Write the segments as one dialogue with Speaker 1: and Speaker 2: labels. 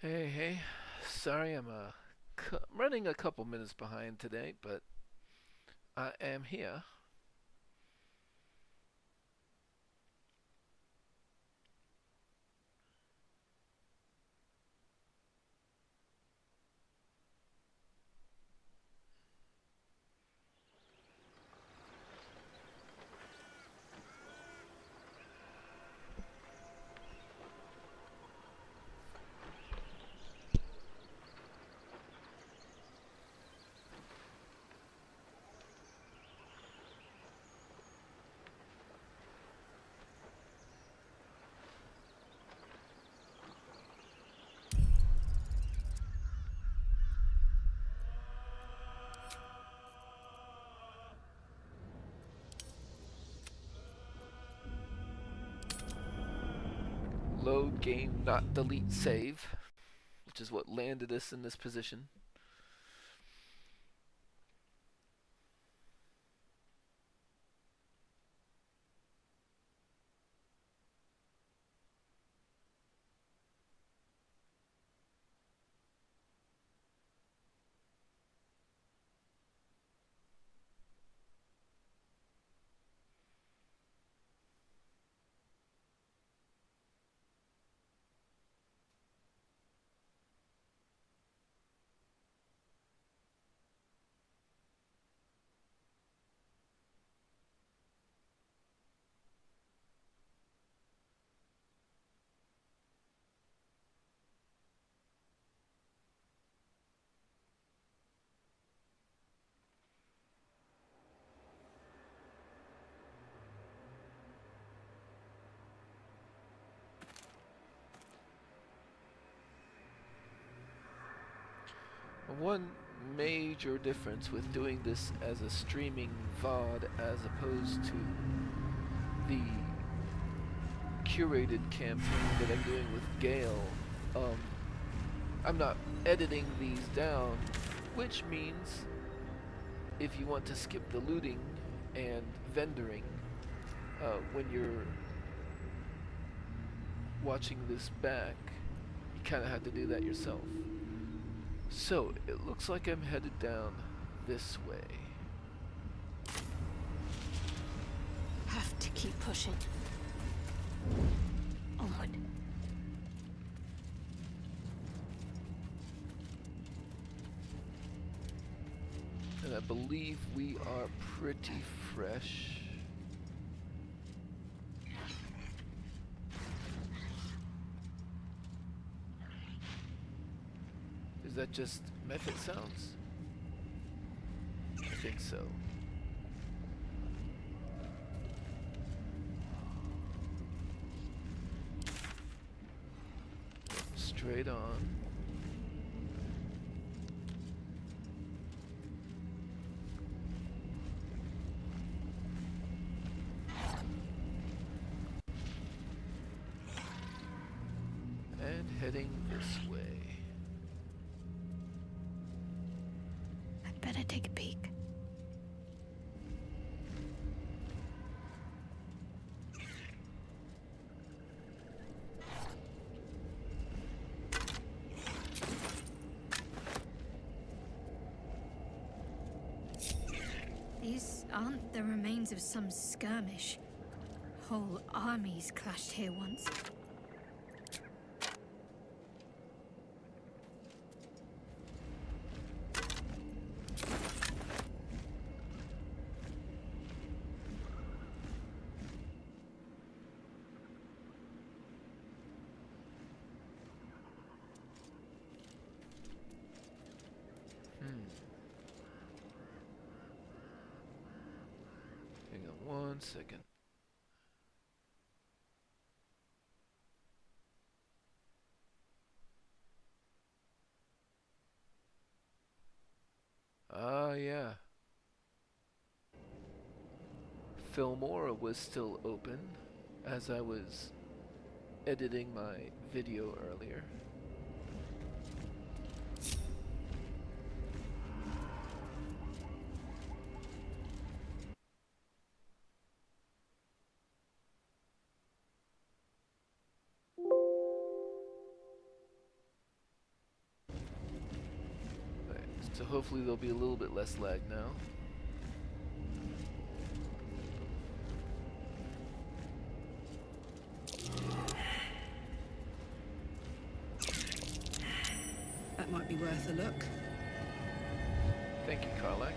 Speaker 1: Hey, hey. Sorry, I'm running a couple minutes behind today, but I am here. Load game, not delete save, which is what landed us in this position. One major difference with doing this as a streaming VOD as opposed to the curated campaign that I'm doing with Gale, um, I'm not editing these down, which means if you want to skip the looting and vendoring when you're watching this back, you kind of have to do that yourself. So it looks like I'm headed down this way.
Speaker 2: Have to keep pushing. Onward.
Speaker 1: And I believe we are pretty fresh. Is that just method sounds? I think so. Straight on. And heading this way.
Speaker 2: I'd better take a peek. These aren't the remains of some skirmish. Whole armies clashed here once.
Speaker 1: Hang on 1 second. Ah, yeah. Filmora was still open as I was editing my video earlier. So hopefully there'll be a little bit less lag now.
Speaker 3: That might be worth a look.
Speaker 1: Thank you, Karlak.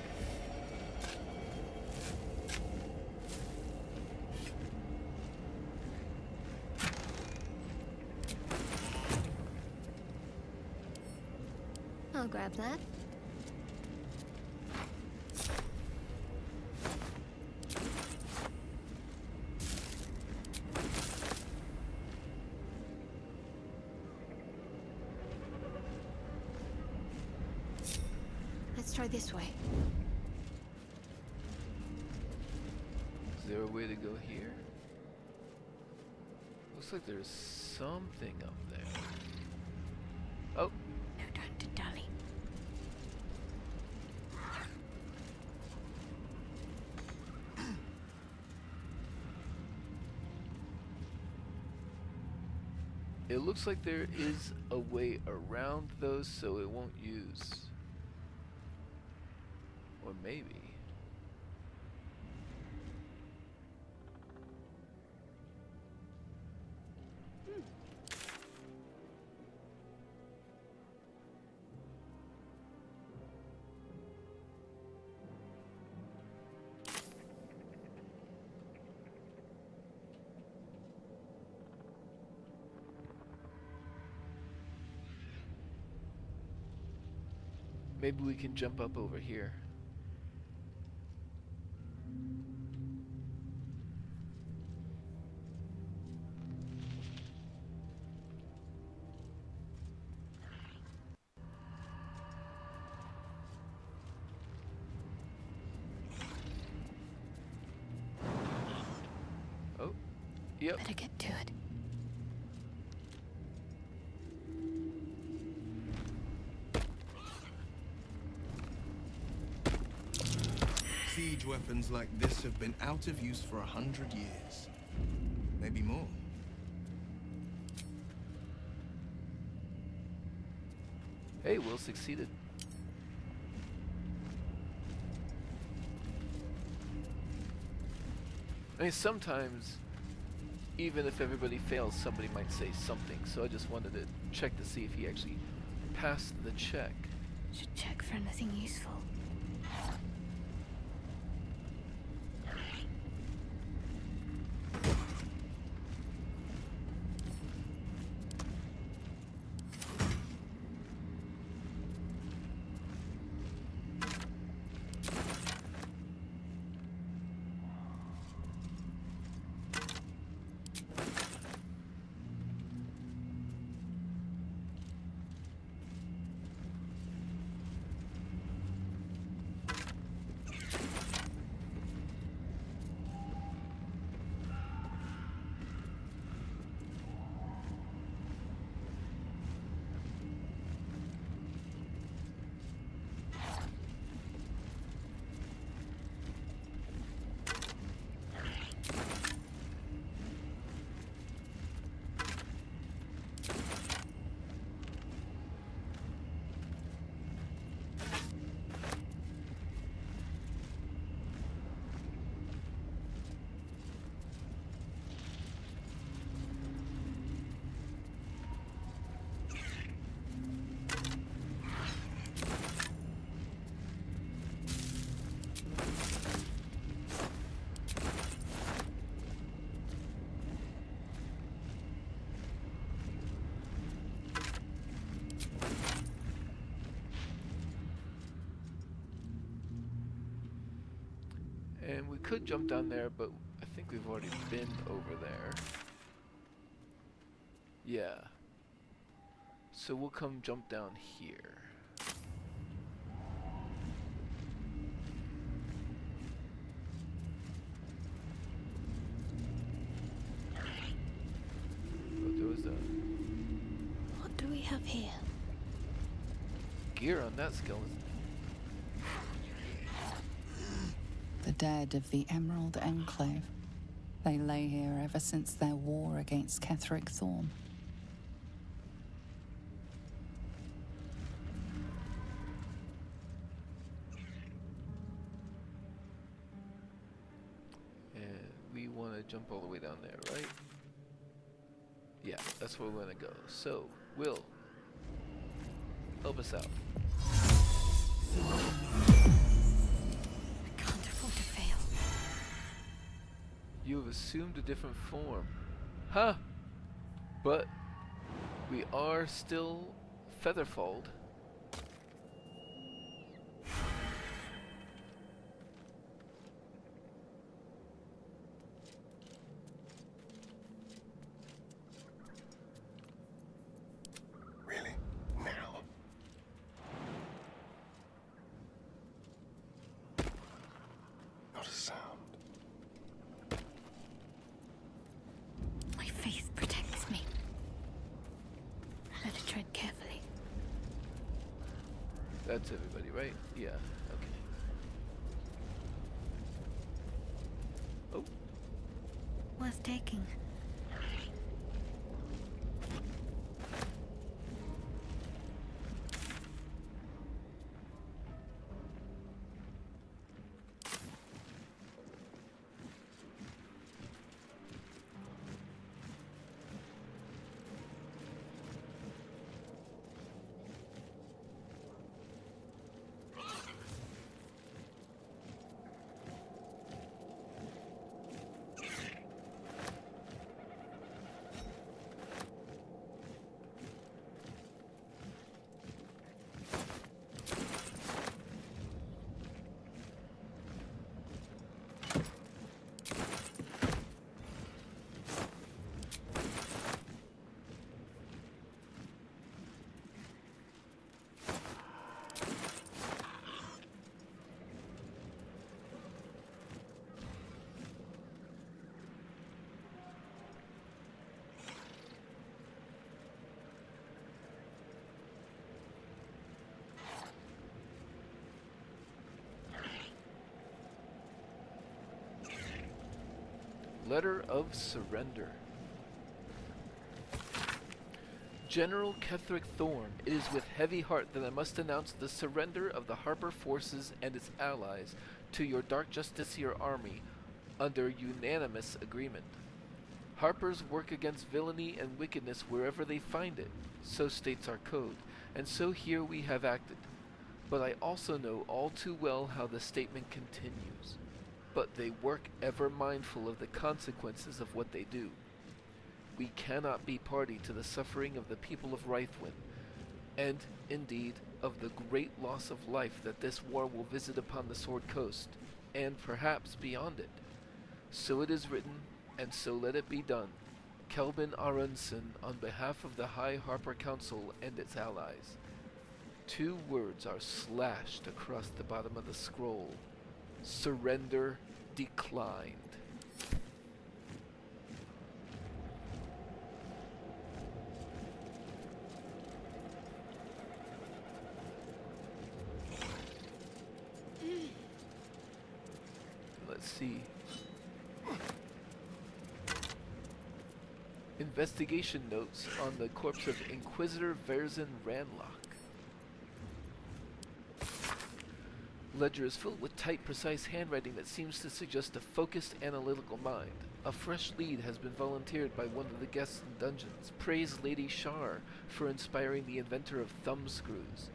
Speaker 2: I'll grab that. Let's try this way.
Speaker 1: Is there a way to go here? Looks like there's something up there. Oh,
Speaker 2: No time to dally.
Speaker 1: it looks like there is a way around those so it won't use. Or maybe. Maybe we can jump up over here. Oh, yep.
Speaker 2: Better get to it.
Speaker 4: Siege weapons like this have been out of use for 100 years. Maybe more.
Speaker 1: Hey, Will succeeded. I mean, sometimes, even if everybody fails, somebody might say something. So I just wanted to check to see if he actually passed the check.
Speaker 2: Should check for anything useful.
Speaker 1: And we could jump down there, but I think we've already been over there. Yeah. So we'll come jump down here. Oh, there was a
Speaker 2: What do we have here?
Speaker 1: gear on that skeleton.
Speaker 5: The dead of the Emerald Enclave. They lay here ever since their war against Ketheric Thorm.
Speaker 1: jump all the way down there, right? Yeah, that's where we're gonna go. So, Will, help us out.
Speaker 2: I can't afford to fail.
Speaker 1: You have assumed a different form. Huh! But we are still Featherfold.
Speaker 6: Really? Now? Not a sound.
Speaker 2: My faith protects me. I better tread carefully.
Speaker 1: That's everybody, right? Yeah, okay. Oh,
Speaker 2: Worth taking.
Speaker 1: Letter of Surrender. General Ketherick Thorm, it is with heavy heart that I must announce the surrender of the Harper forces and its allies to your Dark Justiciar army under unanimous agreement. Harpers work against villainy and wickedness wherever they find it, so states our code, and so here we have acted. But I also know all too well how the statement continues. But they work ever mindful of the consequences of what they do. We cannot be party to the suffering of the people of Reithwin, and, indeed, of the great loss of life that this war will visit upon the Sword Coast, and perhaps beyond it. So it is written, and so let it be done. Kelvin Aronson, on behalf of the High Harper Council and its allies. 2 words are slashed across the bottom of the scroll. Surrender declined. Let's see. Investigation notes on the corpse of Inquisitor Verzin Ranlock. Ledger is filled with tight, precise handwriting that seems to suggest a focused, analytical mind. A fresh lead has been volunteered by one of the guests in dungeons. Praise Lady Shar for inspiring the inventor of thumb screws.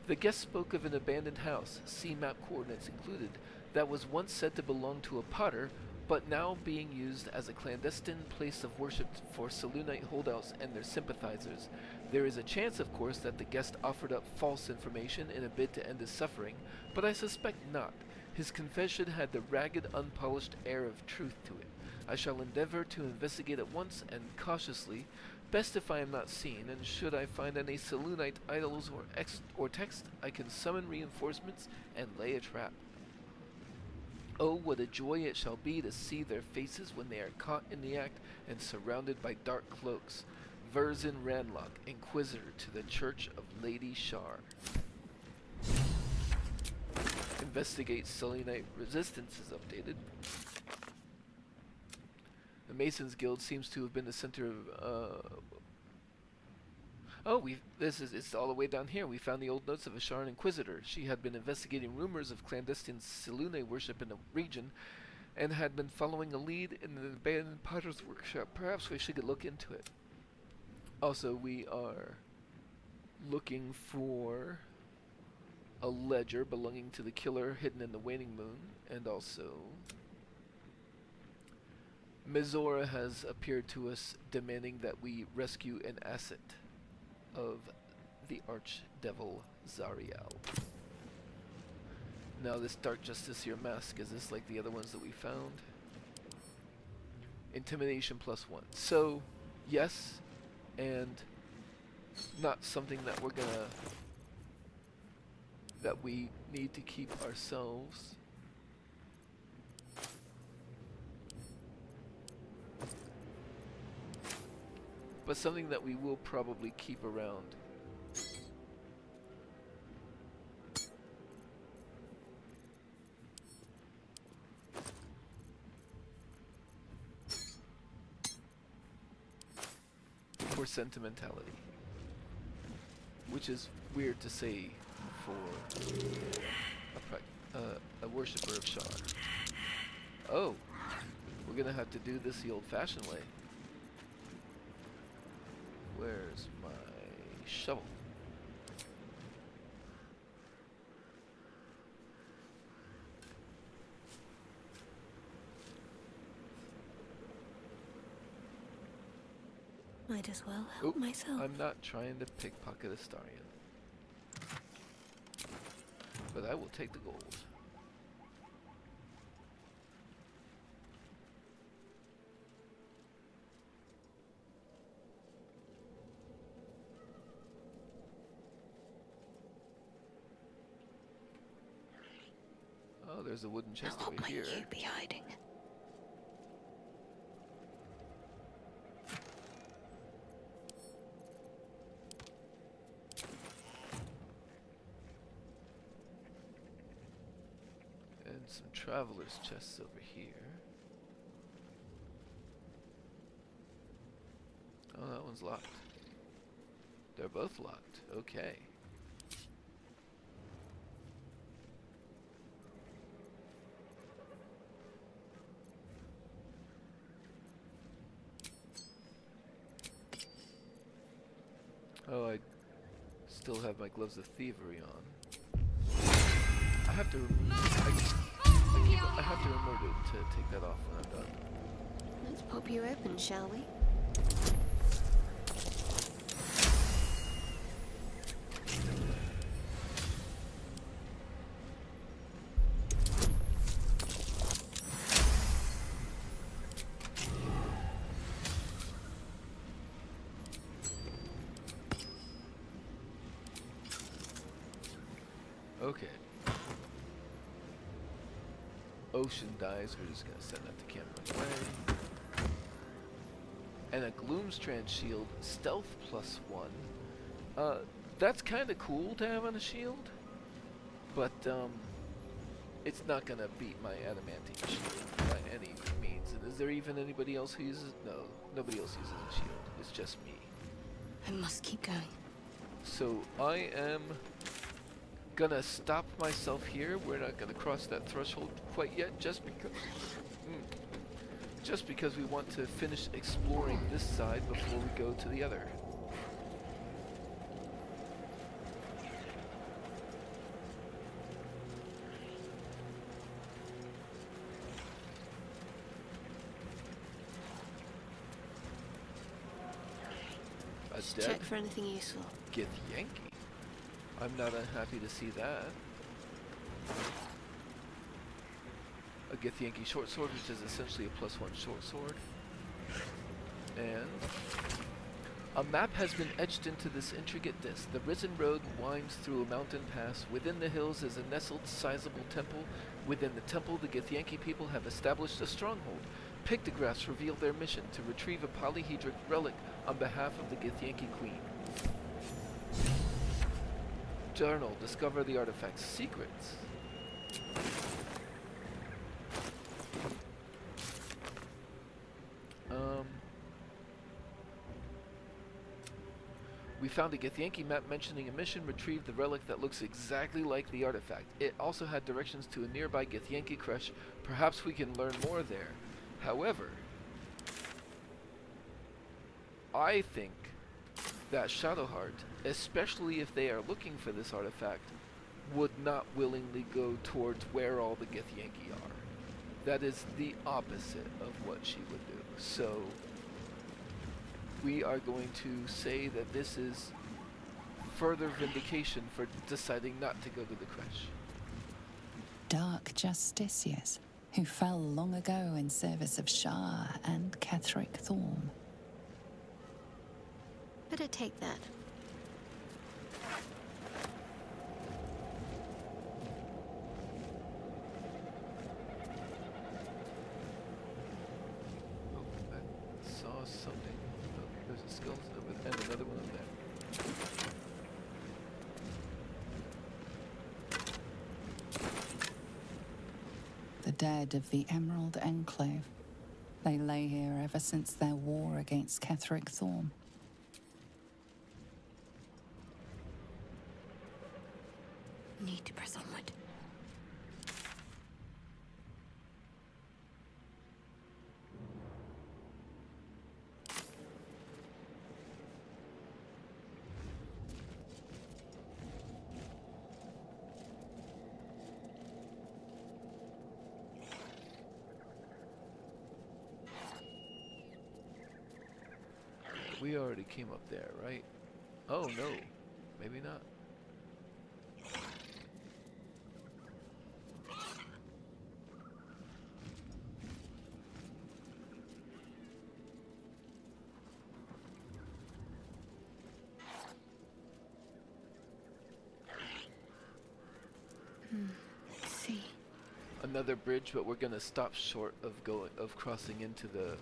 Speaker 1: The guest spoke of an abandoned house, C-map coordinates included, that was once said to belong to a potter, but now being used as a clandestine place of worship for Selûnite holdouts and their sympathizers. There is a chance, of course, that the guest offered up false information in a bid to end his suffering, but I suspect not. His confession had the ragged, unpolished air of truth to it. I shall endeavor to investigate at once and cautiously, best if I am not seen, and should I find any Selûnite idols or text, I can summon reinforcements and lay a trap. Oh, what a joy it shall be to see their faces when they are caught in the act and surrounded by dark cloaks. Verzin Ranlock, Inquisitor to the Church of Lady Shar. Investigate Selûnite resistance is updated. The Masons Guild seems to have been the center of, it's all the way down here. We found the old notes of a Sharan Inquisitor. She had been investigating rumors of clandestine Selûne worship in the region, and had been following a lead in an abandoned potter's workshop. Perhaps we should look into it. Also, we are looking for a ledger belonging to the killer hidden in the waning moon, and also Mizora has appeared to us demanding that we rescue an asset of the archdevil Zariel. Now this Dark Justiciar mask, is this like the other ones that we found? Intimidation +1. So, yes, and not something that we're gonna... that we need to keep ourselves. But something that we will probably keep around. For sentimentality. Which is weird to say for a worshipper of Sean. Oh, we're gonna have to do this the old-fashioned way. Where's my shovel?
Speaker 7: Might as well help myself.
Speaker 1: I'm not trying to pickpocket a Starian. But I will take the gold. Oh, there's a wooden chest
Speaker 7: Now,
Speaker 1: over
Speaker 7: what
Speaker 1: here.
Speaker 7: might you be hiding?
Speaker 1: And some traveler's chests over here. Oh, that one's locked. They're both locked. Okay. Oh, I still have my gloves of thievery on. I have to I have to remember to take that off when I'm done.
Speaker 7: Let's pop you open, shall we?
Speaker 1: Okay. Ocean dies, we're just gonna send that to camera away. And a Gloomstrand shield, stealth +1. That's kinda cool to have on a shield, but it's not gonna beat my adamantine shield by any means. And is there even anybody else who uses? No, nobody else uses a shield. It's just me.
Speaker 7: I must keep going.
Speaker 1: So I am gonna stop myself here. We're not gonna cross that threshold quite yet, just because we want to finish exploring this side before we go to the other. A
Speaker 7: Just
Speaker 1: dead
Speaker 7: check for anything useful.
Speaker 1: Githyanki. I'm not unhappy to see that. A Githyanki short sword, which is essentially a +1 short sword. And a map has been etched into this intricate disc. The Risen Road winds through a mountain pass. Within the hills is a nestled, sizable temple. Within the temple, the Githyanki people have established a stronghold. Pictographs reveal their mission to retrieve a polyhedric relic on behalf of the Githyanki Queen. Journal, discover the artifact's secrets. We found a Githyanki map mentioning a mission, retrieved the relic that looks exactly like the artifact. It also had directions to a nearby Githyanki creche. Perhaps we can learn more there. However, I think that Shadowheart, especially if they are looking for this artifact, would not willingly go towards where all the Githyanki are. That is the opposite of what she would do. So we are going to say that this is further vindication for deciding not to go to the creche.
Speaker 5: Dark justiciars who fell long ago in service of Shah and Ketheric Thorm.
Speaker 7: Better take that.
Speaker 1: Oh, I saw something. Oh, there's a skeleton over there, and another one over there.
Speaker 5: The dead of the Emerald Enclave. They lay here ever since their war against Ketheric Thorm.
Speaker 7: Need to press onward.
Speaker 1: We already came up there, right? Oh no, maybe not.
Speaker 7: See.
Speaker 1: Another bridge, but we're gonna stop short of crossing into the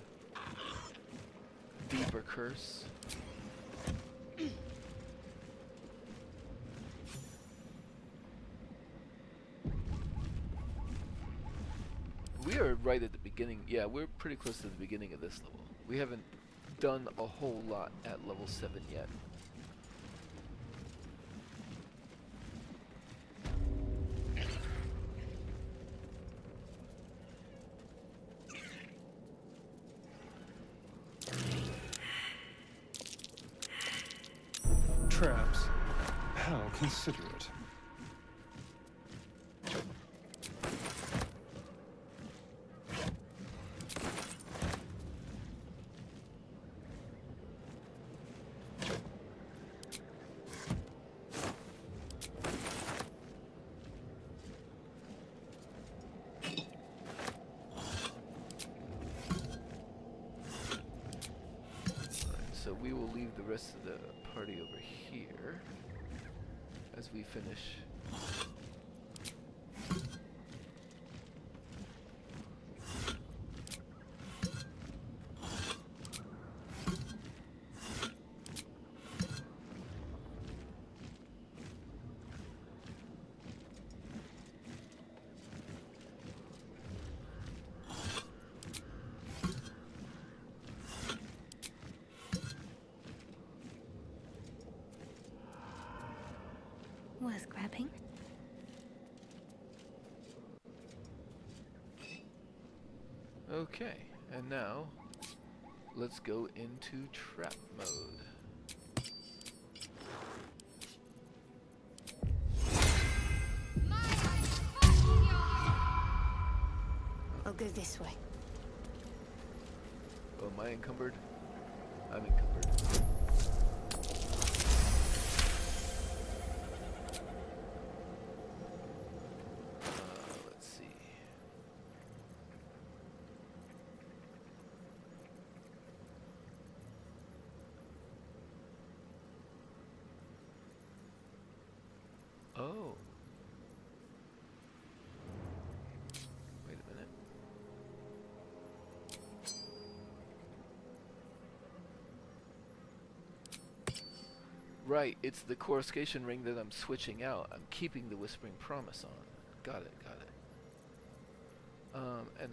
Speaker 1: deeper curse. We are right at the beginning. Yeah, we're pretty close to the beginning of this level. We haven't done a whole lot at level 7 yet.
Speaker 6: Traps. How considerate.
Speaker 1: So we will leave the rest of the party over here as we finish.
Speaker 7: Worth grabbing.
Speaker 1: Okay, and now let's go into trap mode.
Speaker 7: I'll go this way.
Speaker 1: Oh, am I encumbered? I'm encumbered. Let's see. Oh. Wait a minute. Right, it's the coruscation ring that I'm switching out. I'm keeping the Whispering Promise on. Got it, got it. And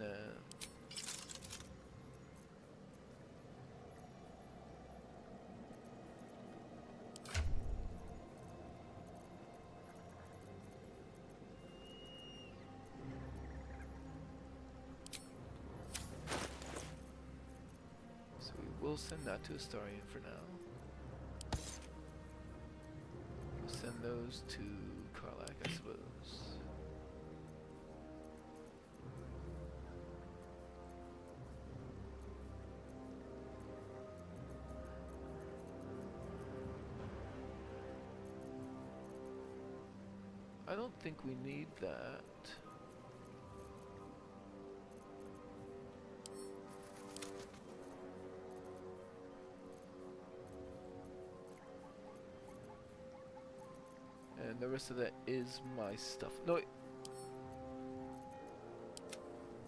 Speaker 1: We'll send that to Astarion for now. We'll send those to Karlak, I suppose. I don't think we need that. And the rest of that is my stuff. No, wait.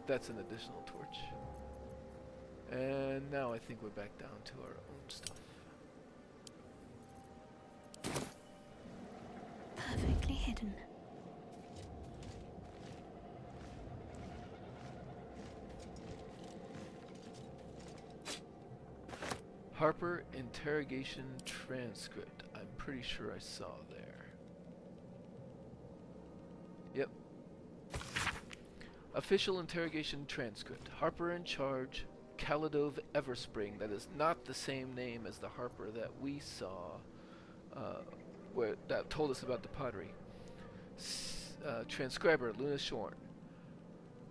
Speaker 1: That's an additional torch. And now I think we're back down to our own stuff.
Speaker 7: Perfectly hidden.
Speaker 1: Harper interrogation transcript. I'm pretty sure I saw there. Yep. Official interrogation transcript. Harper in charge. Kaladov Everspring. That is not the same name as the Harper that we saw, that told us about the pottery. Transcriber Luna Shorn.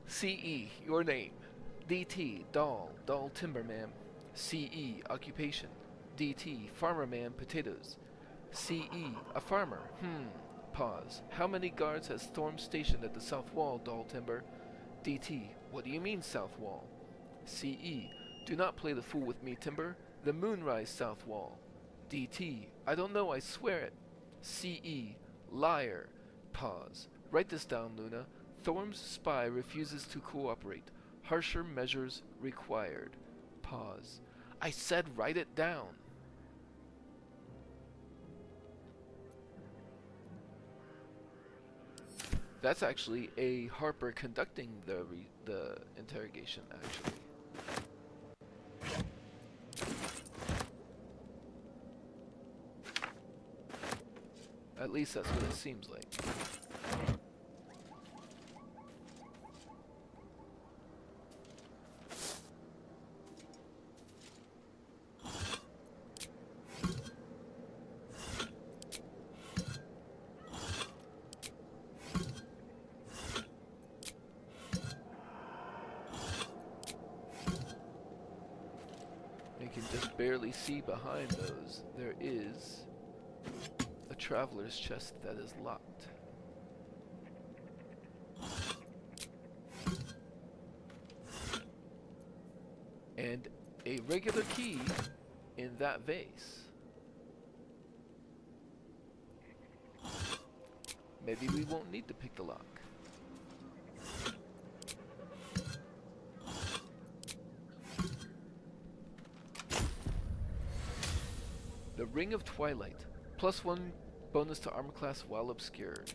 Speaker 1: CE, your name. DT, Doll Timberman. CE, occupation. DT, farmerman, potatoes. CE, a farmer. Pause. How many guards has Thorms stationed at the south wall, Doll Timber? DT, what do you mean south wall? CE, do not play the fool with me, Timber. The moonrise south wall. DT, I don't know, I swear it. CE, liar. Pause. Write this down, Luna. Thorms' spy refuses to cooperate. Harsher measures required. Pause. I said write it down. That's actually a Harper conducting the interrogation, actually. At least that's what it seems like. You can just barely see behind those. There is a traveler's chest that is locked. And a regular key in that vase. Maybe we won't need to pick the lock. The Ring of Twilight. +1 bonus to armor class while obscured.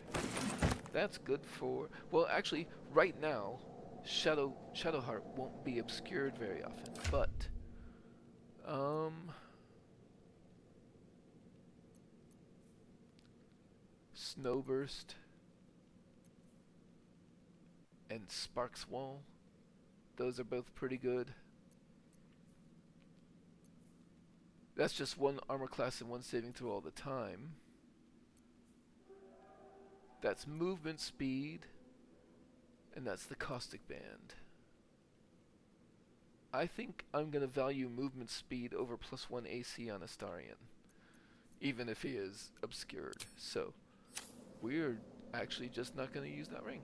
Speaker 1: That's good for... Well, actually, right now, Shadowheart won't be obscured very often, but... Snowburst and Sparks Wall. Those are both pretty good. That's just one armor class and one saving throw all the time. That's movement speed. And that's the caustic band. I think I'm going to value movement speed over +1 AC on Astarion. Even if he is obscured. So, we're actually just not going to use that ring.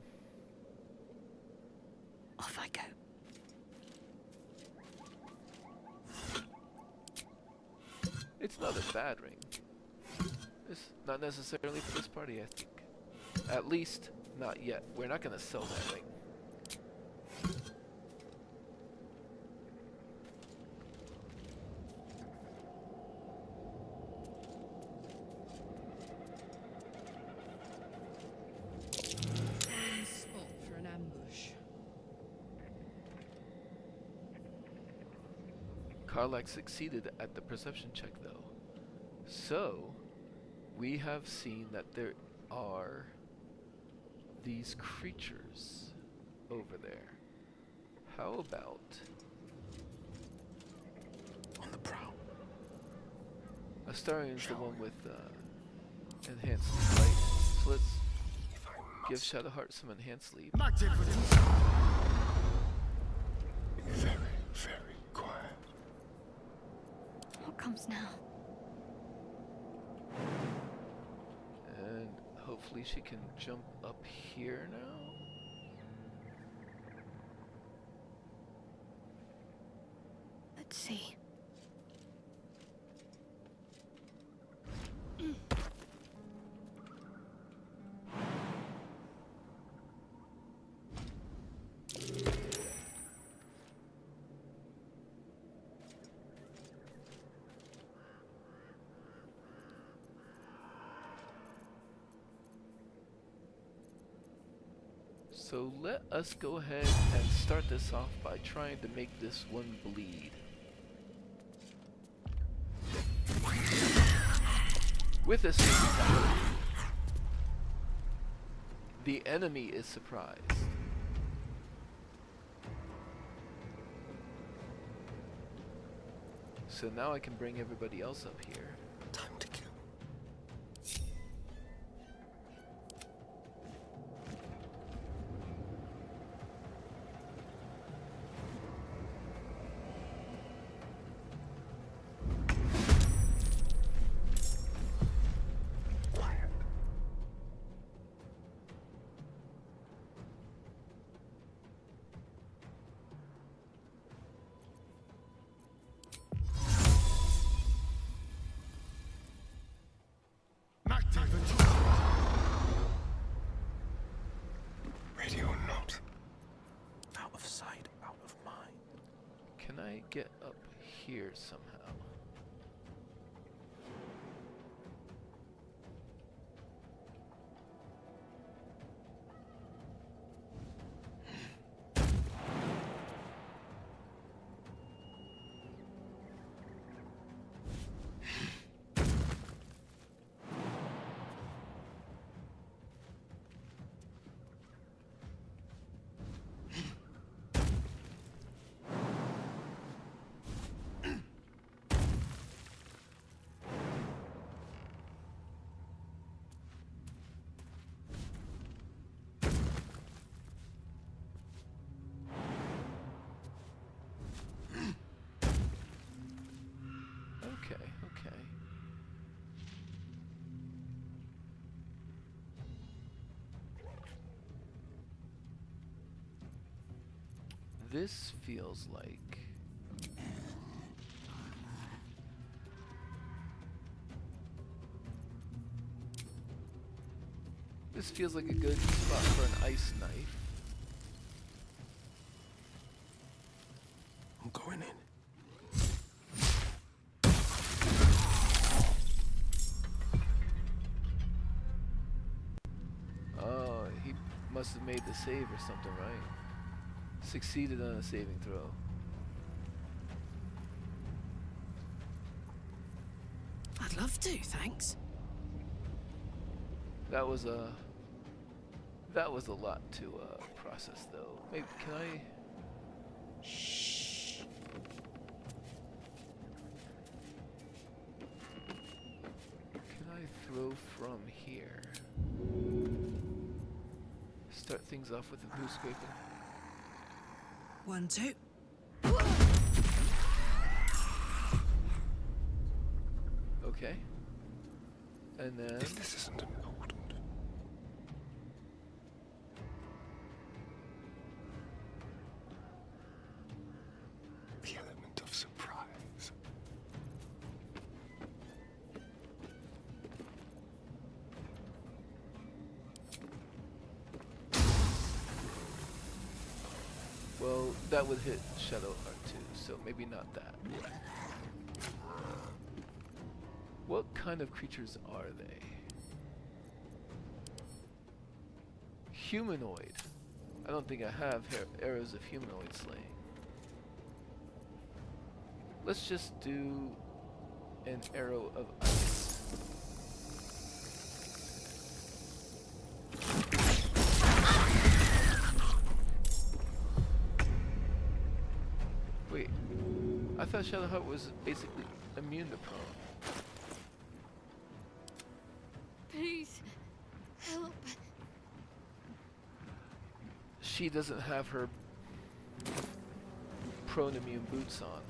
Speaker 7: Off I go.
Speaker 1: It's not a bad ring. It's not necessarily for this party, I think. At least, not yet. We're not going to sell that ring.
Speaker 3: Prime spot for an ambush.
Speaker 1: Karlak succeeded at the perception check, though. So, we have seen that there are these creatures over there. How about...
Speaker 4: On the
Speaker 1: Astarion's the one with enhanced sleep, right? So let's give Shadowheart some enhanced sleep.
Speaker 6: Very, very quiet.
Speaker 2: What comes now?
Speaker 1: And hopefully she can jump up here now.
Speaker 2: Let's see.
Speaker 1: So let us go ahead and start this off by trying to make this one bleed. With a sneak attack. The enemy is surprised. So now I can bring everybody else up here.
Speaker 6: Time to kill. Radio not. Out of sight, out of mind.
Speaker 1: Can I get up here somehow? Okay. This feels like... This feels like a good spot for an ice knife.
Speaker 6: I'm going in.
Speaker 1: Oh, he must have made the save or something, right? Succeeded on a saving throw.
Speaker 3: I'd love to, thanks.
Speaker 1: That was a lot to process, though. Maybe can I?
Speaker 3: Shh.
Speaker 1: Can I throw from here? Start things off with a blue scraper.
Speaker 3: 1, 2.
Speaker 1: Okay. And then
Speaker 6: If this isn't important. The element of surprise.
Speaker 1: well, that would hit Shadowheart too, so maybe not that. What kind of creatures are they? Humanoid. I don't think I have arrows of humanoid slaying. Let's just do an arrow of ice. Wait, I thought Shadowheart was basically immune to prone.
Speaker 2: Please, help.
Speaker 1: She doesn't have her prone immune boots on.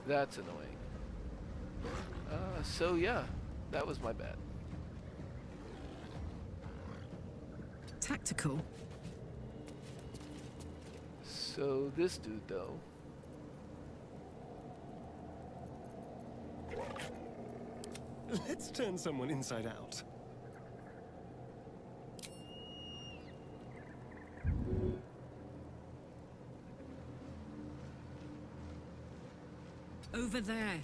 Speaker 1: That's annoying. So yeah, that was my bad.
Speaker 3: Tactical.
Speaker 1: So this dude though.
Speaker 6: Let's turn someone inside out.
Speaker 3: Over there.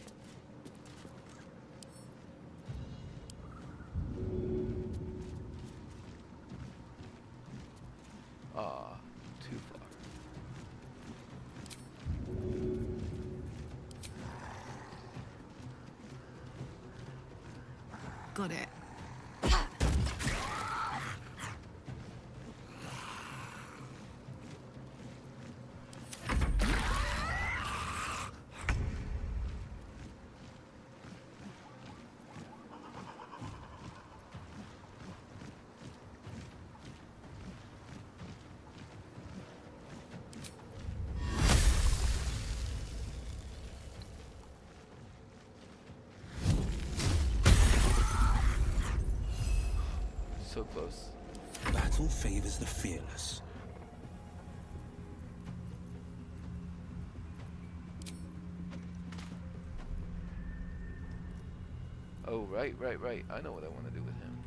Speaker 1: Ah, too far.
Speaker 3: Got it.
Speaker 1: So close.
Speaker 6: Battle favors the fearless.
Speaker 1: Oh, right. I know what I want to do with him.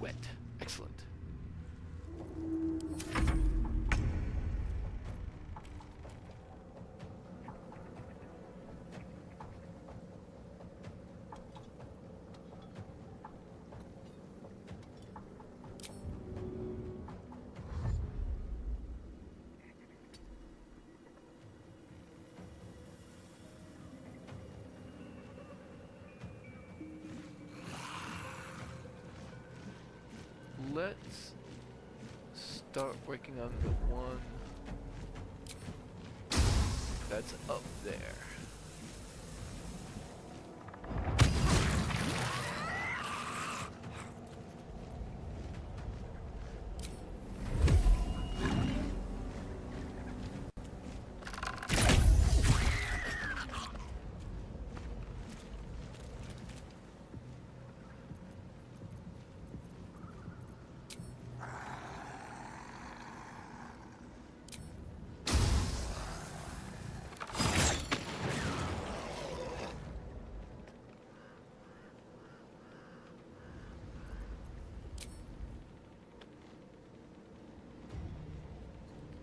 Speaker 1: Wet. Excellent. Let's start working on the one that's up there.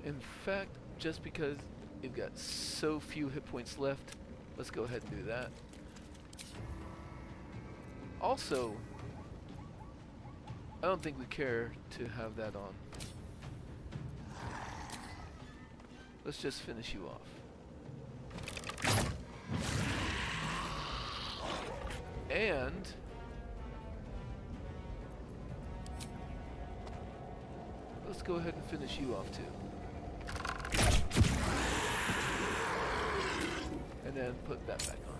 Speaker 1: In fact, just because you've got so few hit points left, let's go ahead and do that. Also, I don't think we care to have that on. Let's just finish you off. And let's go ahead and finish you off too. And then put that back on.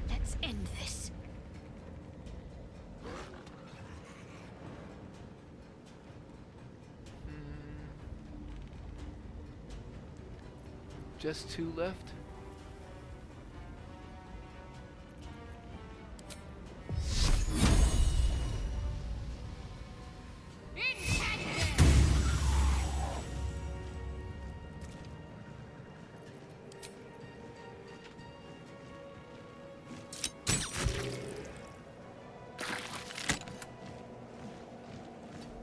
Speaker 7: Let's end this.
Speaker 1: Just 2 left.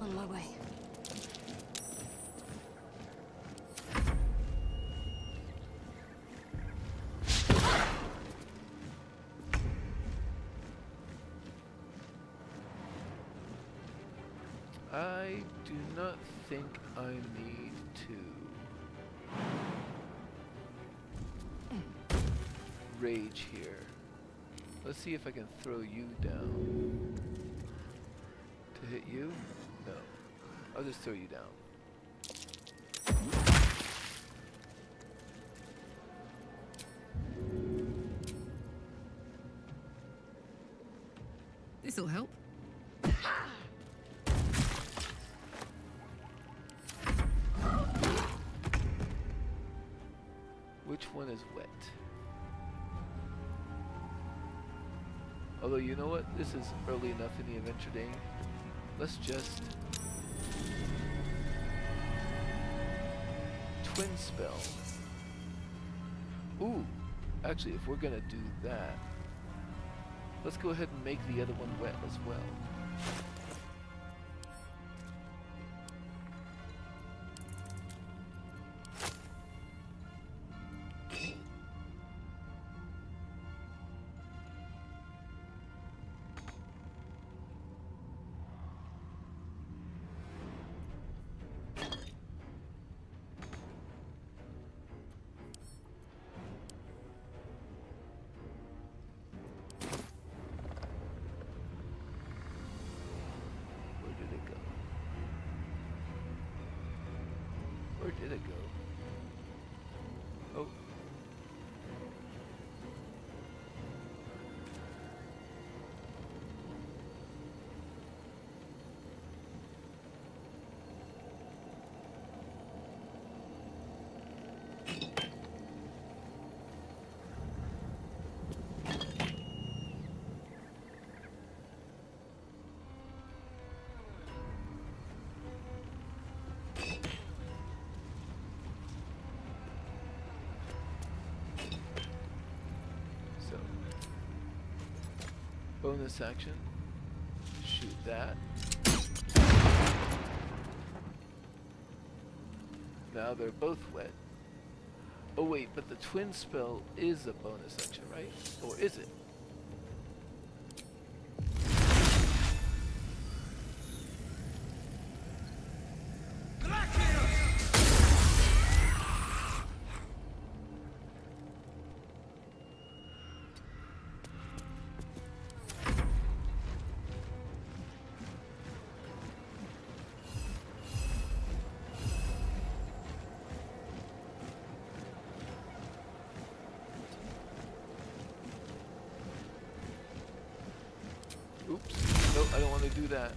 Speaker 7: On my way.
Speaker 1: I do not think I need to rage here. Let's see if I can throw you down. To hit you? No. I'll just throw you down.
Speaker 3: This'll help.
Speaker 1: Which one is wet? Although, you know what? This is early enough in the adventure day. Let's just twin spell. Ooh, actually, if we're gonna do that, let's go ahead and make the other one wet as well. Where did it go? Oh. Bonus action. Shoot that. Now they're both wet. Oh wait, but the twin spell is a bonus action, right? Or is it? Oops. No, I don't want to do that.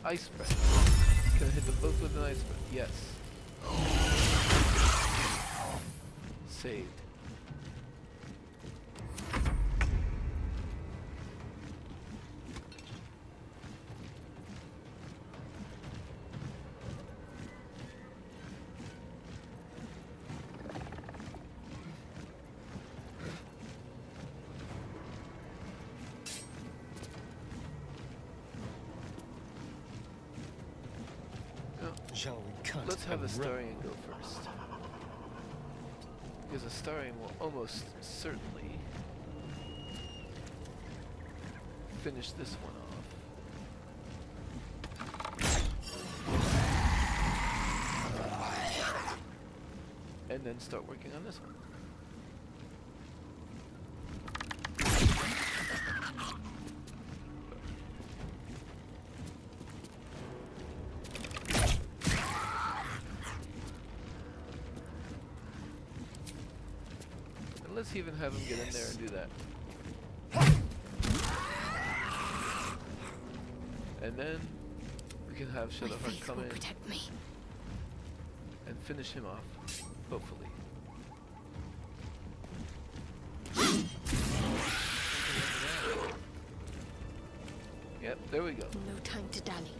Speaker 1: Ice breath. Can I hit them both with an ice breath? Yes. Saved.
Speaker 6: Shall we cut?
Speaker 1: Let's have
Speaker 6: and
Speaker 1: Astarion go first. Because Astarion will almost certainly finish this one off. And then start working on this one. Let's even have him get in there and do that. And then we can have
Speaker 7: My
Speaker 1: Shadowheart
Speaker 7: faith
Speaker 1: come
Speaker 7: will
Speaker 1: in
Speaker 7: protect me.
Speaker 1: and finish him off. Hopefully. Yep, there we go.
Speaker 7: No time to dally.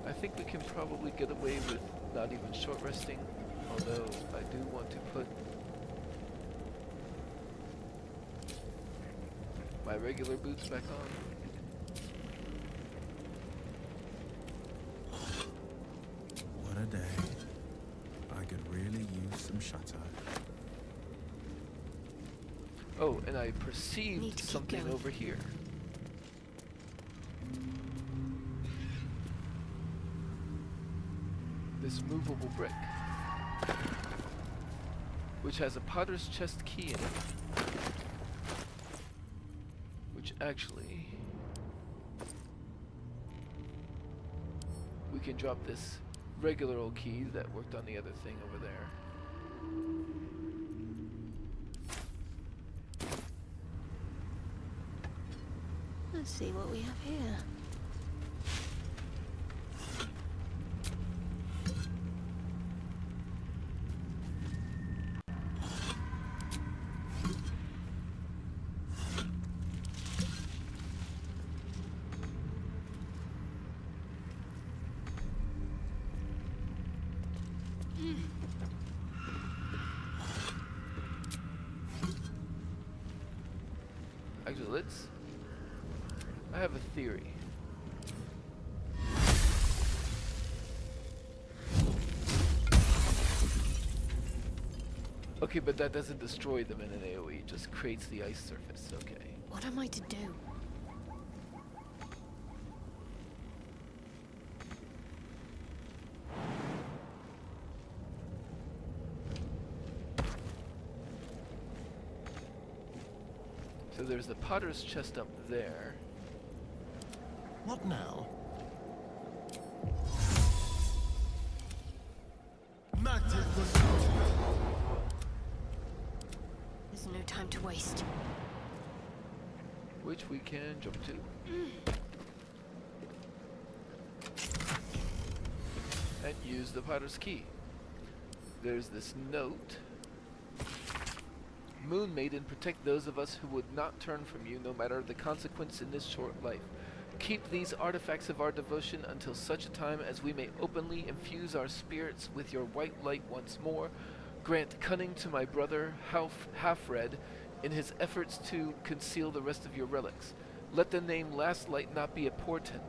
Speaker 1: I think we can probably get away with not even short resting, although I do want to put my regular boots back on.
Speaker 6: What a day. I could really use some shutter.
Speaker 1: Oh, and I
Speaker 7: Need
Speaker 1: perceived
Speaker 7: to keep
Speaker 1: something
Speaker 7: going.
Speaker 1: over here. This movable brick, which has a potter's chest key in it, which actually we can drop this regular old key that worked on the other thing over there.
Speaker 7: Let's see what we have here.
Speaker 1: Actually, I have a theory. Okay, but that doesn't destroy them in an AoE, it just creates the ice surface, okay.
Speaker 7: What am I to do?
Speaker 1: So there's the potter's chest up there.
Speaker 6: What now?
Speaker 7: There's no time to waste.
Speaker 1: Which we can jump to. And use the potter's key. There's this note. Moon Maiden, protect those of us who would not turn from you, no matter the consequence in this short life. Keep these artifacts of our devotion until such a time as we may openly infuse our spirits with your white light once more. Grant cunning to my brother Halfred in his efforts to conceal the rest of your relics. Let the name Last Light not be a portent.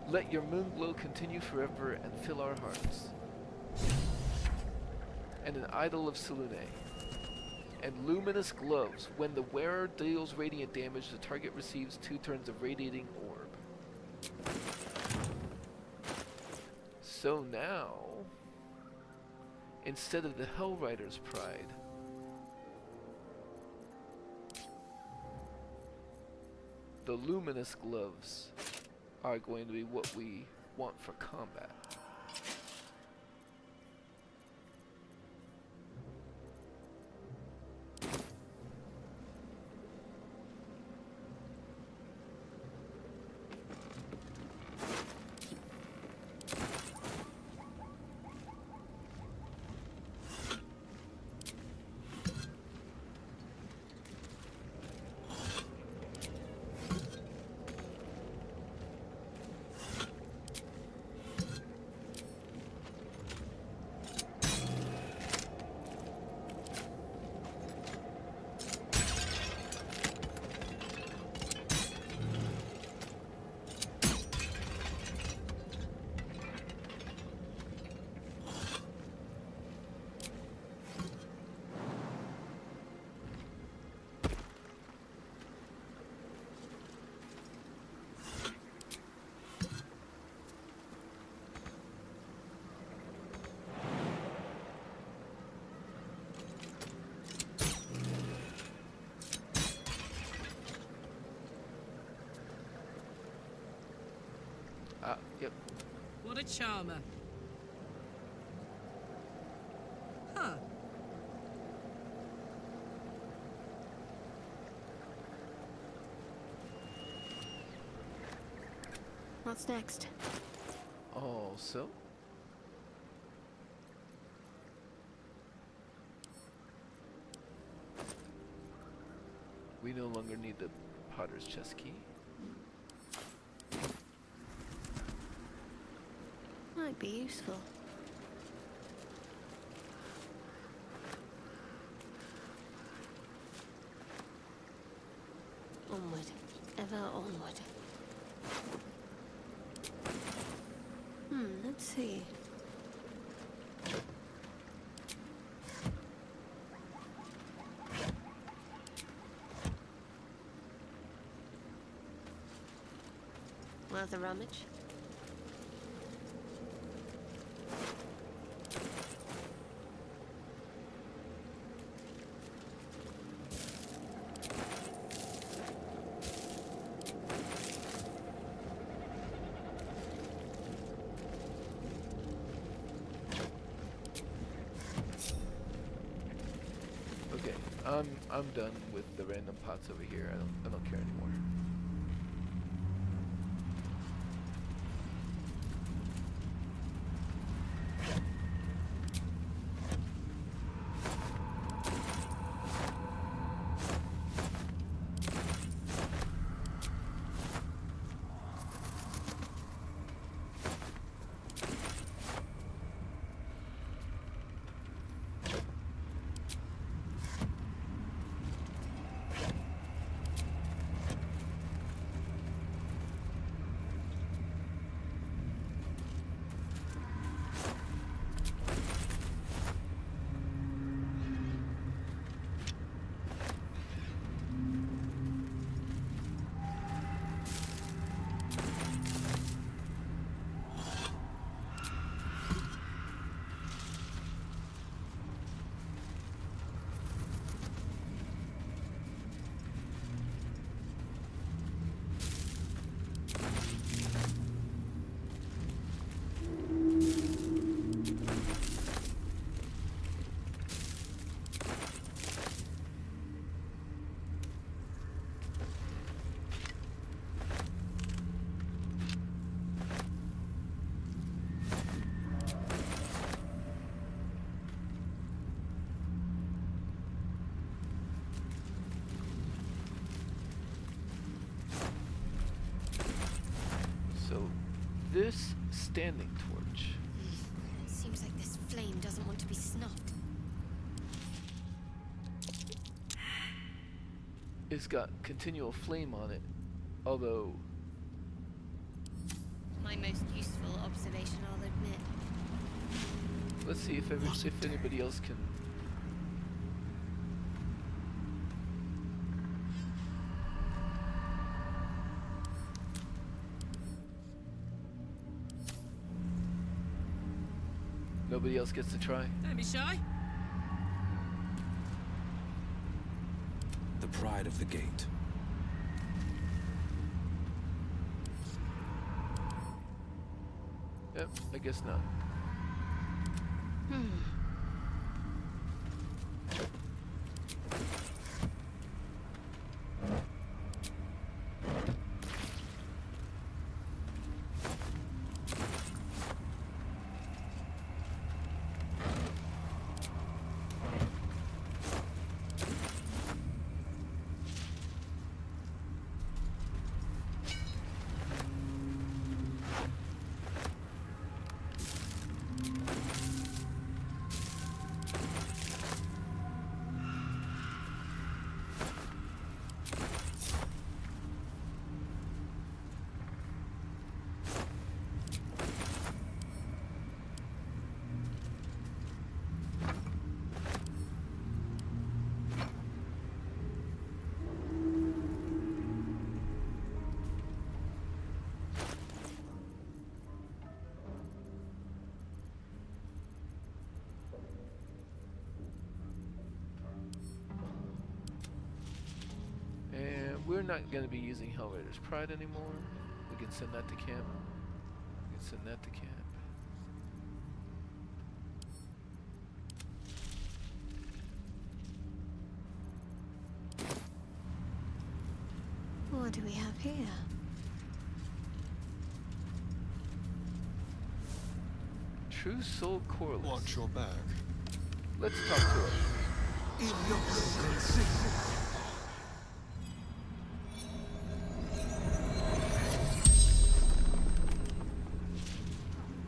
Speaker 1: Let your moon glow continue forever and fill our hearts. And an idol of Selune. And luminous gloves. When the wearer deals radiant damage, the target receives 2 turns of radiating orb. So now, instead of the Hellrider's Pride, the luminous gloves are going to be what we want for combat. Yep.
Speaker 3: What a charmer. Huh.
Speaker 7: What's next?
Speaker 1: Also, we no longer need the Potter's chest key.
Speaker 7: Might be useful. Onward. Ever onward. Let's see. Worth a rummage?
Speaker 1: Okay, I'm done with the random pots over here. I don't care anymore. So, this standing torch.
Speaker 2: Seems like this flame doesn't want to be snuffed.
Speaker 1: It's got continual flame on it, although
Speaker 2: My most useful observation, I'll admit.
Speaker 1: let's see if anybody else can. Nobody else gets to try.
Speaker 3: Don't be shy.
Speaker 6: The pride of the gate.
Speaker 1: Yep, I guess not. We're not going to be using Hellraider's Pride anymore. We can send that to camp. We can send that to camp.
Speaker 7: What do we have here?
Speaker 1: True Soul Corliss.
Speaker 6: Watch your back.
Speaker 1: Let's talk to her.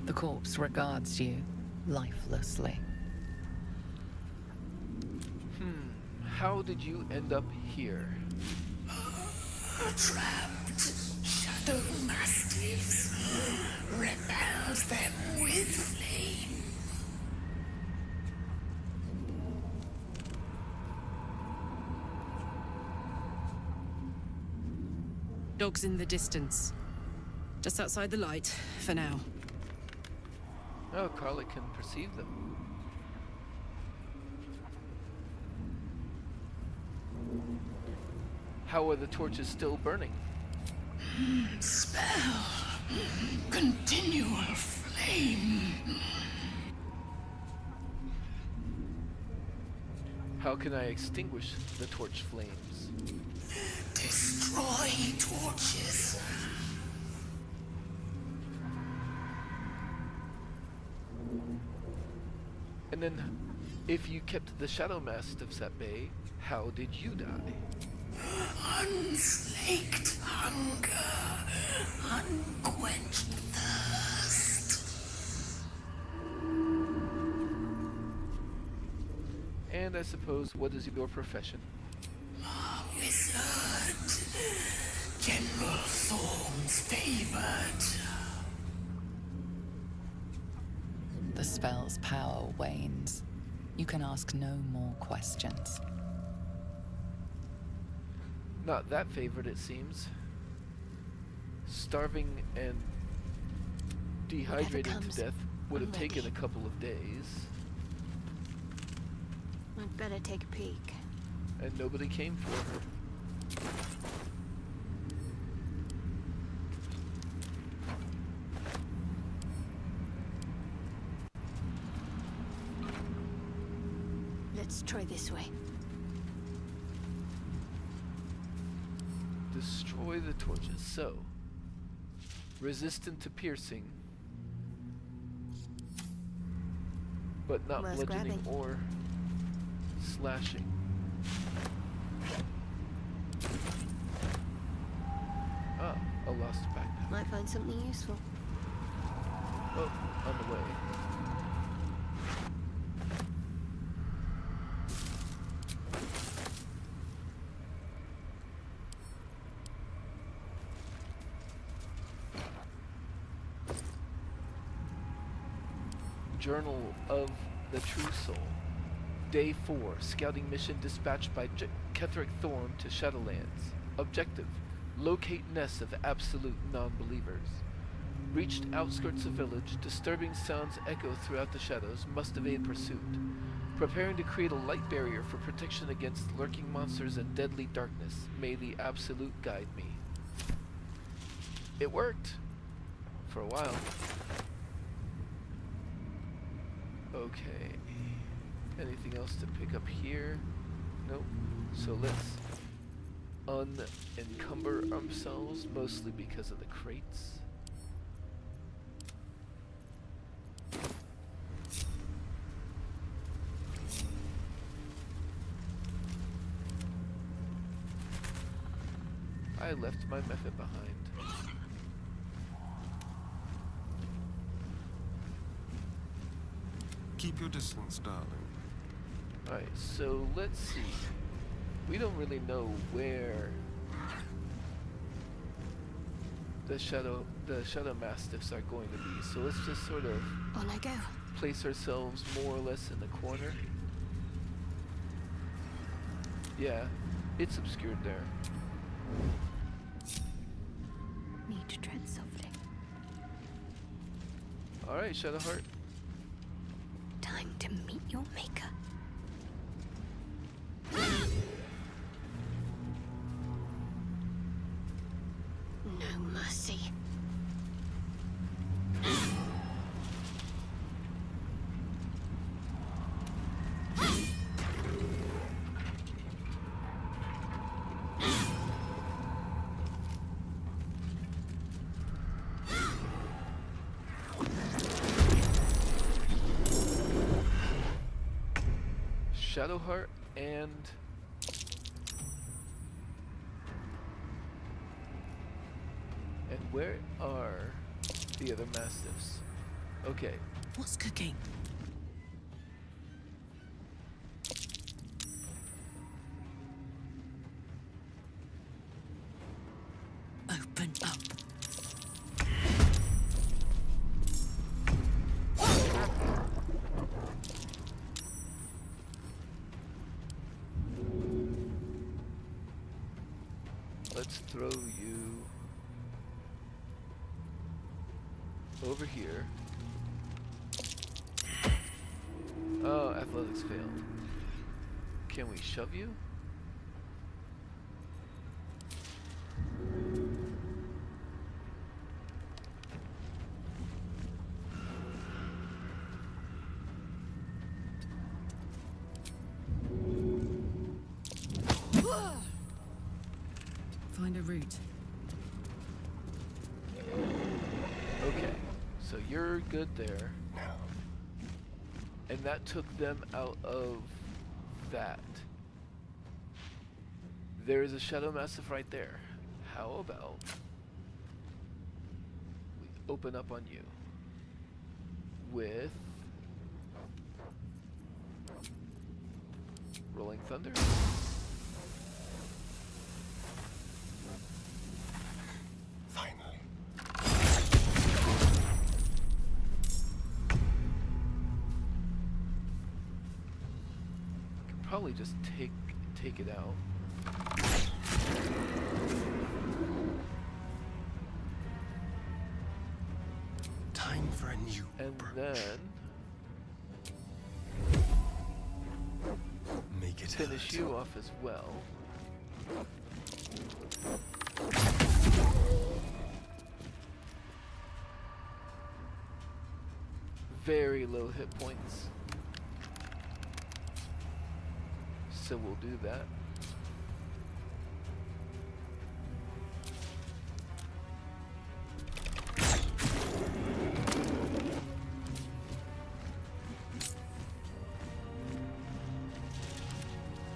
Speaker 5: The corpse regards you lifelessly.
Speaker 1: How did you end up here?
Speaker 8: Trapped shadow mastiffs repelled them with flame.
Speaker 3: Dogs in the distance. Just outside the light, for now.
Speaker 1: Oh, Carla can perceive them. How are the torches still burning?
Speaker 8: Spell. Continual flame.
Speaker 1: How can I extinguish the torch flames?
Speaker 8: Destroy torches.
Speaker 1: And then, if you kept the Shadow Mastiffs at bay, how did you die?
Speaker 8: Unslaked hunger. Unquenched thirst.
Speaker 1: And I suppose, what is your profession?
Speaker 8: Wizard. General Thorms favored.
Speaker 5: The spell's power wanes. You can ask no more questions.
Speaker 1: Not that favored, it seems. Starving and dehydrating
Speaker 7: comes,
Speaker 1: to death would have
Speaker 7: I'm
Speaker 1: taken a
Speaker 7: ready.
Speaker 1: couple of days,
Speaker 7: I'd better take a peek.
Speaker 1: and nobody came for her.
Speaker 7: Let's try this way.
Speaker 1: Destroy the torches. So, resistant to piercing, but not
Speaker 7: Worth
Speaker 1: bludgeoning
Speaker 7: grabbing.
Speaker 1: or slashing. Ah, a lost backpack.
Speaker 7: Might find something useful.
Speaker 1: Oh, on the way. Journal of the True Soul. Day 4. Scouting mission dispatched by Ketheric Thorm to Shadowlands. Objective. Locate nests of absolute non-believers. Reached outskirts of village. Disturbing sounds echo throughout the shadows. Must evade pursuit. Preparing to create a light barrier for protection against lurking monsters and deadly darkness. May the absolute guide me. It worked. For a while. Okay. Anything else to pick up here? Nope. So let's unencumber ourselves, mostly because of the crates. I left my method behind.
Speaker 6: Keep your distance, darling.
Speaker 1: Alright, so let's see. We don't really know where the shadow mastiffs are going to be, so let's just sort of
Speaker 7: On I go.
Speaker 1: place ourselves more or less in the corner. Yeah, it's obscured there.
Speaker 7: Need to tread softly.
Speaker 1: Alright, Shadowheart.
Speaker 7: Time to meet your maker. No mercy.
Speaker 1: Shadowheart and where are the other mastiffs? Okay.
Speaker 3: What's cooking? Open up.
Speaker 1: Let's throw you over here. Oh, athletics failed. Can we shove you?
Speaker 3: Find a route.
Speaker 1: Okay, so you're good there. And that took them out of that. There is a Shadow Mastiff right there. How about we open up on you with Rolling Thunder?
Speaker 6: Finally.
Speaker 1: Could probably just take it out.
Speaker 6: Time for a new
Speaker 1: And
Speaker 6: approach.
Speaker 1: then
Speaker 6: Make it
Speaker 1: finish
Speaker 6: hurt.
Speaker 1: you off as well. Very low hit points. So we'll do that.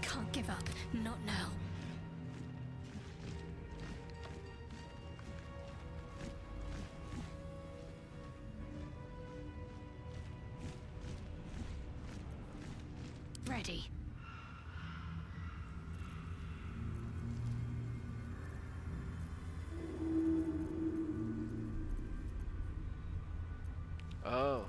Speaker 7: Can't give up. Not now. Ready.
Speaker 1: Oh.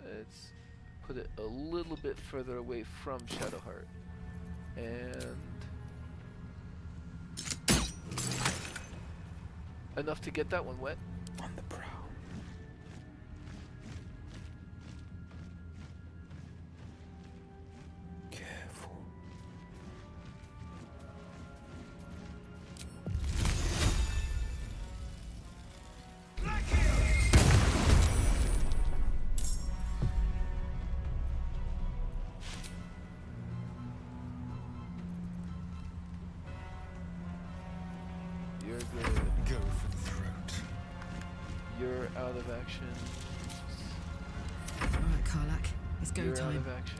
Speaker 1: Let's put it a little bit further away from Shadowheart. And enough to get that one wet.
Speaker 6: On the prowl. Careful.
Speaker 1: You're good.
Speaker 6: Go for the throat.
Speaker 1: You're out of action.
Speaker 3: Alright, Karlak. It's go
Speaker 1: You're out
Speaker 3: time.
Speaker 1: of action.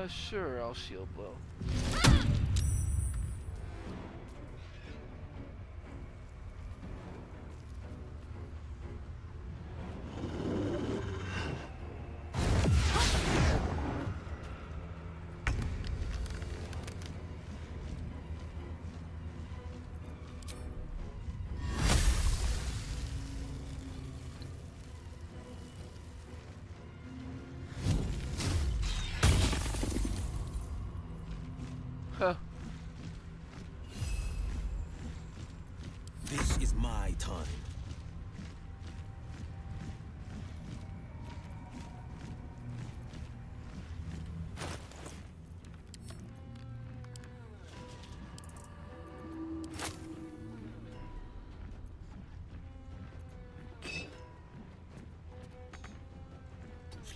Speaker 1: Sure, I'll shield blow.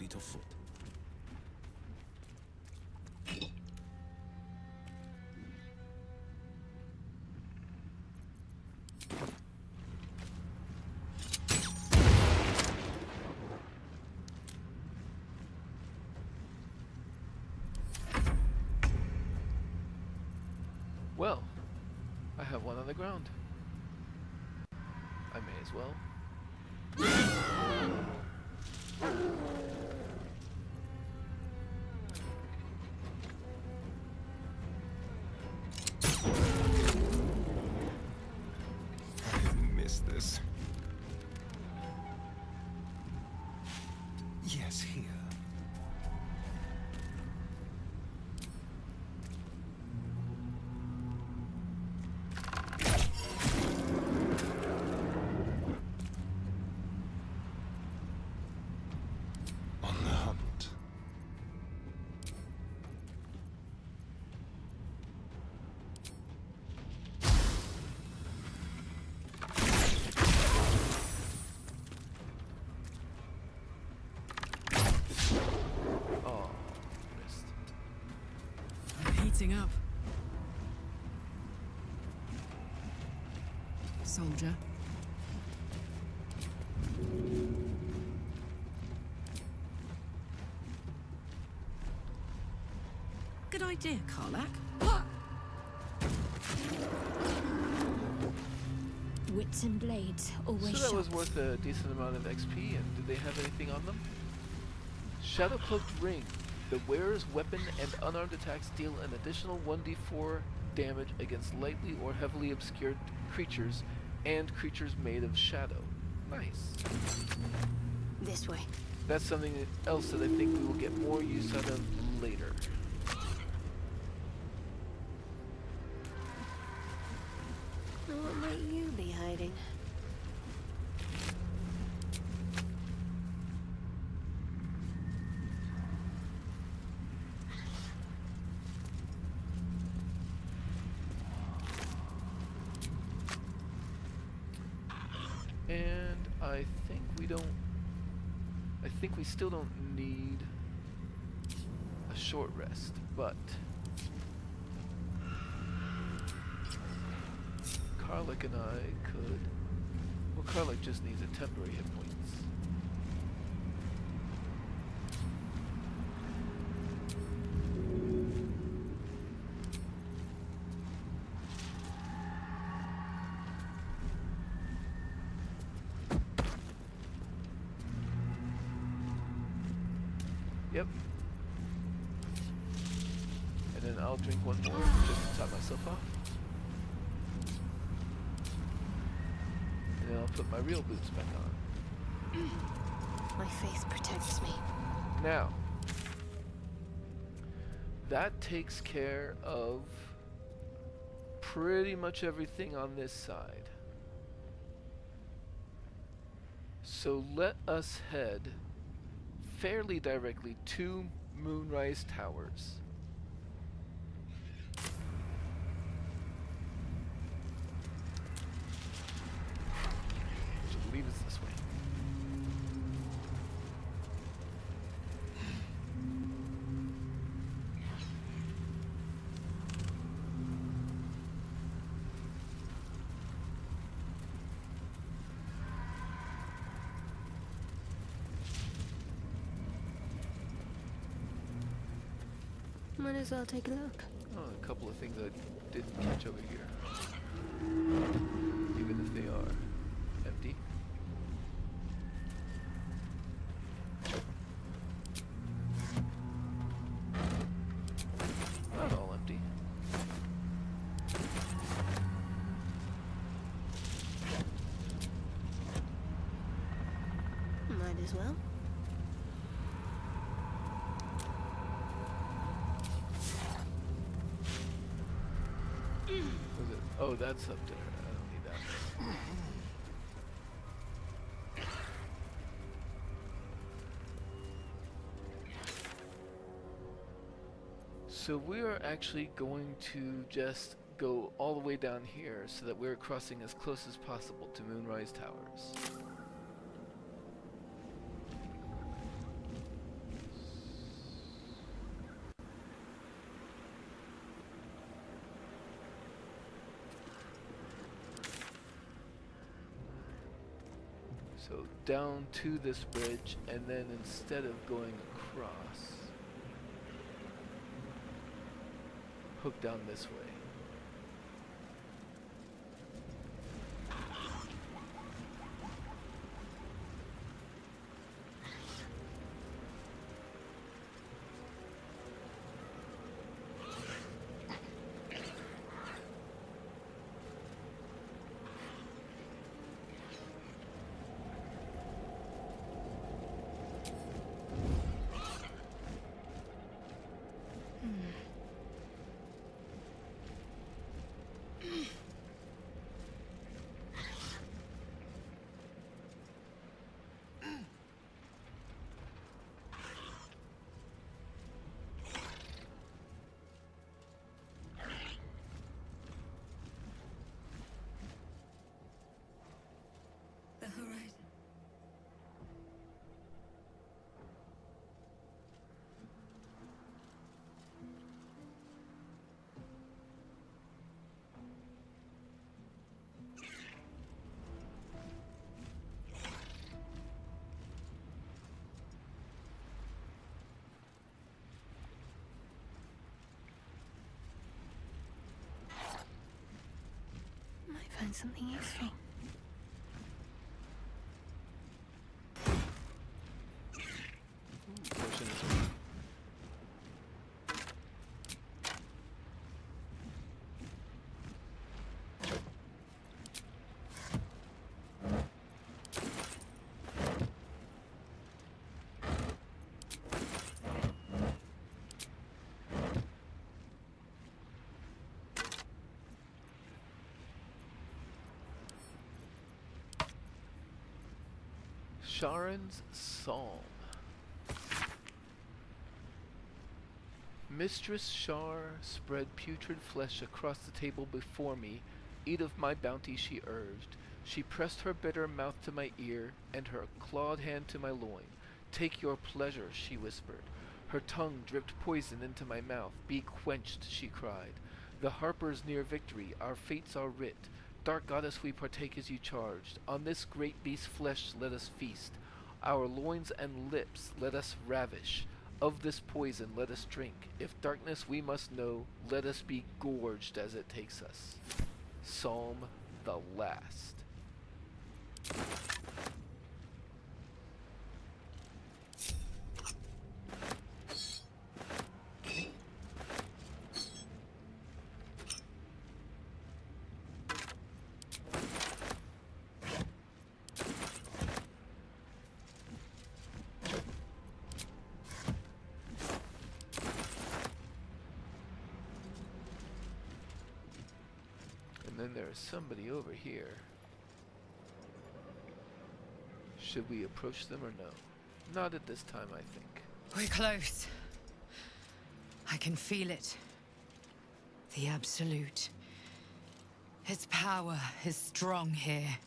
Speaker 6: fleet of foot.
Speaker 1: Well, I have one on the ground. I may as well.
Speaker 6: I miss this. Yes, here. On the hunt.
Speaker 1: Oh, missed.
Speaker 3: I'm heating up. Soldier. Good idea, Karlak.
Speaker 7: Wits and blades, always
Speaker 1: So that was
Speaker 7: sharp.
Speaker 1: worth a decent amount of XP, and did they have anything on them? Shadow Cloaked Ring. The wearer's weapon and unarmed attacks deal an additional 1d4 damage against lightly or heavily obscured creatures and creatures made of shadow. Nice.
Speaker 7: This way.
Speaker 1: That's something else that I think we will get more use out of later.
Speaker 7: What might you be hiding?
Speaker 1: And I think we don't... I think we still don't need a short rest, but... Karlak and I could... Well, Karlak just needs a temporary hit points. Yep. And then I'll drink one more just to top myself off. And then I'll put my real boots back on.
Speaker 7: My faith protects me.
Speaker 1: Now, that takes care of pretty much everything on this side. So let us head fairly directly to Moonrise Towers. Which I believe is this way.
Speaker 7: Might as well take a look.
Speaker 1: Oh, a couple of things I didn't catch over here. Even if they are empty. Not all empty.
Speaker 7: Might as well.
Speaker 1: Was it? Oh, that's up there. I don't need that. So we are actually going to just go all the way down here so that we're crossing as close as possible to Moonrise Towers. So down to this bridge, and then instead of going across, hook down this way.
Speaker 2: The horizon.
Speaker 7: Might find something useful.
Speaker 1: Potion is Sharon's Psalm. Mistress Shar spread putrid flesh across the table before me. Eat of my bounty, she urged. She pressed her bitter mouth to my ear, and her clawed hand to my loin. Take your pleasure, she whispered. Her tongue dripped poison into my mouth. Be quenched, she cried. The harper's near victory, our fates are writ. Dark goddess, we partake as you charged. On this great beast's flesh let us feast. Our loins and lips let us ravish. Of this poison let us drink. If darkness we must know, let us be gorged as it takes us. Psalm the last. And then there is somebody over here. Should we approach them or no? Not at this time, I think.
Speaker 3: We're close. I can feel it. The Absolute. Its power is strong here.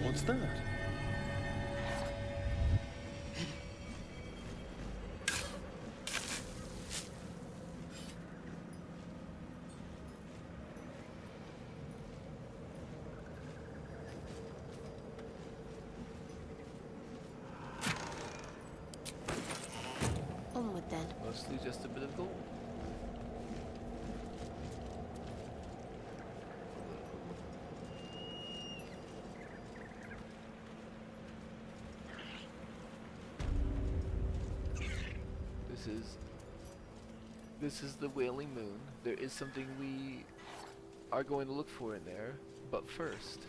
Speaker 6: What's that?
Speaker 7: Onward then.
Speaker 1: Mostly just a bit of gold. This is the Wailing Moon. There is something we are going to look for in there, but first.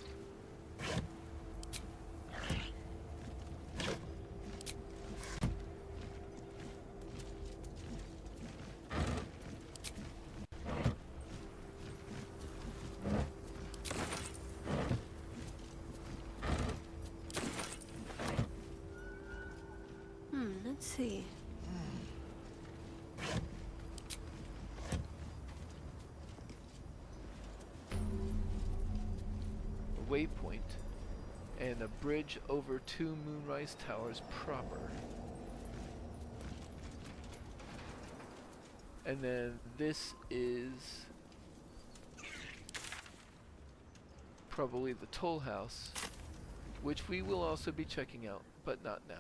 Speaker 7: Let's see.
Speaker 1: A waypoint and a bridge over 2 Moonrise Towers proper. And then this is probably the toll house, which we will also be checking out, but not now.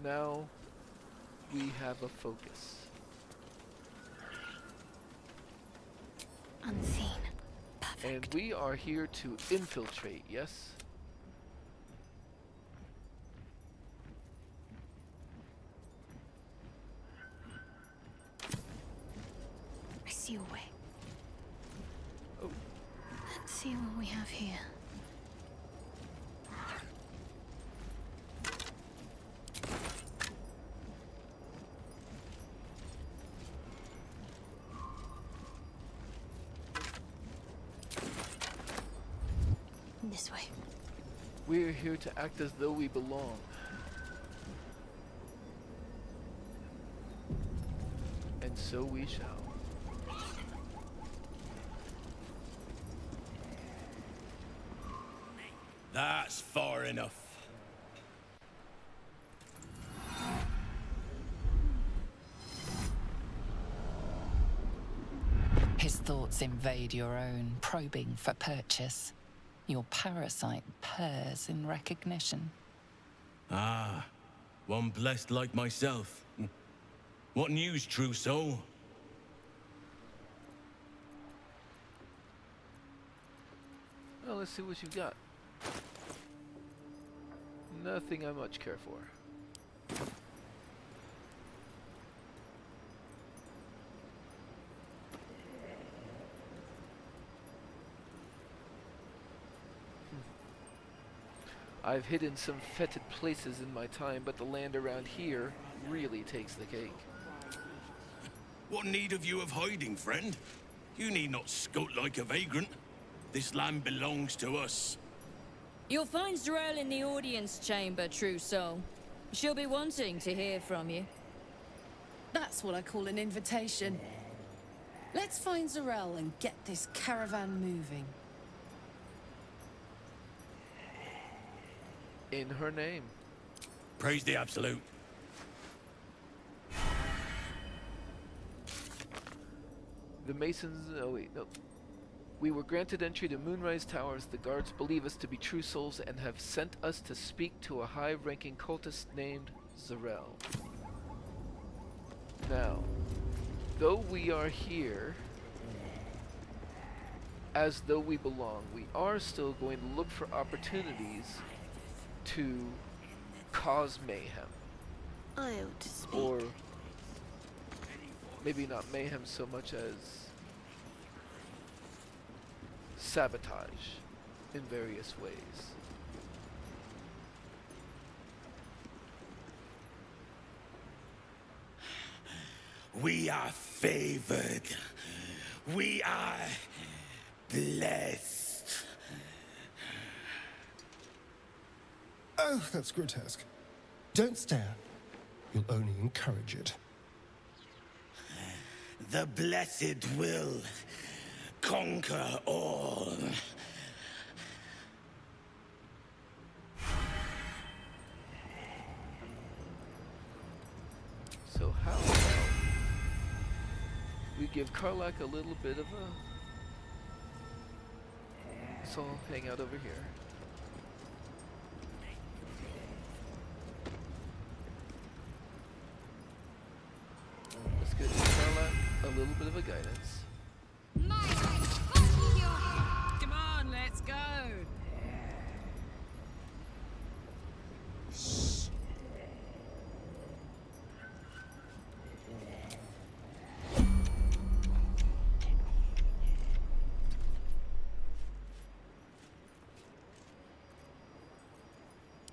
Speaker 1: Now we have a focus.
Speaker 7: Unseen. Perfect.
Speaker 1: And we are here to infiltrate, yes?
Speaker 7: I see a way.
Speaker 1: Oh.
Speaker 7: Let's see what we have here. This way.
Speaker 1: We are here to act as though we belong. And so we shall.
Speaker 8: That's far enough.
Speaker 5: His thoughts invade your own, probing for purchase. Your parasite purrs in recognition.
Speaker 8: Ah, one blessed like myself. What news, true soul?
Speaker 1: Well, let's see what you've got. Nothing I much care for. I've hidden some fetid places in my time, but the land around here really takes the cake.
Speaker 8: What need have you of hiding, friend? You need not skulk like a vagrant. This land belongs to us.
Speaker 9: You'll find Zarel in the audience chamber, true soul. She'll be wanting to hear from you.
Speaker 3: That's what I call an invitation. Let's find Zarel and get this caravan moving.
Speaker 1: In her name.
Speaker 8: Praise the Absolute.
Speaker 1: The Masons... Oh wait, no. We were granted entry to Moonrise Towers. The guards believe us to be true souls and have sent us to speak to a high-ranking cultist named Zarel. Now, though we are here as though we belong, we are still going to look for opportunities to cause mayhem.
Speaker 7: I ought to speak.
Speaker 1: Or maybe not mayhem so much as sabotage in various ways.
Speaker 8: We are favored. We are blessed.
Speaker 10: Oh, that's grotesque. Don't stare. You'll only encourage it.
Speaker 8: The blessed will conquer all.
Speaker 1: So how about we give Karlak a little bit of a... Let's all hang out over here. Let's give Karlak a little bit of a guidance.
Speaker 3: Come on, let's go.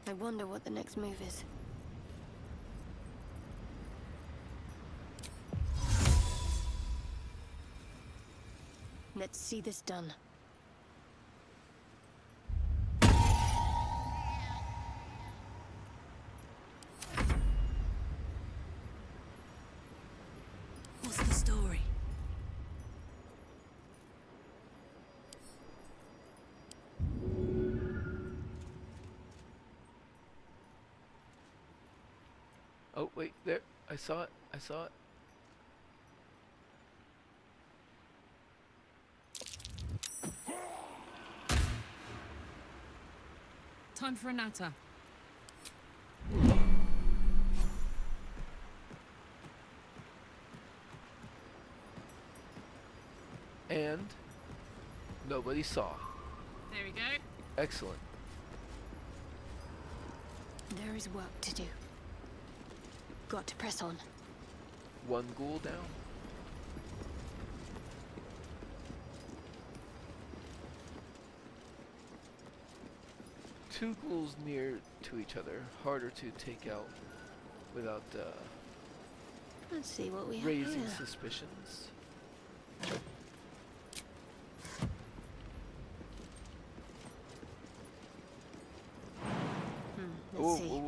Speaker 7: I wonder what the next move is. Let's see this done.
Speaker 3: What's the story?
Speaker 1: Oh, wait, there. I saw it. I saw it.
Speaker 3: Time for a natter.
Speaker 1: And nobody saw.
Speaker 3: There we go.
Speaker 1: Excellent.
Speaker 7: There is work to do. Got to press on.
Speaker 1: One ghoul down. Two ghouls near to each other, harder to take out without
Speaker 7: Let's see what we have
Speaker 1: raising
Speaker 7: here.
Speaker 1: suspicions.
Speaker 7: Let's see.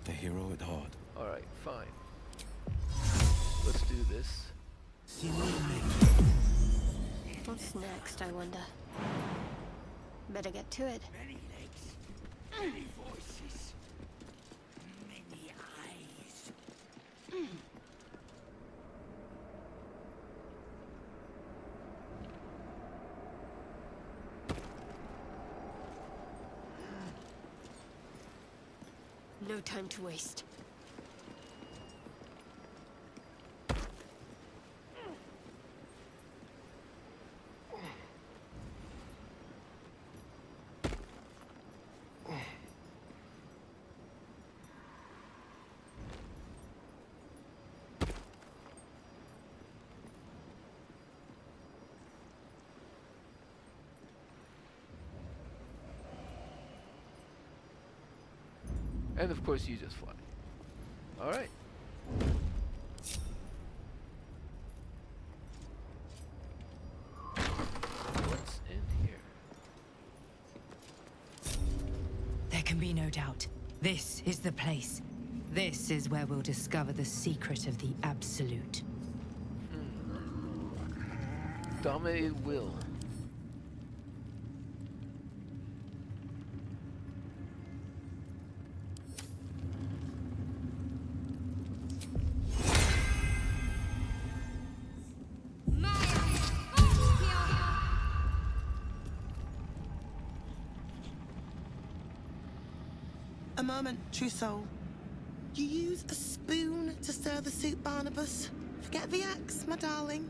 Speaker 6: The hero at heart.
Speaker 1: Alright, fine. Let's do this.
Speaker 8: See what you make.
Speaker 7: What's next, I wonder? Better get to it.
Speaker 8: Many legs, many voices, many eyes.
Speaker 7: No time to waste.
Speaker 1: And of course you just fly. Alright. What's in here?
Speaker 11: There can be no doubt. This is the place. This is where we'll discover the secret of the Absolute.
Speaker 1: Dominated will.
Speaker 12: A moment, true soul. You use a spoon to stir the soup, Barnabas. Forget the axe, my darling.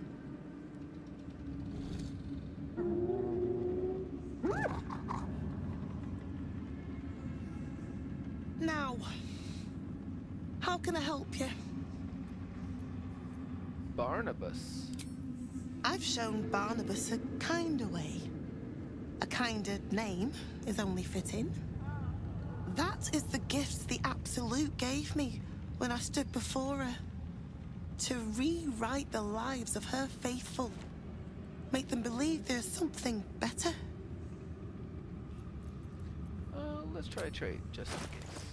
Speaker 12: Now, how can I help you?
Speaker 1: Barnabas.
Speaker 12: I've shown Barnabas a kinder way. A kinder name is only fitting. That is the gift the Absolute gave me when I stood before her. To rewrite the lives of her faithful. Make them believe there's something better.
Speaker 1: Let's try a trade, just in case.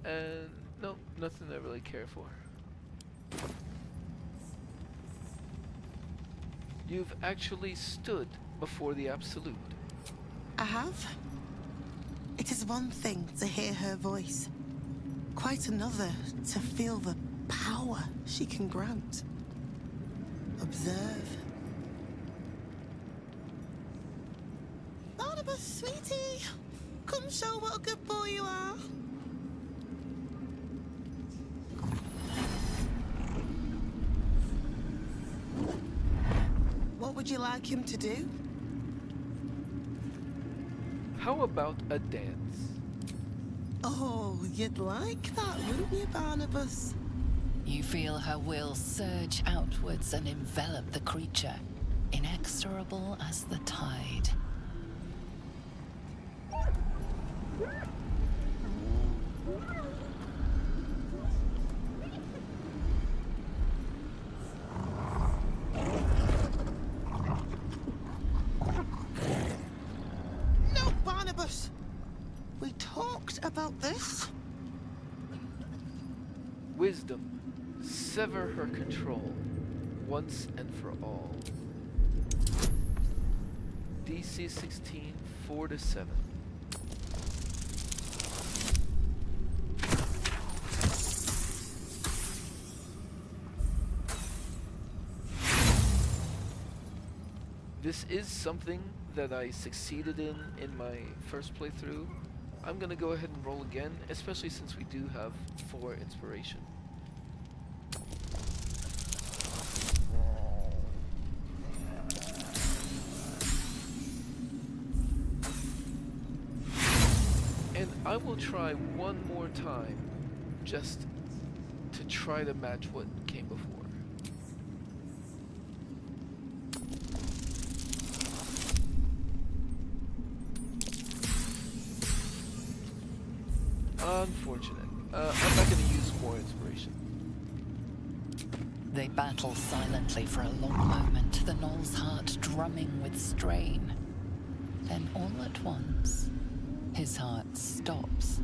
Speaker 1: And no, nothing I really care for. You've actually stood before the Absolute.
Speaker 12: I have. It is one thing to hear her voice. Quite another to feel the power she can grant. Observe. Barnabas, sweetie, come show what a good boy you are. What would you like him to do?
Speaker 1: How about a dance?
Speaker 12: Oh, you'd like that, wouldn't you, Barnabas?
Speaker 5: You feel her will surge outwards and envelop the creature, inexorable as the tide.
Speaker 12: No, Barnabas! We talked about this.
Speaker 1: Wisdom. Sever her control, once and for all. DC 16, 4 to 7. This is something that I succeeded in my first playthrough. I'm gonna go ahead and roll again, especially since we do have 4 inspiration. And I will try one more time, just to try to match what came before. Unfortunate. I'm not going to use more inspiration.
Speaker 5: They battle silently for a long moment, the Gnoll's heart drumming with strain. Then all at once, his heart stops.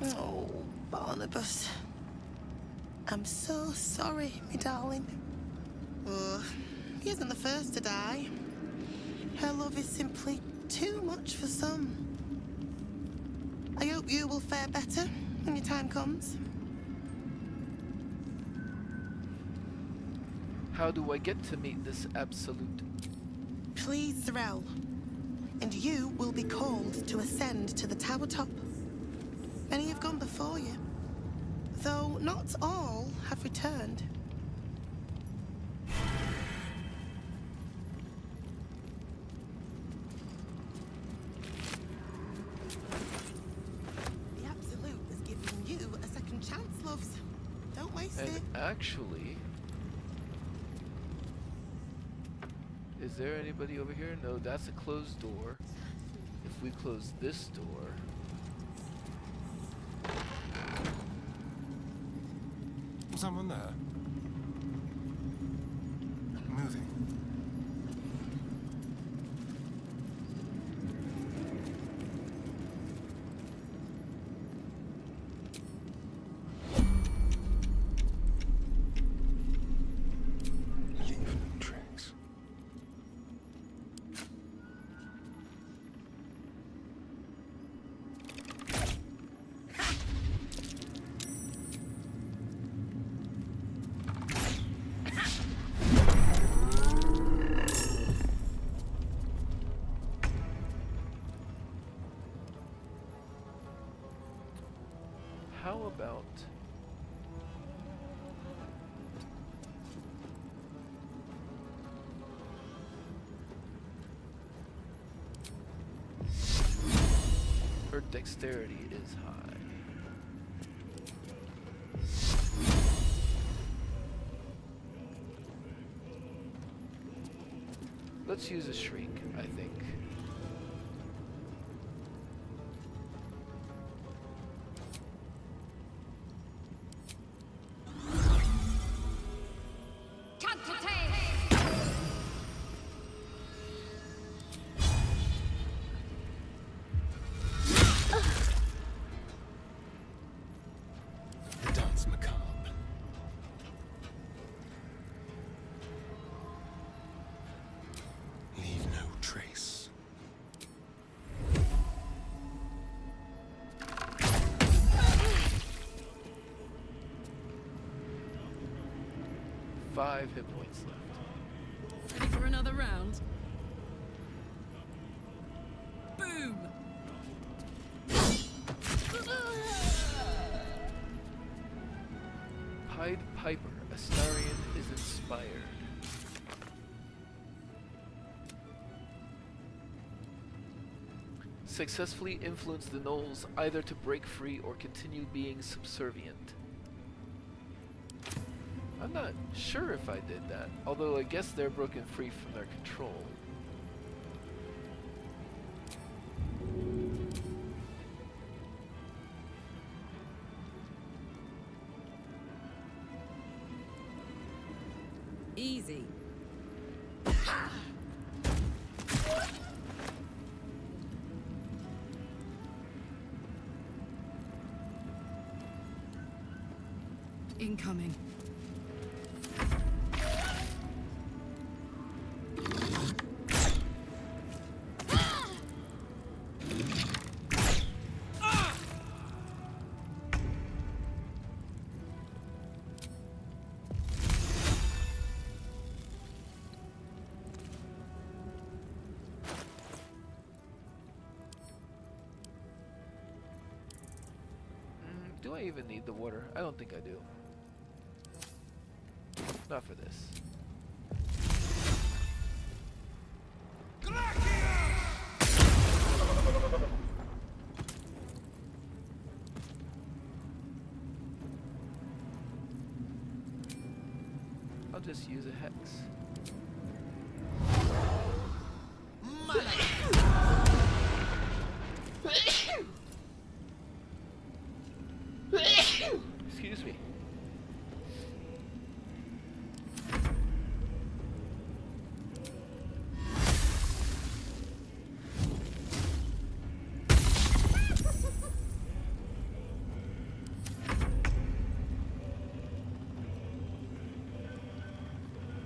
Speaker 12: Oh, Barnabas. I'm so sorry, me darling. Oh, he isn't the first to die. Her love is simply too much for some. I hope you will fare better when your time comes.
Speaker 1: How do I get to meet this absolute?
Speaker 12: Please, Zarel. And you will be called to ascend to the tower top. Many have gone before you, though not all have returned. The Absolute is giving you a second chance, loves. Don't waste
Speaker 1: And
Speaker 12: it.
Speaker 1: actually, is there anybody over here? No, that's a closed door. If we close this door,
Speaker 6: Someone there? Moving. Leave no trace.
Speaker 1: how about her dexterity is high. Let's use a shriek, I think.
Speaker 6: The dance macabre. Leave no trace.
Speaker 1: Five hit points left.
Speaker 3: Ready for another round? Boom!
Speaker 1: Pied Piper, Astarion is inspired. Successfully influence the gnolls either to break free or continue being subservient. I'm not sure if I did that, although I guess they're broken free from their control.
Speaker 11: Easy. Incoming.
Speaker 1: Do I even need the water? I don't think I do. Not for this. I'll just use a hex. Excuse me.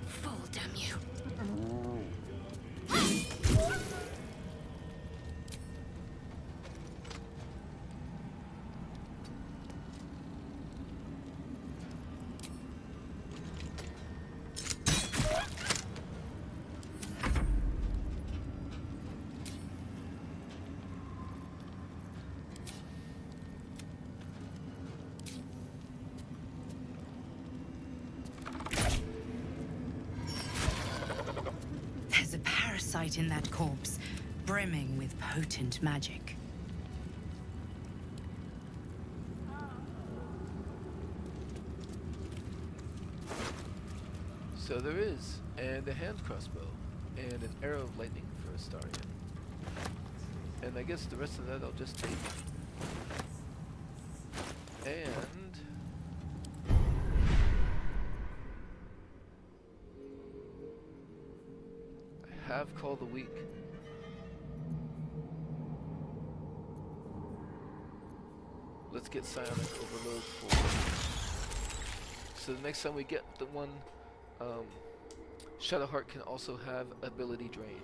Speaker 7: Fall, damn you.
Speaker 11: There's a parasite in that corpse, brimming with potent magic.
Speaker 1: So there is, and a hand crossbow, and an arrow of lightning for Astarion. And I guess the rest of that I'll just take. And I have Call the Weak. Let's get Psionic Overload for. So the next time we get the one, Shadowheart can also have ability drain.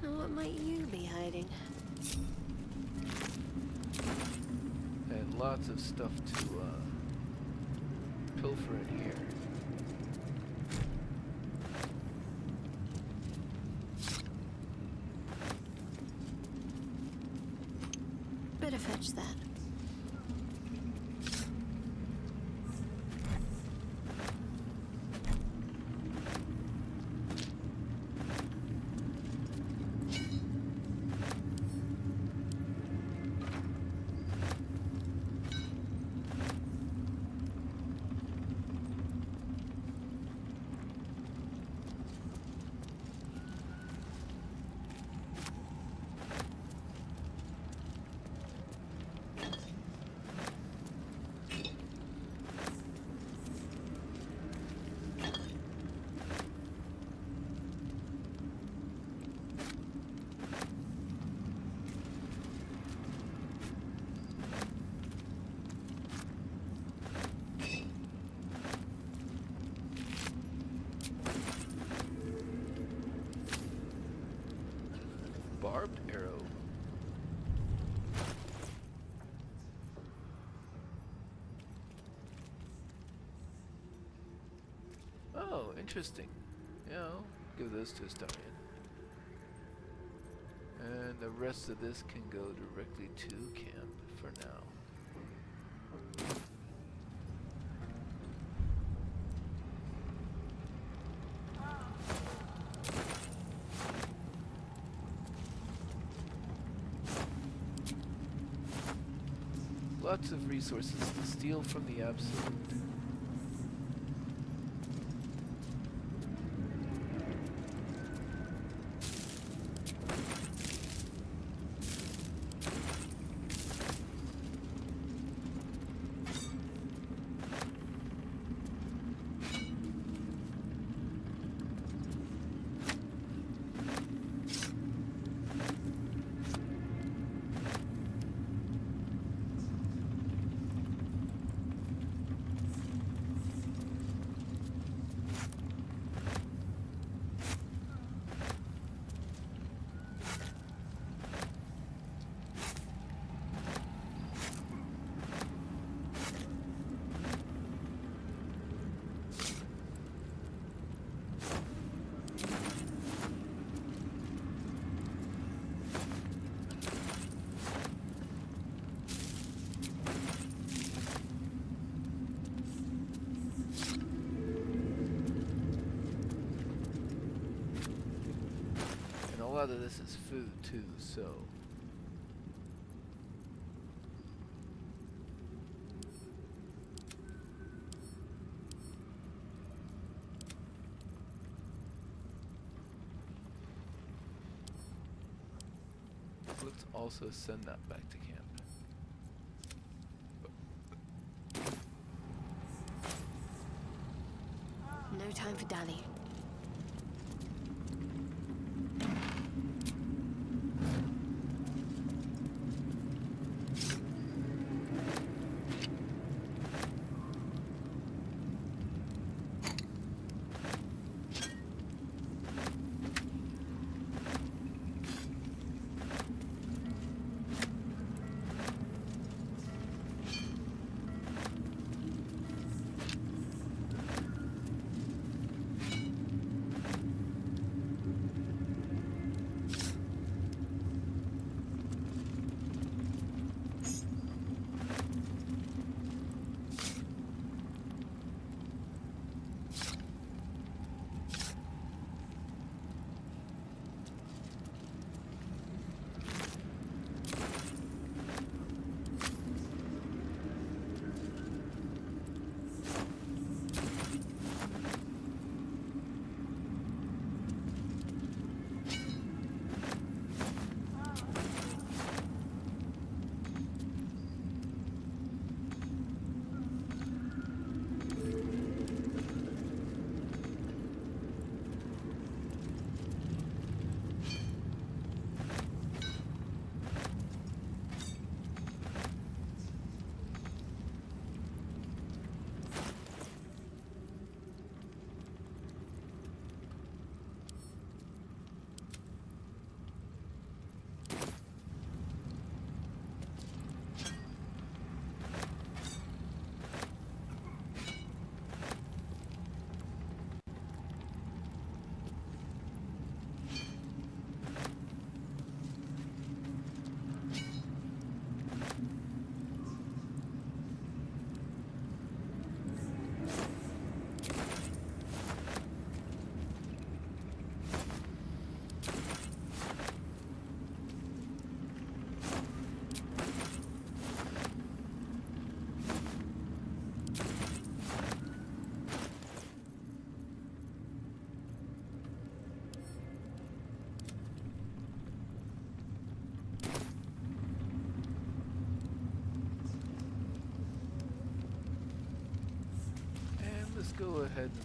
Speaker 7: Now what might you be hiding?
Speaker 1: And lots of stuff to pilfer in here.
Speaker 7: Better fetch that.
Speaker 1: Barbed arrow. Oh, interesting. Yeah, I'll give those to Astarion. And the rest of this can go directly to camp for now. lots of resources to steal from the Absolute. And a lot of this is food too, so let's also send that back to camp.
Speaker 7: No time for dally. Let's go ahead and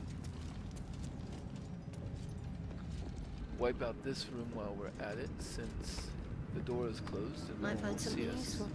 Speaker 7: wipe out this room while we're at it, since the door is closed and no Might
Speaker 1: one
Speaker 7: find
Speaker 1: will see
Speaker 7: something
Speaker 1: us.
Speaker 7: useful.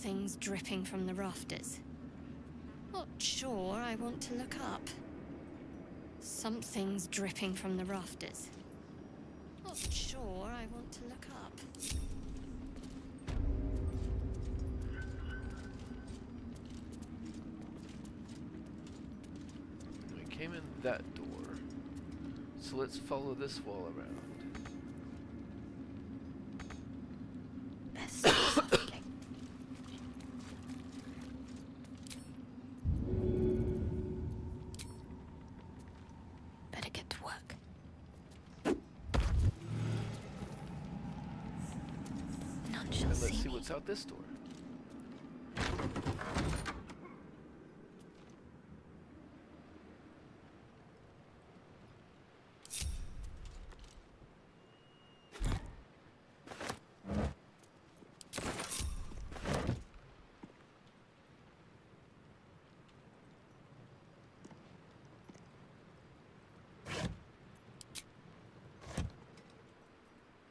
Speaker 2: Something's dripping from the rafters. Not sure I want to look up. Something's dripping from the rafters. Not sure I want to look up.
Speaker 1: We came in that door. So let's follow this wall around.
Speaker 2: Best softly. Better get to work. None shall
Speaker 1: And let's
Speaker 2: see
Speaker 1: see
Speaker 2: me.
Speaker 1: what's out this door.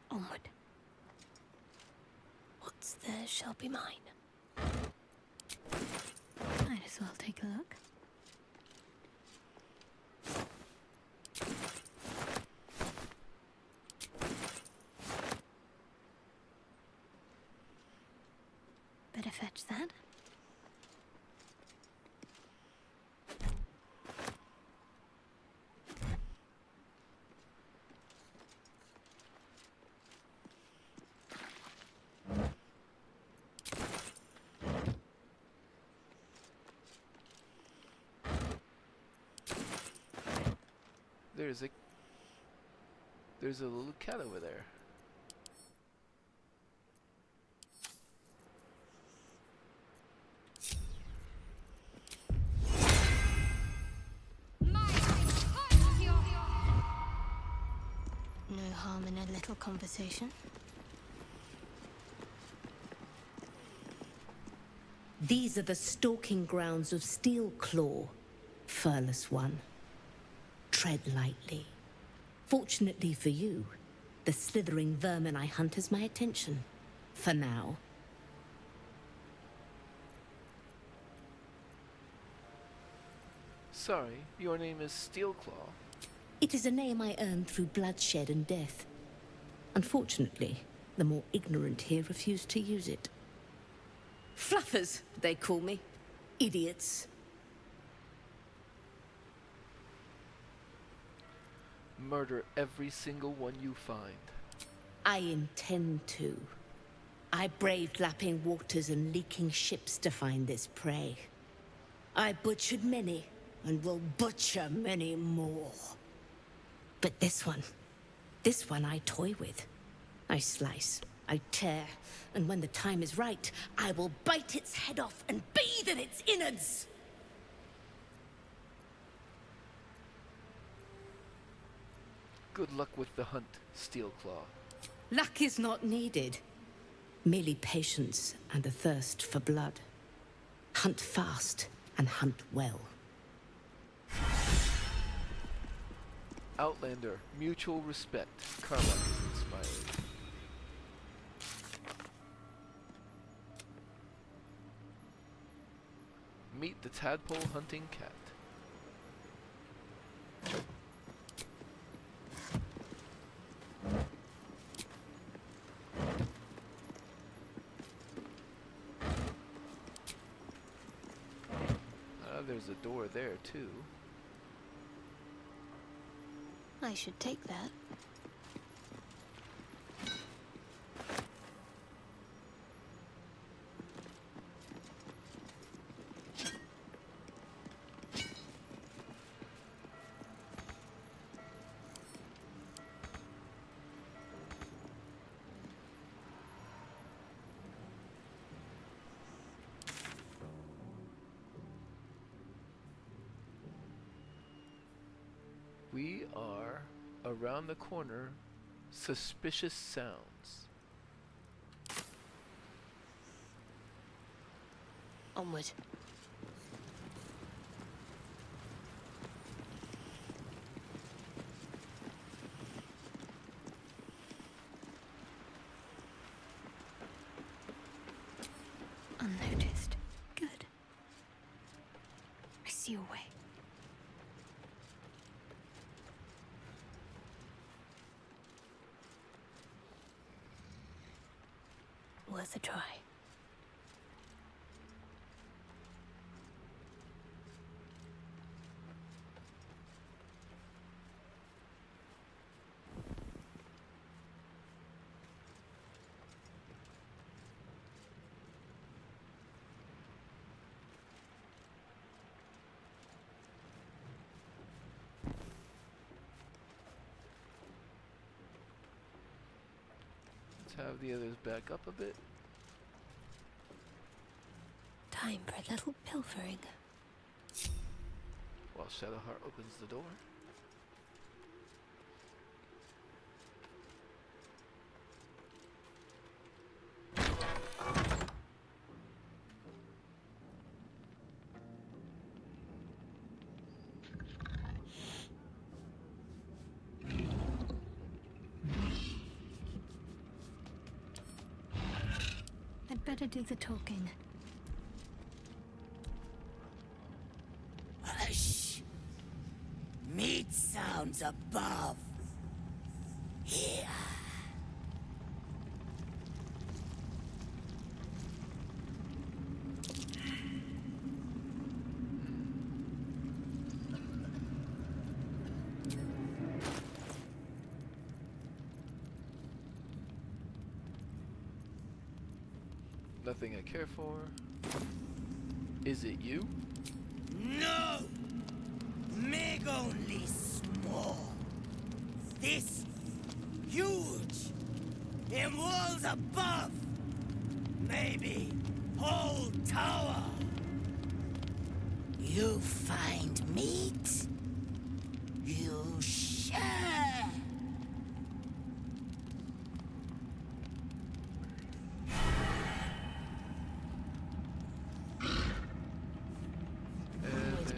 Speaker 2: Onward. What's there shall be mine. Might as well take a look. Better fetch that.
Speaker 1: There's a little cat over there.
Speaker 2: No harm in a little conversation.
Speaker 13: These are the stalking grounds of Steelclaw, furless one. Tread lightly. Fortunately for you, the slithering vermin I hunt has my attention. For now.
Speaker 1: Sorry, your name is Steelclaw.
Speaker 13: It is a name I earned through bloodshed and death. Unfortunately, the more ignorant here refuse to use it. Fluffers, they call me. Idiots.
Speaker 1: Murder every single one you find.
Speaker 13: I intend to. I braved lapping waters and leaking ships to find this prey. I butchered many, and will butcher many more. But this one I toy with. I slice, I tear, and when the time is right, I will bite its head off and bathe in its innards!
Speaker 1: Good luck with the hunt, Steelclaw.
Speaker 13: Luck is not needed. Merely patience and a thirst for blood. Hunt fast and hunt well.
Speaker 1: Outlander, mutual respect. Carmack is inspired. Meet the tadpole hunting cat. There's a door there too.
Speaker 2: I should take that.
Speaker 1: We are around the corner. Suspicious sounds.
Speaker 2: Onward. Unnoticed. Good. I see your way. Worth a try.
Speaker 1: Let's have the others back up a bit.
Speaker 2: Time for a little pilfering.
Speaker 1: While Shadowheart opens the door.
Speaker 2: I'd better do the talking.
Speaker 13: Hush! Meat sounds above. Here.
Speaker 1: Nothing I care for. Is it you?
Speaker 13: No! Meg only small. This huge. In walls above. Maybe whole tower. You find meat. You share.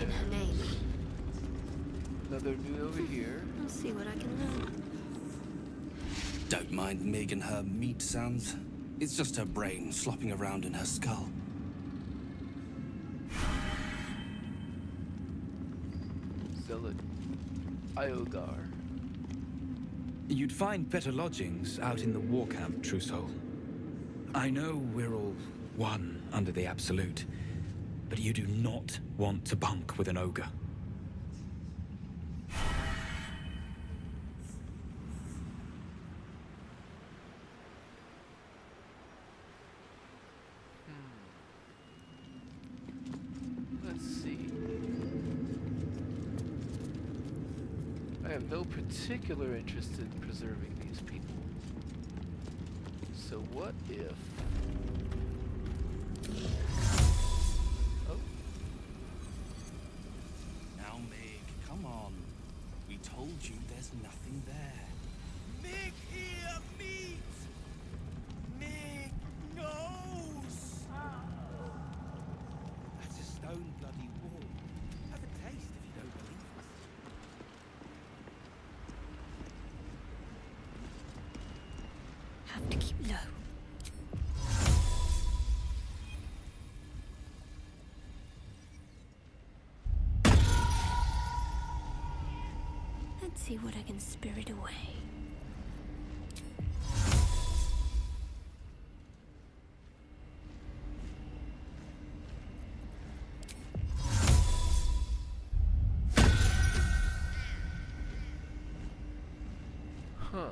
Speaker 2: In her name.
Speaker 1: Another dude over here.
Speaker 2: I'll see what I can learn.
Speaker 14: Don't mind Meg and her meat sounds. It's just her brain slopping around in her skull.
Speaker 1: Zealot Iogar.
Speaker 15: You'd find better lodgings out in the war camp, true soul. I know we're all one under the Absolute, but you do not want to bunk with an ogre.
Speaker 1: Let's see. I have no particular interest in preserving these people. So what if... Oh.
Speaker 14: Now, Meg, come on. We told you there's nothing there.
Speaker 13: Meg here meat. Meg knows.
Speaker 15: That's a stone bloody wall. Have a taste if you don't believe us.
Speaker 2: Have to keep low. Let's see what I can spirit away.
Speaker 1: Huh.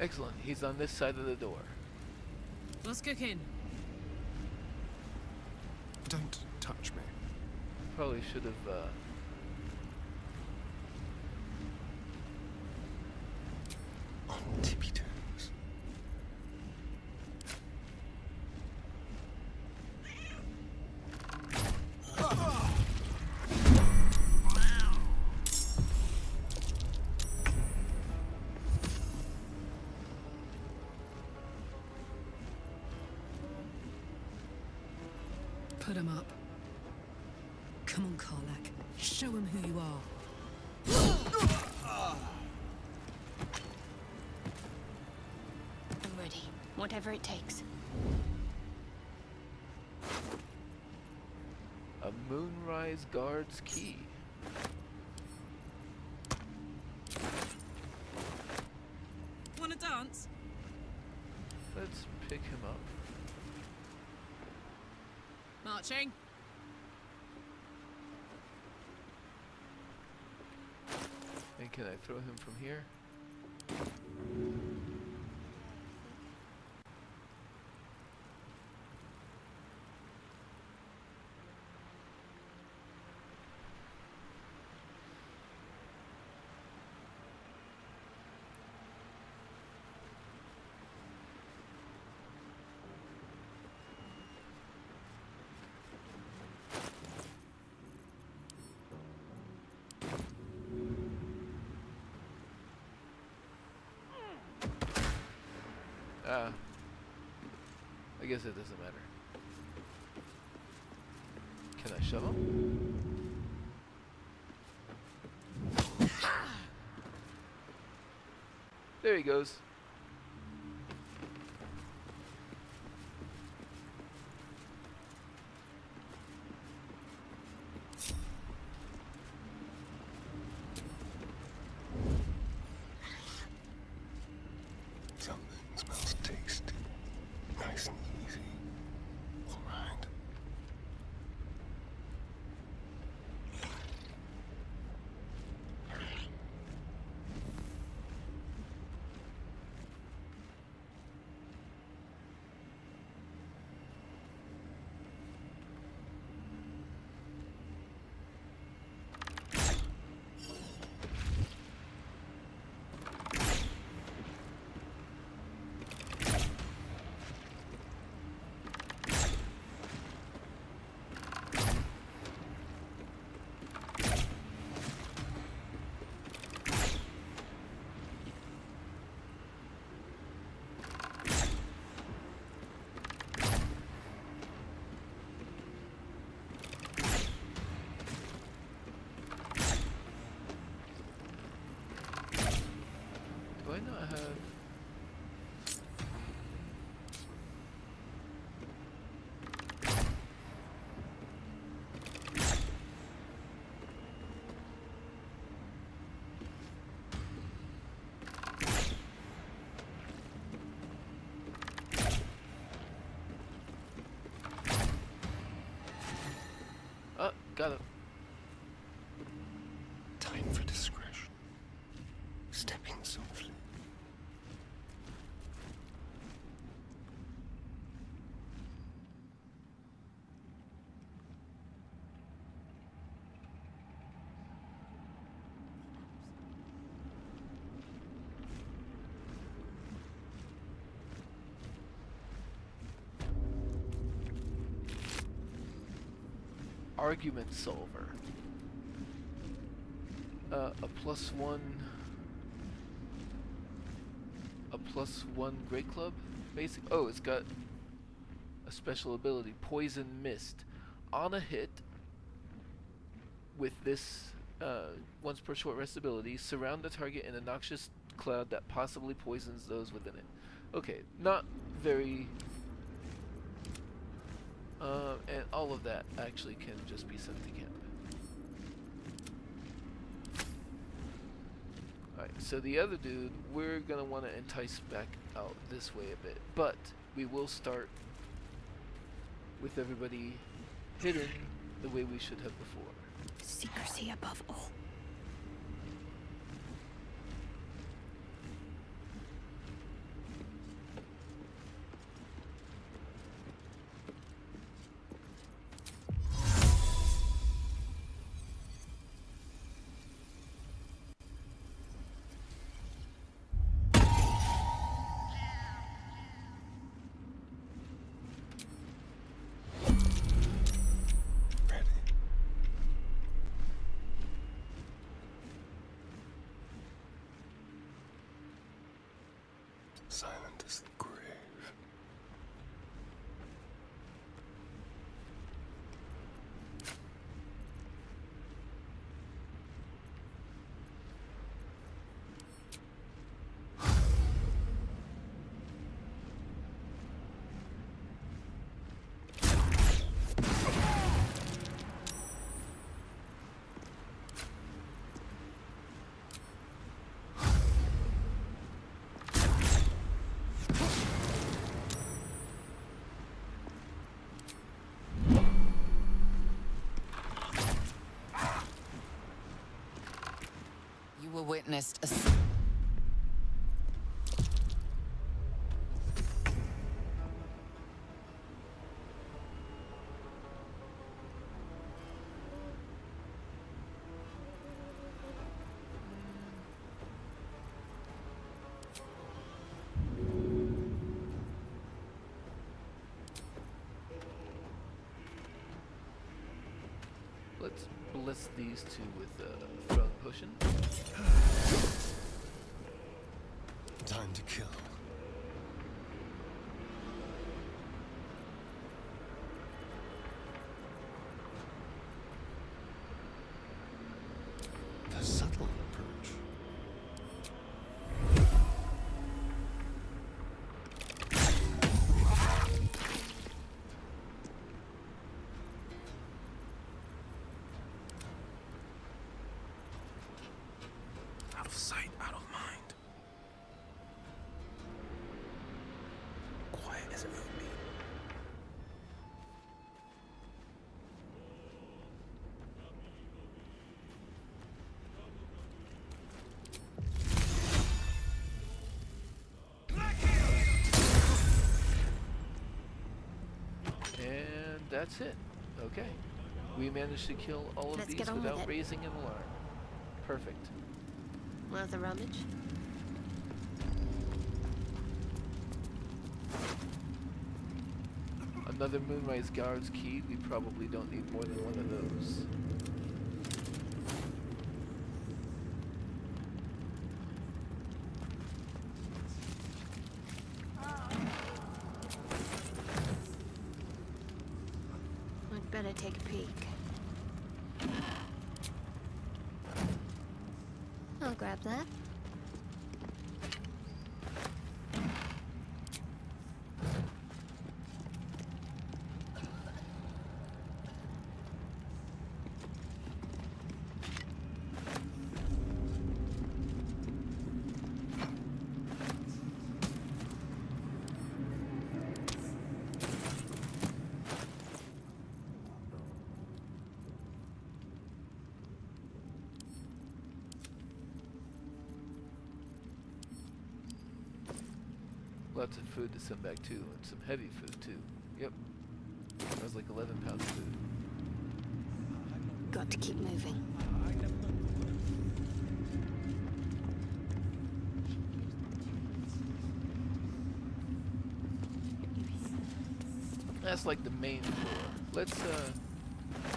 Speaker 1: Excellent. He's on this side of the door.
Speaker 3: What's cooking?
Speaker 10: Don't touch me.
Speaker 1: Probably should have,
Speaker 10: On tippy toes.
Speaker 3: Put him up. Come on, Karlak. Show him who you are.
Speaker 2: I'm ready. Whatever it takes.
Speaker 1: a Moonrise Guard's key.
Speaker 3: Wanna dance?
Speaker 1: Let's pick him up.
Speaker 3: Marching.
Speaker 1: And can I throw him from here? I guess it doesn't matter. Can I shove him? There he goes.
Speaker 10: Something smells tasty. Nice and easy. All right.
Speaker 1: Do I not have... Got it.
Speaker 10: Time for discretion. Stepping softly.
Speaker 1: Argument solver. A +1 Great Club? Basic. Oh, it's got a special ability, Poison Mist. On a hit with this once per short rest ability, surround the target in a noxious cloud that possibly poisons those within it. Okay, not very... and all of that actually can just be sent to camp. Alright, so the other dude, we're gonna want to entice back out this way a bit, but we will start with everybody hidden the way we should have before.
Speaker 2: Secrecy above all.
Speaker 6: Silent as the grave.
Speaker 5: You were witnessed a...
Speaker 1: Let's bless these two with throne potion.
Speaker 10: Time to kill. The subtle approach.
Speaker 6: Out of sight, out of mind. Quiet as a moonbeam.
Speaker 1: And that's it. Okay. We managed to kill all of
Speaker 12: Let's
Speaker 1: these
Speaker 12: get on with
Speaker 1: without
Speaker 12: it.
Speaker 1: raising an alarm. Perfect.
Speaker 12: Worth a rummage?
Speaker 1: Another Moonrise Guard's key. We probably don't need more than one of those.
Speaker 12: I'd better take a peek. I'll grab that.
Speaker 1: Lots of food to send back too, and some heavy food too. Yep. That was like 11 pounds of food.
Speaker 12: Got to keep moving.
Speaker 1: That's like the main floor. Let's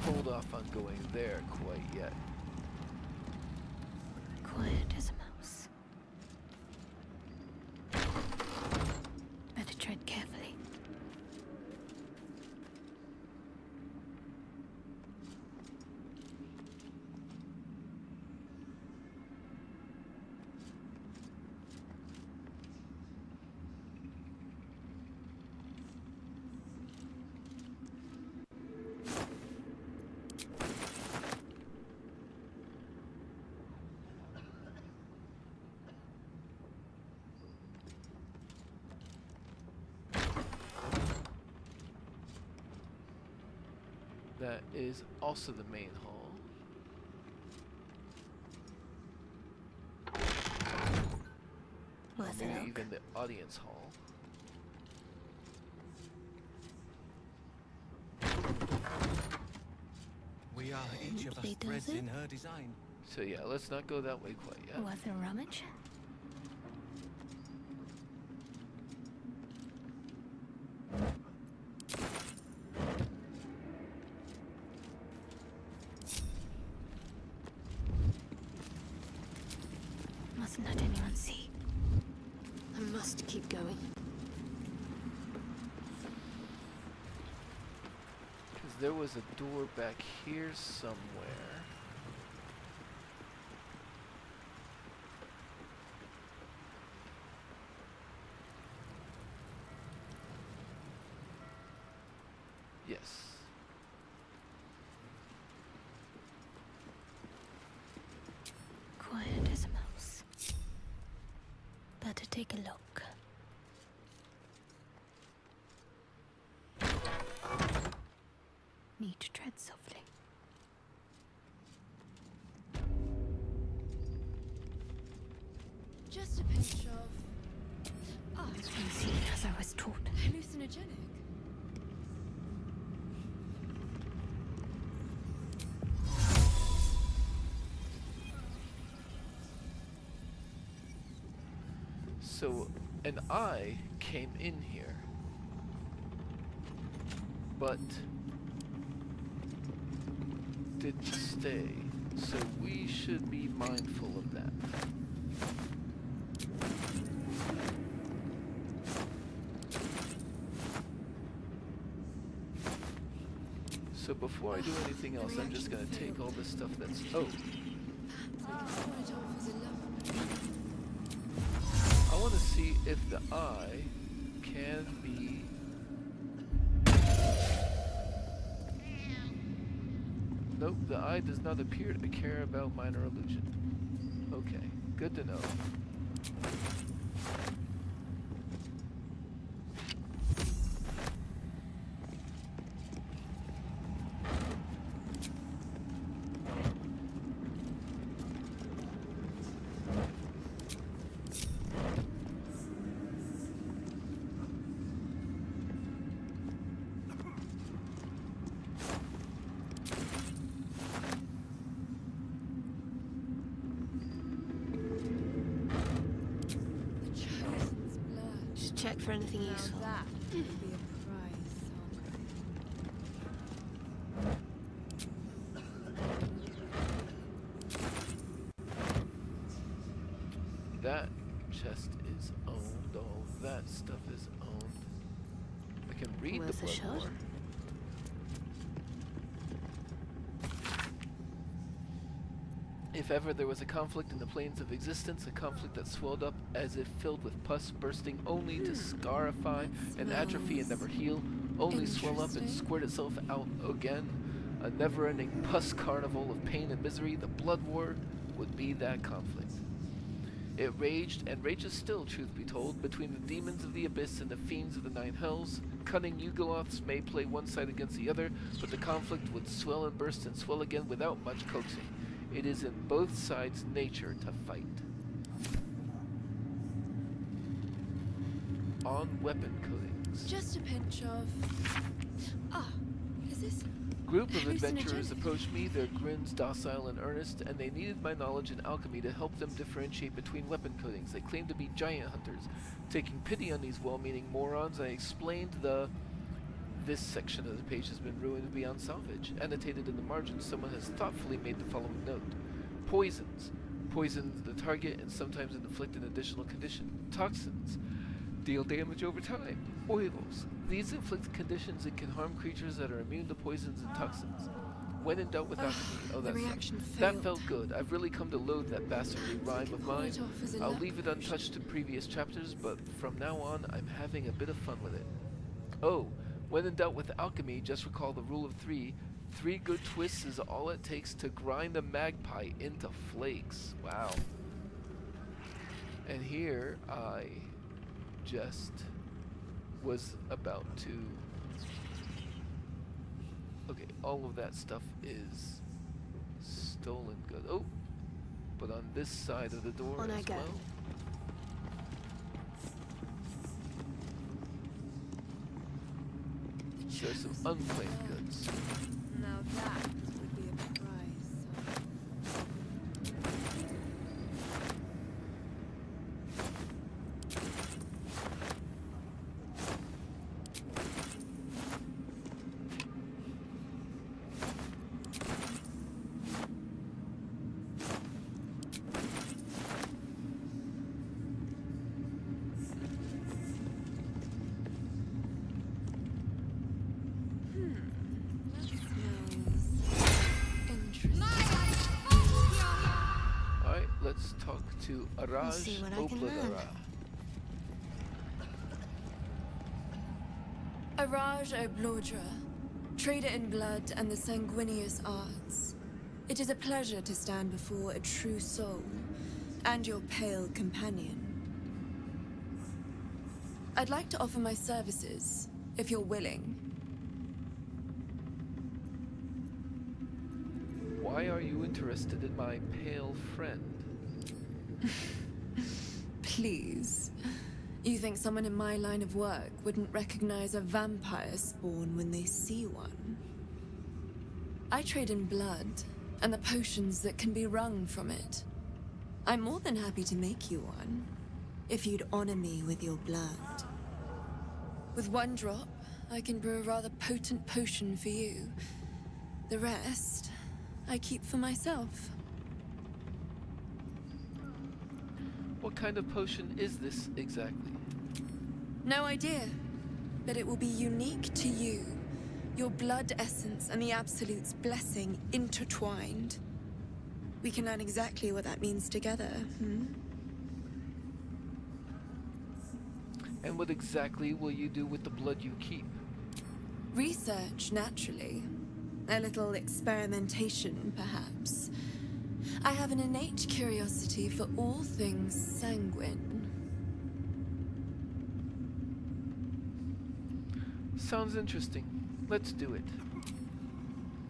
Speaker 1: hold off on going there quite yet.
Speaker 2: Quiet as a mouse. Better tread carefully.
Speaker 1: That is also the main hall. Or
Speaker 12: Worth a
Speaker 1: maybe
Speaker 12: look.
Speaker 1: even the audience hall.
Speaker 14: We are each of us
Speaker 12: Neatly
Speaker 14: threads
Speaker 12: does it.
Speaker 14: in her design.
Speaker 1: So yeah, let's not go that way quite yet.
Speaker 2: Worth a rummage? Mustn't let anyone see.
Speaker 12: A
Speaker 2: must keep going.
Speaker 1: Because there was a door back here somewhere. Yes.
Speaker 2: Quiet as a mouse. Better take a look. Need to tread softly.
Speaker 3: Just a pinch of...
Speaker 2: Easy as I was taught.
Speaker 3: hallucinogenic.
Speaker 1: So, an eye came in here, but didn't stay. So we should be mindful of that. So before I do anything else, I'm just gonna take all this stuff that's... Oh! I want to see if the eye can be... Nope, the eye does not appear to care about minor illusion. Okay, good to know.
Speaker 2: Check for anything useful.
Speaker 3: That would be a prize song.
Speaker 1: That chest is owned. All that stuff is owned. I can read
Speaker 2: Worth
Speaker 1: the
Speaker 2: a
Speaker 1: blood
Speaker 2: shot?
Speaker 1: lore. If ever there was a conflict in the planes of existence, a conflict that swelled up as if filled with pus, bursting only to scarify and atrophy and never heal, only swell up and squirt itself out again, a never-ending pus carnival of pain and misery, the blood war would be that conflict. It raged, and rages still, truth be told, between the demons of the abyss and the fiends of the nine hells. Cunning Yugoloths may play one side against the other, but the conflict would swell and burst and swell again without much coaxing. It is in both sides' nature to fight. On weapon coatings.
Speaker 3: Just a pinch of... is this...
Speaker 1: Group of adventurers approached me, their grins docile and earnest, and they needed my knowledge in alchemy to help them differentiate between weapon coatings. They claimed to be giant hunters. Taking pity on these well-meaning morons, I explained this section of the page has been ruined beyond salvage. Annotated in the margins, someone has thoughtfully made the following note. Poisons. Poison the target and sometimes inflict an additional condition. Toxins. Deal damage over time. Oils. These inflict conditions and can harm creatures that are immune to poisons and toxins. When in doubt with alchemy, that felt good. I've really come to loathe that bastardly rhyme of mine. I'll leave it untouched in previous chapters, but from now on, I'm having a bit of fun with it. Oh, when in doubt with alchemy, just recall the rule of 3. 3 good twists is all it takes to grind a magpie into flakes. Wow. And here I just was about to... Okay, all of that stuff is stolen good. Oh, but on this side of the door as well. There's some unclaimed goods.
Speaker 3: Now that would be a prize
Speaker 1: to
Speaker 12: I'll
Speaker 1: Araj
Speaker 12: see what I can learn.
Speaker 1: Oplodara.
Speaker 16: Araj Oblodra, trader in blood and the sanguineous arts. It is a pleasure to stand before a true soul, and your pale companion. I'd like to offer my services, if you're willing.
Speaker 1: Why are you interested in my pale friend?
Speaker 16: Please. You think someone in my line of work wouldn't recognize a vampire spawn when they see one? I trade in blood, and the potions that can be wrung from it. I'm more than happy to make you one, if you'd honor me with your blood. With one drop, I can brew a rather potent potion for you. The rest, I keep for myself.
Speaker 1: What kind of potion is this exactly?
Speaker 16: No idea, but it will be unique to you. Your blood essence and the Absolute's blessing intertwined. We can learn exactly what that means together,
Speaker 1: And what exactly will you do with the blood you keep?
Speaker 16: Research, naturally. A little experimentation, perhaps. I have an innate curiosity for all things sanguine.
Speaker 1: Sounds interesting. Let's do it.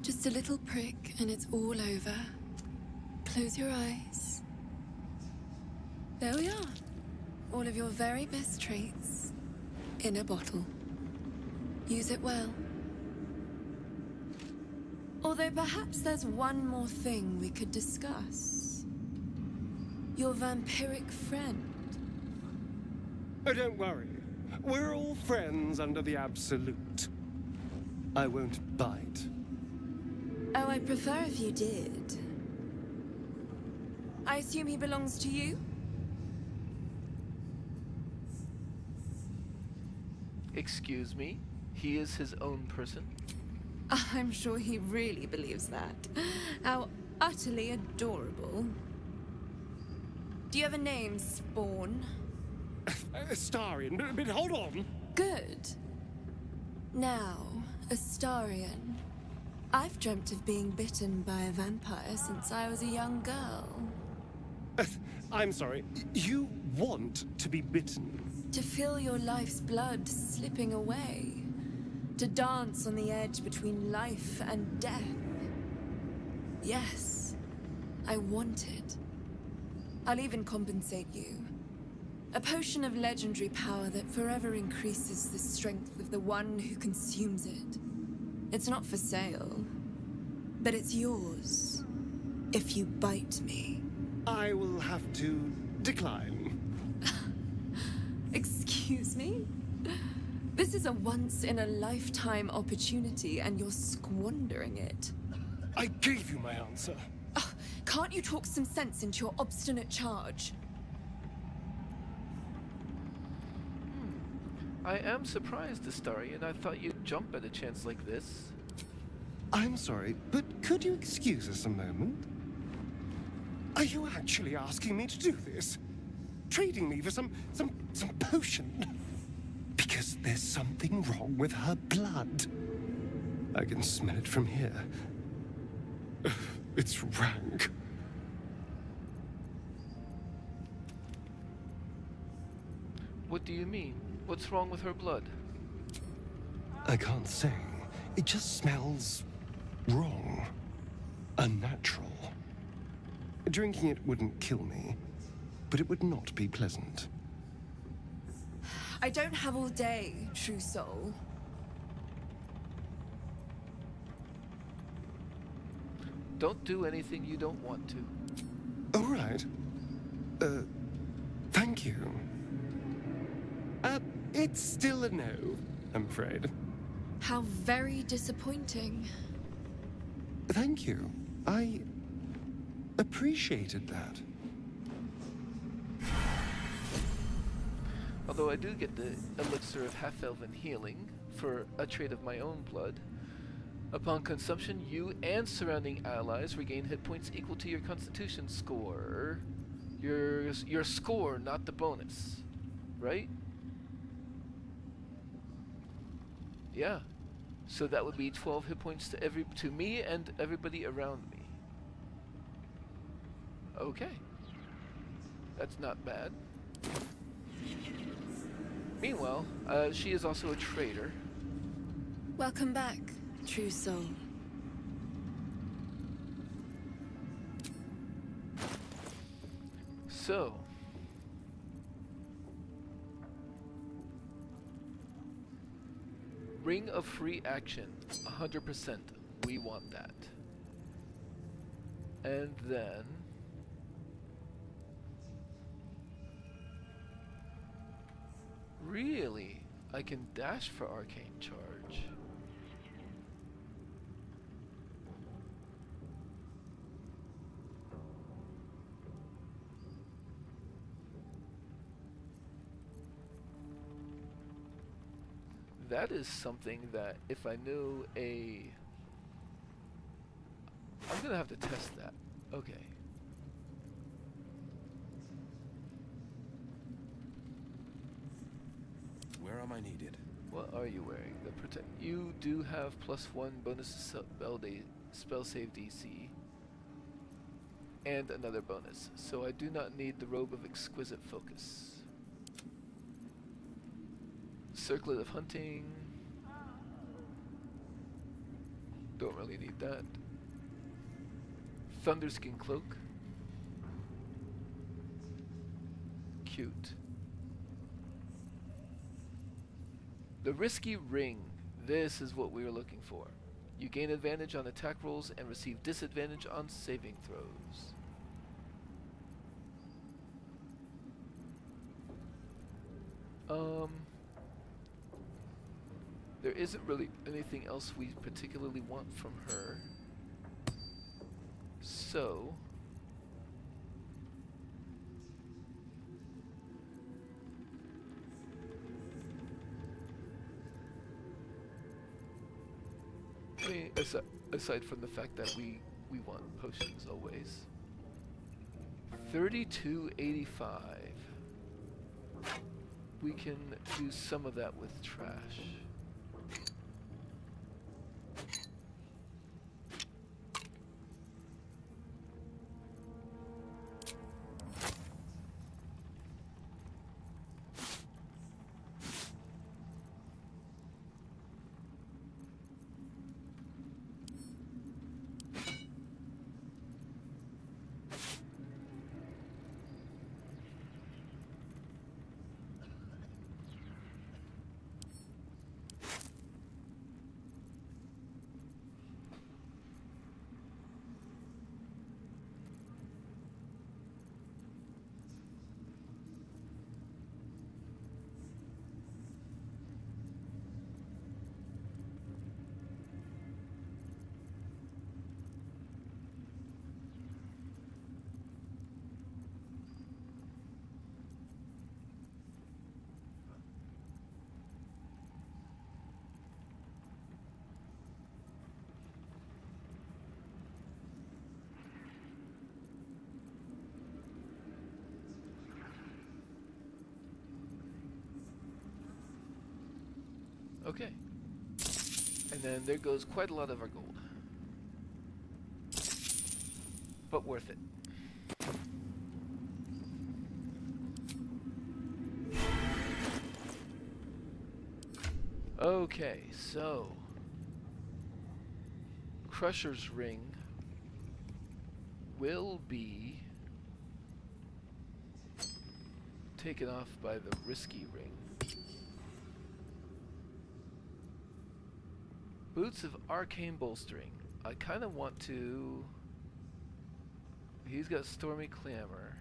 Speaker 16: Just a little prick and it's all over. Close your eyes. There we are. All of your very best traits in a bottle. Use it well. Although perhaps there's one more thing we could discuss. Your vampiric friend.
Speaker 17: Oh, don't worry. We're all friends under the Absolute. I won't bite.
Speaker 16: Oh, I'd prefer if you did. I assume he belongs to you?
Speaker 1: Excuse me? He is his own person?
Speaker 16: I'm sure he really believes that. How utterly adorable. Do you have a name, Spawn?
Speaker 17: Astarion, but hold on.
Speaker 16: Good. Now, Astarion. I've dreamt of being bitten by a vampire since I was a young girl.
Speaker 17: I'm sorry. You want to be bitten?
Speaker 16: To feel your life's blood slipping away. To dance on the edge between life and death. Yes, I want it. I'll even compensate you. A potion of legendary power that forever increases the strength of the one who consumes it. It's not for sale, but it's yours if you bite me.
Speaker 17: I will have to decline.
Speaker 16: Excuse me? This is a once-in-a-lifetime opportunity, and you're squandering it.
Speaker 17: I gave you my answer.
Speaker 16: Can't you talk some sense into your obstinate charge?
Speaker 1: I am surprised, Astarion. I thought you'd jump at a chance like this.
Speaker 17: I'm sorry, but could you excuse us a moment? Are you actually asking me to do this? Trading me for some potion? Because there's something wrong with her blood. I can smell it from here. It's rank.
Speaker 1: What do you mean? What's wrong with her blood?
Speaker 17: I can't say. It just smells wrong. Unnatural. Drinking it wouldn't kill me, but it would not be pleasant.
Speaker 16: I don't have all day, true soul.
Speaker 1: Don't do anything you don't want to.
Speaker 17: All right. Thank you. It's still a no, I'm afraid.
Speaker 16: How very disappointing.
Speaker 17: Thank you. I appreciated that.
Speaker 1: Although I do get the elixir of half-elven healing for a trait of my own blood. Upon consumption, you and surrounding allies regain hit points equal to your constitution score. Your score, not the bonus, right? Yeah. So that would be 12 hit points to me and everybody around me. Okay. That's not bad. Meanwhile, she is also a traitor.
Speaker 16: Welcome back, true soul.
Speaker 1: So, Ring of Free Action, 100%. We want that. And then really, I can dash for Arcane Charge. That is something that if I knew I'm gonna have to test that. Okay.
Speaker 6: Where am I needed?
Speaker 1: What are you wearing? The protect. You do have +1 bonus to spell save DC, and another bonus. So I do not need the Robe of Exquisite Focus. Circlet of Hunting. Don't really need that. Thunderskin Cloak. Cute. The Risky Ring. This is what we were looking for. You gain advantage on attack rolls and receive disadvantage on saving throws. There isn't really anything else we particularly want from her. So I mean, aside from the fact that we want potions always. 3285. We can do some of that with trash. Okay. And then there goes quite a lot of our gold. But worth it. Okay, so Crusher's Ring will be taken off by the Risky Ring. Boots of Arcane Bolstering. I kind of want to... He's got Stormy Clamor.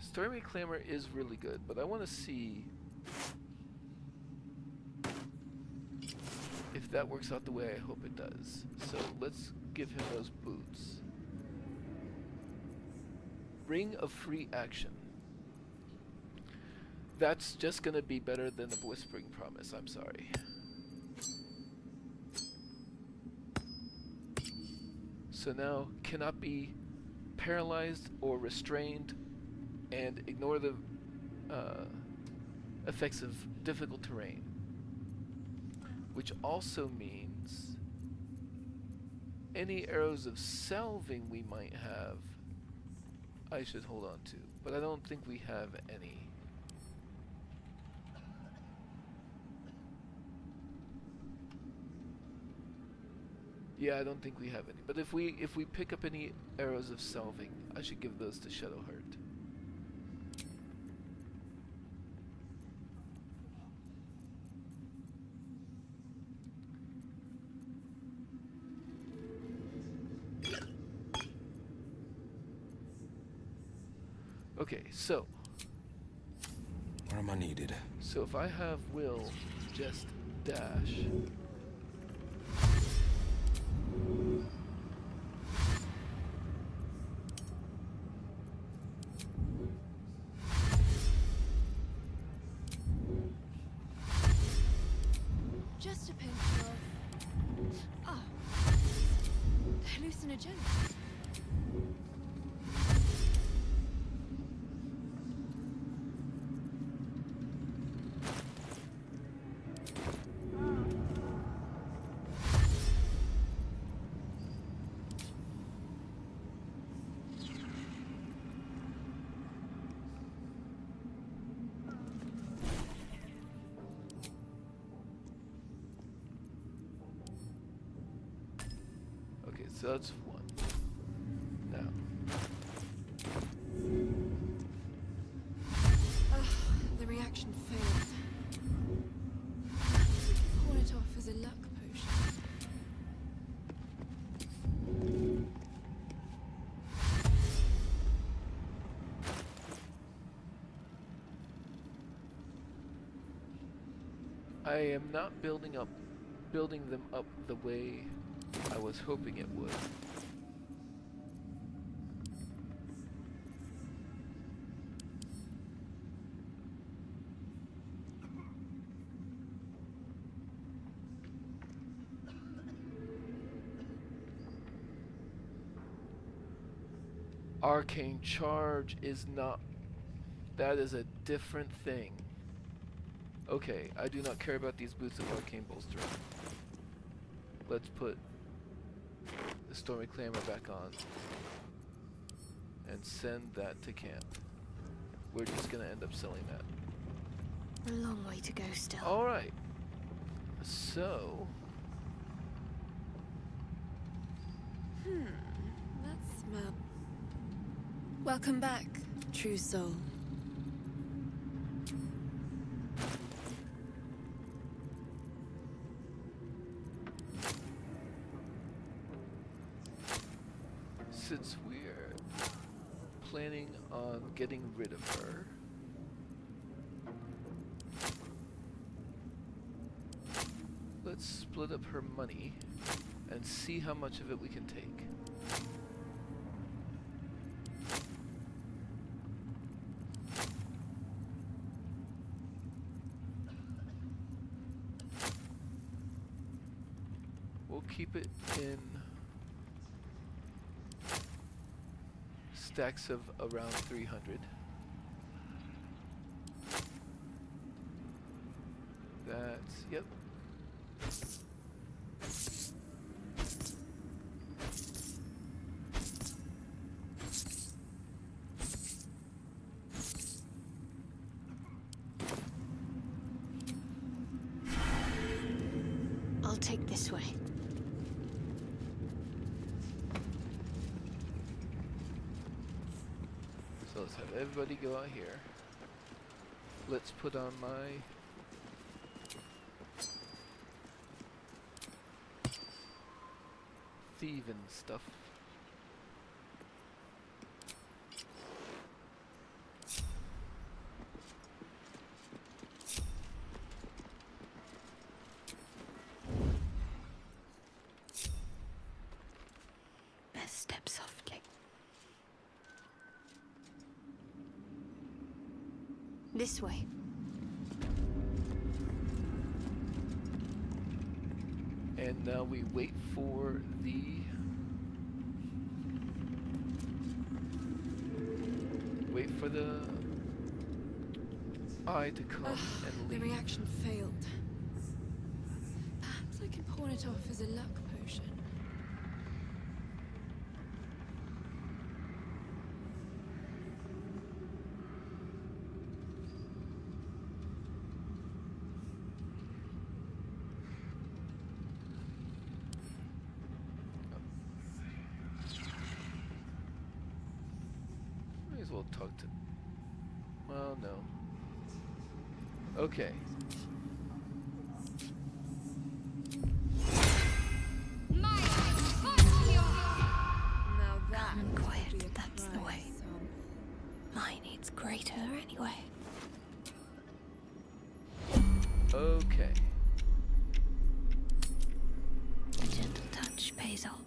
Speaker 1: Stormy Clamor is really good, but I want to see if that works out the way I hope it does. So let's give him those boots. Ring of Free Action. That's just gonna be better than the Whispering Promise, I'm sorry. So now cannot be paralyzed or restrained, and ignore the effects of difficult terrain. Which also means any arrows of salving we might have, I should hold on to. But I don't think we have any. Yeah, I don't think we have any. But if we pick up any arrows of salving, I should give those to Shadowheart. Okay, so
Speaker 6: where am I needed?
Speaker 1: So if I have Will just dash.
Speaker 16: Just a pinch of... Oh. Hallucinogenic.
Speaker 1: Okay, so that's one. Now.
Speaker 16: The reaction failed. Pawn it off as a luck potion.
Speaker 1: I am not building them up the way I was hoping it would. Arcane Charge is not... That is a different thing. Okay, I do not care about these boots of Arcane Bolstering. Let's put the Stormy Clamor back on and send that to camp. We're just gonna end up selling that.
Speaker 2: A long way to go still.
Speaker 1: Alright. So...
Speaker 16: That smell. Welcome back, true soul.
Speaker 1: Since we're planning on getting rid of her, let's split up her money and see how much of it we can take. We'll keep it in stacks of around 300. That's, yep.
Speaker 2: I'll take this way.
Speaker 1: So let's have everybody go out here. Let's put on my thieving stuff.
Speaker 2: Best step softly. This way.
Speaker 1: And now we wait for the for the eye to come and
Speaker 16: The
Speaker 1: leave.
Speaker 16: reaction failed. Perhaps I can pawn it off as a luck potion.
Speaker 1: May as well talk to... Well, no. Okay.
Speaker 16: Now that
Speaker 2: Calm and quiet,
Speaker 16: would be a
Speaker 2: that's the
Speaker 16: prize
Speaker 2: way.
Speaker 16: sample.
Speaker 2: Mine needs greater anyway.
Speaker 1: Okay.
Speaker 2: A gentle touch pays off.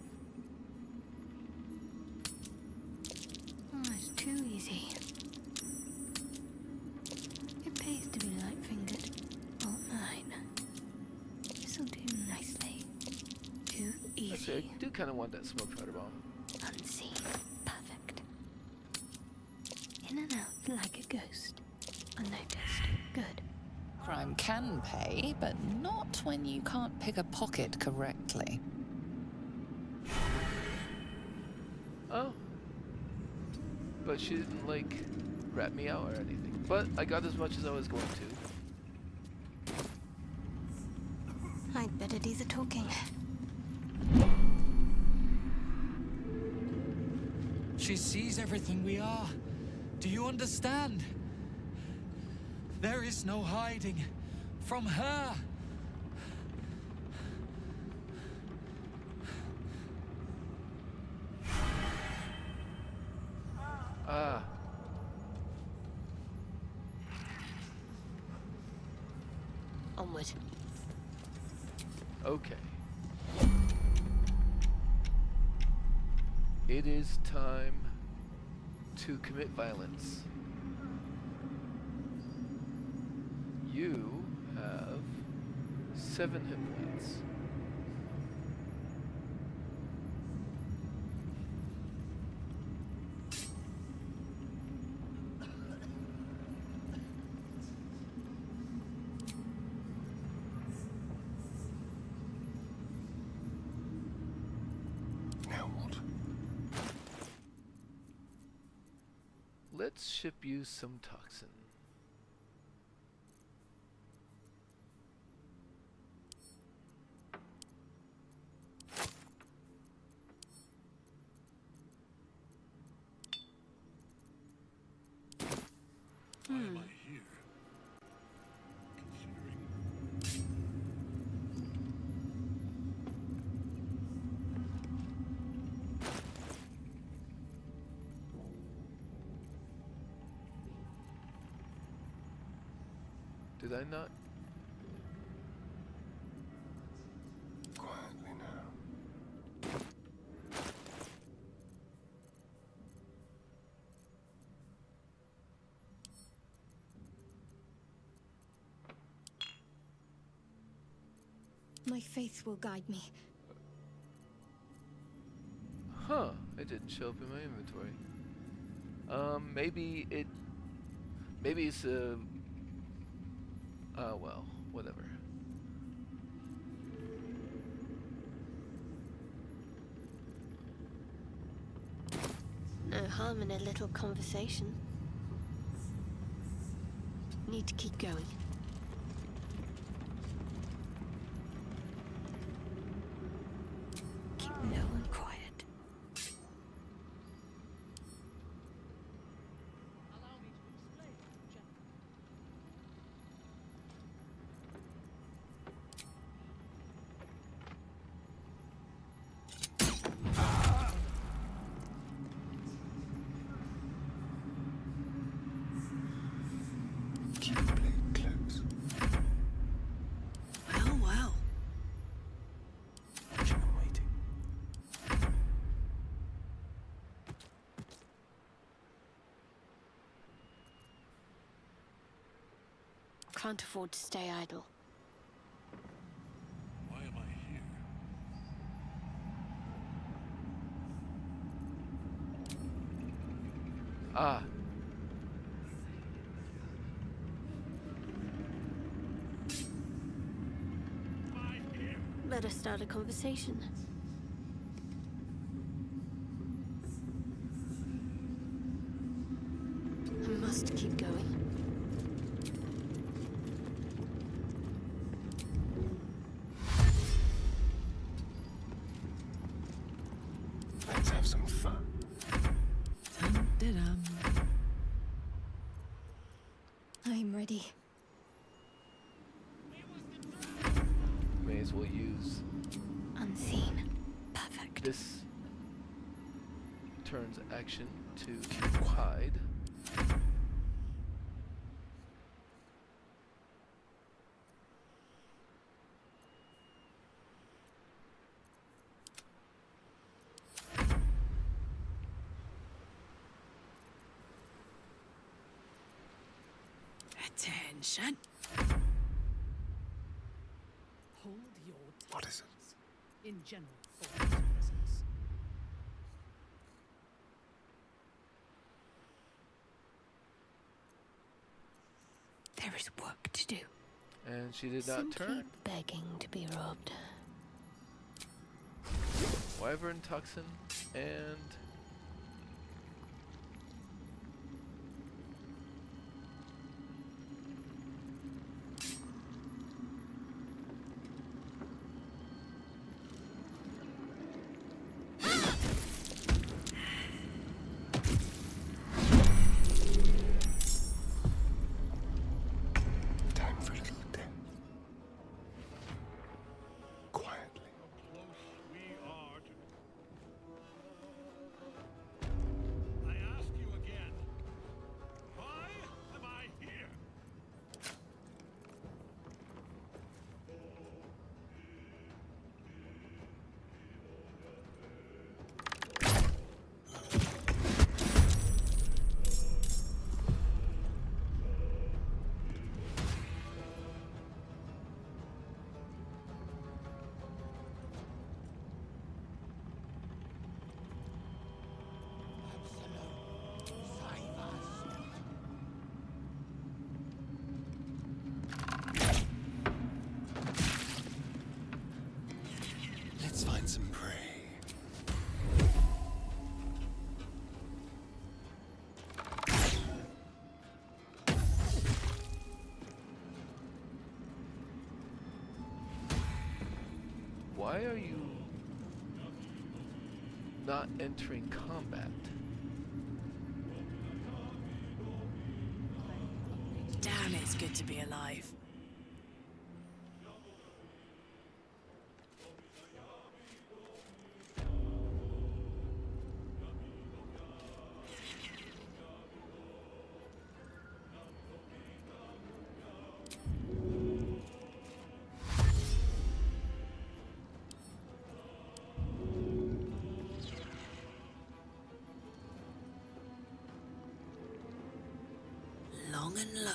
Speaker 2: Oh, it's too easy. It pays to be light-fingered. Oh, mine. This'll do nicely. Too easy.
Speaker 1: Actually, I do kind of want that smoke powder bomb.
Speaker 2: Unseen. Perfect. In and out like a ghost. Unnoticed. Good.
Speaker 5: Crime can pay, but not when you can't pick a pocket correctly.
Speaker 1: Oh. But she didn't, like, rat me out or anything. But I got as much as I was going to.
Speaker 2: I'd better do the talking.
Speaker 18: She sees everything we are. Do you understand? There is no hiding from her.
Speaker 1: Ah.
Speaker 2: Onward.
Speaker 1: Okay. It is time to commit violence. You have 7 hit points.
Speaker 10: Now what?
Speaker 1: Let's ship you some toxin. Did I not?
Speaker 10: Quietly now.
Speaker 2: My faith will guide me.
Speaker 1: Huh, it didn't show up in my inventory. Maybe it's a... well, whatever.
Speaker 2: No harm in a little conversation. Need to keep going. Keep low and quiet.
Speaker 10: Keep the blade close.
Speaker 12: Well, well.
Speaker 6: I've been waiting.
Speaker 2: Can't afford to stay idle.
Speaker 8: Why am I here?
Speaker 1: Ah.
Speaker 2: Let us start a conversation. I must keep going.
Speaker 10: Let's have some fun.
Speaker 3: Dum-de-dum.
Speaker 2: I'm ready.
Speaker 1: May as well use
Speaker 2: Unseen. Perfect.
Speaker 1: this turn's action to hide.
Speaker 3: Attention.
Speaker 11: Hold your
Speaker 10: What is
Speaker 11: it? In general, Thorms' presence.
Speaker 2: There is work to do.
Speaker 1: And she did not
Speaker 2: Simply
Speaker 1: turn.
Speaker 2: begging to be robbed.
Speaker 1: Wyvern toxin and
Speaker 10: Time for a little death. Quietly.
Speaker 8: I ask you again. Why am I here?
Speaker 10: Let's find some prey.
Speaker 1: why are you not entering combat?
Speaker 3: Damn, it's good to be alive. Long and low.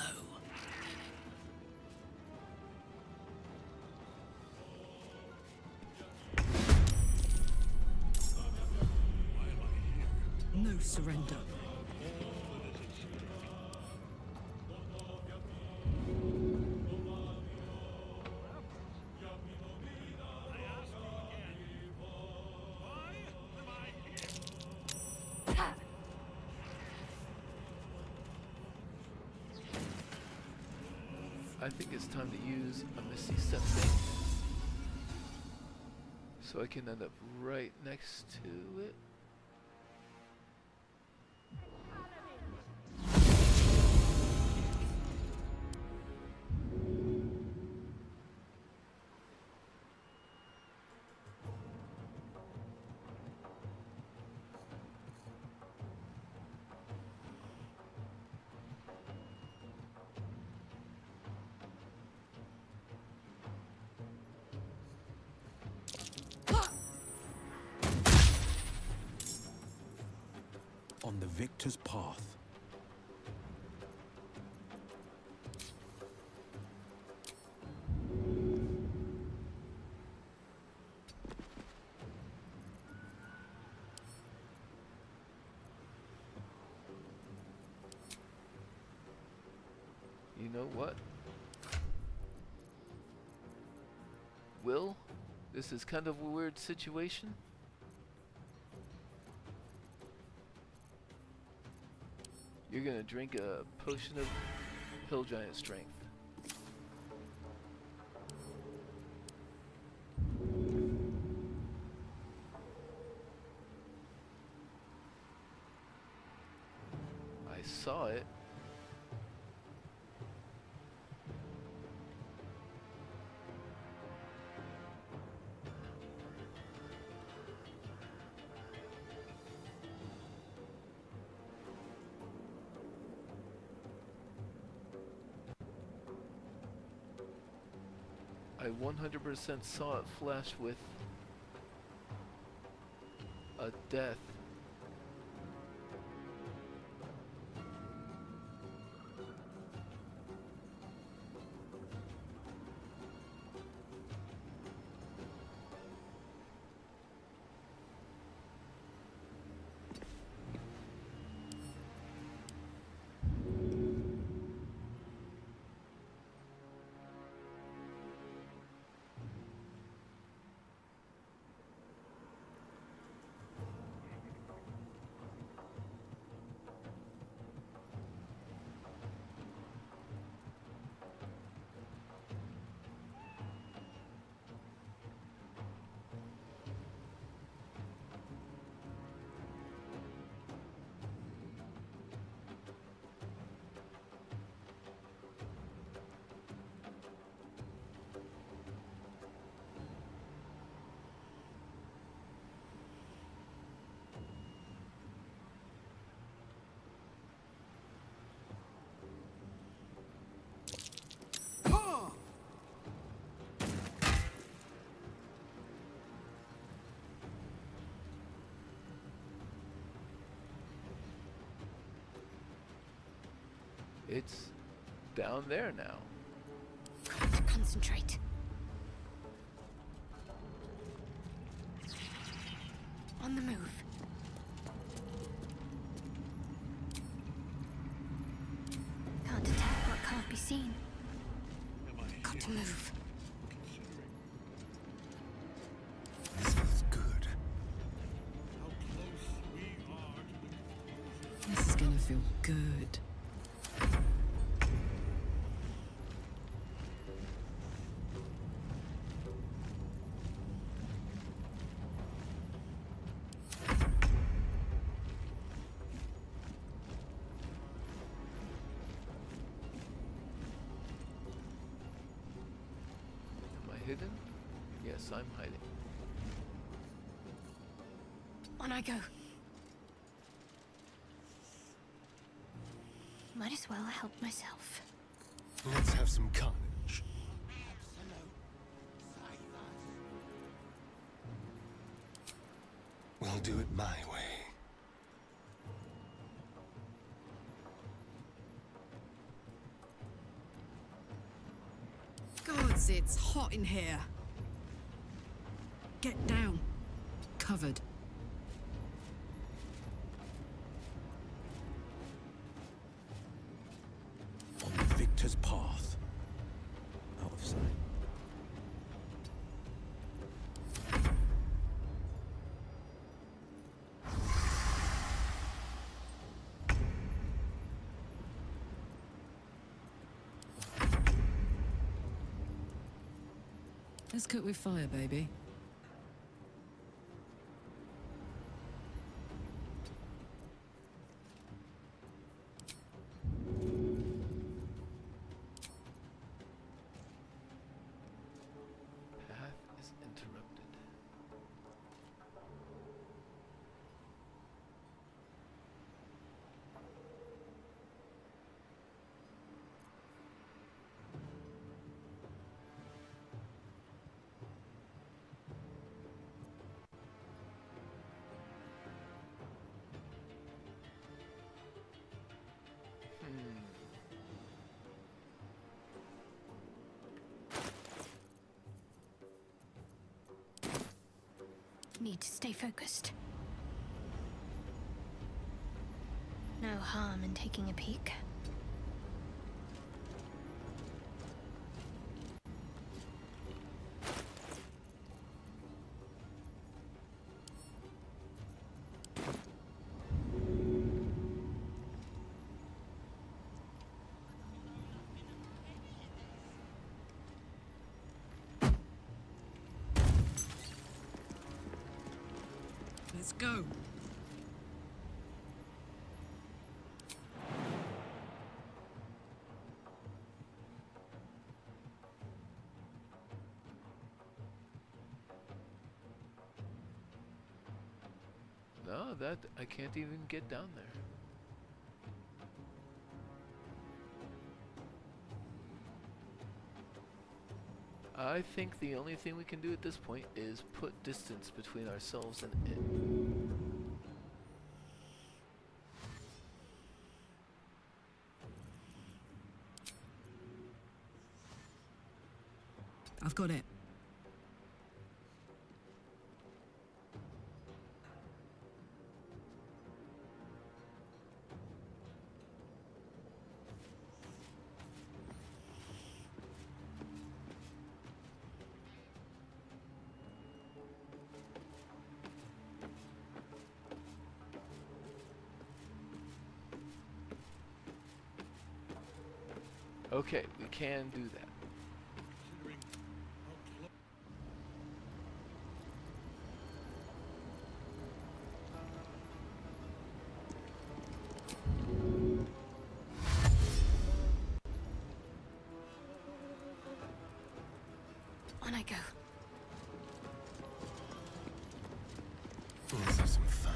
Speaker 3: No surrender.
Speaker 1: I think it's time to use a Misty Sensing, so I can end up right next to it.
Speaker 6: On the victor's path.
Speaker 1: You know what? Will, This is kind of a weird situation. You're gonna drink a potion of hill giant strength. I saw it. I 100% saw it flash with a death. It's down there now.
Speaker 2: Got to concentrate. On the move. Can't attack what can't be seen. Got to move.
Speaker 17: This feels good.
Speaker 3: This is gonna feel good.
Speaker 1: Hidden? Yes, I'm hiding.
Speaker 2: On I go. Might as well help myself.
Speaker 17: Let's have some carnage. We'll do it my way.
Speaker 3: Gods, it's hot in here. Get down. Covered.
Speaker 6: On the victor's path. Out of sight.
Speaker 3: Let's cook with fire, baby.
Speaker 1: Path is interrupted.
Speaker 2: Need to stay focused. No harm in taking a peek.
Speaker 18: Let's go.
Speaker 1: No, that I can't even get down there. I think the only thing we can do at this point is put distance between ourselves and it.
Speaker 18: I've got it.
Speaker 1: Okay, we can do that.
Speaker 2: On I go.
Speaker 10: Let's have some fun.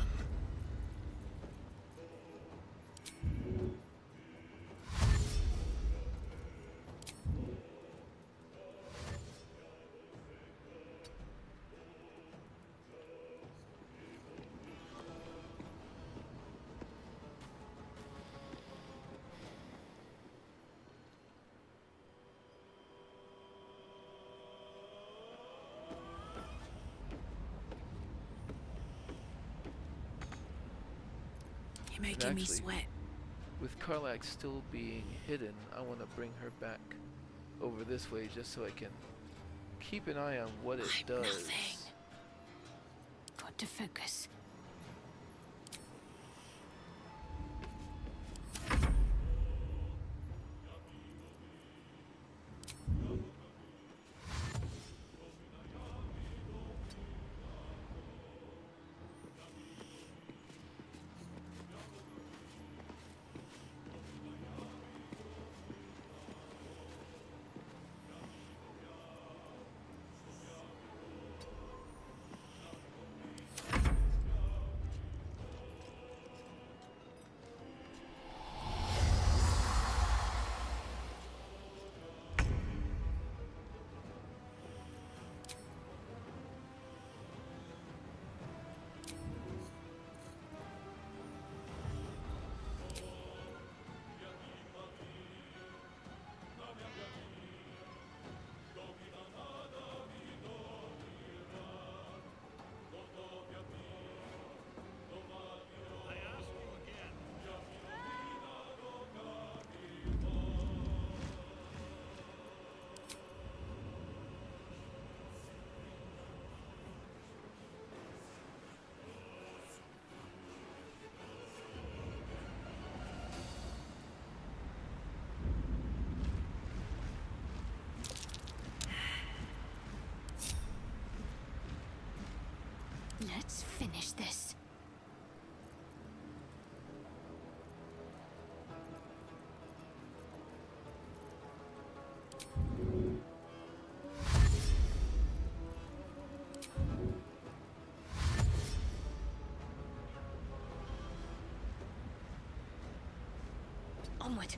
Speaker 16: You're making me sweat.
Speaker 1: With Karlak still being hidden, I want to bring her back over this way just so I can keep an eye on what it does.
Speaker 2: Nothing. Got to focus. Let's finish this. Onward.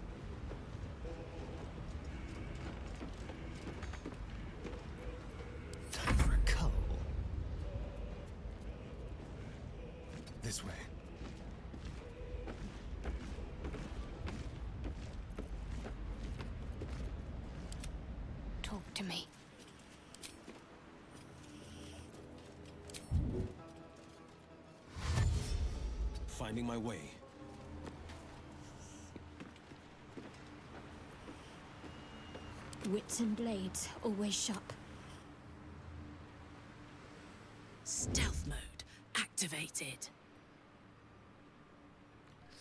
Speaker 10: Time for a cull. This way.
Speaker 2: Talk to me.
Speaker 6: Finding my way.
Speaker 2: Wits and blades, always sharp.
Speaker 13: Stealth mode activated.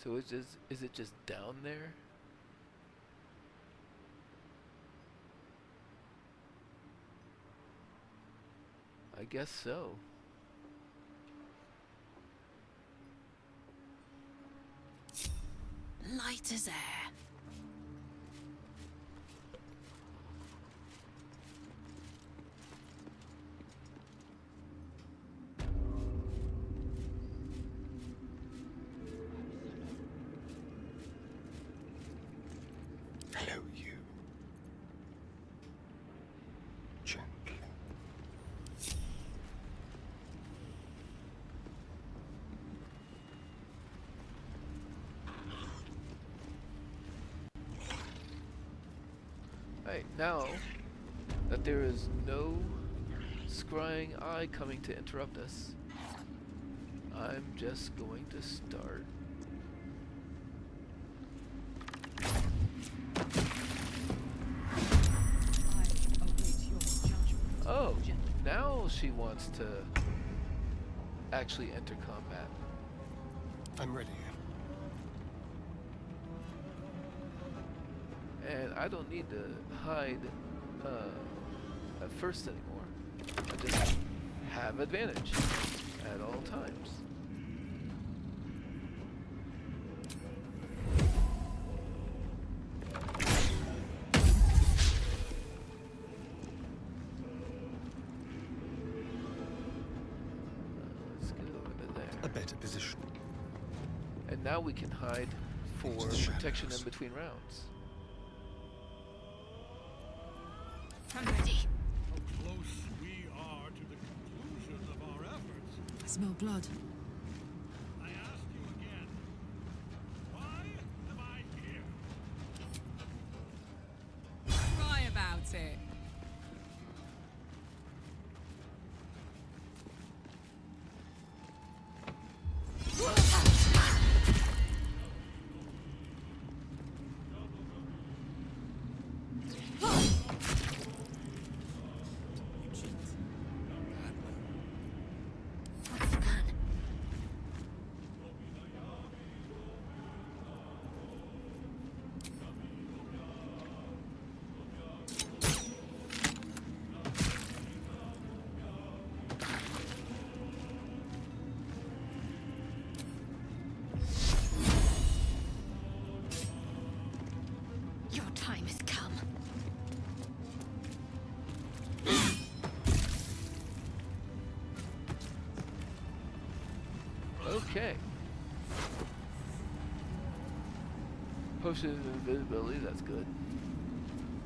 Speaker 1: So is it just down there? I guess so.
Speaker 3: Light as air.
Speaker 10: Hello, you. Gently.
Speaker 1: Right, now that there is no scrying eye coming to interrupt us, I'm just going to start. Oh, now she wants to actually enter combat.
Speaker 10: I'm ready.
Speaker 1: And I don't need to hide at first anymore. I just have advantage at all times. Let's get over to there.
Speaker 10: A better position.
Speaker 1: And now we can hide for protection in between rounds.
Speaker 2: I'm ready.
Speaker 8: How close we are to the conclusion of our efforts.
Speaker 3: I smell blood.
Speaker 8: I ask you again, why am I here?
Speaker 11: Cry about it.
Speaker 2: What's the plan? Your time has come.
Speaker 1: Okay. Potion of invisibility, that's good.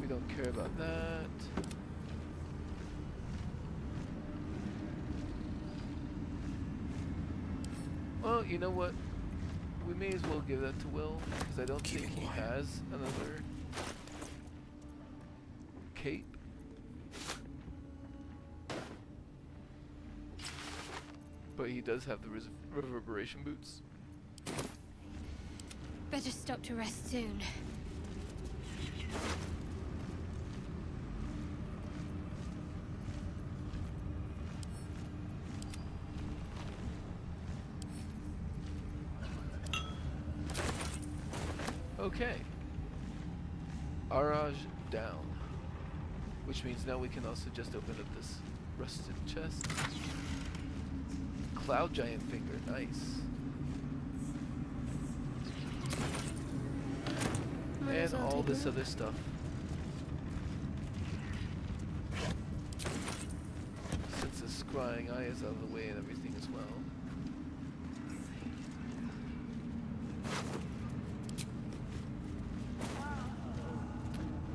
Speaker 1: We don't care about that. Well, you know what? We may as well give that to Will, because I don't think he has another cape. But he does have the reverberation boots.
Speaker 2: Better stop to rest soon.
Speaker 1: Okay. Araj down. Which means now we can also just open up this rusted chest. Cloud giant finger, nice. And all this other stuff. Since the scrying eye is out of the way and everything as well.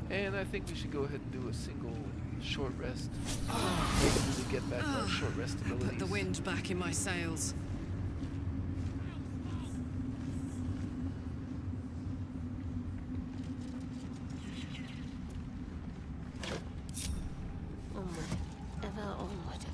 Speaker 1: And I think we should go ahead and do a single short rest. Maybe we can get back our short rest abilities.
Speaker 3: Put the wind back in my sails.
Speaker 2: Onward, ever onward.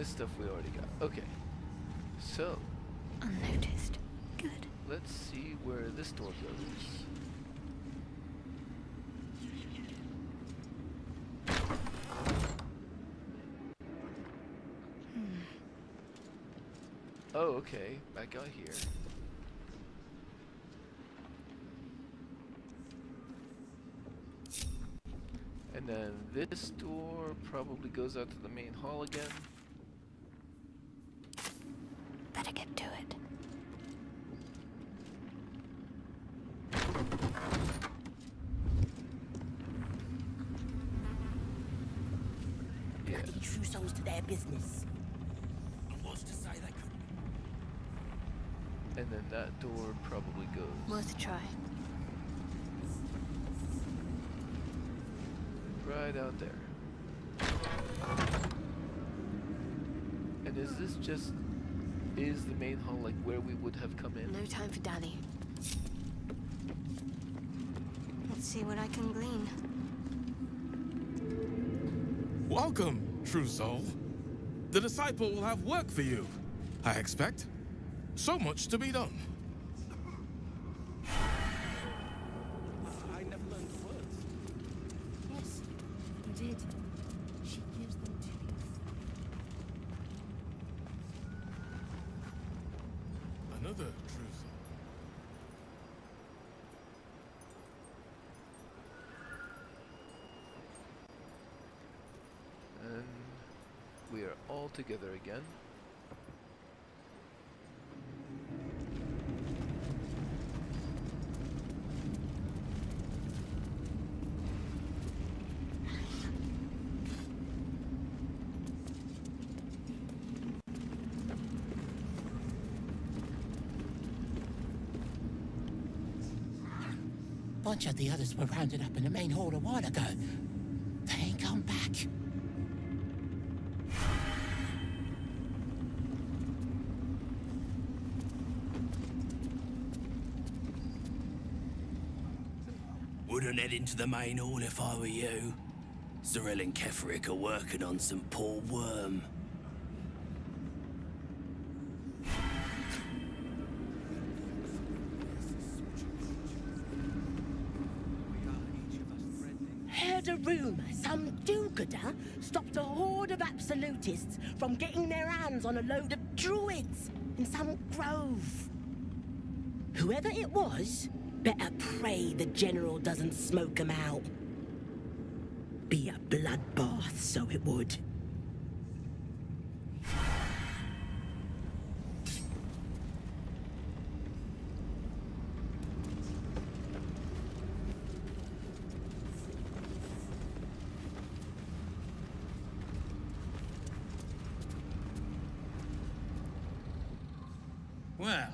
Speaker 1: this stuff we already got. Okay. So.
Speaker 2: Unnoticed. Good.
Speaker 1: Let's see where this door goes. Oh, okay. Back out here. And then this door probably goes out to the main hall again.
Speaker 2: Better get to it.
Speaker 1: Yeah.
Speaker 13: Bloody true souls to their business.
Speaker 8: And what's to say they couldn't?
Speaker 1: And then that door probably goes.
Speaker 2: Worth a try.
Speaker 1: Right out there. And is this just... Is the main hall like where we would have come in?
Speaker 2: No time for Danny. Let's see what I can glean.
Speaker 6: Welcome, true soul. The disciple will have work for you, I expect. So much to be done.
Speaker 4: I never learned words.
Speaker 13: Yes, you did. She gives them to you.
Speaker 6: Another true soul.
Speaker 1: And we are all together again.
Speaker 19: Bunch of the others were rounded up in the main hall a while ago. They ain't come back.
Speaker 8: Wouldn't head into the main hall if I were you. Zarel and Kefric are working on some poor worm.
Speaker 13: Heard a rumor some do-gooder stopped a horde of absolutists from getting their hands on a load of druids in some grove. Whoever it was, better pray the general doesn't smoke 'em out. Be a bloodbath, so it would.
Speaker 8: Well,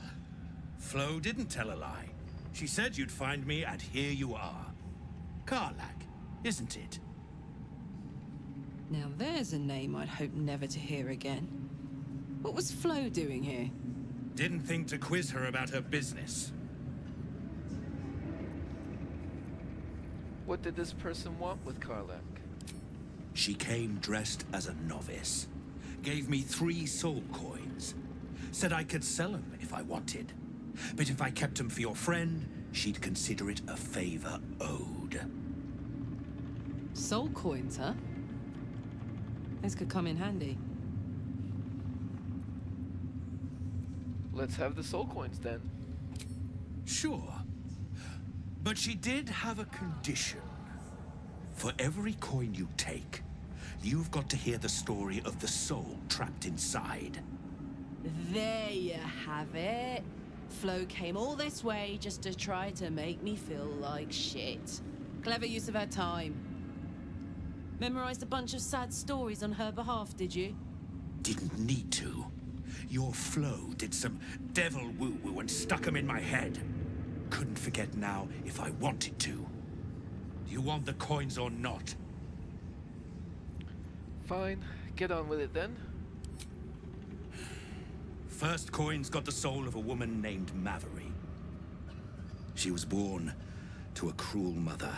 Speaker 8: Flo didn't tell a lie. She said you'd find me, and here you are. Karlak, isn't it?
Speaker 3: Now there's a name I'd hope never to hear again. What was Flo doing here?
Speaker 8: Didn't think to quiz her about her business.
Speaker 1: What did this person want with Karlak?
Speaker 8: She came dressed as a novice. Gave me 3 soul coins. Said I could sell them if I wanted. But if I kept them for your friend, she'd consider it a favor owed.
Speaker 3: Soul coins, huh? This could come in handy.
Speaker 1: Let's have the soul coins then.
Speaker 8: Sure. But she did have a condition. For every coin you take, you've got to hear the story of the soul trapped inside.
Speaker 3: There you have it. Flo came all this way just to try to make me feel like shit. Clever use of her time. Memorized a bunch of sad stories on her behalf, did you?
Speaker 8: Didn't need to. Your Flo did some devil woo-woo and stuck 'em in my head. Couldn't forget now if I wanted to. You want the coins or not?
Speaker 1: Fine, get on with it then.
Speaker 8: First coin's got the soul of a woman named Mavery. She was born to a cruel mother,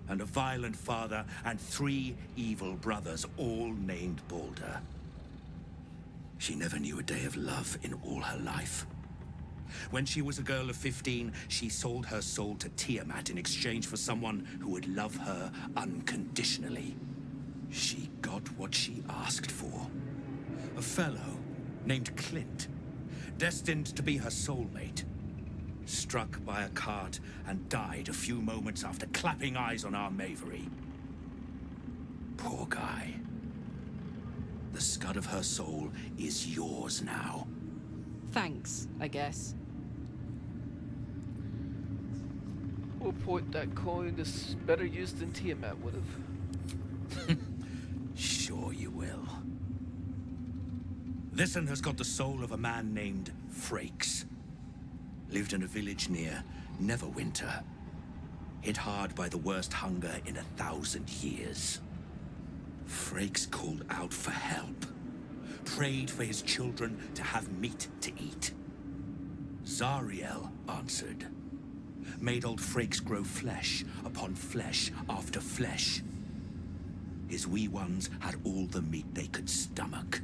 Speaker 8: and a violent father, and 3 evil brothers, all named Balder. She never knew a day of love in all her life. When she was a girl of 15, she sold her soul to Tiamat in exchange for someone who would love her unconditionally. She got what she asked for. A fellow named Clint, destined to be her soulmate, struck by a cart and died a few moments after clapping eyes on our Mavery. Poor guy. The scud of her soul is yours now.
Speaker 3: Thanks, I guess.
Speaker 1: We'll point that coin to better use than Tiamat would have.
Speaker 8: Sure you will. This one has got the soul of a man named Frakes. Lived in a village near Neverwinter. Hit hard by the worst hunger in 1,000 years. Frakes called out for help. Prayed for his children to have meat to eat. Zariel answered. Made old Frakes grow flesh upon flesh after flesh. His wee ones had all the meat they could stomach.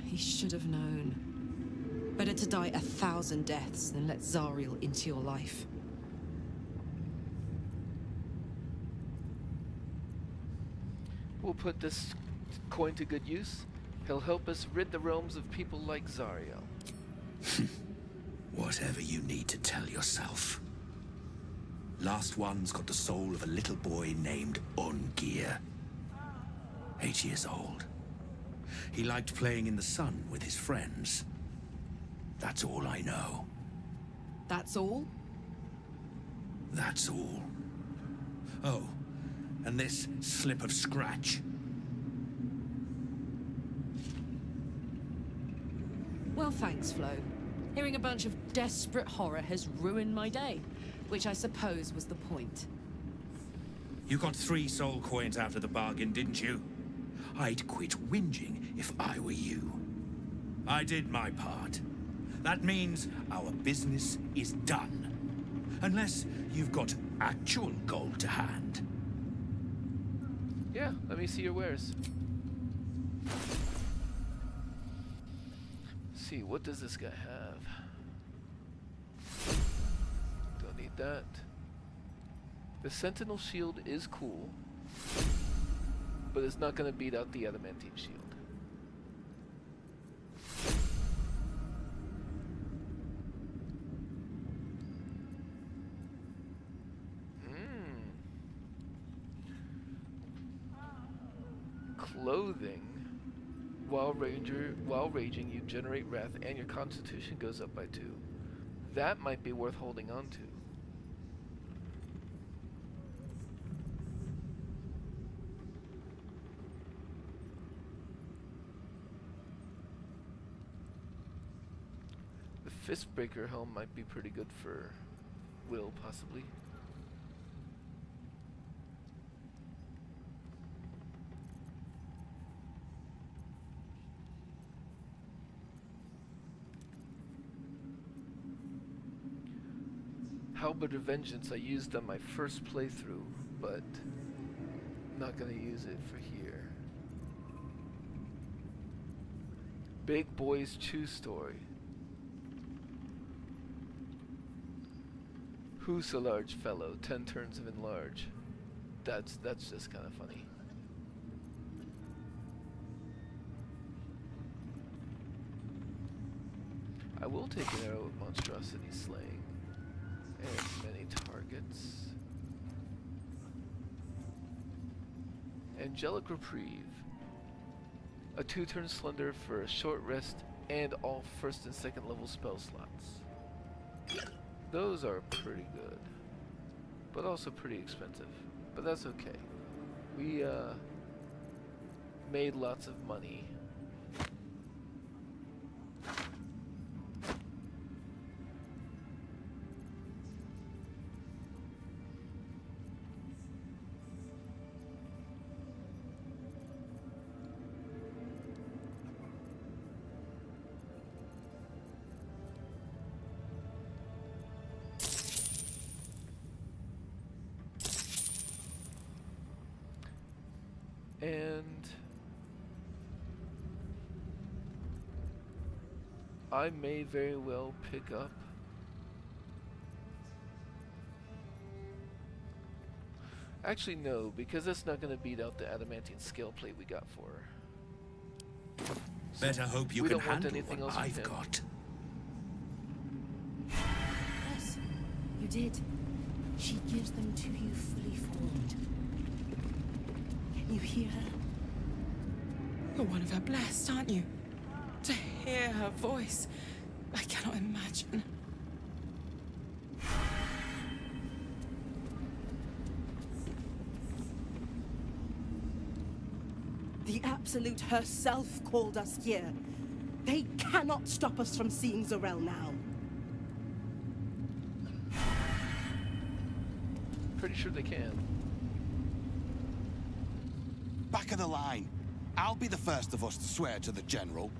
Speaker 3: He should have known. Better to die 1,000 deaths than let Zariel into your life.
Speaker 1: We'll put this coin to good use. He'll help us rid the realms of people like Zariel.
Speaker 8: Whatever you need to tell yourself. Last one's got the soul of a little boy named Ungir. 8 years old. He liked playing in the sun with his friends. That's all I know.
Speaker 3: That's all?
Speaker 8: That's all. Oh, and this slip of scratch.
Speaker 3: Well, thanks, Flo. Hearing a bunch of desperate horror has ruined my day, which I suppose was the point.
Speaker 8: You got 3 soul coins out of the bargain, didn't you? I'd quit whinging if I were you. I did my part. That means our business is done. Unless you've got actual gold to hand.
Speaker 1: Yeah, let me see your wares. See, what does this guy have? Don't need that. The Sentinel shield is cool, but it's not going to beat out the adamantine shield. Clothing. While raging, you generate wrath and your constitution goes up by 2. That might be worth holding on to. The Fistbreaker helm might be pretty good for Will, possibly. Halberd of Vengeance I used on my first playthrough, but not gonna use it for here. Big Boys Chew Story. Who's a large fellow? 10 turns of enlarge. That's just kind of funny. I will take an arrow with monstrosity slaying. And many targets. Angelic Reprieve. A 2-turn slender for a short rest and all 1st and 2nd level spell slots. Those are pretty good, but also pretty expensive. But that's okay. We made lots of money. And I may very well pick up actually no, because that's not going to beat out the adamantine scale plate we got for her. So
Speaker 8: Better hope you
Speaker 1: we
Speaker 8: can
Speaker 1: don't want
Speaker 8: handle
Speaker 1: anything
Speaker 8: what
Speaker 1: else from
Speaker 8: I've
Speaker 1: him.
Speaker 8: got.
Speaker 3: Yes, you did. She gives them to you fully formed. Can you hear her?
Speaker 20: You're one of her blessed, aren't you? To hear her voice, I cannot imagine.
Speaker 12: The Absolute herself called us here. They cannot stop us from seeing Zarel now.
Speaker 1: Pretty sure they can.
Speaker 21: Back of the line. I'll be the first of us to swear to the General.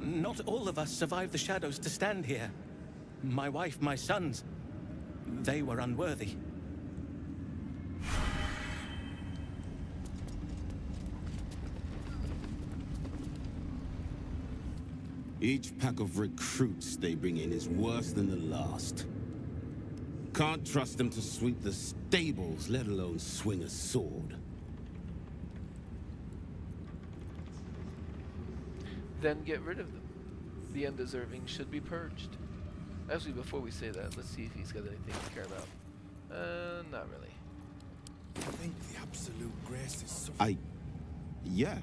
Speaker 22: Not all of us survived the shadows to stand here. My wife, my sons, they were unworthy.
Speaker 23: Each pack of recruits they bring in is worse than the last. Can't trust them to sweep the stables, let alone swing a sword.
Speaker 1: Then get rid of them. The undeserving should be purged. Actually, before we say that, let's see if he's got anything to care about. Not really.
Speaker 4: I think the absolute grace is so...
Speaker 23: Yeah.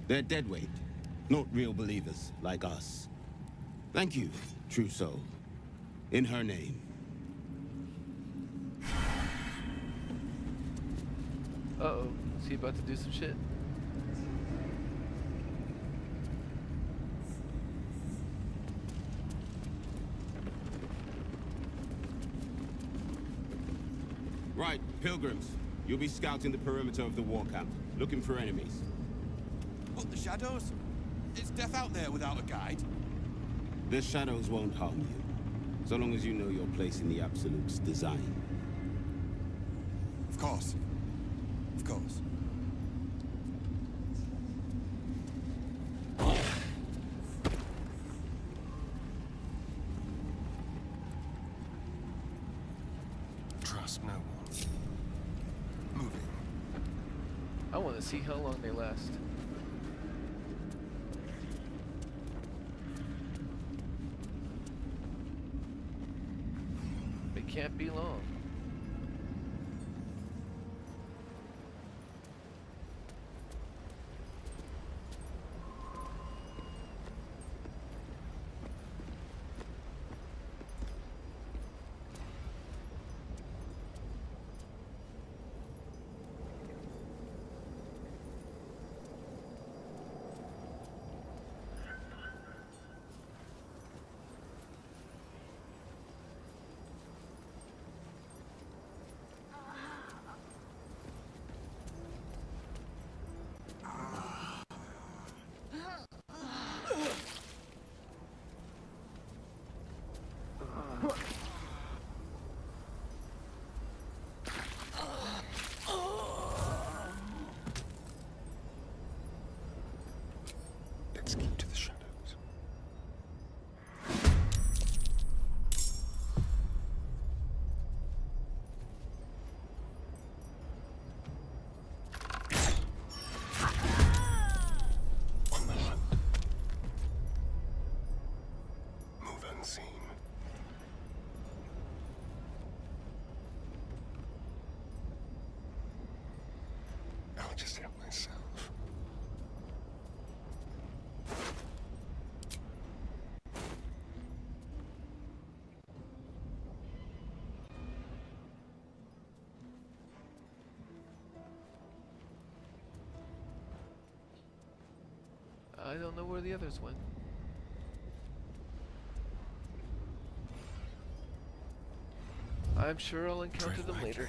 Speaker 23: They're deadweight. Not real believers, like us. Thank you, true soul. In her name.
Speaker 1: Uh-oh. Is he about to do some shit?
Speaker 23: Right, pilgrims. You'll be scouting the perimeter of the war camp, looking for enemies.
Speaker 21: What, the shadows? Is death out there without a guide?
Speaker 23: The shadows won't harm you, so long as you know your place in the Absolute's design.
Speaker 21: Of course. Of course.
Speaker 10: Trust no one. Moving.
Speaker 1: I want to see how long they last. It can't be long.
Speaker 10: Let's keep to the shadows. On the hunt. Move unseen. I'll just help myself.
Speaker 1: I don't know where the others went. I'm sure I'll encounter them later.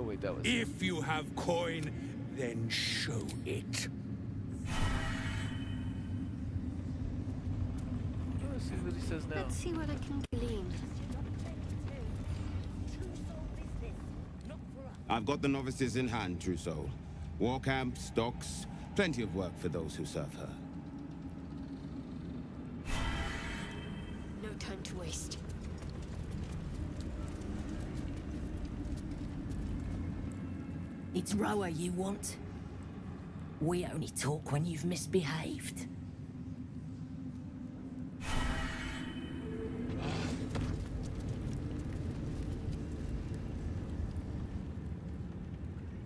Speaker 1: Oh wait, that was...
Speaker 8: If you have coin, then show it.
Speaker 1: Let's see what he says now.
Speaker 2: Let's see what I can glean.
Speaker 23: I've got the novices in hand, true soul. War camps, stocks, plenty of work for those who serve her.
Speaker 2: No time to waste.
Speaker 7: It's Roa you want? We only talk when you've misbehaved.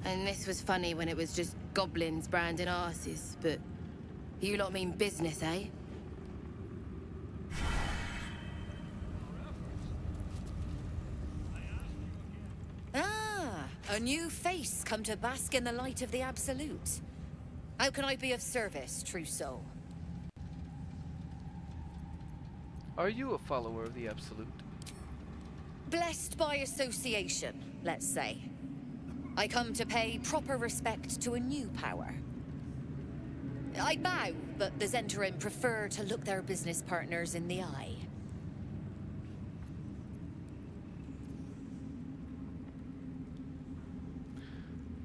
Speaker 9: And this was funny when it was just goblins branding arses, but you lot mean business, eh?
Speaker 15: Ah, a new face come to bask in the light of the Absolute. How can I be of service, true soul?
Speaker 1: Are you a follower of the Absolute?
Speaker 15: Blessed by association, let's say. I come to pay proper respect to a new power. I bow, but the Zentarim prefer to look their business partners in the eye.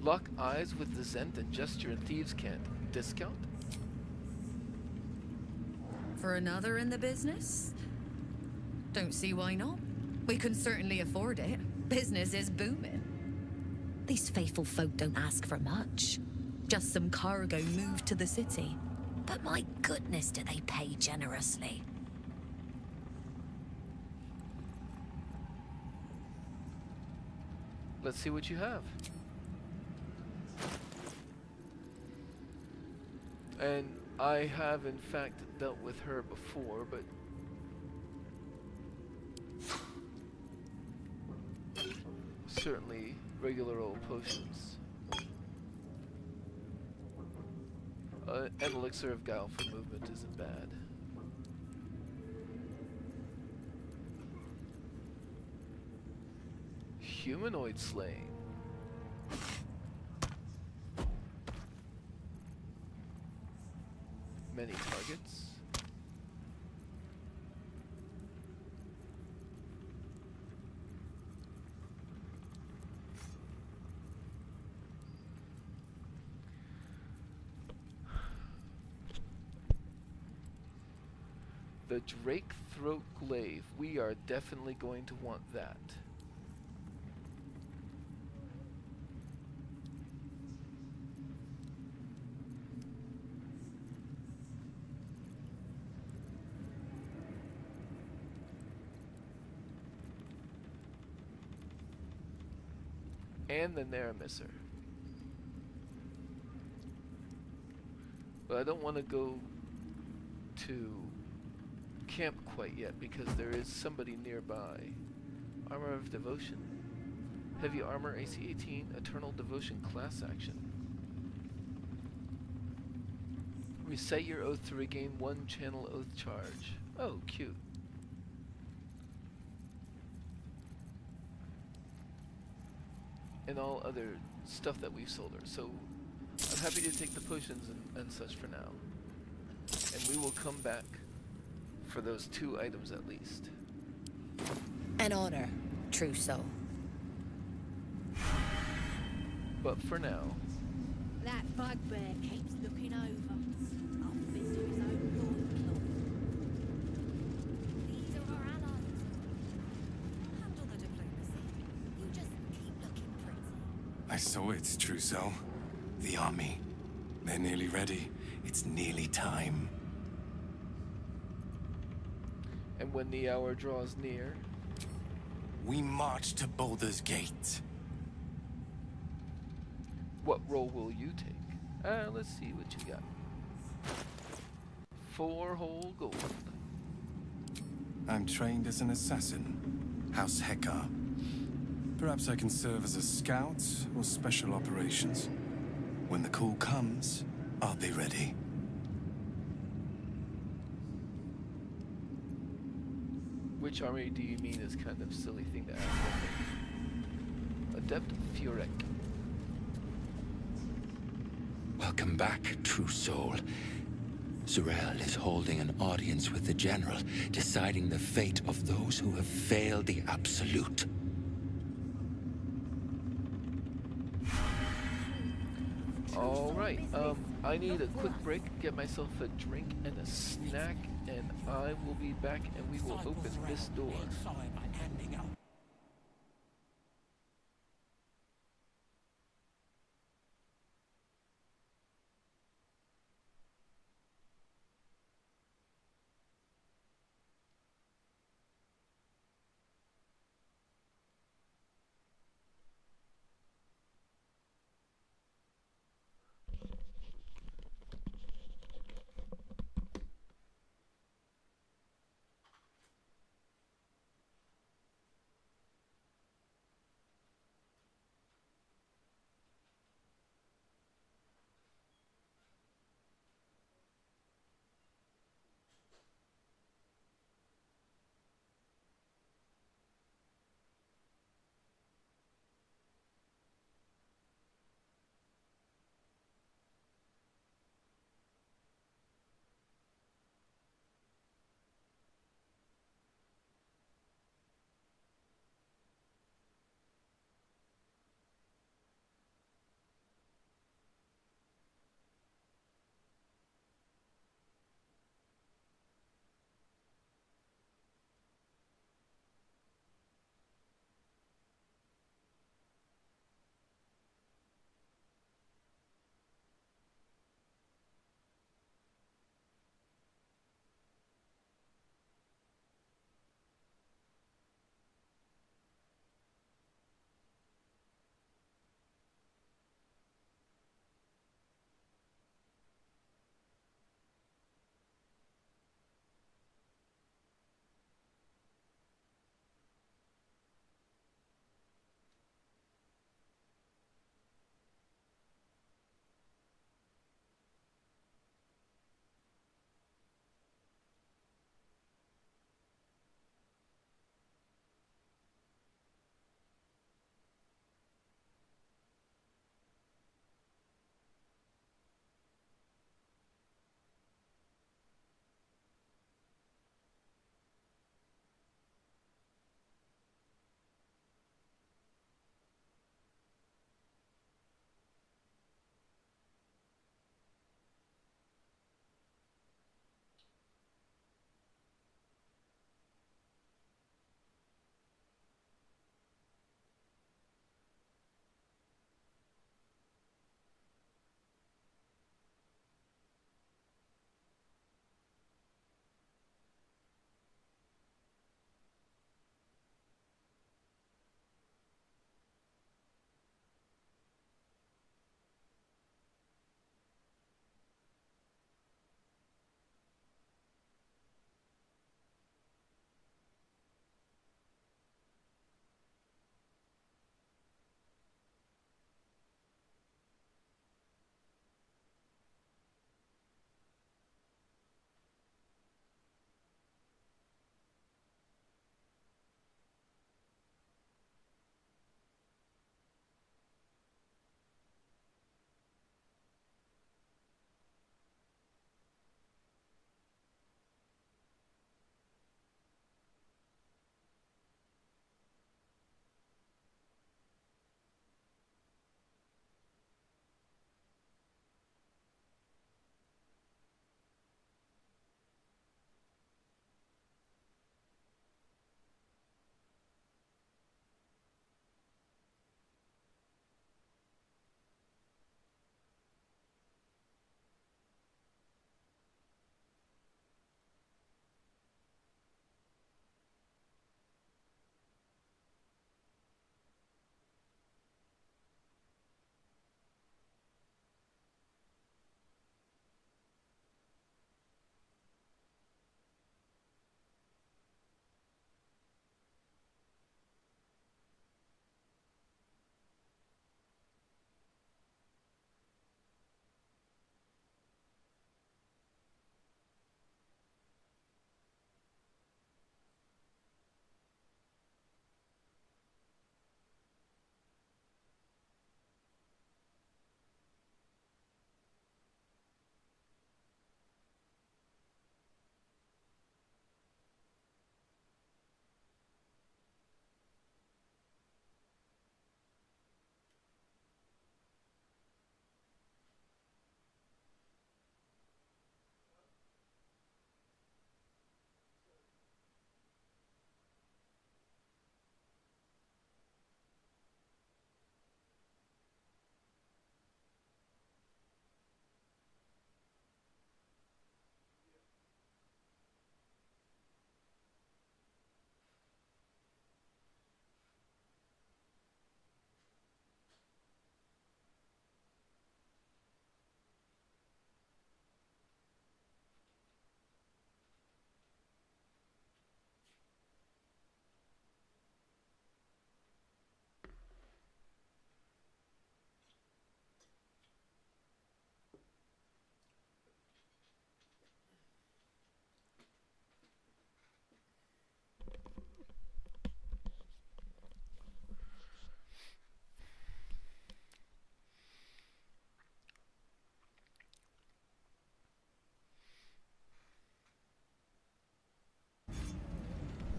Speaker 1: Lock eyes with the Zent and gesture and thieves can't. Discount?
Speaker 15: For another in the business? Don't see why not. We can certainly afford it. Business is booming.
Speaker 7: These faithful folk don't ask for much. Just some cargo moved to the city. But my goodness, do they pay generously.
Speaker 1: Let's see what you have. And I have in fact dealt with her before, but certainly regular old potions. An elixir of guile for movement isn't bad. Humanoid slaying. Many targets. The Drake Throat Glaive. We are definitely going to want that. And the Naramisser. But I don't want to go to camp quite yet because there is somebody nearby. Armor of Devotion. Heavy Armor AC 18. Eternal Devotion class action. Recite your oath to regain 1 channel oath charge. Oh, cute. And all other stuff that we've sold her. So I'm happy to take the potions and such for now. And we will come back for those 2 items at least.
Speaker 15: An honor, true soul.
Speaker 1: But for now...
Speaker 13: That bugbear keeps looking over. I'll fit to his own loincloth. These are our allies. Handle the diplomacy. You just keep looking pretty.
Speaker 24: I saw it, Trousseau. The army. They're nearly ready. It's nearly time.
Speaker 1: And when the hour draws near...
Speaker 24: We march to Baldur's Gate.
Speaker 1: What role will you take? Let's see what you got. 4 whole gold.
Speaker 24: I'm trained as an assassin. House Hekar. Perhaps I can serve as a scout or special operations. When the call comes, I'll be ready. Which
Speaker 1: army do you mean is kind of silly thing to ask? A Adept Furek.
Speaker 5: Welcome back, true soul. Zurel is holding an audience with the General, deciding the fate of those who have failed the Absolute.
Speaker 1: Alright, I need a quick break, get myself a drink and a snack, and I will be back and we will open this door.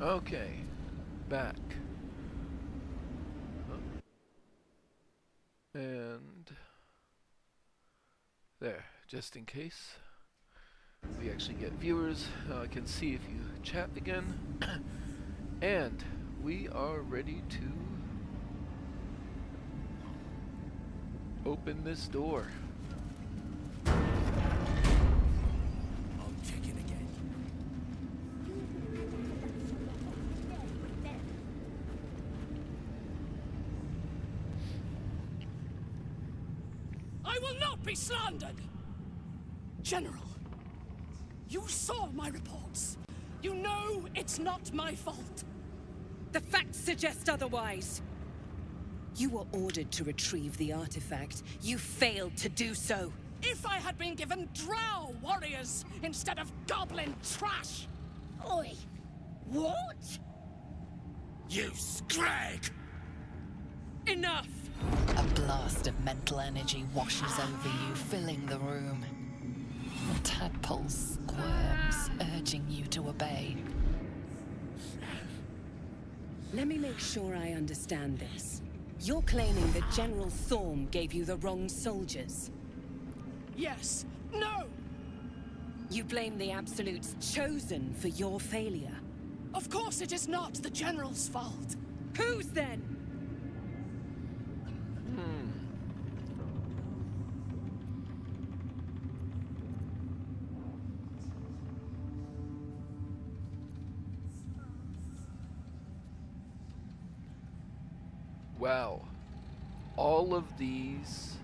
Speaker 1: Okay, back. And there, just in case we actually get viewers, I can see if you chat again. And we are ready to open this door.
Speaker 8: I'll check it again.
Speaker 14: I will not be slandered! General, you saw my reports. You know it's not my fault.
Speaker 11: The facts suggest otherwise. You were ordered to retrieve the artifact. You failed to do so.
Speaker 14: If I had been given drow warriors instead of goblin trash!
Speaker 13: Oi! What?
Speaker 8: You scrag!
Speaker 11: Enough!
Speaker 16: A blast of mental energy washes over you, filling the room. The tadpole squirms, urging you to obey.
Speaker 11: Let me make sure I understand this. You're claiming that General Thorm gave you the wrong soldiers?
Speaker 14: Yes. No!
Speaker 11: You blame the Absolute's Chosen for your failure?
Speaker 14: Of course it is not the General's fault.
Speaker 11: Whose then?
Speaker 1: Wow. All of these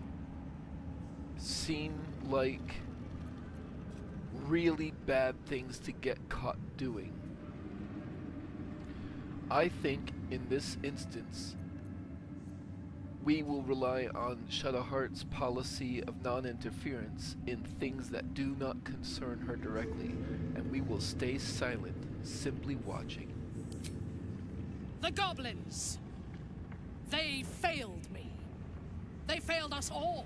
Speaker 1: seem like really bad things to get caught doing. I think in this instance, we will rely on Shadowheart's policy of non-interference in things that do not concern her directly, and we will stay silent, simply watching.
Speaker 14: The goblins! They failed me. They failed us all.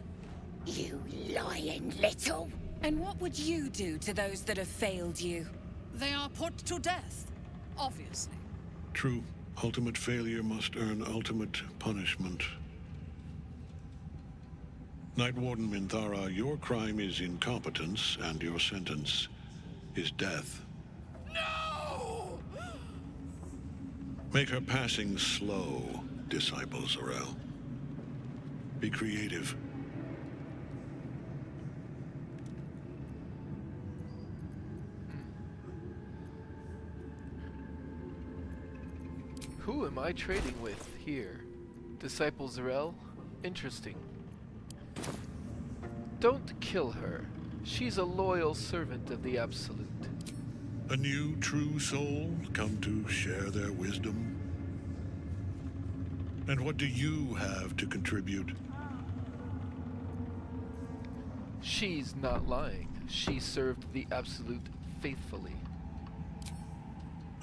Speaker 13: You lying little...
Speaker 11: And what would you do to those that have failed you?
Speaker 14: They are put to death, obviously.
Speaker 17: True. Ultimate failure must earn ultimate punishment. Night Warden Minthara, your crime is incompetence, and your sentence is death.
Speaker 14: No!
Speaker 17: Make her passing slow, Disciple Zarel. Be creative.
Speaker 1: Who am I trading with here? Disciple Zarel? Interesting. Don't kill her. She's a loyal servant of the Absolute.
Speaker 17: A new true soul come to share their wisdom? And what do you have to contribute?
Speaker 1: She's not lying. She served the Absolute faithfully.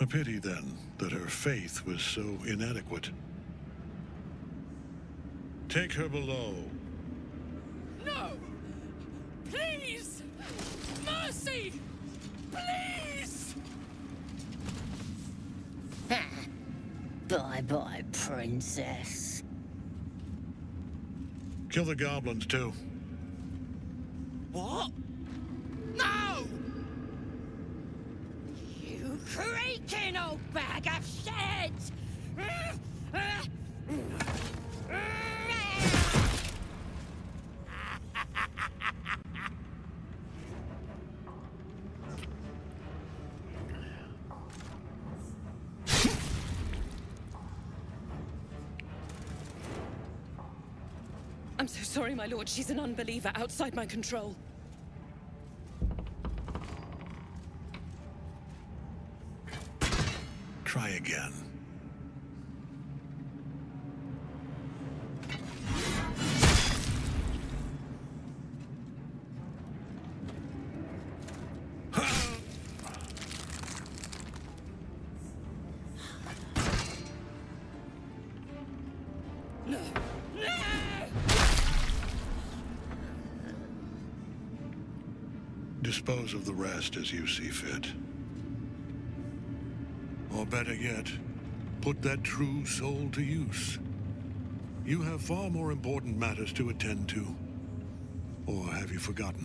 Speaker 17: A pity, then, that her faith was so inadequate. Take her below.
Speaker 14: No! Please! Mercy! Please!
Speaker 13: Bye-bye, princess.
Speaker 17: Kill the goblins, too.
Speaker 14: What? No!
Speaker 13: You creaking old bag of shit!
Speaker 11: I'm so sorry, my lord. She's an unbeliever outside my control.
Speaker 17: Try again. Dispose of the rest as you see fit. Or better yet, put that true soul to use. You have far more important matters to attend to. Or have you forgotten?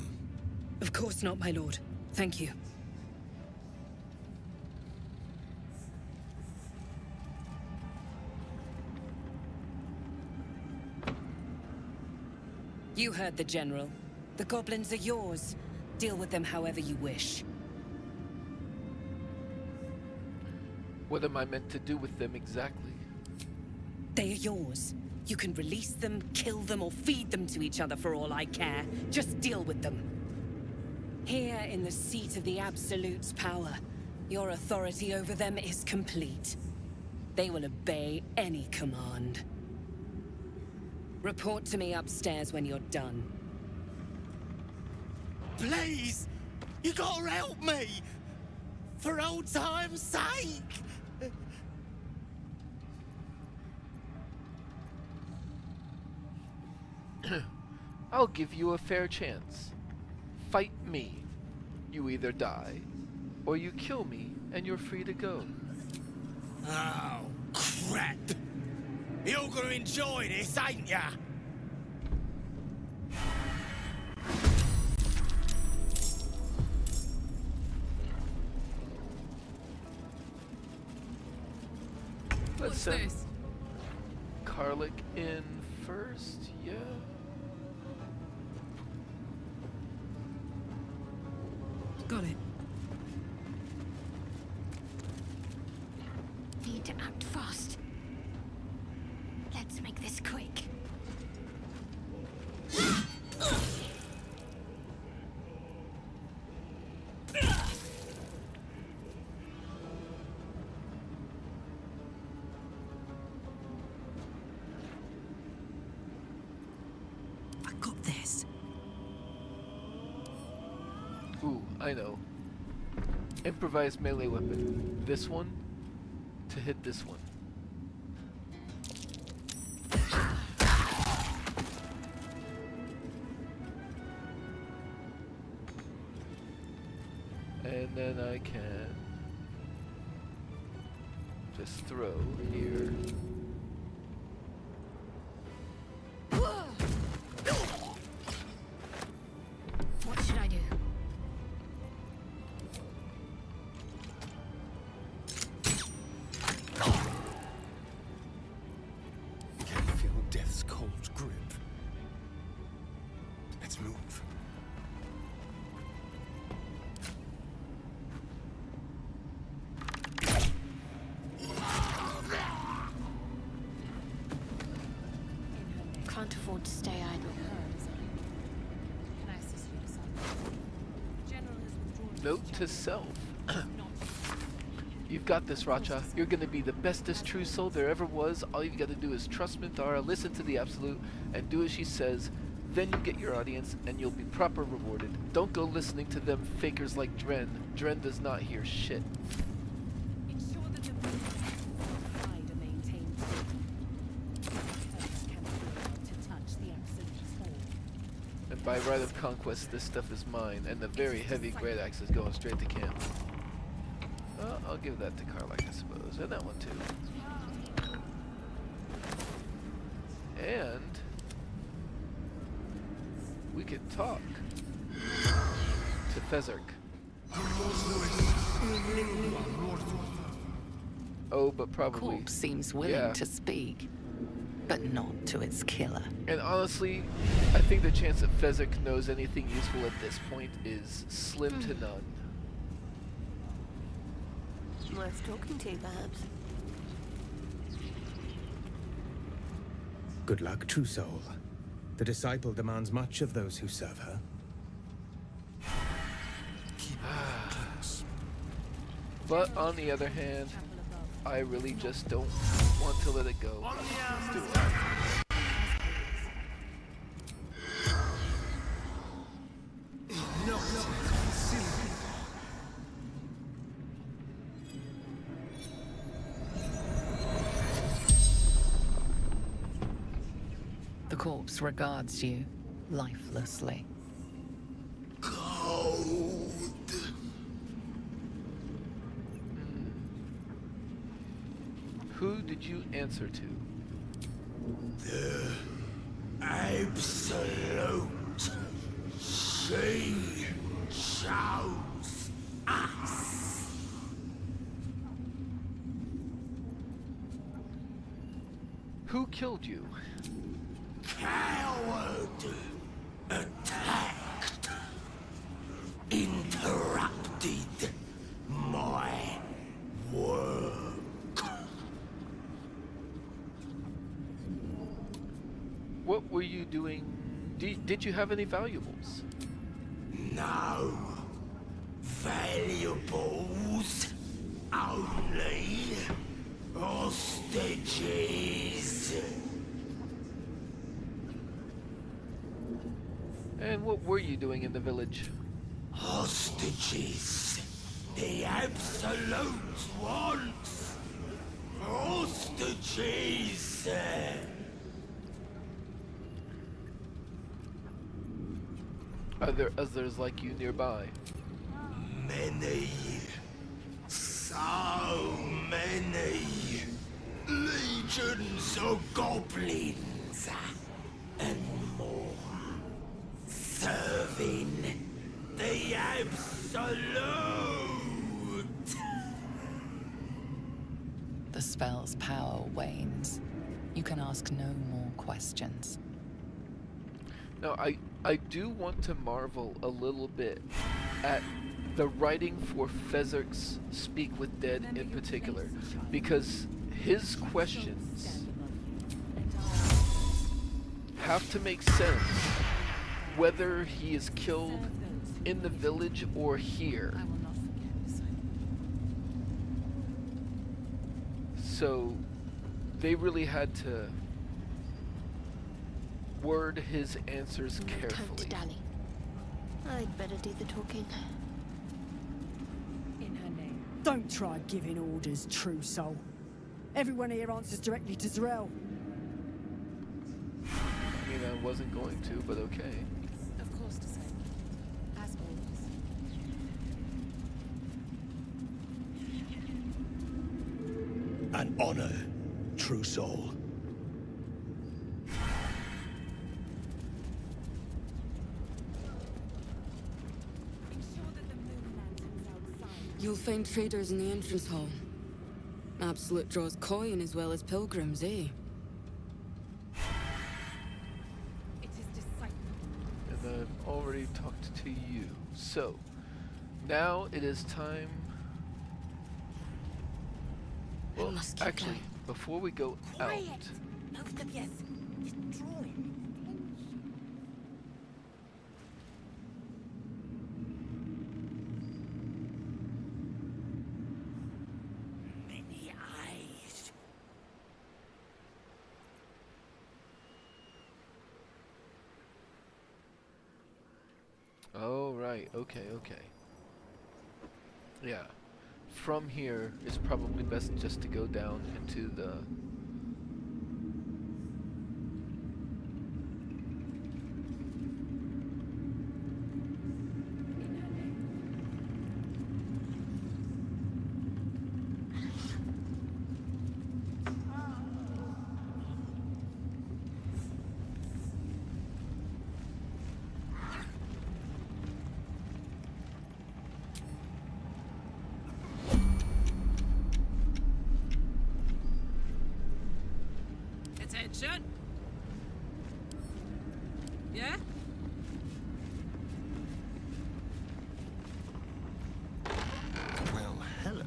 Speaker 11: Of course not, my lord. Thank you. You heard the General. The goblins are yours. Deal with them however you wish.
Speaker 1: What am I meant to do with them exactly?
Speaker 11: They are yours. You can release them, kill them, or feed them to each other for all I care. Just deal with them. Here in the seat of the Absolute's power, your authority over them is complete. They will obey any command. Report to me upstairs when you're done.
Speaker 3: Please! You gotta help me! For old time's sake!
Speaker 1: I'll give you a fair chance. Fight me. You either die, or you kill me, and you're free to go.
Speaker 3: Oh, crap! You're gonna enjoy this, ain't ya?
Speaker 1: Let's send Karlach in first, yeah?
Speaker 11: Got it.
Speaker 2: Need to act fast. Let's make this quick.
Speaker 11: I got this.
Speaker 1: Ooh, I know. Improvised melee weapon. This one to hit this one. And then I can just throw here.
Speaker 2: What should I do?
Speaker 10: Can feel death's cold grip. Let's move.
Speaker 2: Can't afford to stay idle.
Speaker 1: Note to self. You've got this, Racha. You're gonna be the bestest true soul there ever was. All you've got to do is trust Minthara, listen to the Absolute, and do as she says. Then you get your audience, and you'll be proper rewarded. Don't go listening to them fakers like Dren. Dren does not hear shit.
Speaker 11: Ensure that the pride are maintained. Curse cannot be allowed to touch the Absolute's hall.
Speaker 1: And by right of conquest, this stuff is mine, and the very heavy great axe is going straight to camp. I'll give that to Karlach, I suppose, and that one too. And we could talk to Fezark. Oh, but probably.
Speaker 16: Corpse seems willing to speak, but not to its killer.
Speaker 1: And honestly, I think the chance that Fezark knows anything useful at this point is slim to none.
Speaker 2: Worth talking to, perhaps.
Speaker 6: Good luck, true soul. The disciple demands much of those who serve her.
Speaker 1: But on the other hand, I really just don't want to let it go. Let's do it.
Speaker 16: The corpse regards you lifelessly.
Speaker 1: Who did you answer to?
Speaker 3: The absolute. She chose us.
Speaker 1: Who killed you?
Speaker 3: Coward. Attacked. Interrupted my work.
Speaker 1: What were you doing? Did you have any valuables?
Speaker 3: No valuables, only hostages.
Speaker 1: And what were you doing in the village?
Speaker 3: Hostages. The Absolute wants hostages.
Speaker 1: Are there others like you nearby?
Speaker 3: Many. So many. Legions of goblins. And more. Serving the Absolute.
Speaker 16: The spell's power wanes. You can ask no more questions.
Speaker 1: Now, I do want to marvel a little bit at the writing for Fezzerk's Speak with Dead in particular, because his questions have to make sense whether he is killed in the village or here. So they really had to word his answers carefully.
Speaker 2: Time to dally. I'd better do the talking.
Speaker 11: In her name. Don't try giving orders, true soul. Everyone here answers directly to Zarel.
Speaker 1: I mean, I wasn't going to, but okay.
Speaker 11: Of course, to say. As always.
Speaker 3: An honor, true soul.
Speaker 12: You'll find traders in the entrance hall. Absolute draws coin as well as pilgrims, eh?
Speaker 1: And I've already talked to you. So, now it is time... Well, actually, before we go out...
Speaker 3: Both of yes. It's drawing. Many eyes.
Speaker 1: Oh, right. Okay. Yeah. From here, it's probably best just to go down into the...
Speaker 11: Attention! Yeah?
Speaker 10: Well, hello.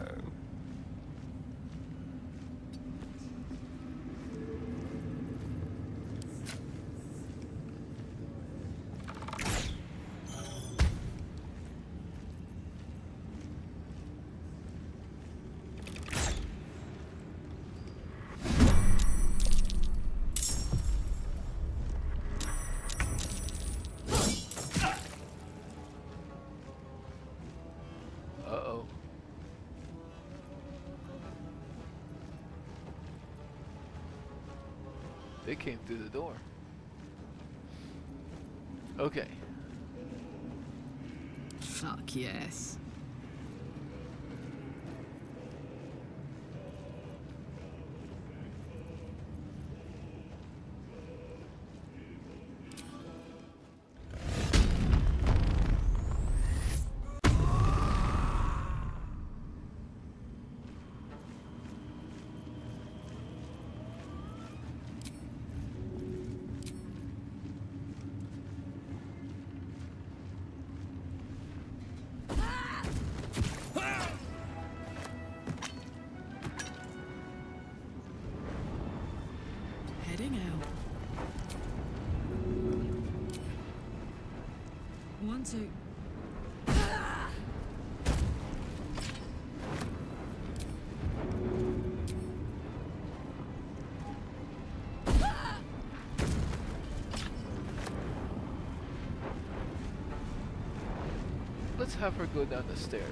Speaker 1: Uh-oh. They came through the door. Okay.
Speaker 12: Fuck yes. heading out. 1, 2.
Speaker 1: Let's have her go down the stairs.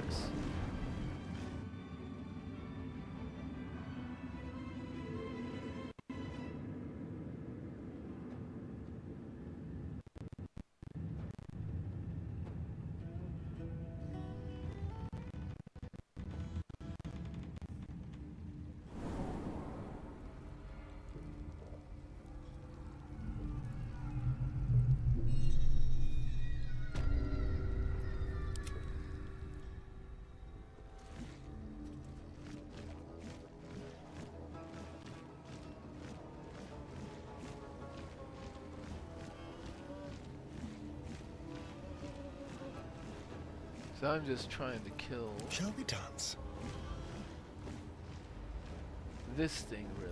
Speaker 1: So I'm just trying to kill.
Speaker 10: Shall we dance?
Speaker 1: This thing, really.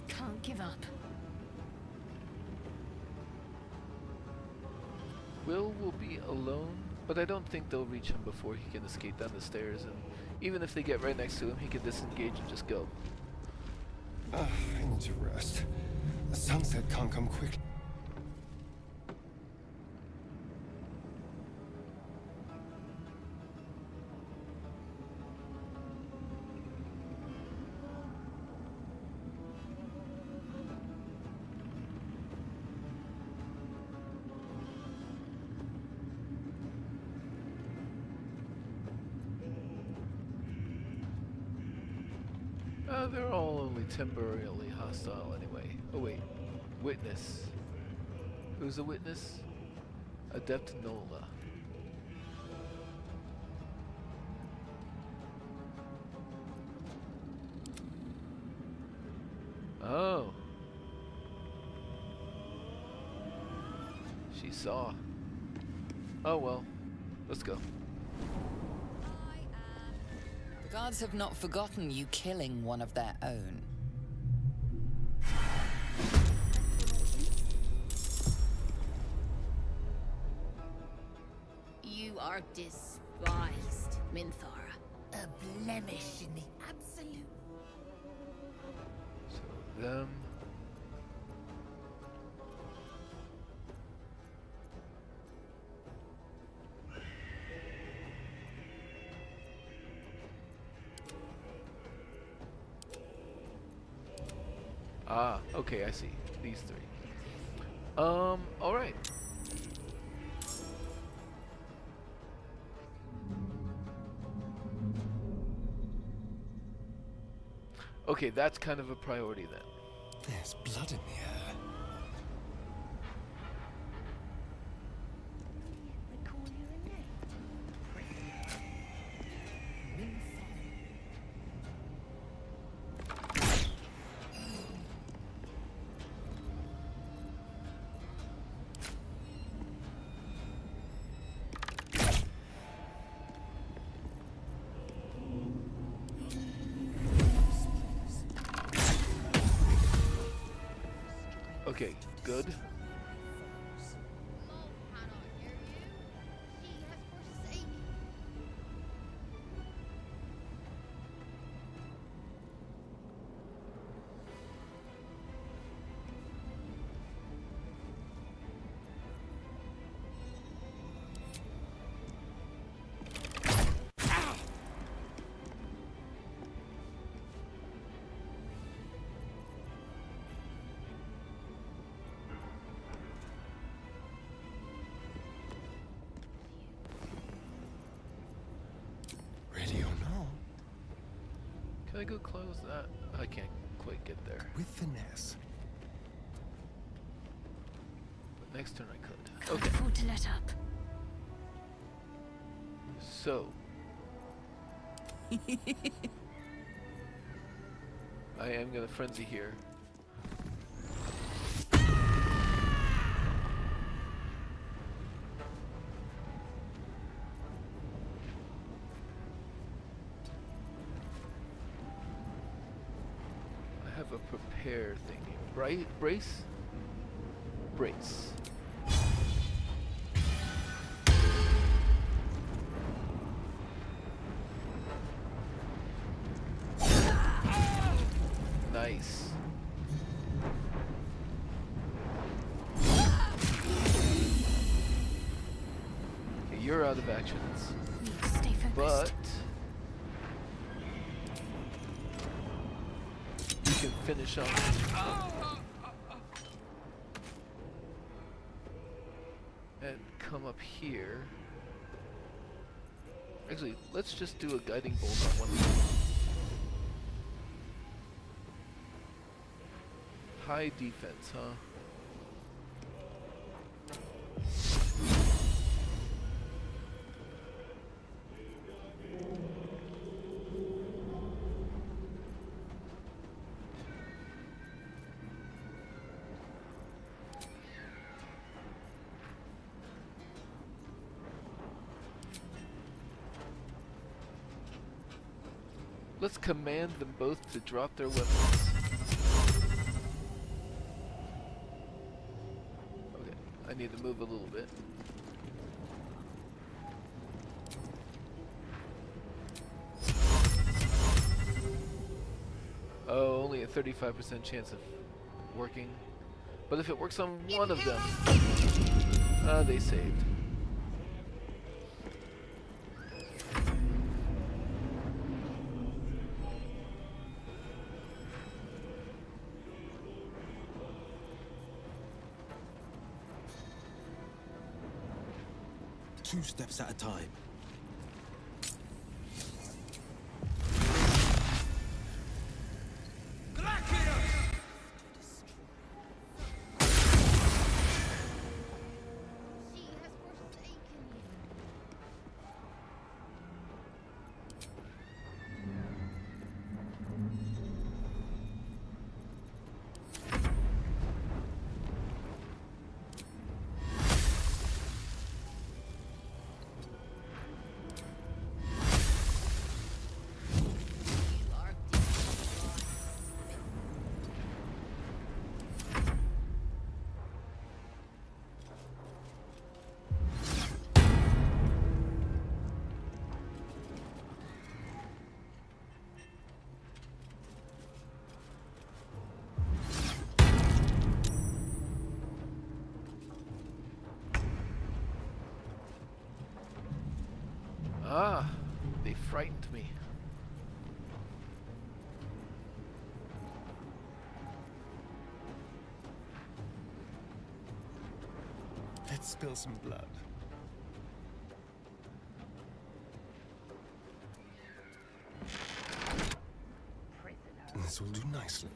Speaker 2: Can't give up.
Speaker 1: Will be alone, but I don't think they'll reach him before he can escape down the stairs, and even if they get right next to him, he can disengage and just go.
Speaker 10: I need to rest. The sunset can't come quickly.
Speaker 1: They're all only temporarily hostile anyway. Oh wait, witness. Who's a witness? Adept Nola. Oh. She saw. Oh well, let's go.
Speaker 16: The guards have not forgotten you killing one of their own.
Speaker 13: You are despised, Minthara. A blemish in the absolute.
Speaker 1: So them. Ah, okay, I see. These three. Alright. Okay, that's kind of a priority then.
Speaker 10: There's blood in the air.
Speaker 1: Okay, good. Can I go close that? I can't quite get there.
Speaker 10: With finesse.
Speaker 1: But next turn I could.
Speaker 2: Can't
Speaker 1: Okay.
Speaker 2: afford to let up.
Speaker 1: So. I am gonna frenzy here. I have a prepare thing here. Brace? Brace. Nice. Okay, you're out of actions.
Speaker 2: Need to stay focused.
Speaker 1: But you can finish on and come up here. Actually, let's just do a guiding bolt on one of them. High defense, huh? Let's command them both to drop their weapons. Okay, I need to move a little bit. Oh, only a 35% chance of working. But if it works on one of them, they saved.
Speaker 3: Two steps at a time.
Speaker 1: Ah, they frightened me.
Speaker 10: Let's spill some blood. This will do nicely.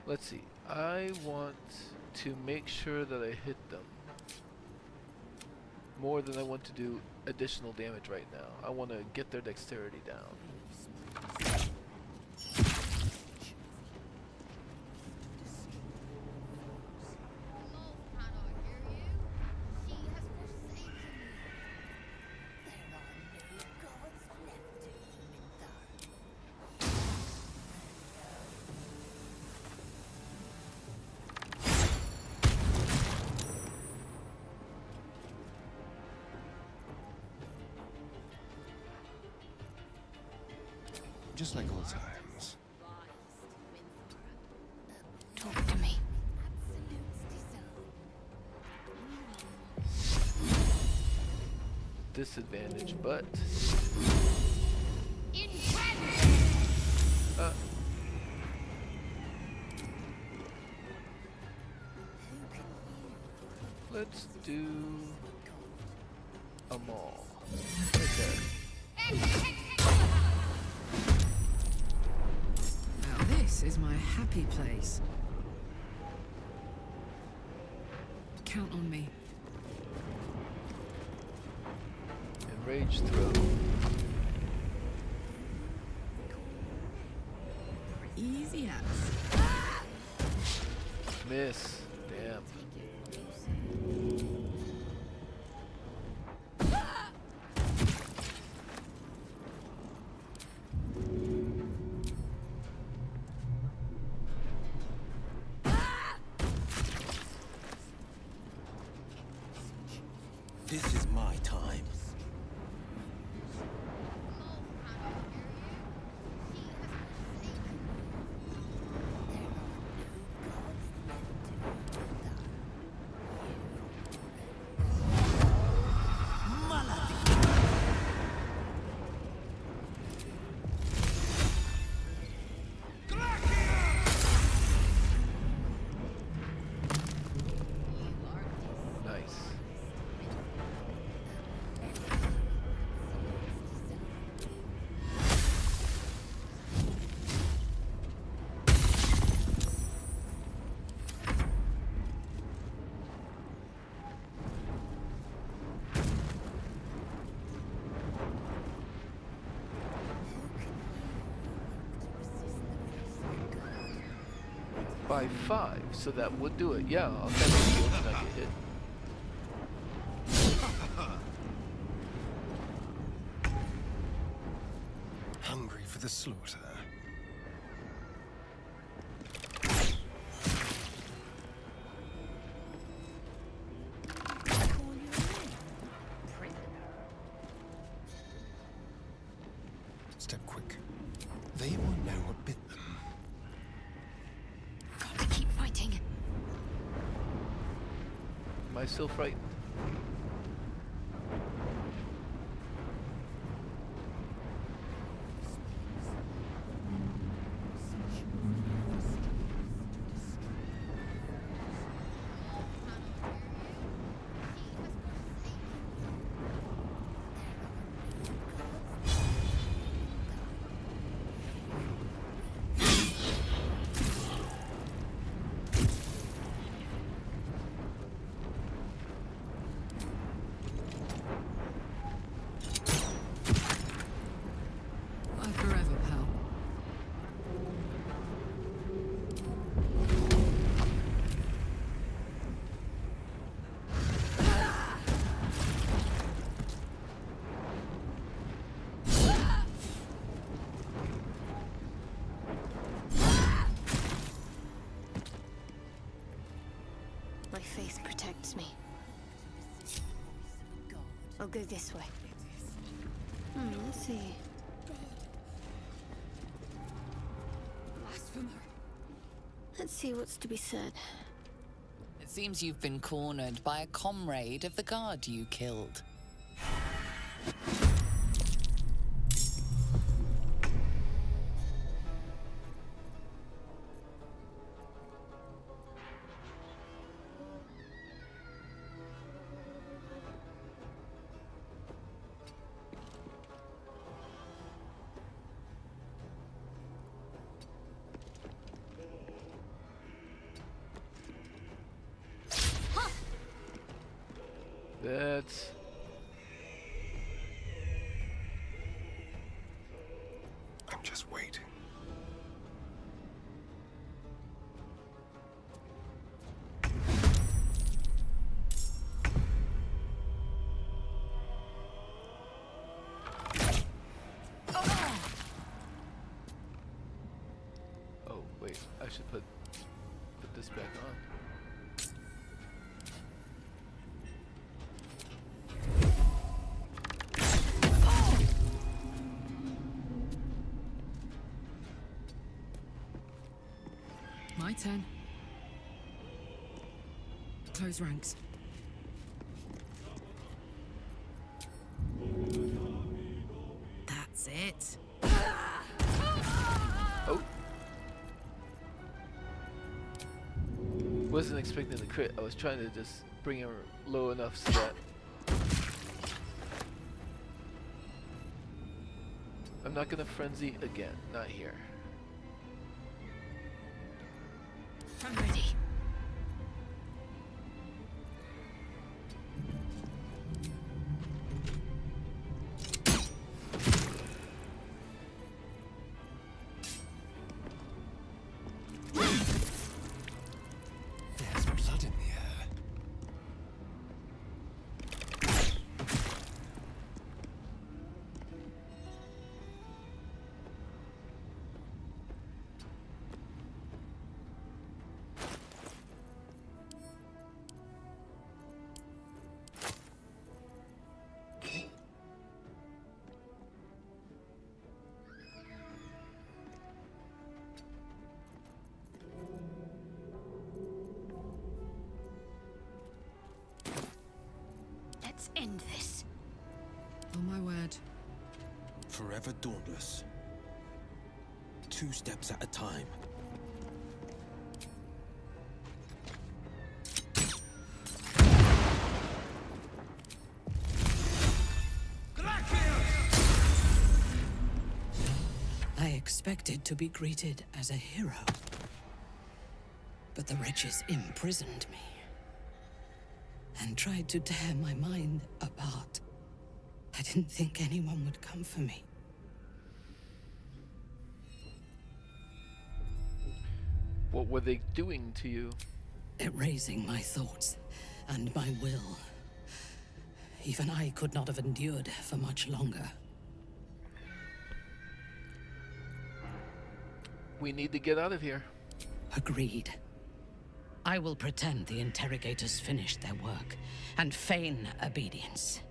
Speaker 1: Let's see. I want to make sure that I hit them more than I want to do additional damage right now. I want to get their dexterity down.
Speaker 10: Just like old times.
Speaker 2: Talk to me.
Speaker 1: Disadvantage, but let's do a mall. Right there.
Speaker 12: Now this is my happy place. Count on me.
Speaker 1: Enrage throw.
Speaker 12: Easy as.
Speaker 1: Miss. Damn.
Speaker 3: This is my time.
Speaker 1: Nice. By 5, so that would do it. Yeah, I'll kind of shield and not get hit.
Speaker 10: Hungry for the slaughter. Step quick. They will know what bit them.
Speaker 2: Gotta keep fighting.
Speaker 1: Am I still frightened?
Speaker 12: Bye forever, pal.
Speaker 2: My faith protects me. I'll go this way. Let's see.
Speaker 12: Blasphemer.
Speaker 2: Let's see what's to be said.
Speaker 16: It seems you've been cornered by a comrade of the guard you killed.
Speaker 1: That's...
Speaker 10: I'm just waiting.
Speaker 1: Oh, wait. I should put this back on.
Speaker 12: My turn. Close ranks. That's it.
Speaker 1: Oh. Wasn't expecting the crit. I was trying to just bring her low enough so that I'm not gonna frenzy again. Not here.
Speaker 2: I'm ready.
Speaker 24: There's blood in the air.
Speaker 2: Let's end this.
Speaker 12: Oh my word.
Speaker 3: Forever dauntless. 2 steps at a time.
Speaker 11: I expected to be greeted as a hero. But the wretches imprisoned me and tried to tear my mind apart. I didn't think anyone would come for me.
Speaker 1: What were they doing to you?
Speaker 11: Erasing my thoughts and my will. Even I could not have endured for much longer.
Speaker 1: We need to get out of here.
Speaker 11: Agreed. I will pretend the interrogators finished their work and feign obedience.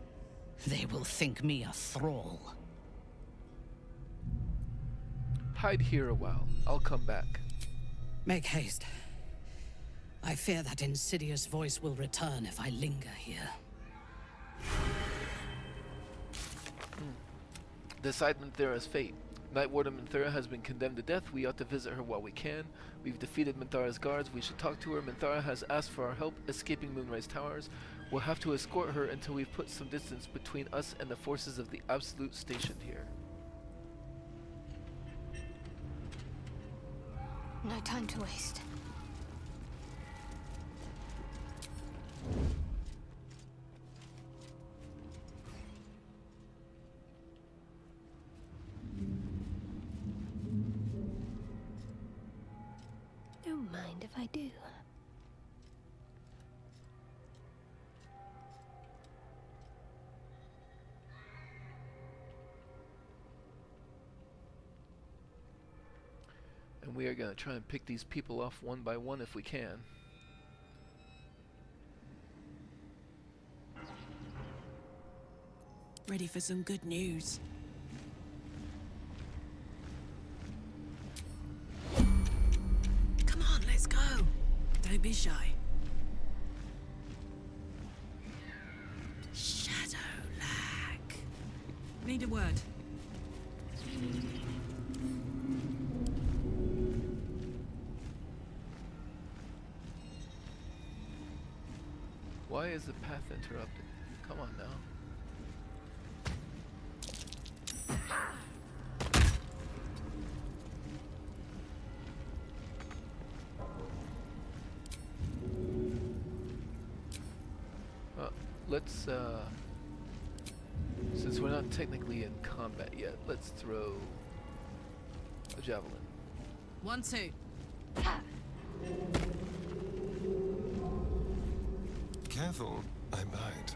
Speaker 11: They will think me a thrall.
Speaker 1: Hide here a while. I'll come back.
Speaker 11: Make haste. I fear that insidious voice will return if I linger here.
Speaker 1: Decide Minthara's fate. Night Warden Minthara has been condemned to death. We ought to visit her while we can. We've defeated Minthara's guards. We should talk to her. Minthara has asked for our help escaping Moonrise Towers. We'll have to escort her until we've put some distance between us and the forces of the Absolute stationed here.
Speaker 2: No time to waste. Don't mind if I do.
Speaker 1: And we are going to try and pick these people off one by one if we can.
Speaker 18: Ready for some good news. Come on, let's go. Don't be shy. Shadow lag. Need a word.
Speaker 1: Why is the path interrupted? Come on now. Let's, since we're not technically in combat yet, let's throw a javelin.
Speaker 18: 1, 2.
Speaker 10: Careful, I might.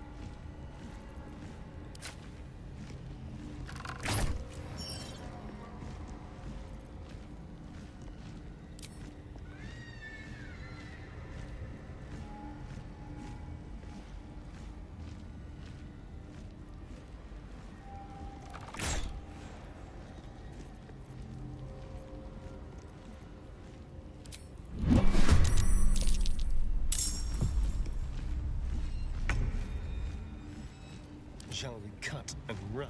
Speaker 10: Shall we cut and run?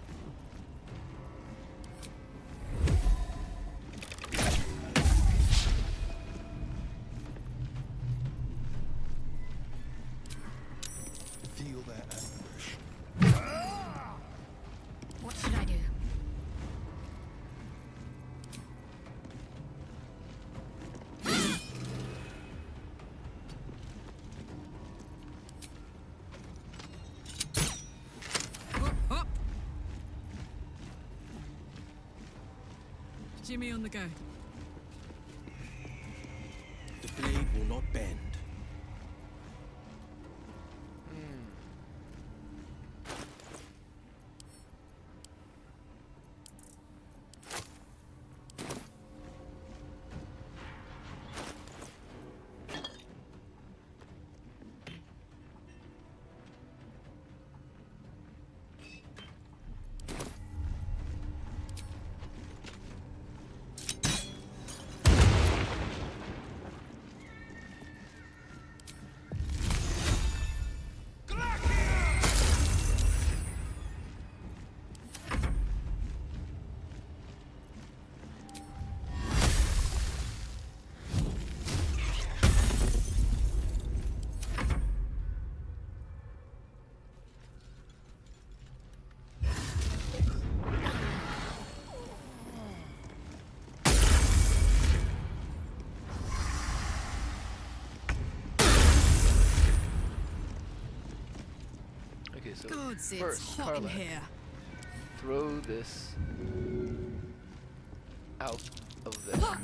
Speaker 10: Feel their ambush.
Speaker 2: What should I do?
Speaker 18: Jimmy on the go.
Speaker 3: The blade will not bend.
Speaker 4: Okay, so
Speaker 18: Gods, it's
Speaker 4: first,
Speaker 18: hot in
Speaker 4: Carla,
Speaker 18: here.
Speaker 4: throw this out of there.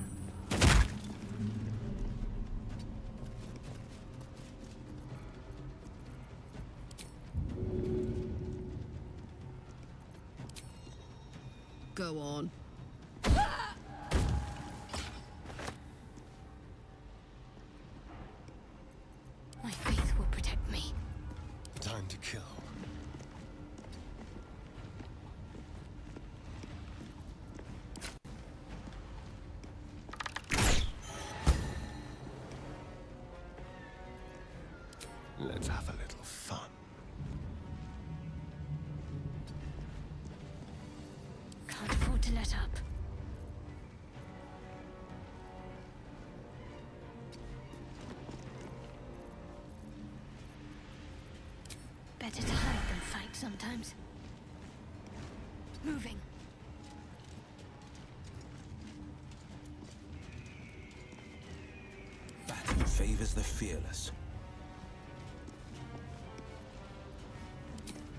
Speaker 18: Go on.
Speaker 2: My faith will protect me.
Speaker 10: Time to kill. Let's have a little fun.
Speaker 2: Can't afford to let up. Better to hide than fight sometimes. Moving.
Speaker 3: Battle favors the fearless.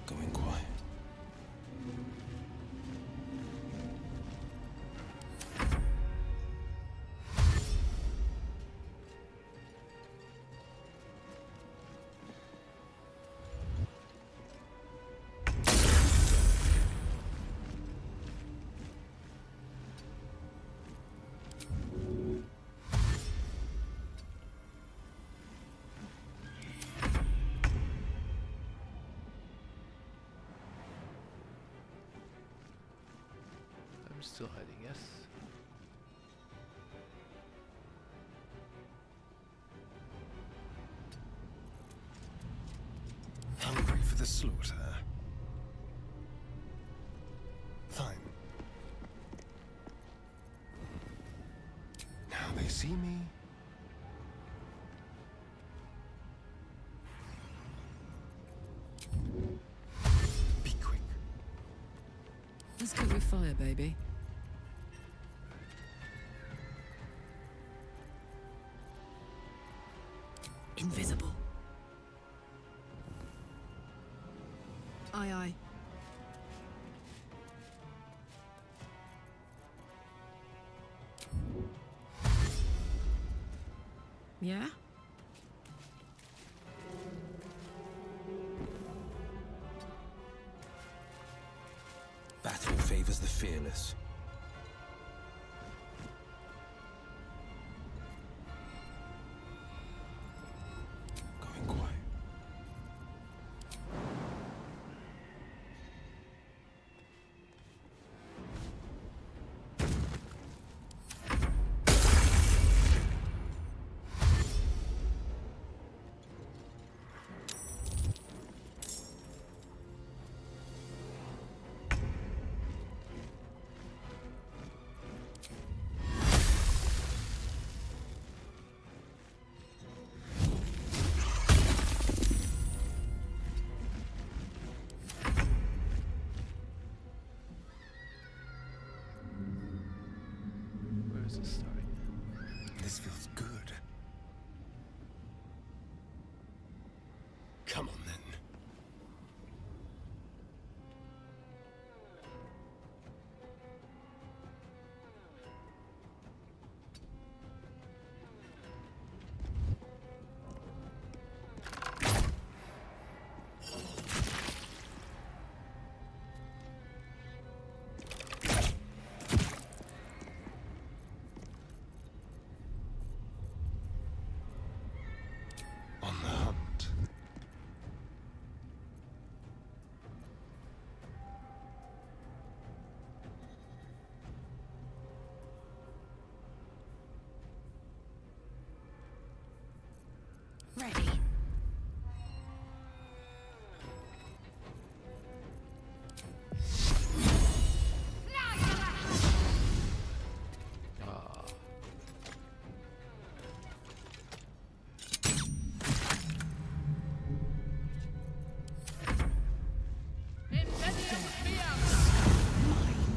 Speaker 3: Going quiet.
Speaker 4: I'm still hiding, yes.
Speaker 10: Hungry for the slaughter. Fine. Now they see me. Be quick.
Speaker 18: Let's go with fire, baby. Invisible. Aye, aye. Yeah?
Speaker 3: Battle favors the fearless. Going quiet.
Speaker 2: Ready.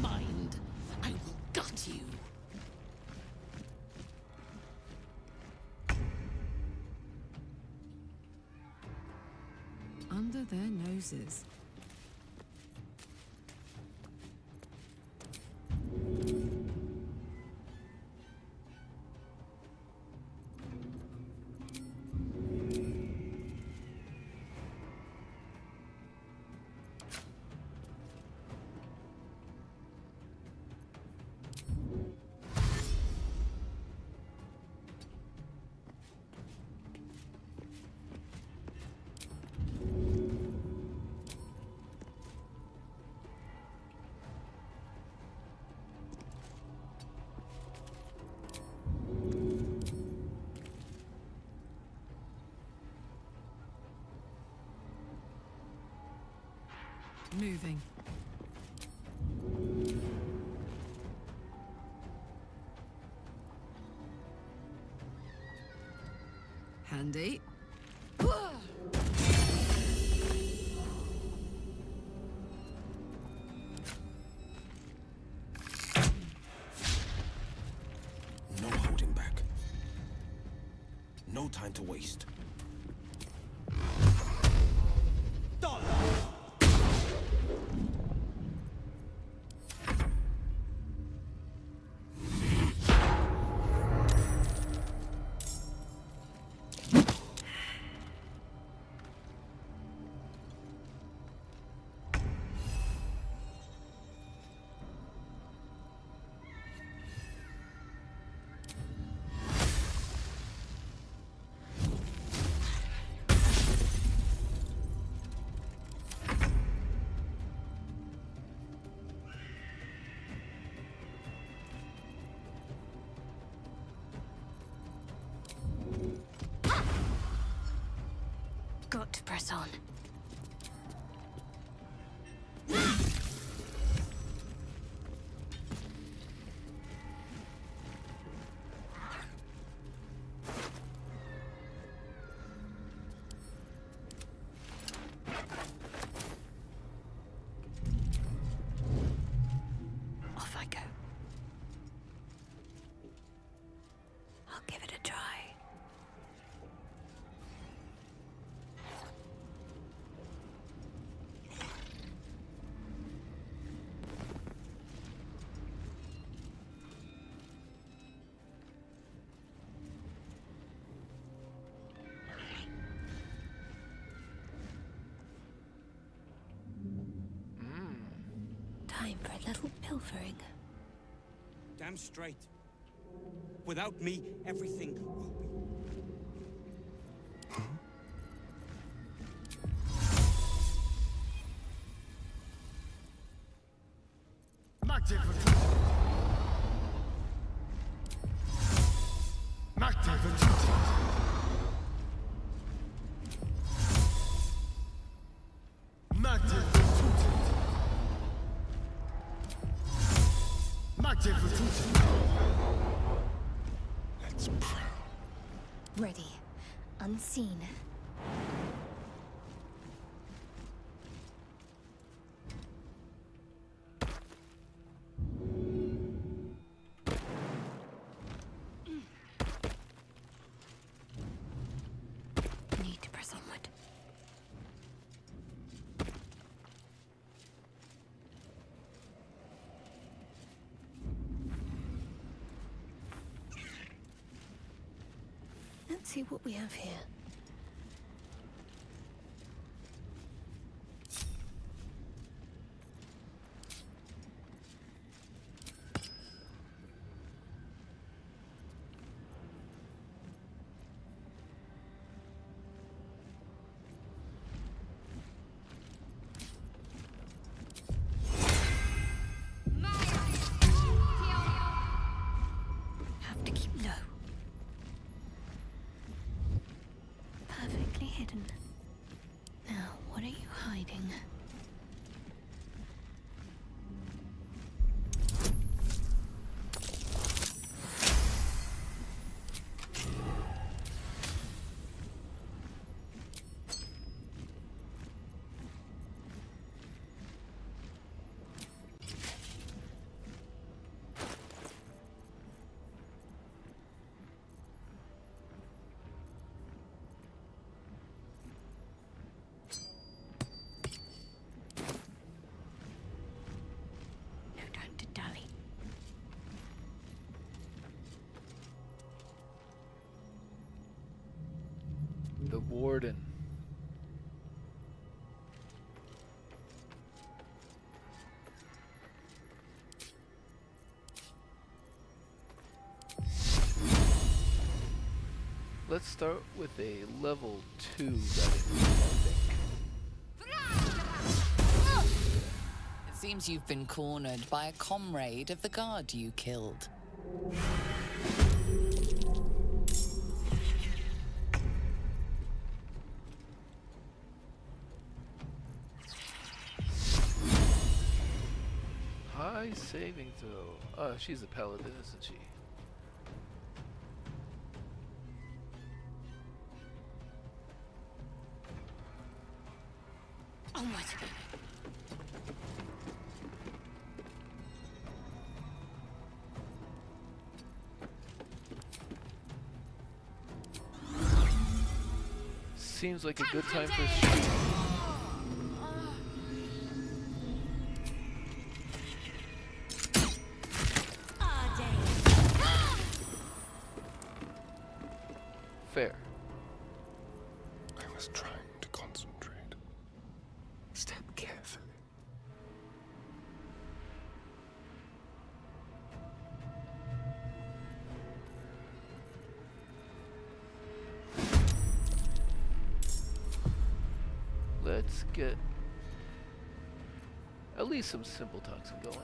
Speaker 14: My mind. I will gut you.
Speaker 12: Under their noses. Moving. Handy.
Speaker 3: No holding back. No time to waste.
Speaker 2: Got to press on. Off I go. I'll give it a try. Time for a little pilfering.
Speaker 3: Damn straight. Without me, everything will be...
Speaker 10: Let's prowl.
Speaker 2: Ready. Unseen. Need to press onward. Let's see what we have here. Have to keep low. hidden. Now, what are you hiding?
Speaker 1: The Warden. Let's start with a level 2 riding, I think.
Speaker 16: It seems you've been cornered by a comrade of the guard you killed.
Speaker 1: High saving throw. Oh, she's a paladin, isn't she?
Speaker 2: Onward.
Speaker 1: Seems like a good time for shooting. Fair.
Speaker 10: I was trying to concentrate. Step carefully.
Speaker 1: Let's get at least some simple toxin going.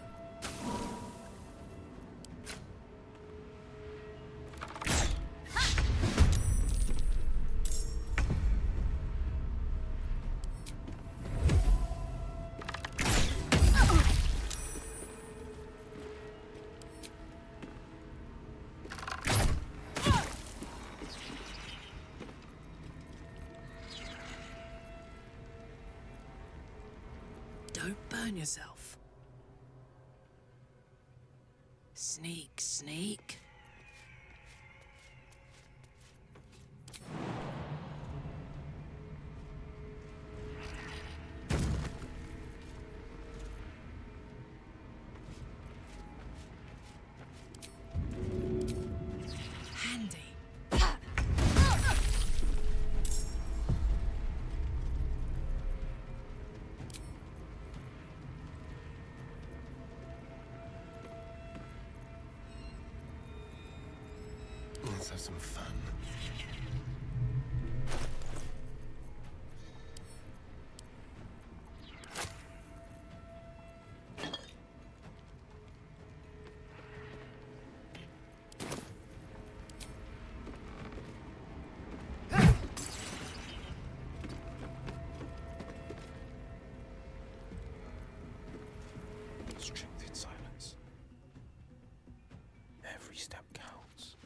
Speaker 11: Don't burn yourself. Sneak, sneak. Handy.
Speaker 10: Let's have some fun.
Speaker 24: Strength in silence. Every step counts.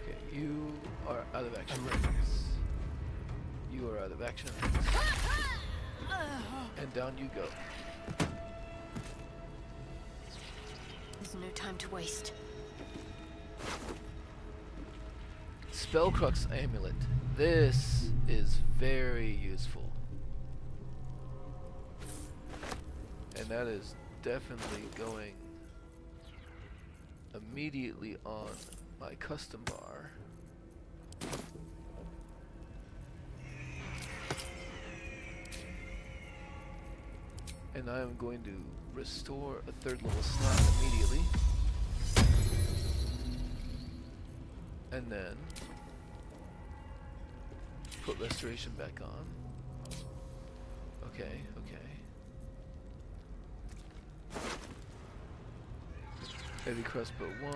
Speaker 1: Okay, you are out of action. You are out of action. And down you go.
Speaker 2: There's no time to waste.
Speaker 1: Spellcrux Amulet. This is very useful. And that is definitely going immediately on my custom bar. And I am going to restore a third level slot immediately. And then put restoration back on. Okay, okay. Heavy crossbow 1.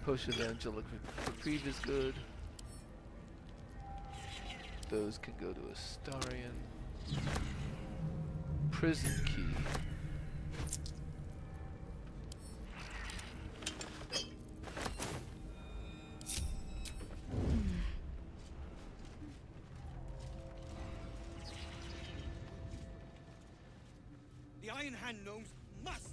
Speaker 1: Potion of angelic reprieve is good. Those can go to Astarion. Prison key.
Speaker 3: The Iron Hand gnomes must.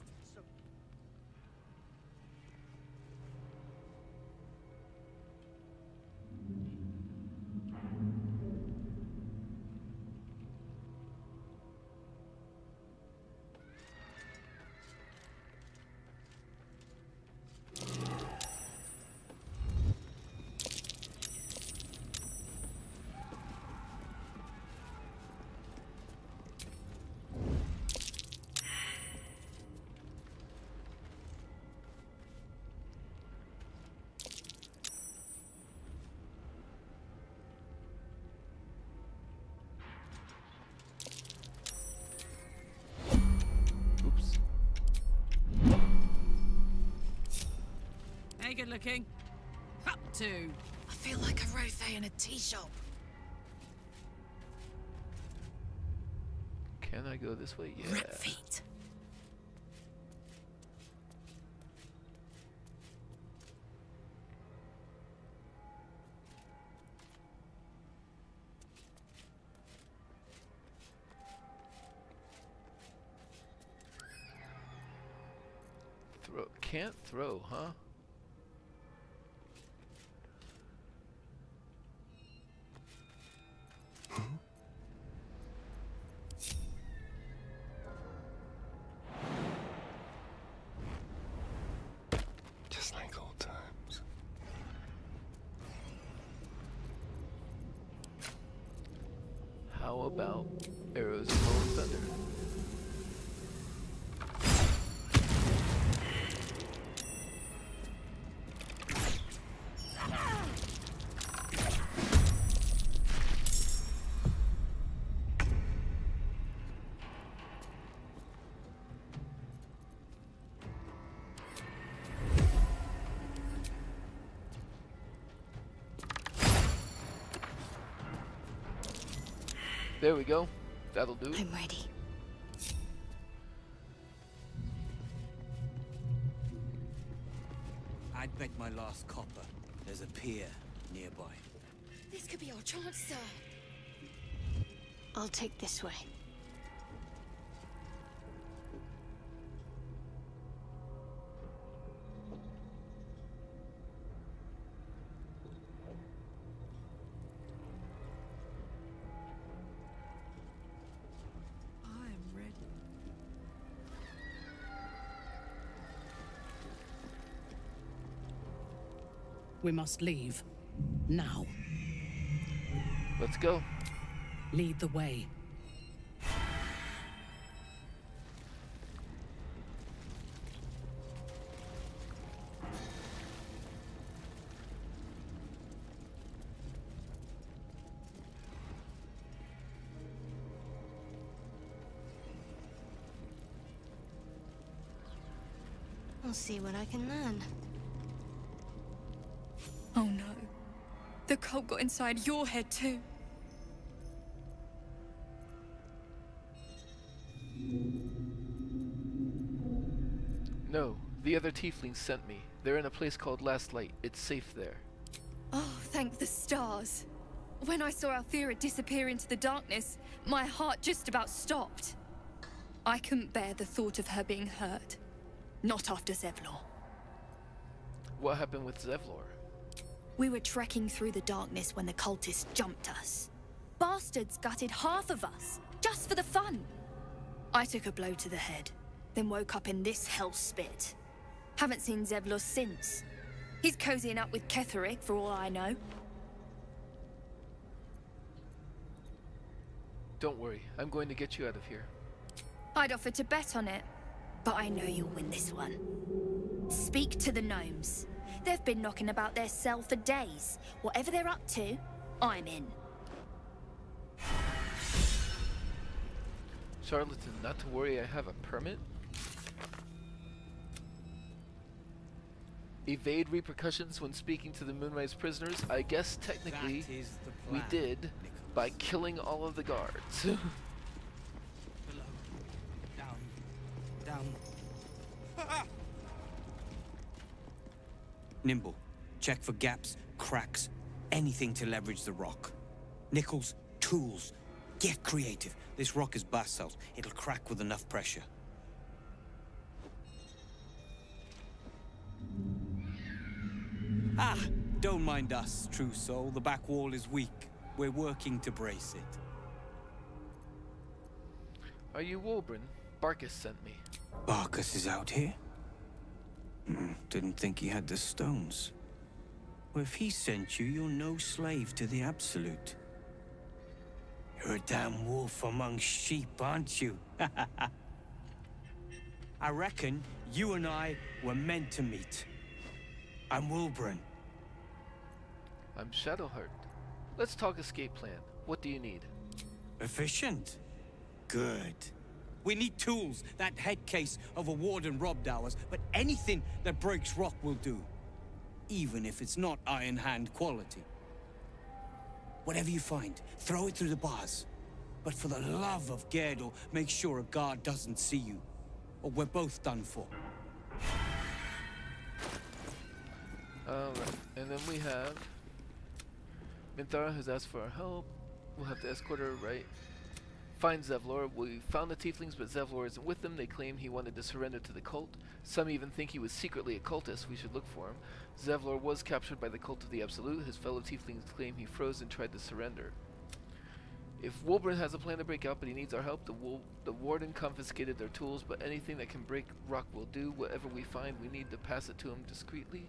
Speaker 18: Hey, good looking. Up to.
Speaker 16: I feel like a rothe in a tea shop.
Speaker 1: Can I go this way? Yeah.
Speaker 16: Rip feet.
Speaker 1: Can't throw, huh?
Speaker 10: Just like old times.
Speaker 1: How about arrows of Holy Thunder? There we go. That'll do.
Speaker 2: I'm ready.
Speaker 3: I'd bet my last copper. There's a pier nearby.
Speaker 2: This could be our chance, sir. I'll take this way.
Speaker 18: I'm ready.
Speaker 14: We must leave. Now.
Speaker 1: Let's go.
Speaker 14: Lead the way.
Speaker 2: I'll see what I can learn.
Speaker 19: Oh no. The cult got inside your head too.
Speaker 1: No, the other tieflings sent me. They're in a place called Last Light. It's safe there.
Speaker 19: Oh, thank the stars. When I saw Althea disappear into the darkness, my heart just about stopped. I couldn't bear the thought of her being hurt. Not after Zevlor.
Speaker 1: What happened with Zevlor?
Speaker 19: We were trekking through the darkness when the cultists jumped us. Bastards gutted half of us, just for the fun. I took a blow to the head, then woke up in this hellspit. Haven't seen Zevlor since. He's cozying up with Ketheric, for all I know.
Speaker 1: Don't worry, I'm going to get you out of here.
Speaker 19: I'd offer to bet on it, but I know you'll win this one. Speak to the gnomes. They've been knocking about their cell for days. Whatever they're up to, I'm in.
Speaker 1: Charlatan, not to worry, I have a permit. Evade repercussions when speaking to the Moonrise prisoners. I guess technically we did by killing all of the guards.
Speaker 3: Below. Down. Down. Nimble. Check for gaps, cracks, anything to leverage the rock. Nichols, tools. Get creative. This rock is basalt. It'll crack with enough pressure. Ah, don't mind us, true soul. The back wall is weak. We're working to brace it.
Speaker 1: Are you Wolbrin? Barkus sent me.
Speaker 3: Barkus is out here? Didn't think he had the stones. Well, if he sent you, you're no slave to the Absolute. You're a damn wolf among sheep, aren't you? I reckon you and I were meant to meet. I'm Wolbrin.
Speaker 1: I'm Shadowheart. Let's talk escape plan. What do you need?
Speaker 3: Efficient? Good. We need tools. That head case of a warden robbed ours, but anything that breaks rock will do. Even if it's not Iron Hand quality. Whatever you find, throw it through the bars. But for the love of Gerdel, make sure a guard doesn't see you. Or we're both done for.
Speaker 1: Alright, and then we have Minthara, who's asked for our help. We'll have to escort her, right? Find Zevlor. We found the tieflings, but Zevlor isn't with them. They claim he wanted to surrender to the cult. Some even think he was secretly a cultist. We should look for him. Zevlor was captured by the cult of the Absolute. His fellow tieflings claim he froze and tried to surrender. If Wolbrin has a plan to break out, but he needs our help, the warden confiscated their tools, but anything that can break rock will do. Whatever we find, we need to pass it to him discreetly.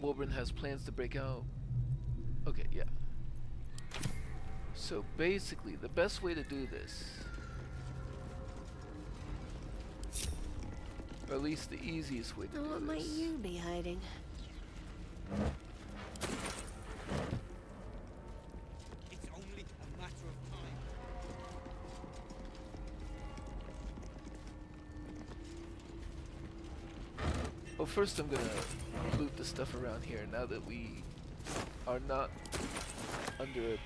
Speaker 1: Wolbrin has plans to break out. Okay, yeah. So basically, the best way to do this, or at least the easiest way to do this.
Speaker 13: What might you be hiding?
Speaker 3: It's only a matter of time.
Speaker 1: Well, first I'm gonna loot the stuff around here now that we are not under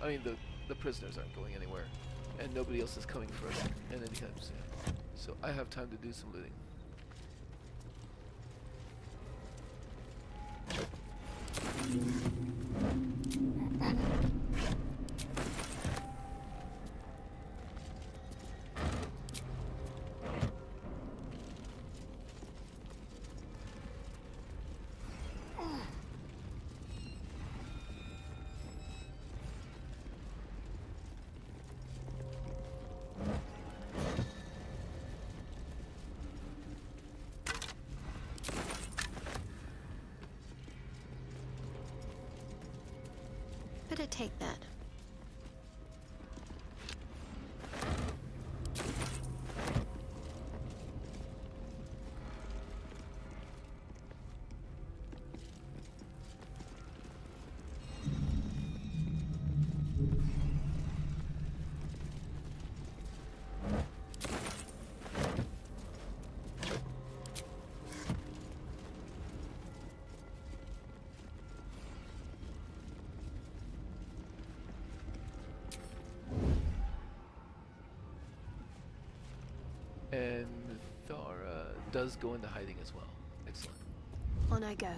Speaker 1: I mean, the prisoners aren't going anywhere, and nobody else is coming for us at any time soon. So I have time to do some looting.
Speaker 13: Better take that.
Speaker 1: And Thara does go into hiding as well. Excellent.
Speaker 13: On I go.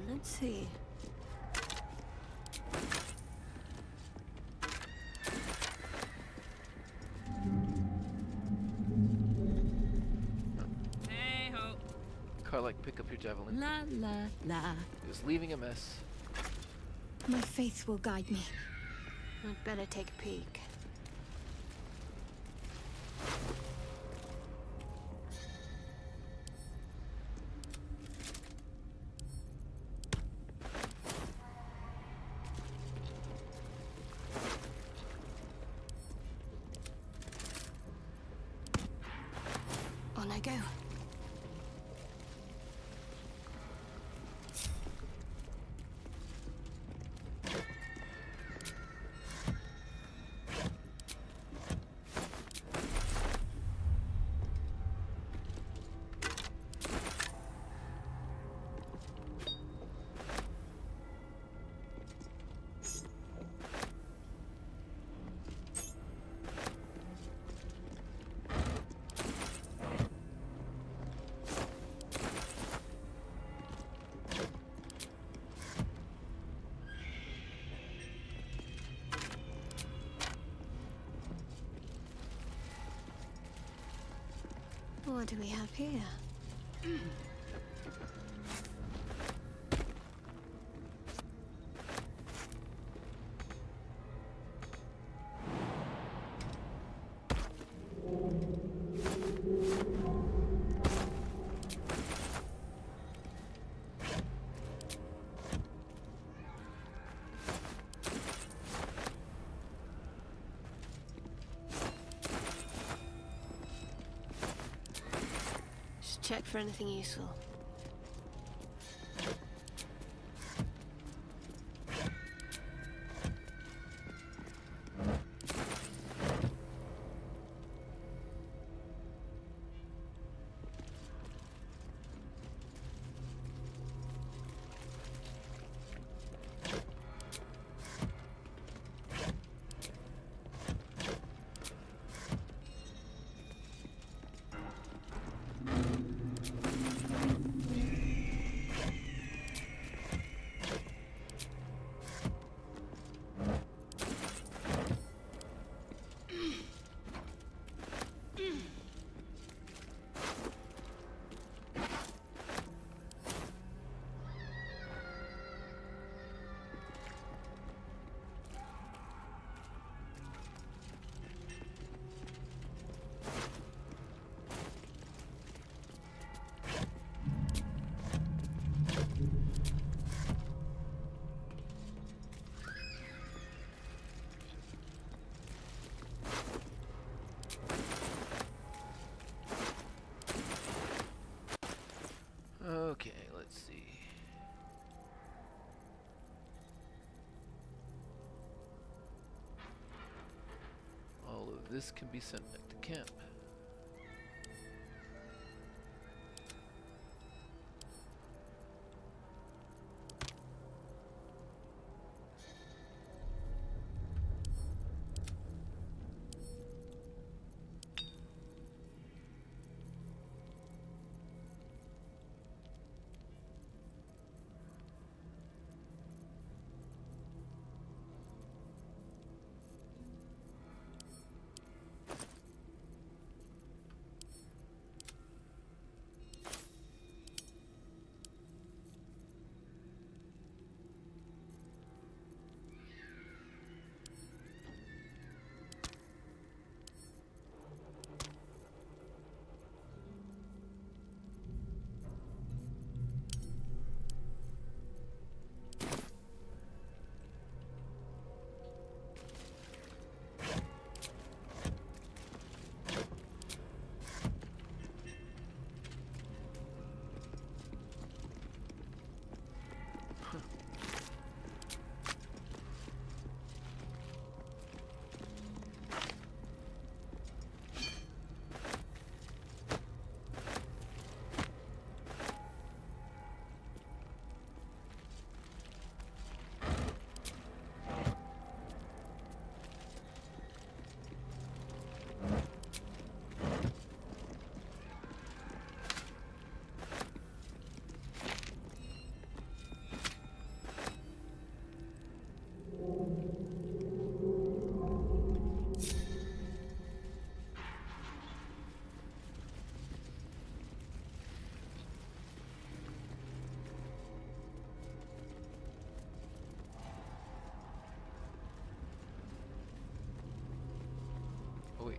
Speaker 13: Let's see.
Speaker 1: Like pick up your javelin.
Speaker 13: La la la.
Speaker 1: Just leaving a mess.
Speaker 19: My faith will guide me.
Speaker 13: I'd better take a peek.
Speaker 19: go. What do we have here? Just check for anything useful.
Speaker 1: Okay, let's see. All of this can be sent back to camp. Oh wait.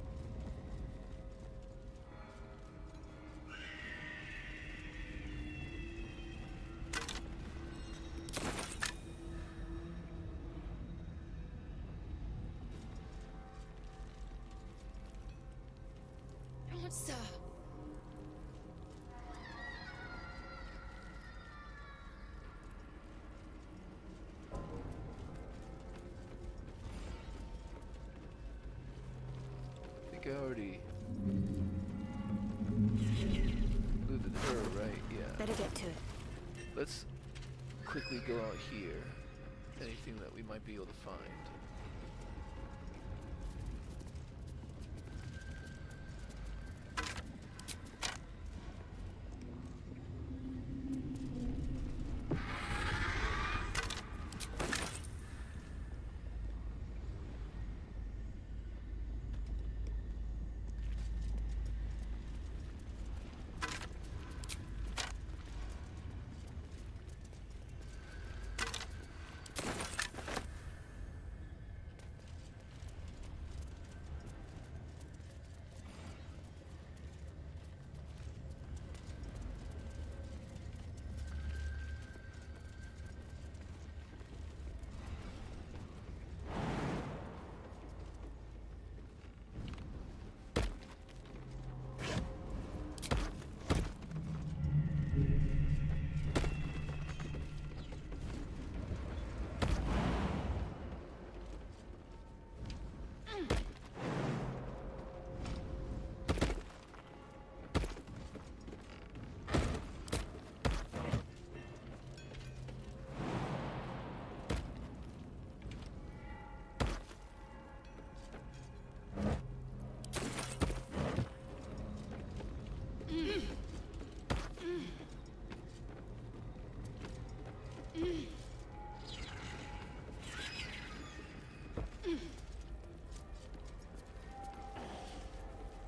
Speaker 9: Answer.
Speaker 1: already looted her, right? Yeah.
Speaker 19: Better get to it.
Speaker 1: Let's quickly go out here. Anything that we might be able to find.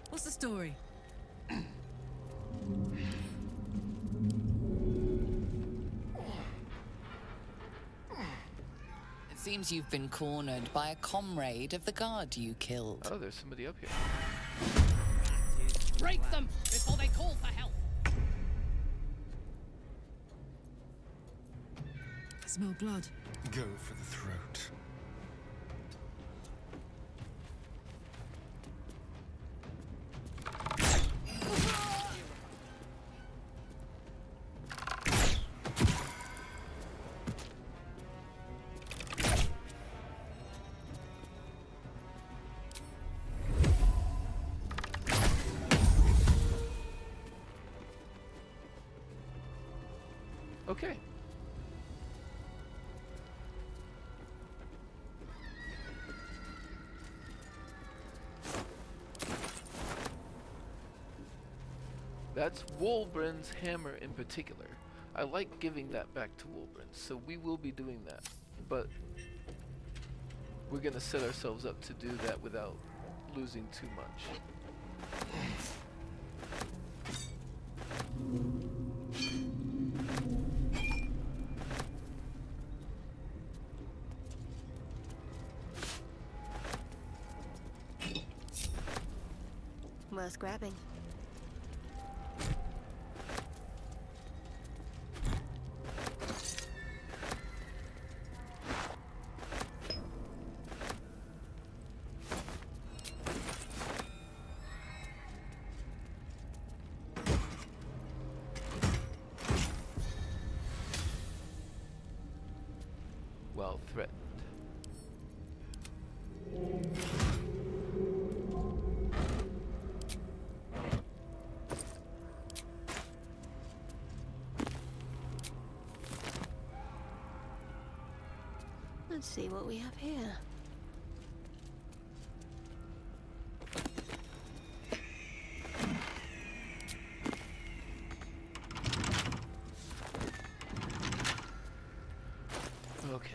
Speaker 18: What's the story?
Speaker 16: It seems you've been cornered by a comrade of the guard you killed.
Speaker 1: Oh, there's somebody up here.
Speaker 14: Break them before they call for help.
Speaker 18: I smell blood.
Speaker 24: Go for the throat.
Speaker 1: Okay. That's Wolbrin's hammer in particular. I like giving that back to Wolbrin, so we will be doing that. But we're gonna set ourselves up to do that without losing too much.
Speaker 19: Worth grabbing.
Speaker 1: Well threatened.
Speaker 19: Let's see what we have here.
Speaker 1: Okay.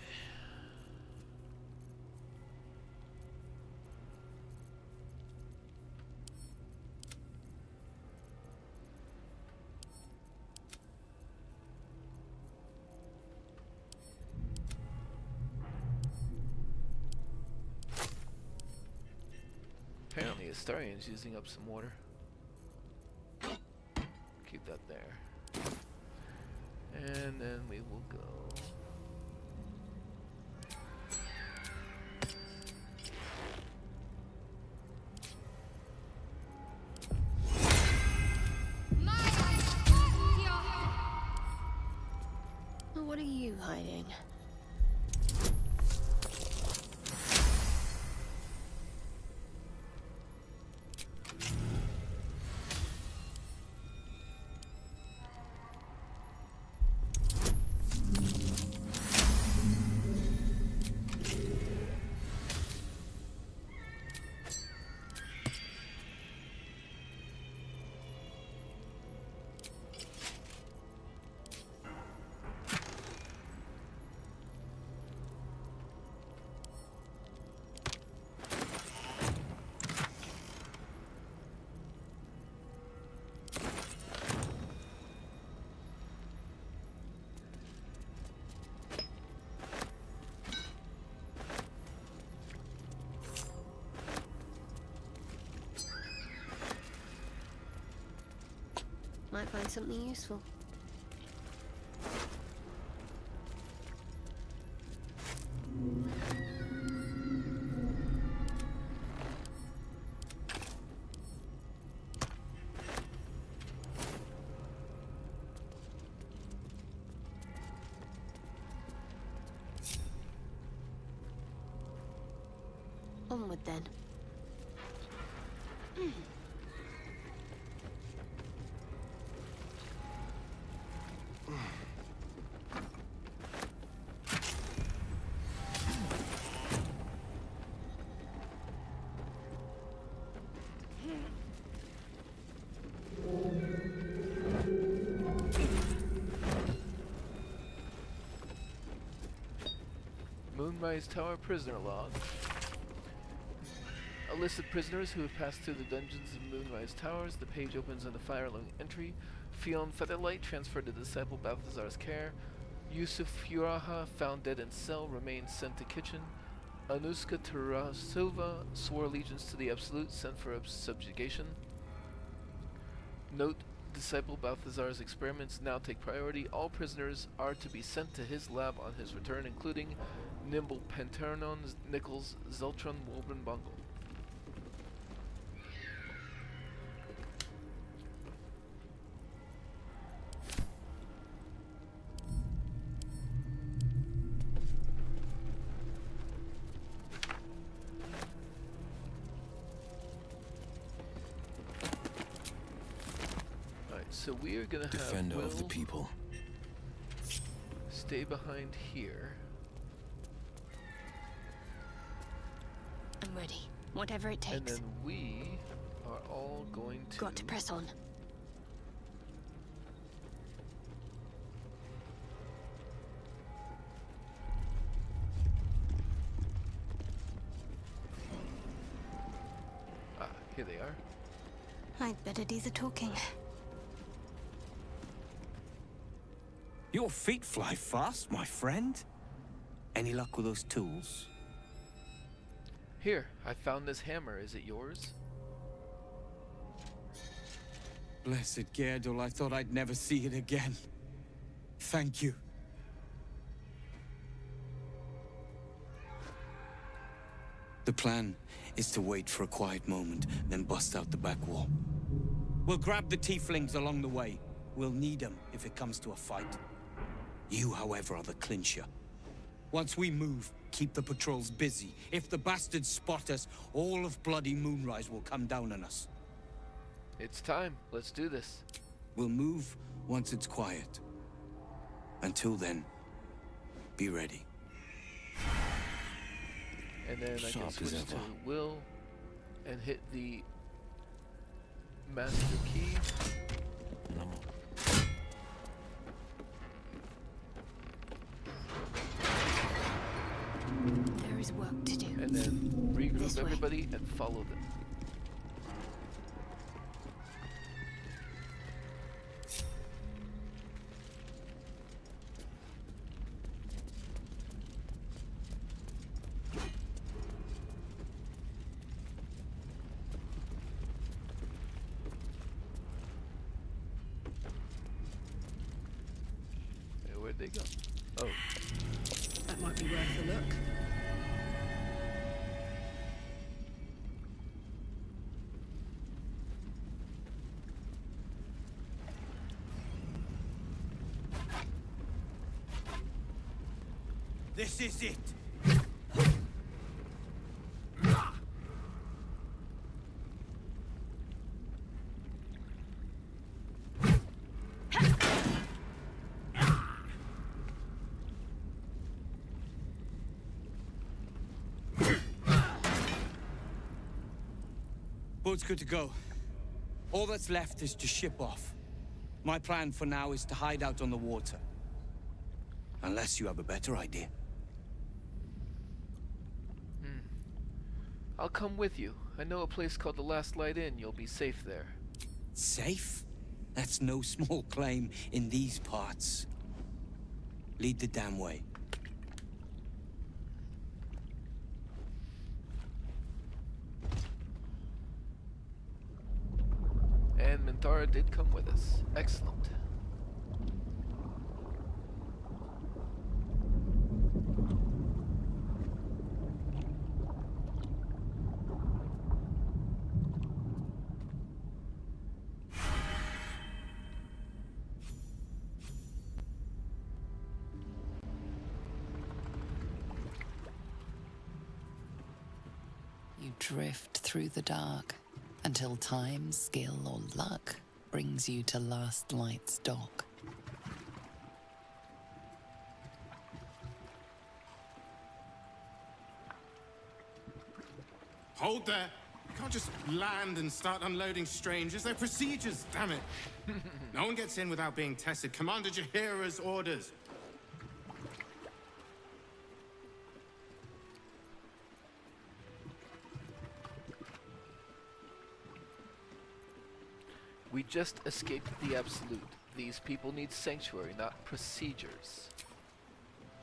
Speaker 1: Apparently Astarion's using up some water. Keep that there. And then we will go.
Speaker 19: Well, what are you hiding?
Speaker 2: find something useful. Onward then.
Speaker 1: Moonrise Tower prisoner log. A list of prisoners who have passed through the dungeons of Moonrise Towers. The page opens on a fire-lung entry. Fion Featherlight transferred to disciple Balthazar's care. Yusuf Furaha found dead in cell, remains sent to kitchen. Anuska Tarasova swore allegiance to the Absolute, sent for subjugation. Note, disciple Balthazar's experiments now take priority. All prisoners are to be sent to his lab on his return, including Nimble Penternon, Nichols, Zeltron, Wolben Bungle. So we are gonna
Speaker 24: Defender
Speaker 1: have
Speaker 24: of the people.
Speaker 1: Stay behind here.
Speaker 2: I'm ready. Whatever it takes.
Speaker 1: And then we are all going to...
Speaker 2: Got to press on.
Speaker 1: Ah, here they are.
Speaker 2: I'd better do the talking.
Speaker 3: Your feet fly fast, my friend. Any luck with those tools?
Speaker 1: Here, I found this hammer. Is it yours?
Speaker 3: Blessed Gerdul, I thought I'd never see it again. Thank you. The plan is to wait for a quiet moment, then bust out the back wall. We'll grab the tieflings along the way. We'll need them if it comes to a fight. You, however, are the clincher. Once we move, keep the patrols busy. If the bastards spot us, all of bloody Moonrise will come down on us.
Speaker 1: It's time. Let's do this.
Speaker 3: We'll move once it's quiet. Until then, be ready.
Speaker 1: And then I can switch to Will and hit the master key.
Speaker 2: There is work to do.
Speaker 1: And then regroup everybody and follow them. Where'd they go? Oh.
Speaker 18: That might be worth a look.
Speaker 3: This is it! Boat's good to go. All that's left is to ship off. My plan for now is to hide out on the water. Unless you have a better idea.
Speaker 1: I'll come with you. I know a place called the Last Light Inn. You'll be safe there.
Speaker 3: Safe? That's no small claim in these parts. Lead the damn way.
Speaker 1: And Minthara Minthara did come with us. Excellent.
Speaker 16: You drift through the dark until time, skill, or luck brings you to Last Light's dock.
Speaker 24: Hold there! You can't just land and start unloading strangers. They're procedures, damn it! No one gets in without being tested. Commander Jaheira's orders.
Speaker 1: We just escaped the Absolute. These people need sanctuary, not procedures.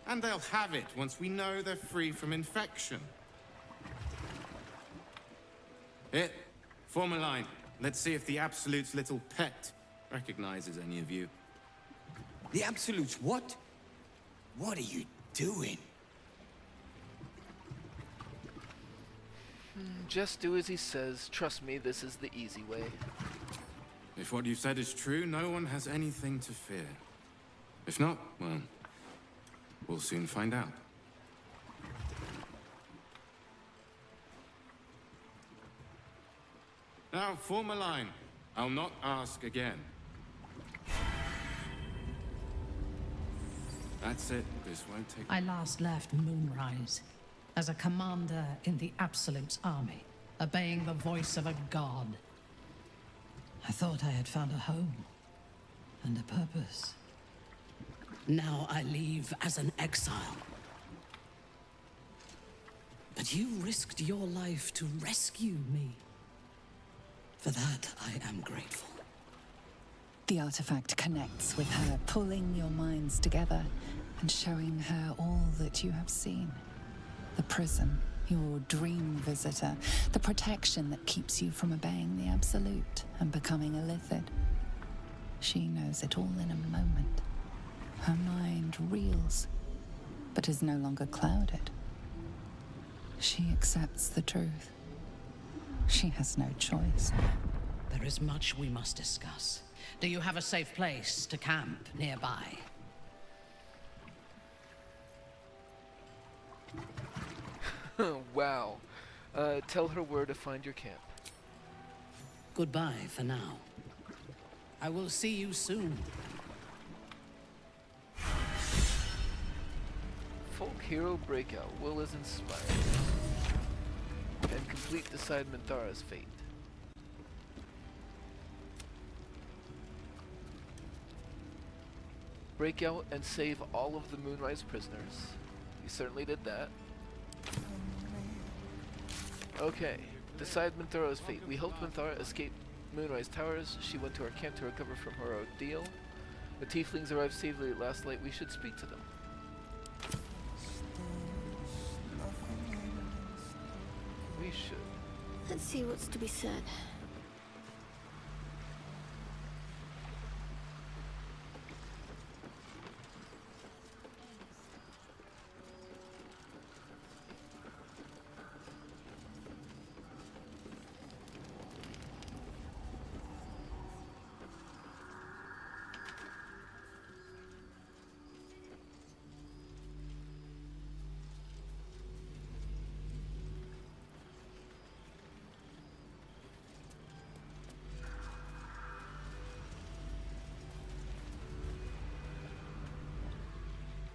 Speaker 24: And they'll have it once we know they're free from infection. Here, form a line. Let's see if the Absolute's little pet recognizes any of you.
Speaker 3: The Absolutes, what? What are you doing?
Speaker 1: Just do as he says. Trust me, this is the easy way.
Speaker 24: If what you've said is true, no one has anything to fear. If not, well, we'll soon find out. Now, form a line. I'll not ask again. That's it. This won't take...
Speaker 20: I last left Moonrise as a commander in the Absolute's army, obeying the voice of a god. I thought I had found a home and a purpose.
Speaker 11: Now I leave as an exile. But you risked your life to rescue me. For that, I am grateful.
Speaker 16: The artifact connects with her, pulling your minds together and showing her all that you have seen. The prison, your dream visitor, the protection that keeps you from obeying the Absolute and becoming a Lithid. She knows it all in a moment. Her mind reels, but is no longer clouded. She accepts the truth. She has no choice.
Speaker 20: There is much we must discuss. Do you have a safe place to camp nearby?
Speaker 1: Wow. Tell her where to find your camp.
Speaker 11: Goodbye for now. I will see you soon.
Speaker 1: Folk hero breakout. Will is inspired. And complete Decide Minthara's fate. Break out and save all of the Moonrise prisoners. You certainly did that. Okay. Decide Minthara's fate. We helped Minthara escape Moonrise Towers. She went to our camp to recover from her ordeal. The tieflings arrived safely at last light. We should speak to them. We should.
Speaker 19: Let's see what's to be said.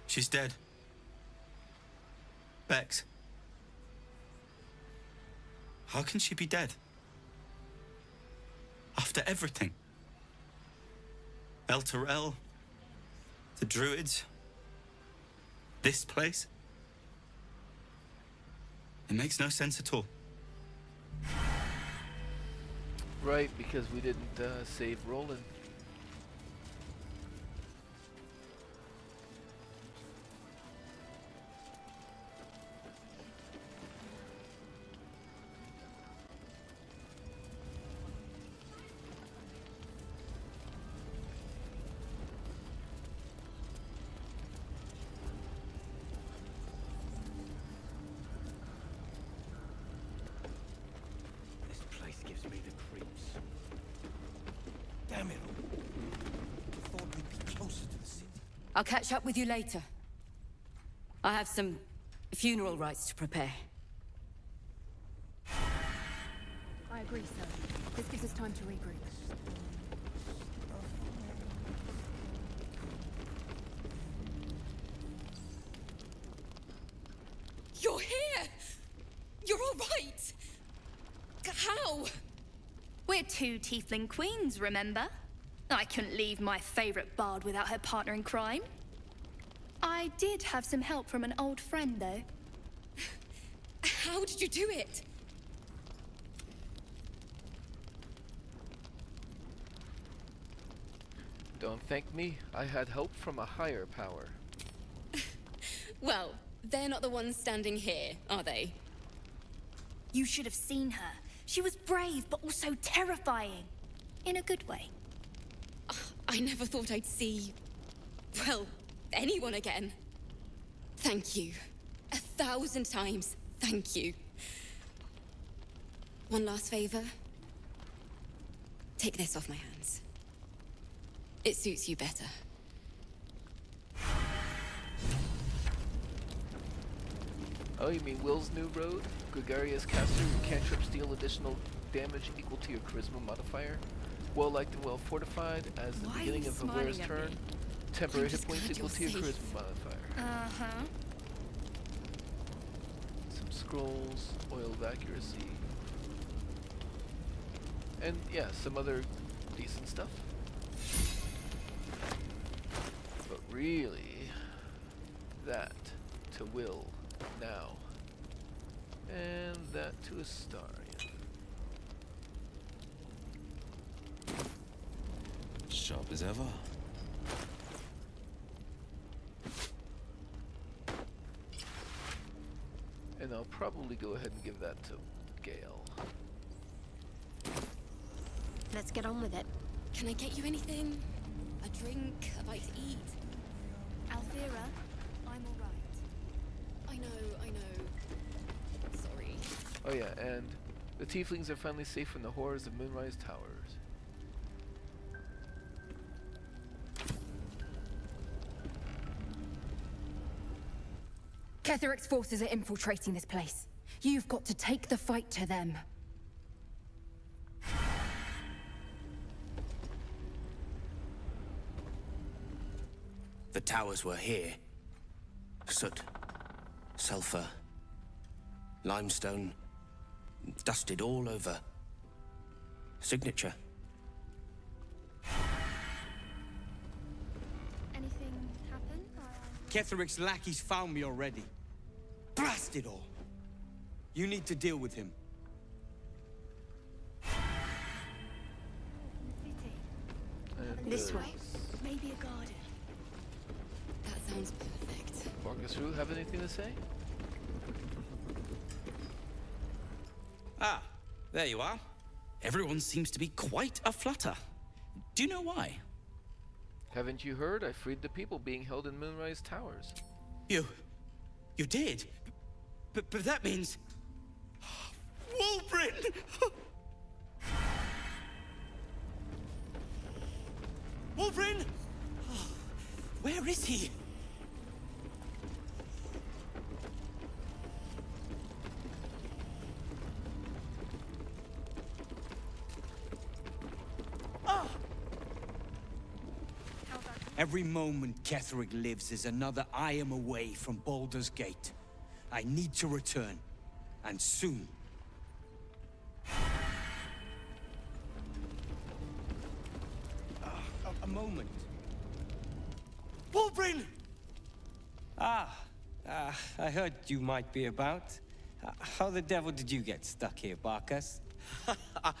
Speaker 21: She's dead. Bex. How can she be dead? After everything. El Terrell, the Druids, this place. It makes no sense at all.
Speaker 1: Right, because we didn't save Roland.
Speaker 3: Damn it all. I thought we'd be closer to the city.
Speaker 11: I'll catch up with you later. I have some funeral rites to prepare.
Speaker 2: I agree, sir. This gives us time to regroup.
Speaker 12: You're here! You're all right! How?
Speaker 19: We're two tiefling queens, remember? I couldn't leave my favorite bard without her partner in crime. I did have some help from an old friend, though.
Speaker 12: How did you do it?
Speaker 1: Don't thank me. I had help from a higher power.
Speaker 12: Well, they're not the ones standing here, are they?
Speaker 19: You should have seen her. She was brave, but also terrifying. In a good way.
Speaker 12: I never thought I'd see... well, anyone again. Thank you. 1,000 times, thank you. One last favor. Take this off my hands. It suits you better.
Speaker 1: Oh, you mean Will's new road? Gregarious caster, your cantrips deal additional damage equal to your charisma modifier. Well liked and well fortified as the
Speaker 19: Why are
Speaker 1: beginning
Speaker 19: you
Speaker 25: of a
Speaker 19: smiling
Speaker 1: wearer's
Speaker 19: at
Speaker 1: turn.
Speaker 19: me?
Speaker 1: Temporary
Speaker 12: I'm
Speaker 1: hit
Speaker 12: just
Speaker 1: points
Speaker 12: glad
Speaker 1: equal to
Speaker 12: you're
Speaker 1: your
Speaker 12: safe.
Speaker 1: charisma modifier.
Speaker 19: Uh-huh.
Speaker 1: Some scrolls, oil of accuracy. And yeah, some other decent stuff. But really, that to Will now. And that to Astarion.
Speaker 21: Sharp as ever.
Speaker 1: And I'll probably go ahead and give that to Gale.
Speaker 2: Let's get on with it.
Speaker 12: Can I get you anything? A drink? A bite to eat?
Speaker 19: Althera, I'm alright.
Speaker 12: I know. Sorry.
Speaker 1: Oh yeah, and the tieflings are finally safe from the horrors of Moonrise Towers.
Speaker 11: Ketheric's forces are infiltrating this place. You've got to take the fight to them.
Speaker 7: The towers were here. Soot, sulfur, limestone, dusted all over. Signature.
Speaker 19: Anything happen?
Speaker 3: Ketheric's lackeys found me already. Blast it all! You need to deal with him.
Speaker 19: This way. Maybe a garden.
Speaker 12: That sounds perfect.
Speaker 1: Marcus Rue, have anything to say?
Speaker 21: Ah, there you are. Everyone seems to be quite a flutter. Do you know why?
Speaker 1: Haven't you heard? I freed the people being held in Moonrise Towers.
Speaker 21: You did? But that means... Wolverine! Wolverine! Where is he?
Speaker 3: Every moment Ketheric lives is another I am away from Baldur's Gate. I need to return, and soon. A moment.
Speaker 21: Wolverine!
Speaker 15: I heard you might be about. How the devil did you get stuck here, Barkas?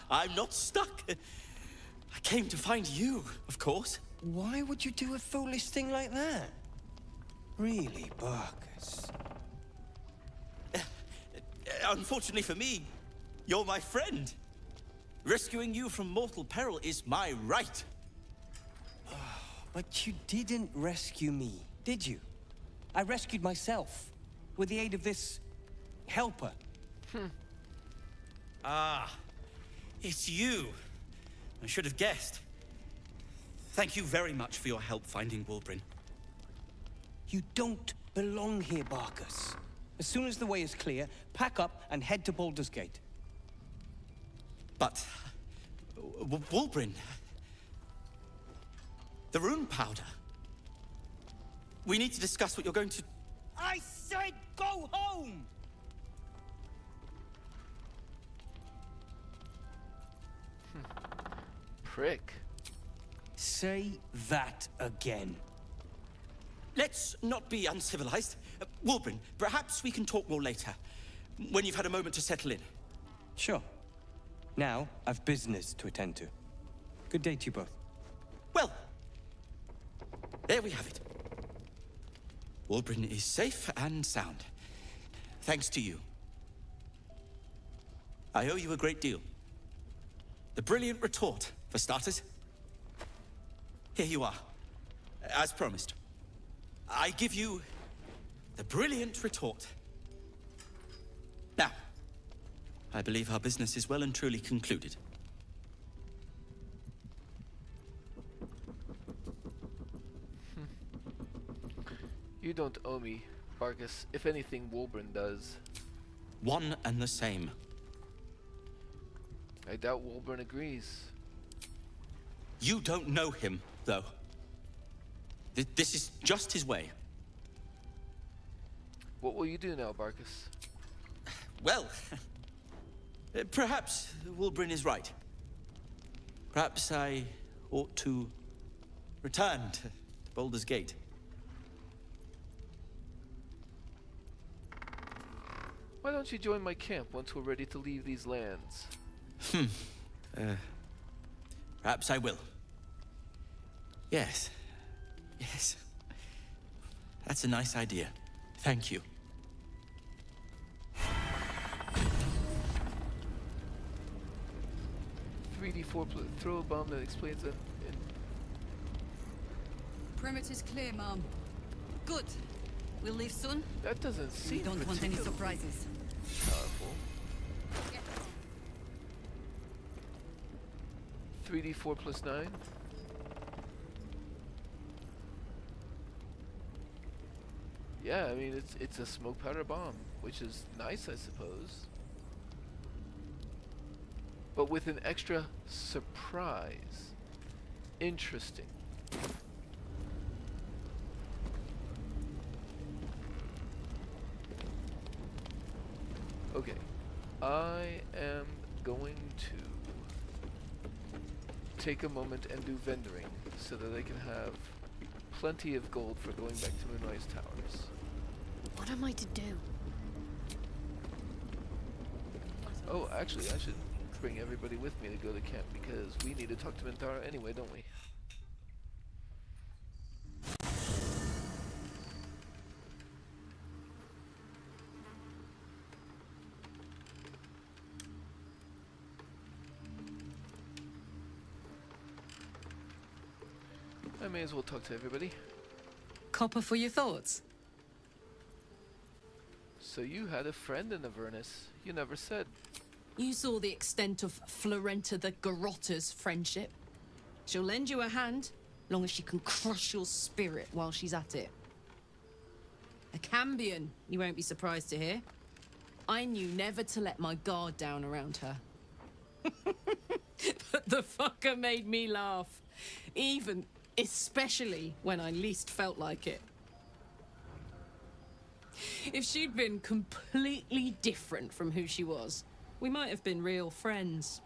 Speaker 21: I'm not stuck. I came to find you, of course.
Speaker 15: Why would you do a foolish thing like that? Really, Barkas?
Speaker 21: Unfortunately for me, you're my friend. Rescuing you from mortal peril is my right.
Speaker 15: But you didn't rescue me, did you? I rescued myself, with the aid of this... helper.
Speaker 21: Ah, it's you. I should have guessed. Thank you very much for your help finding Wulbrin.
Speaker 3: You don't belong here, Barkus. As soon as the way is clear, pack up and head to Baldur's Gate.
Speaker 21: But... Wulbrin... The rune powder... We need to discuss what you're going to...
Speaker 3: I said go home!
Speaker 1: Prick.
Speaker 3: Say that again.
Speaker 21: Let's not be uncivilized. Wulbrin, perhaps we can talk more later, when you've had a moment to settle in.
Speaker 3: Sure. Now, I've business to attend to. Good day to you both.
Speaker 21: Well, there we have it. Wulbrin is safe and sound. Thanks to you. I owe you a great deal. The brilliant retort, for starters. Here you are, as promised. I give you the brilliant retort. Now, I believe our business is well and truly concluded.
Speaker 1: You don't owe me, Barkus. If anything, Wulbrin does.
Speaker 21: One and the same.
Speaker 1: I doubt Wulbrin agrees.
Speaker 21: You don't know him, though. This is just his way.
Speaker 1: What will you do now, Barkus?
Speaker 21: Well, perhaps Wulbrin is right. Perhaps I ought to return to Baldur's Gate.
Speaker 1: Why don't you join my camp once we're ready to leave these lands?
Speaker 21: Perhaps I will. Yes. Yes. That's a nice idea. Thank you.
Speaker 1: Throw a bomb that explains it.
Speaker 18: Perimeter's clear, Mom. Good. We'll leave soon.
Speaker 1: That doesn't seem
Speaker 18: We don't want any surprises.
Speaker 1: Powerful. 3d4 plus 9. Yeah, I mean it's a smoke powder bomb, which is nice, I suppose. But with an extra surprise. Interesting. Okay. I am going to take a moment and do vendoring so that I can have plenty of gold for going back to Moonrise Towers.
Speaker 19: What am I to do?
Speaker 1: Oh, actually, I should bring everybody with me to go to camp because we need to talk to Minthara anyway, don't we? I may as well talk to everybody.
Speaker 18: Copper for your thoughts.
Speaker 1: So you had a friend in Avernus. You never said.
Speaker 18: You saw the extent of Florenta the Garrotta's friendship. She'll lend you a hand, long as she can crush your spirit while she's at it. A Cambion, you won't be surprised to hear. I knew never to let my guard down around her. But the fucker made me laugh. Especially when I least felt like it. If she'd been completely different from who she was, we might have been real friends.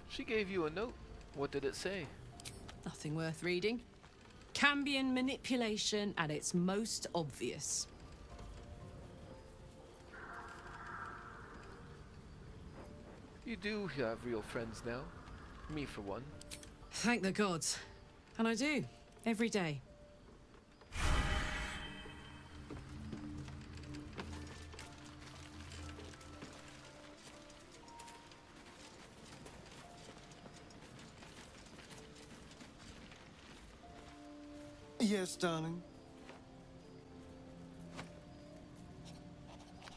Speaker 1: She gave you a note. What did it say?
Speaker 18: Nothing worth reading. Cambion manipulation at its most obvious.
Speaker 1: You do have real friends now. Me for one.
Speaker 18: Thank the gods. And I do, every day.
Speaker 10: Yes, darling.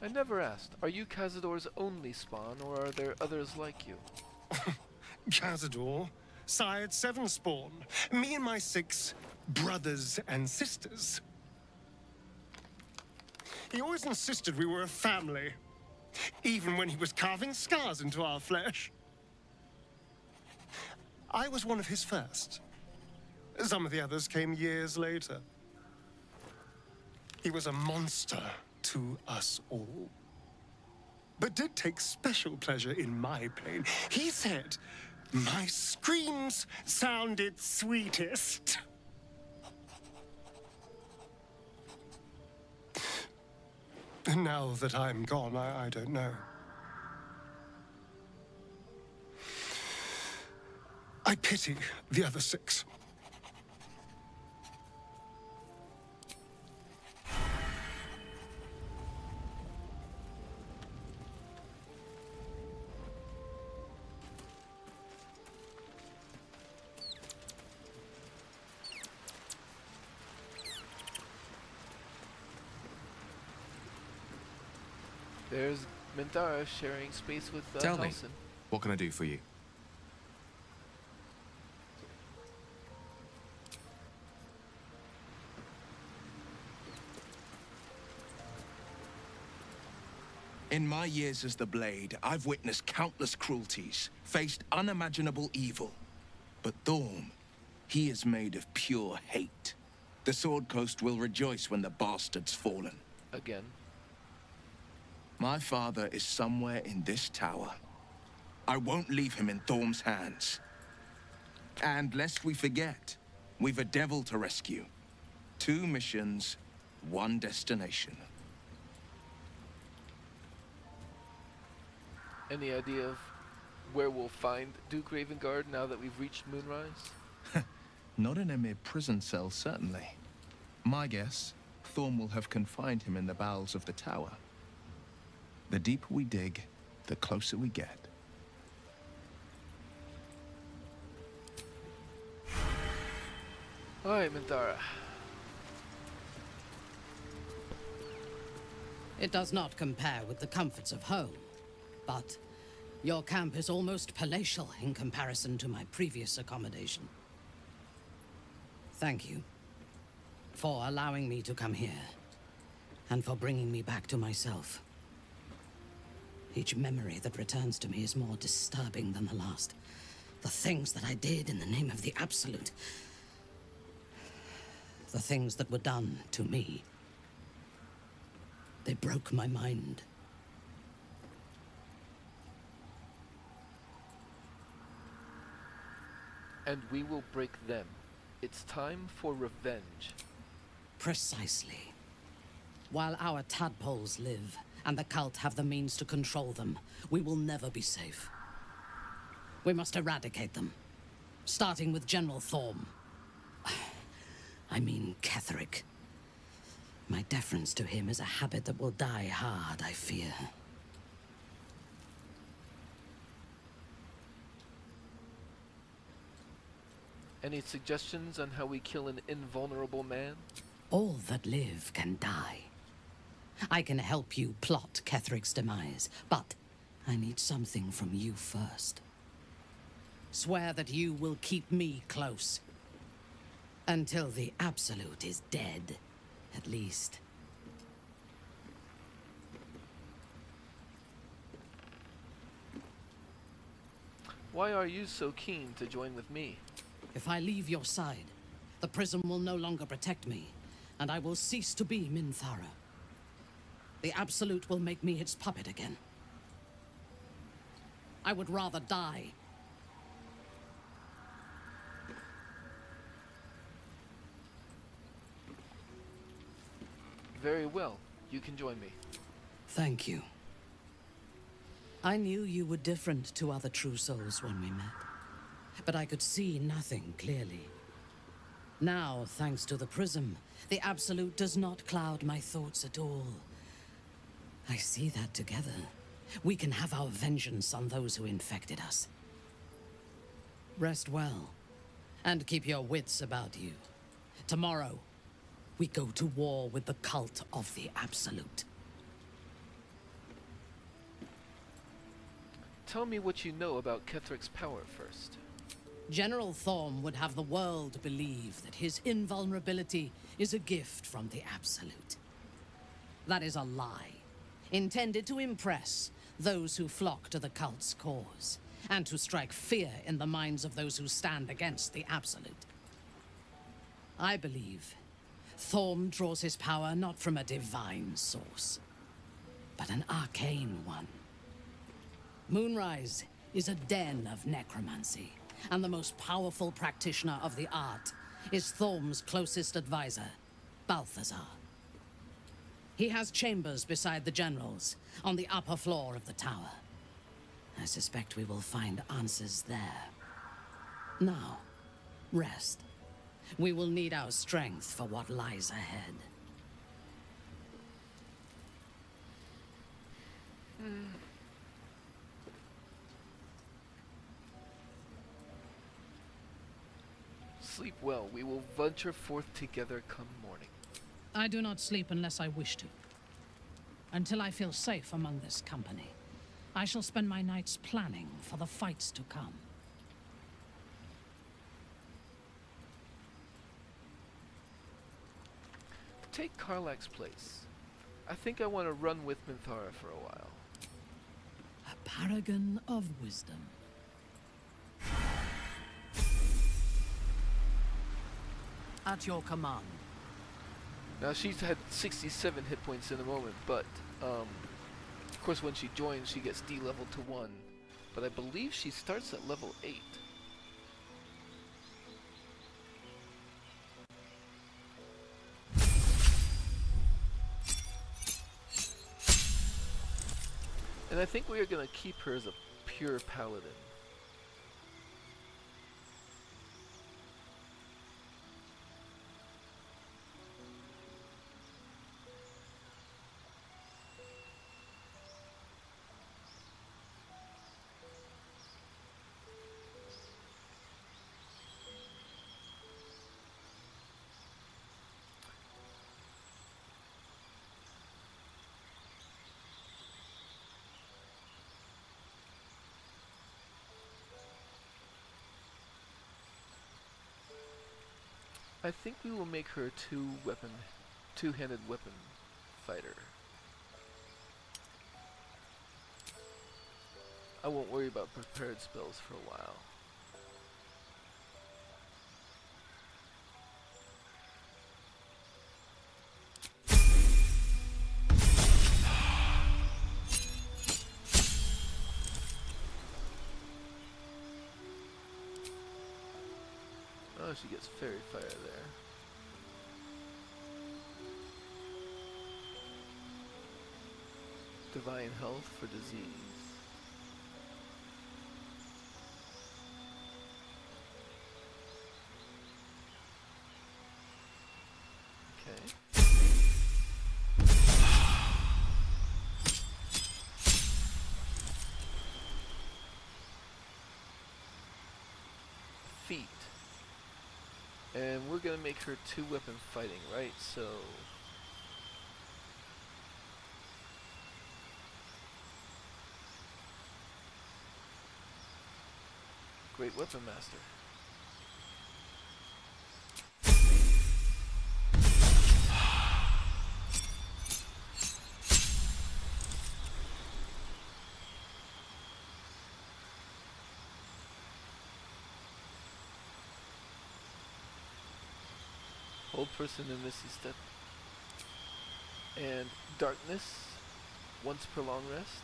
Speaker 1: I never asked. Are you Cazador's only spawn, or are there others like you?
Speaker 10: Cazador, sired 7 spawn. Me and my 6 brothers and sisters. He always insisted we were a family, even when he was carving scars into our flesh. I was one of his first. Some of the others came years later. He was a monster to us all, but did take special pleasure in my pain. He said my screams sounded sweetest. And now that I'm gone, I don't know. I pity the other 6.
Speaker 1: There's Minthara sharing space with
Speaker 5: Tell me,
Speaker 1: Halsin.
Speaker 5: what can I do for you?
Speaker 8: In my years as the Blade, I've witnessed countless cruelties, faced unimaginable evil. But Thorm, he is made of pure hate. The Sword Coast will rejoice when the bastard's fallen.
Speaker 1: Again.
Speaker 8: My father is somewhere in this tower. I won't leave him in Thorm's hands. And lest we forget, we've a devil to rescue. 2 missions, 1 destination.
Speaker 1: Any idea of where we'll find Duke Ravengard now that we've reached Moonrise?
Speaker 8: Not in a mere prison cell, certainly. My guess, Thorm will have confined him in the bowels of the tower. The deeper we dig, the closer we get.
Speaker 1: Alright, Minthara.
Speaker 20: It does not compare with the comforts of home, but your camp is almost palatial in comparison to my previous accommodation. Thank you for allowing me to come here, and for bringing me back to myself. Each memory that returns to me is more disturbing than the last. The things that I did in the name of the Absolute. The things that were done to me. They broke my mind.
Speaker 1: And we will break them. It's time for revenge.
Speaker 20: Precisely. While our tadpoles live, and the cult have the means to control them, we will never be safe. We must eradicate them, starting with General Thorm. I mean Ketheric. My deference to him is a habit that will die hard, I fear.
Speaker 1: Any suggestions on how we kill an invulnerable man?
Speaker 20: All that live can die. I can help you plot Ketheric's demise, but I need something from you first. Swear that you will keep me close. Until the Absolute is dead, at least.
Speaker 1: Why are you so keen to join with me?
Speaker 20: If I leave your side, the prism will no longer protect me, and I will cease to be Minthara. The Absolute will make me its puppet again. I would rather die.
Speaker 1: Very well. You can join me.
Speaker 20: Thank you. I knew you were different to other true souls when we met, but I could see nothing clearly. Now, thanks to the prism, the Absolute does not cloud my thoughts at all. I see that together, we can have our vengeance on those who infected us. Rest well, and keep your wits about you. Tomorrow, we go to war with the cult of the Absolute.
Speaker 1: Tell me what you know about Kethric's power first.
Speaker 20: General Thorm would have the world believe that his invulnerability is a gift from the Absolute. That is a lie, intended to impress those who flock to the cult's cause, and to strike fear in the minds of those who stand against the Absolute. I believe Thorm draws his power not from a divine source, but an arcane one. Moonrise is a den of necromancy, and the most powerful practitioner of the art is Thorm's closest advisor, Balthazar. He has chambers beside the generals, on the upper floor of the tower. I suspect we will find answers there. Now, rest. We will need our strength for what lies ahead.
Speaker 1: Sleep well. We will venture forth together come morning.
Speaker 20: I do not sleep unless I wish to. Until I feel safe among this company, I shall spend my nights planning for the fights to come.
Speaker 1: Take Karlach's place. I think I want to run with Minthara for a while.
Speaker 20: A paragon of wisdom. At your command.
Speaker 1: Now she's had 67 hit points in a moment, but of course when she joins she gets D-leveled to 1. But I believe she starts at level 8. And I think we are going to keep her as a pure paladin. I think we will make her a two-handed weapon fighter. I won't worry about prepared spells for a while. Oh, she gets fairy fire there. Divine health for disease. Okay. Feet. And we're gonna make her two-weapon fighting, right? So Great Weapon Master. Hold person in Misty Step. And Darkness, once per long rest.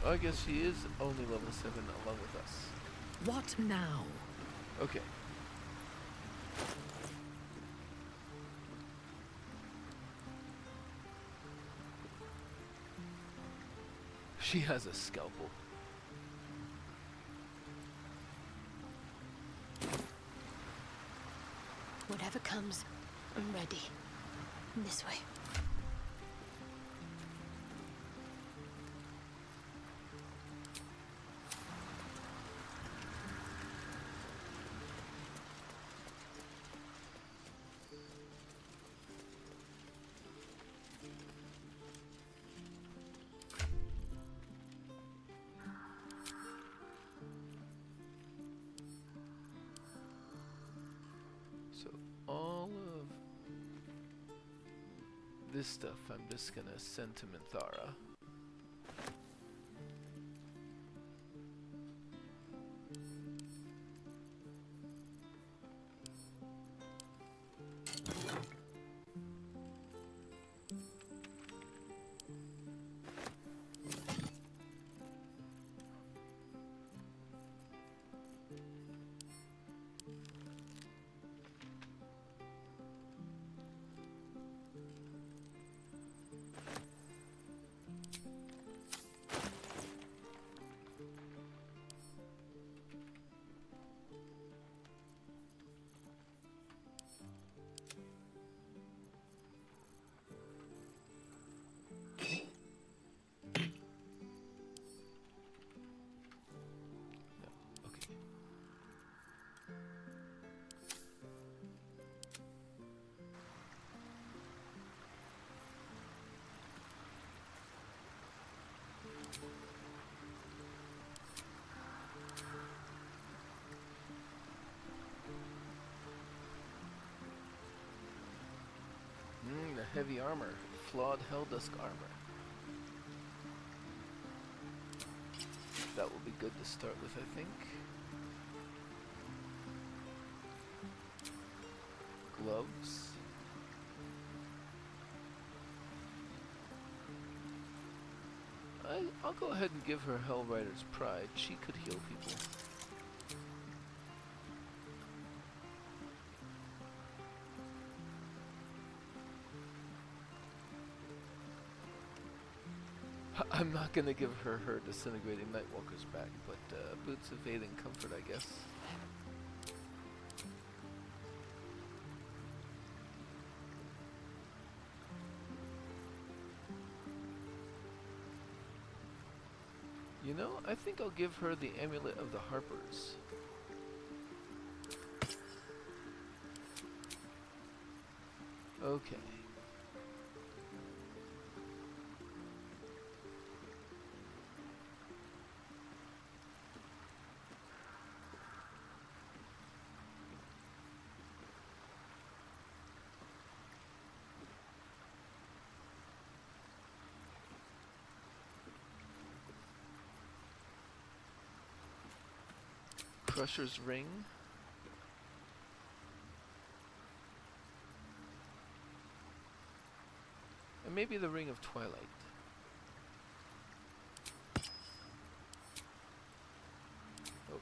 Speaker 1: I guess she is only level 7 along with us.
Speaker 11: What now?
Speaker 1: Okay. She has a scalpel.
Speaker 2: Whatever comes, I'm ready. This way.
Speaker 1: So all of this stuff I'm just gonna send to Minthara. The heavy armor. Flawed Helldusk armor. That will be good to start with, I think. Gloves. I'll go ahead and give her Hellrider's Pride. She could heal people. I'm not gonna give her Disintegrating Nightwalker's back, but Boots of Aid and Comfort, I guess. You know, I think I'll give her the Amulet of the Harpers. Okay. Crusher's Ring. And maybe the Ring of Twilight. Oh.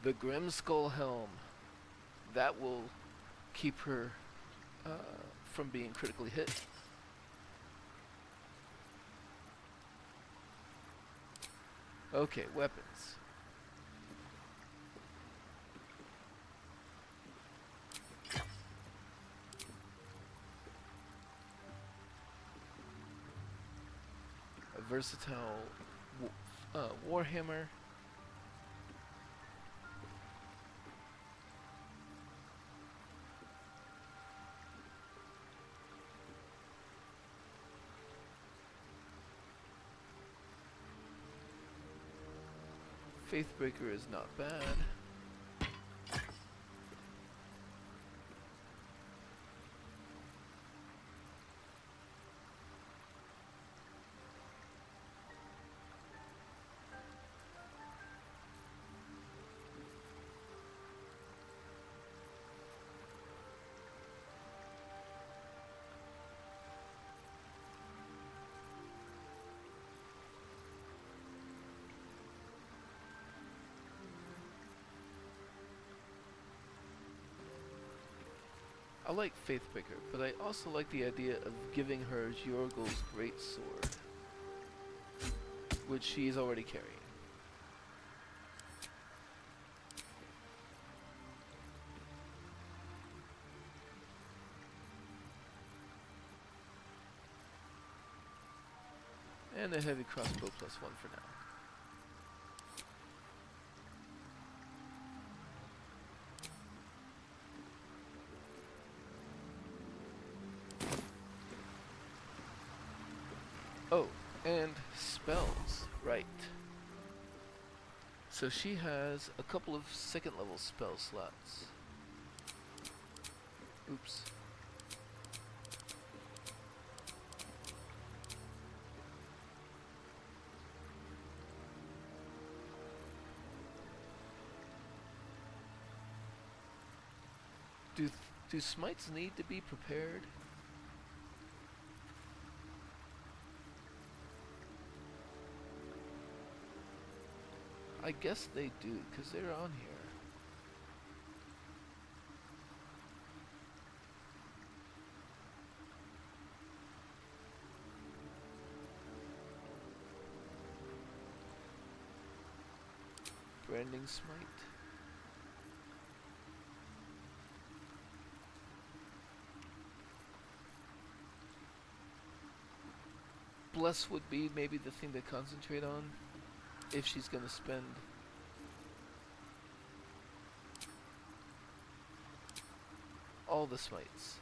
Speaker 1: The Grim Skull Helm. That will keep her from being critically hit. Okay, weapons. A versatile Warhammer. Faithbreaker is not bad. I like Faithbreaker, but I also like the idea of giving her Jorgel's great sword, which she is already carrying. And a heavy crossbow +1 for now. Oh, and spells, right. So she has a couple of second level spell slots. Oops. Do smites need to be prepared? I guess they do, because they're on here. Branding smite. Bless would be maybe the thing to concentrate on if she's going to spend all the smites.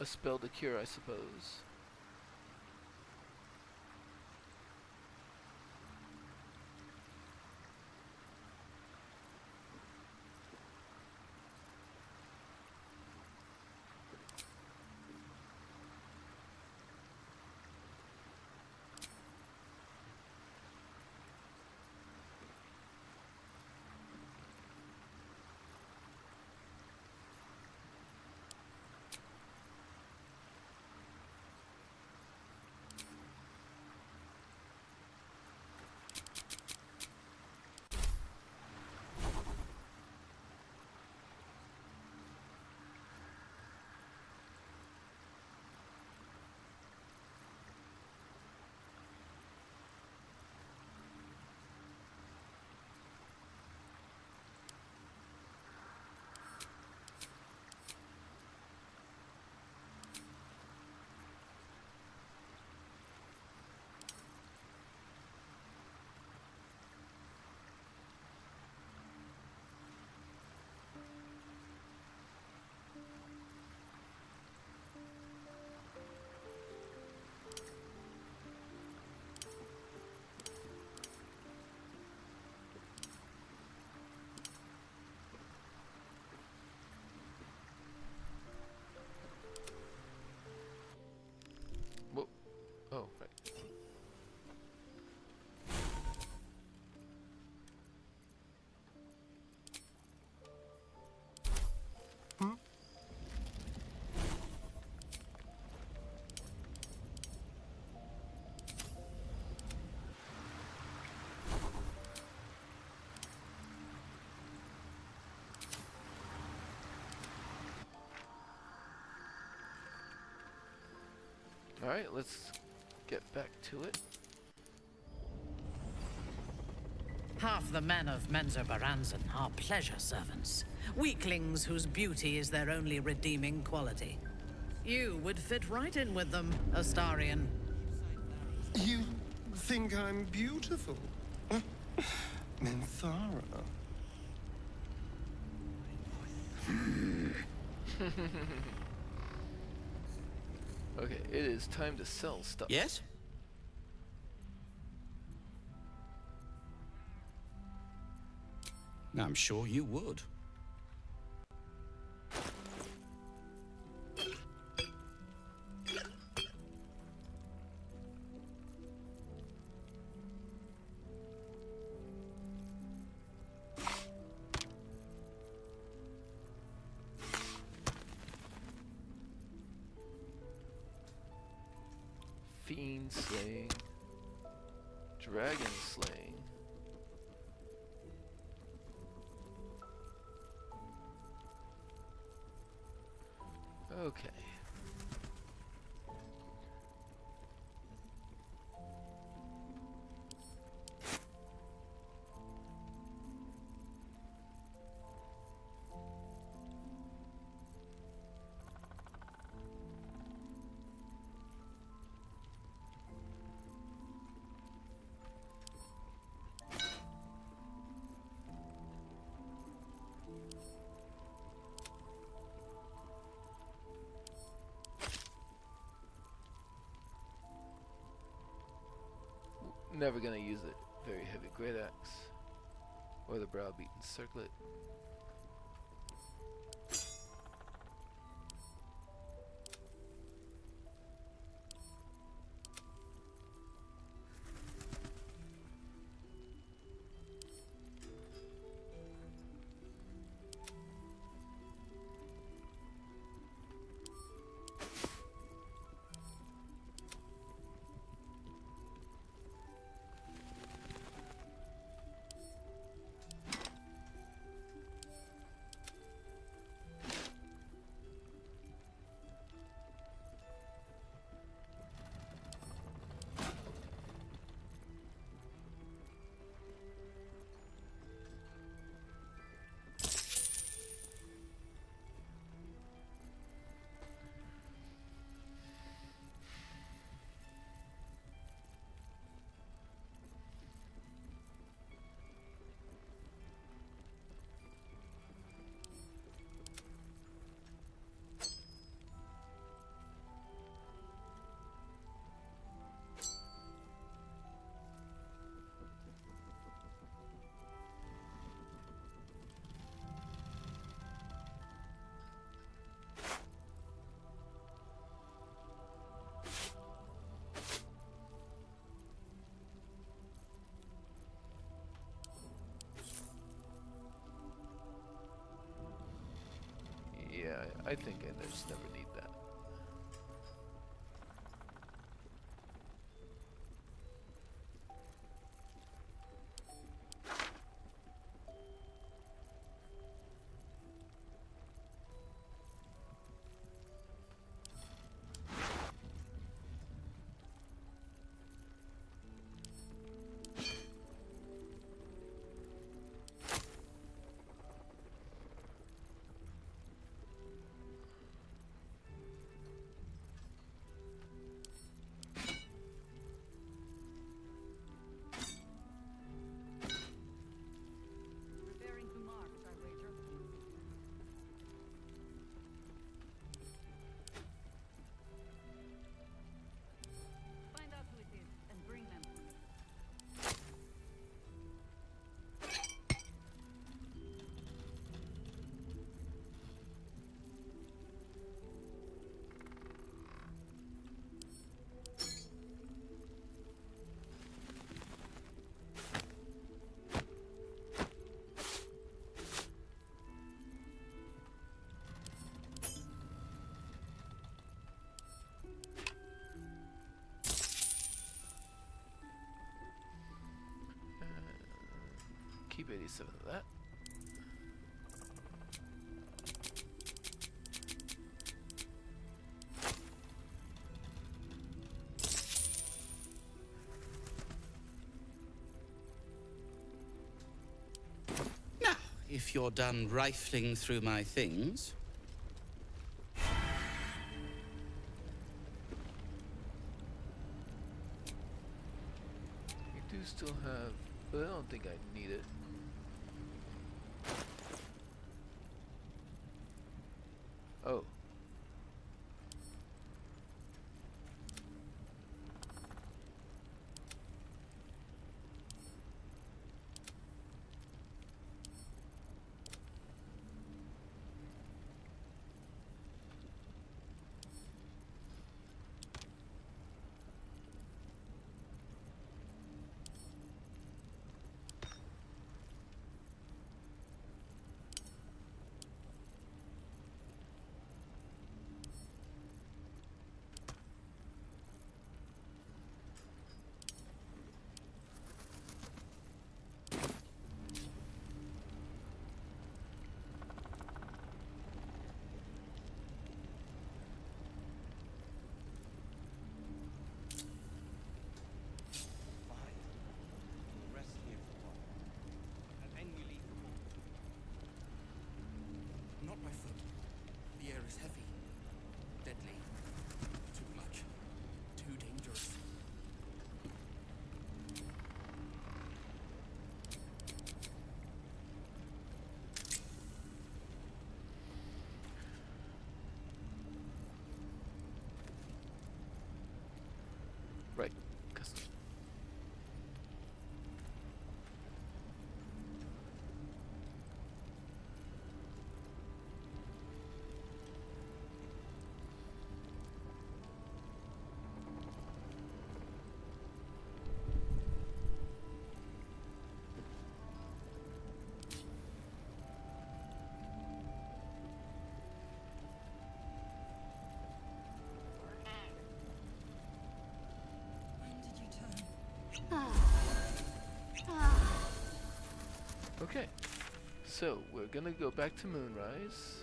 Speaker 1: A spell to cure, I suppose. Whoa. Oh, right. Alright, let's get back to it.
Speaker 5: Half the men of Menzoberranzan are pleasure servants, weaklings whose beauty is their only redeeming quality. You would fit right in with them, Astarion.
Speaker 10: You think I'm beautiful? Minthara.
Speaker 1: Okay, it is time to sell stuff.
Speaker 21: Yes? I'm sure you would.
Speaker 1: Dragon slaying. Dragon slaying. Okay. Never gonna use it. Very heavy great axe or the browbeaten circlet. Yeah, I think I just never need that. Keep 87 of that.
Speaker 21: Now, if you're done rifling through my things...
Speaker 1: We do still have, but I don't think I need it. Oh. Okay, so we're gonna go back to Moonrise.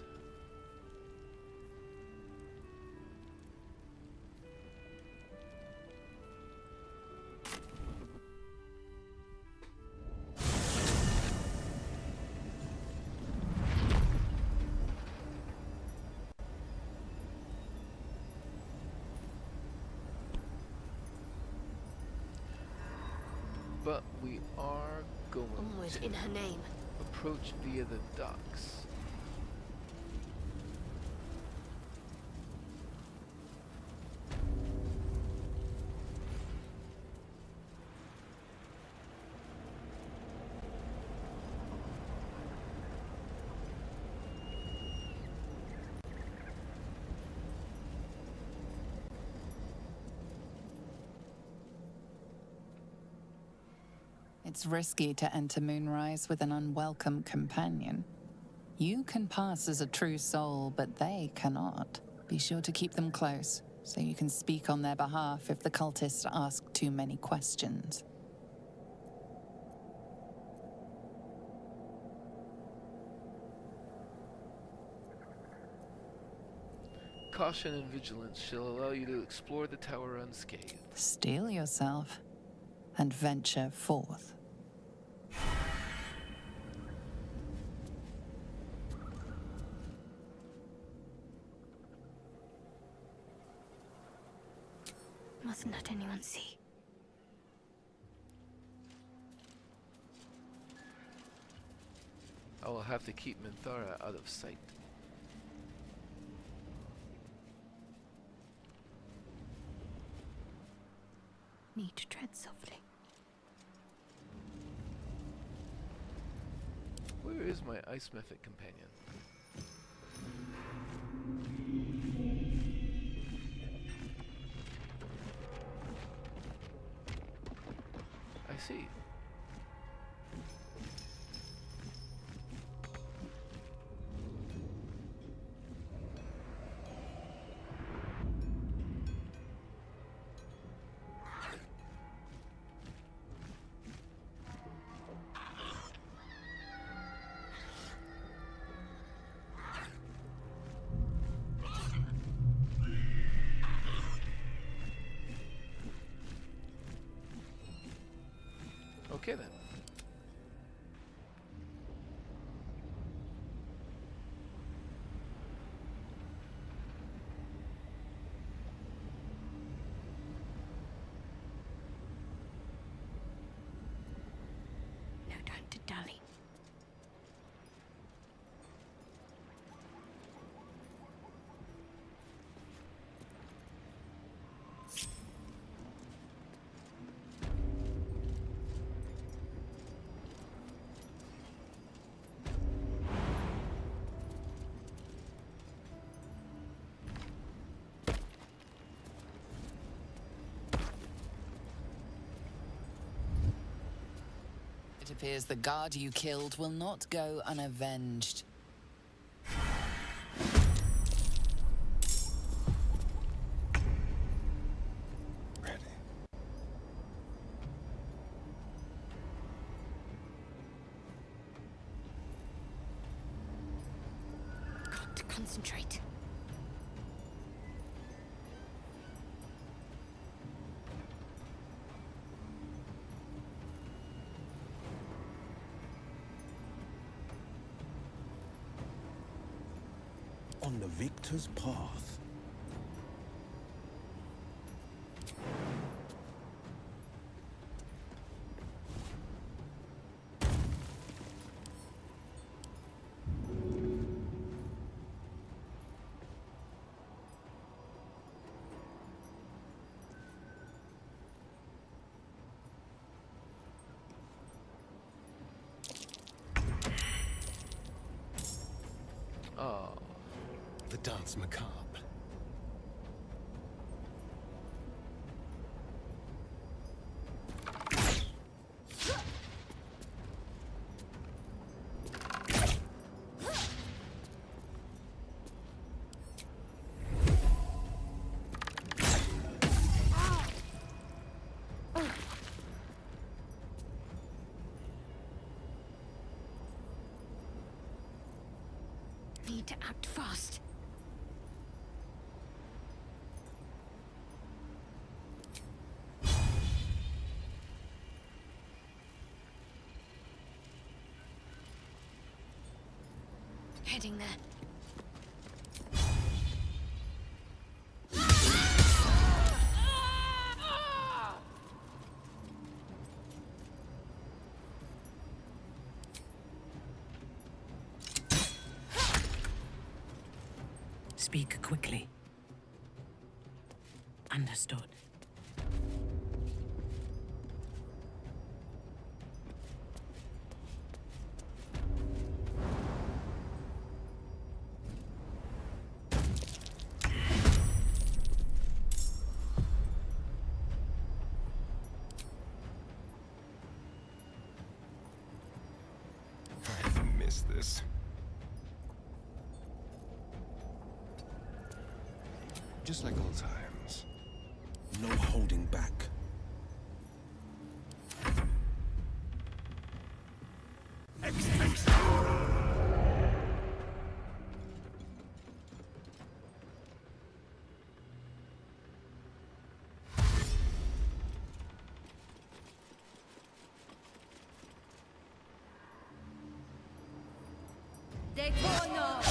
Speaker 1: But we are going
Speaker 2: Onward
Speaker 1: to
Speaker 2: in her name.
Speaker 1: approach via the docks.
Speaker 16: It's risky to enter Moonrise with an unwelcome companion. You can pass as a true soul, but they cannot. Be sure to keep them close, so you can speak on their behalf if the cultists ask too many questions.
Speaker 1: Caution and vigilance shall allow you to explore the tower unscathed.
Speaker 16: Steel yourself and venture forth.
Speaker 2: Mustn't let anyone see.
Speaker 1: I will have to keep Minthara out of sight.
Speaker 2: Need to tread softly.
Speaker 1: Where is my ice method companion? I see. Okay then.
Speaker 2: No time to dally.
Speaker 16: It appears the guard you killed will not go unavenged.
Speaker 2: Got to concentrate.
Speaker 6: On the victor's path.
Speaker 1: Oh.
Speaker 10: The dance macabre.
Speaker 19: need to act fast. Heading there.
Speaker 5: Speak quickly. Understood.
Speaker 10: I've missed this. Just like old times.
Speaker 8: No holding back.
Speaker 9: Detono!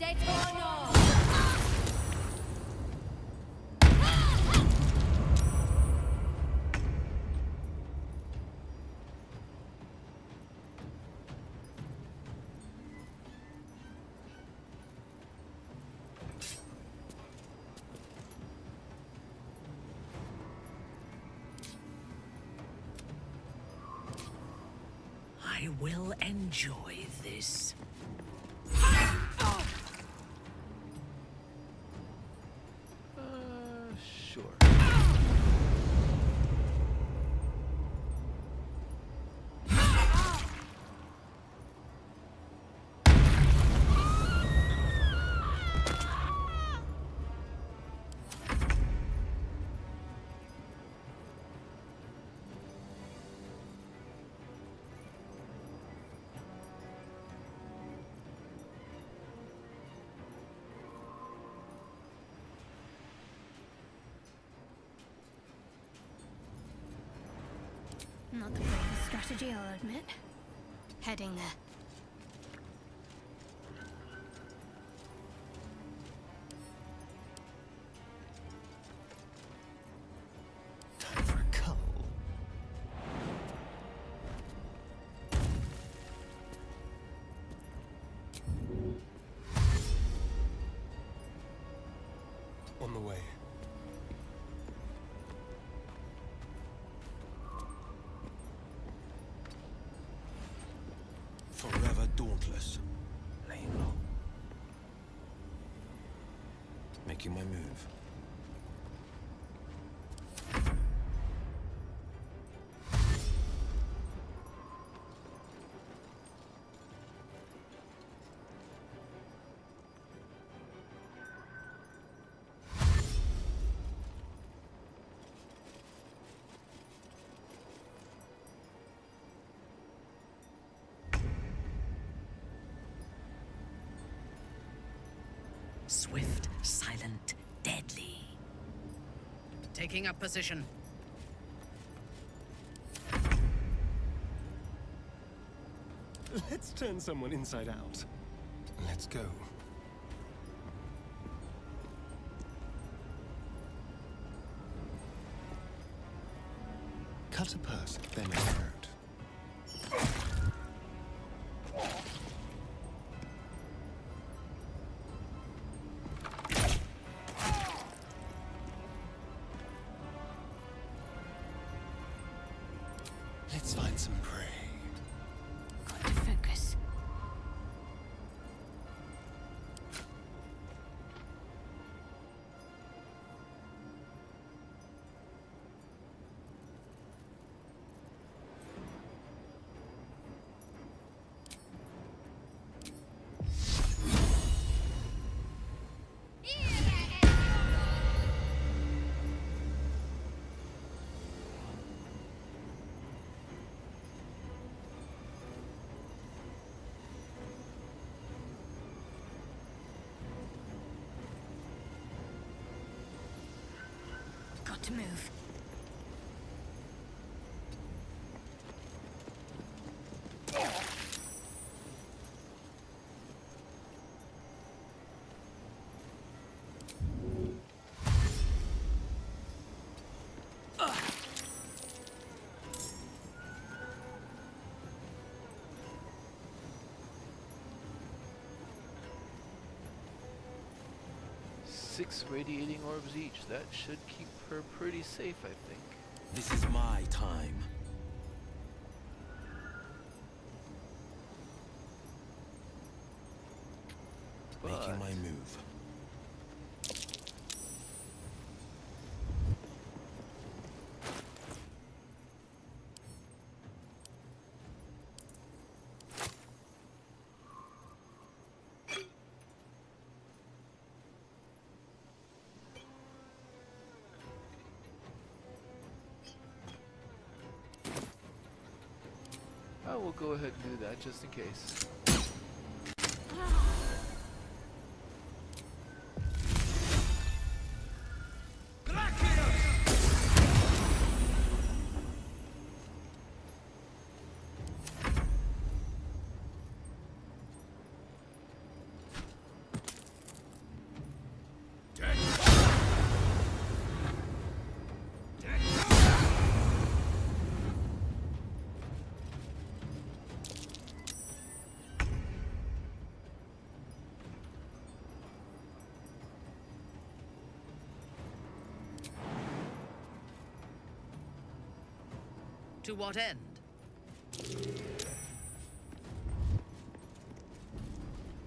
Speaker 9: Detono!
Speaker 5: I will enjoy this.
Speaker 1: Sure.
Speaker 19: Not the greatest strategy, I'll admit. Heading there.
Speaker 10: Time for a cull. On the way.
Speaker 8: Forever dauntless. Laying low. Making my move.
Speaker 5: Swift, silent, deadly. Taking up position.
Speaker 10: Let's turn someone inside out. Let's go. Cut a purse, then a throat. Let's find some prey.
Speaker 19: Got to focus. have to move.
Speaker 1: Six radiating orbs each. That should keep her pretty safe, I think.
Speaker 6: This is my time. Making my move.
Speaker 1: I will go ahead and do that just in case.
Speaker 5: To what end?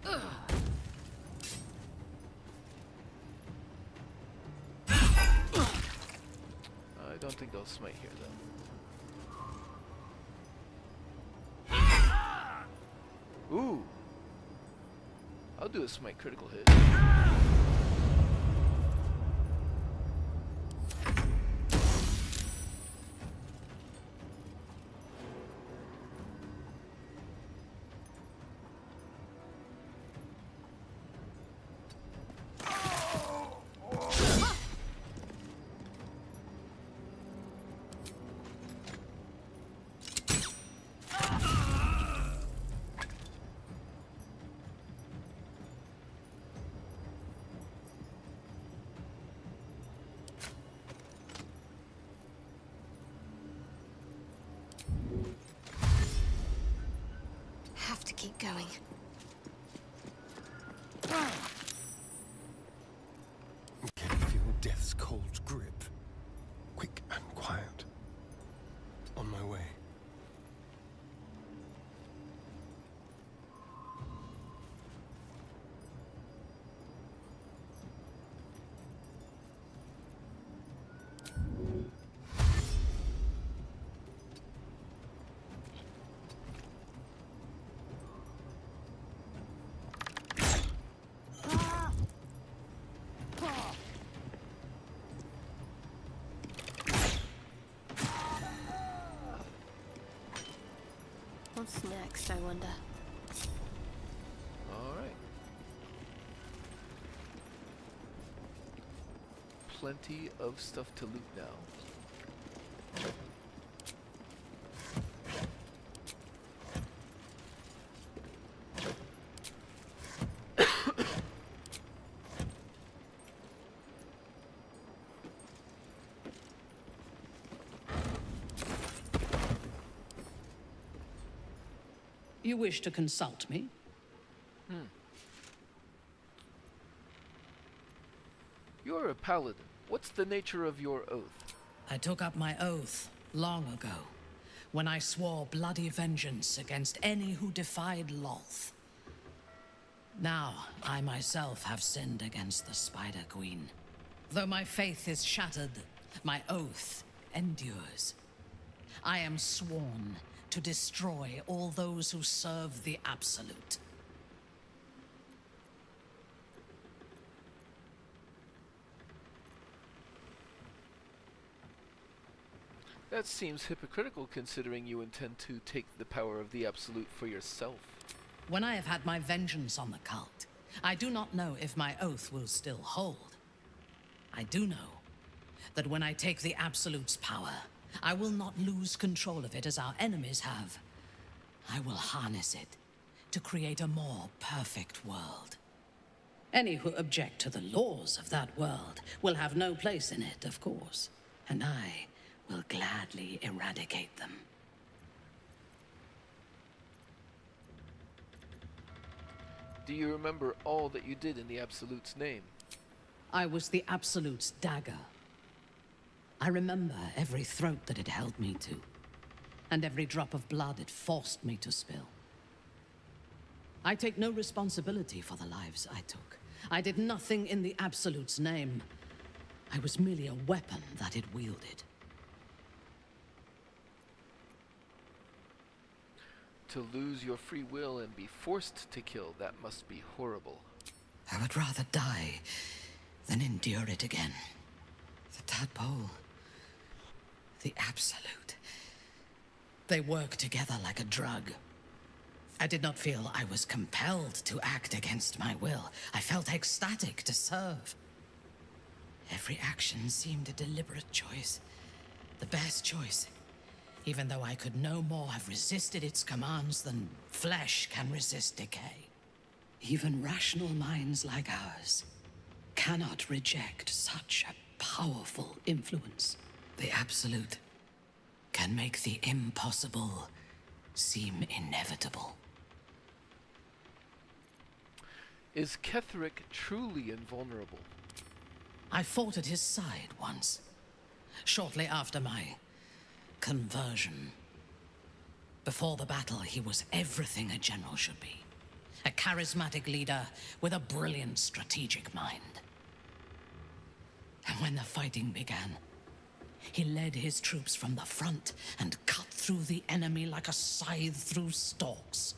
Speaker 5: Ugh.
Speaker 1: I don't think they'll smite here, though. Ooh! I'll do a smite critical hit.
Speaker 19: Have to keep going.
Speaker 10: Can you feel death's cold grip? Quick and quiet. On my way.
Speaker 19: What's next, I wonder?
Speaker 1: Alright. Plenty of stuff to loot now.
Speaker 20: You wish to consult me?
Speaker 1: You're a paladin. What's the nature of your oath?
Speaker 20: I took up my oath long ago, when I swore bloody vengeance against any who defied Lolth. Now, I myself have sinned against the Spider Queen. Though my faith is shattered, my oath endures. I am sworn to destroy all those who serve the Absolute.
Speaker 1: That seems hypocritical considering you intend to take the power of the Absolute for yourself.
Speaker 20: When I have had my vengeance on the cult, I do not know if my oath will still hold. I do know
Speaker 5: that when I take the Absolute's power, I will not lose control of it as our enemies have. I will harness it to create a more perfect world. Any who object to the laws of that world will have no place in it, of course, and I will gladly eradicate them.
Speaker 1: Do you remember all that you did in the Absolute's name?
Speaker 5: I was the Absolute's dagger. I remember every throat that it held me to, and every drop of blood it forced me to spill. I take no responsibility for the lives I took. I did nothing in the Absolute's name. I was merely a weapon that it wielded.
Speaker 1: To lose your free will and be forced to kill, that must be horrible.
Speaker 5: I would rather die than endure it again. The tadpole, the Absolute, they work together like a drug. I did not feel I was compelled to act against my will. I felt ecstatic to serve. Every action seemed a deliberate choice, the best choice, even though I could no more have resisted its commands than flesh can resist decay. Even rational minds like ours cannot reject such a powerful influence. The Absolute can make the impossible seem inevitable.
Speaker 1: Is Ketheric truly invulnerable?
Speaker 5: I fought at his side once, shortly after my conversion. Before the battle, he was everything a general should be. A charismatic leader with a brilliant strategic mind. And when the fighting began, he led his troops from the front and cut through the enemy like a scythe through stalks.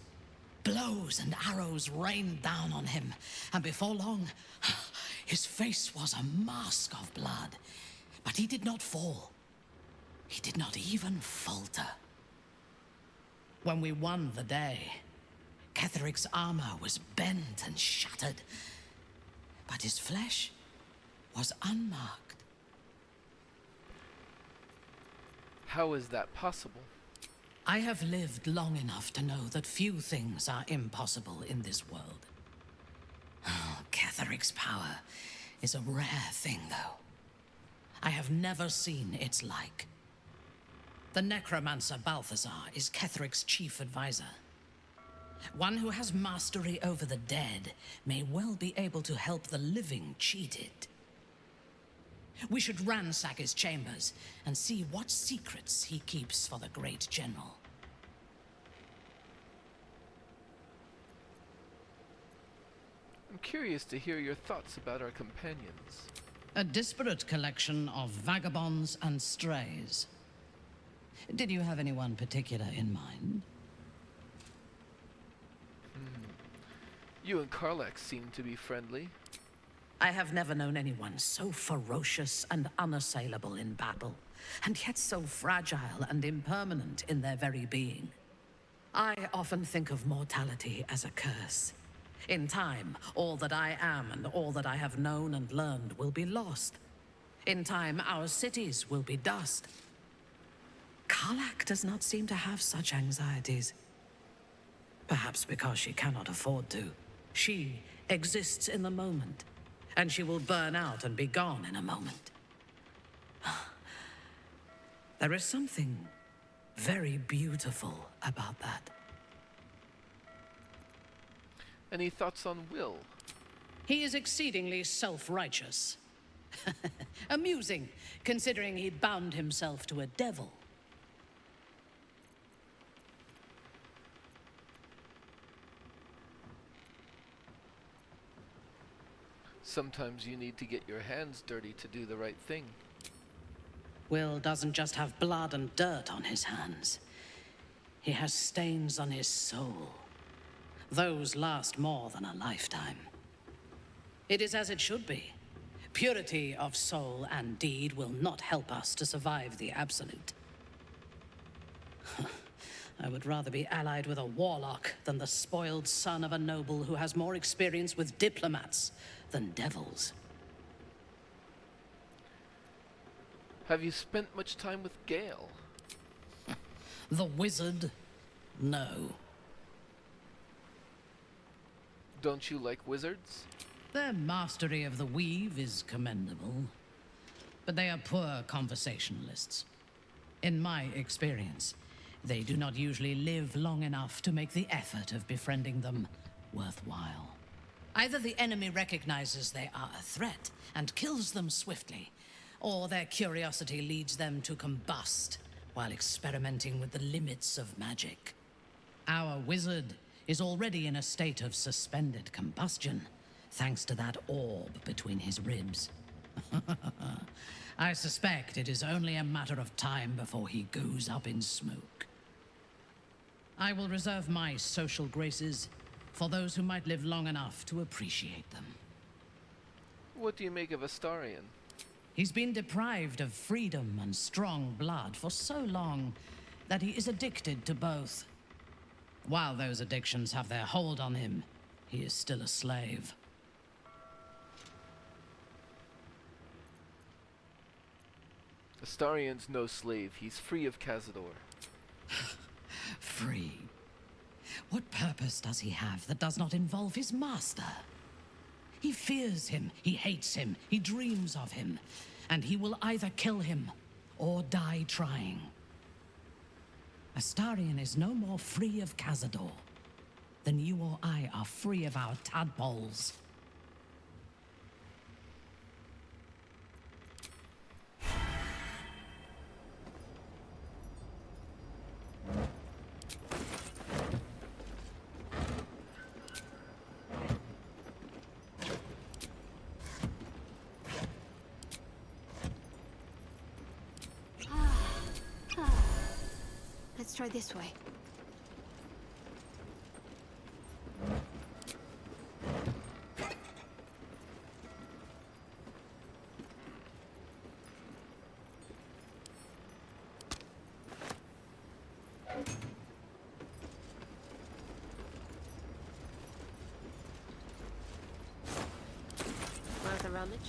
Speaker 5: Blows and arrows rained down on him, and before long, his face was a mask of blood. But he did not fall. He did not even falter. When we won the day, Ketheric's armor was bent and shattered, but his flesh was unmarked.
Speaker 1: How is that possible?
Speaker 5: I have lived long enough to know that few things are impossible in this world. Oh, Ketheric's power is a rare thing, though. I have never seen its like. The necromancer Balthazar is Ketheric's chief advisor. One who has mastery over the dead may well be able to help the living cheated. We should ransack his chambers and see what secrets he keeps for the great general.
Speaker 1: I'm curious to hear your thoughts about our companions.
Speaker 5: A disparate collection of vagabonds and strays. Did you have anyone particular in mind?
Speaker 1: You and Karlach seem to be friendly.
Speaker 5: I have never known anyone so ferocious and unassailable in battle, and yet so fragile and impermanent in their very being. I often think of mortality as a curse. In time, all that I am and all that I have known and learned will be lost. In time, our cities will be dust. Karlach does not seem to have such anxieties. Perhaps because she cannot afford to. She exists in the moment, and she will burn out and be gone in a moment. There is something very beautiful about that.
Speaker 1: Any thoughts on Will?
Speaker 5: He is exceedingly self-righteous. Amusing, considering he bound himself to a devil.
Speaker 1: Sometimes you need to get your hands dirty to do the right thing.
Speaker 5: Will doesn't just have blood and dirt on his hands. He has stains on his soul. Those last more than a lifetime. It is as it should be. Purity of soul and deed will not help us to survive the Absolute. I would rather be allied with a warlock than the spoiled son of a noble who has more experience with diplomats than devils.
Speaker 1: Have you spent much time with Gale?
Speaker 20: The wizard? No.
Speaker 1: Don't you like wizards?
Speaker 20: Their mastery of the weave is commendable, but they are poor conversationalists. In my experience, they do not usually live long enough to make the effort of befriending them worthwhile. Either the enemy recognizes they are a threat and kills them swiftly, or their curiosity leads them to combust while experimenting with the limits of magic. Our wizard is already in a state of suspended combustion, thanks to that orb between his ribs. I suspect it is only a matter of time before he goes up in smoke. I will reserve my social graces for those who might live long enough to appreciate them.
Speaker 1: What do you make of Astarion?
Speaker 20: He's been deprived of freedom and strong blood for so long that he is addicted to both. While those addictions have their hold on him, he is still a slave.
Speaker 1: Astarion's no slave. He's free of Cazador.
Speaker 20: Free? What purpose does he have that does not involve his master? He fears him, he hates him, he dreams of him, and he will either kill him or die trying. Astarion is no more free of Cazador than you or I are free of our tadpoles.
Speaker 19: Let's try this way.
Speaker 9: Worth a rummage?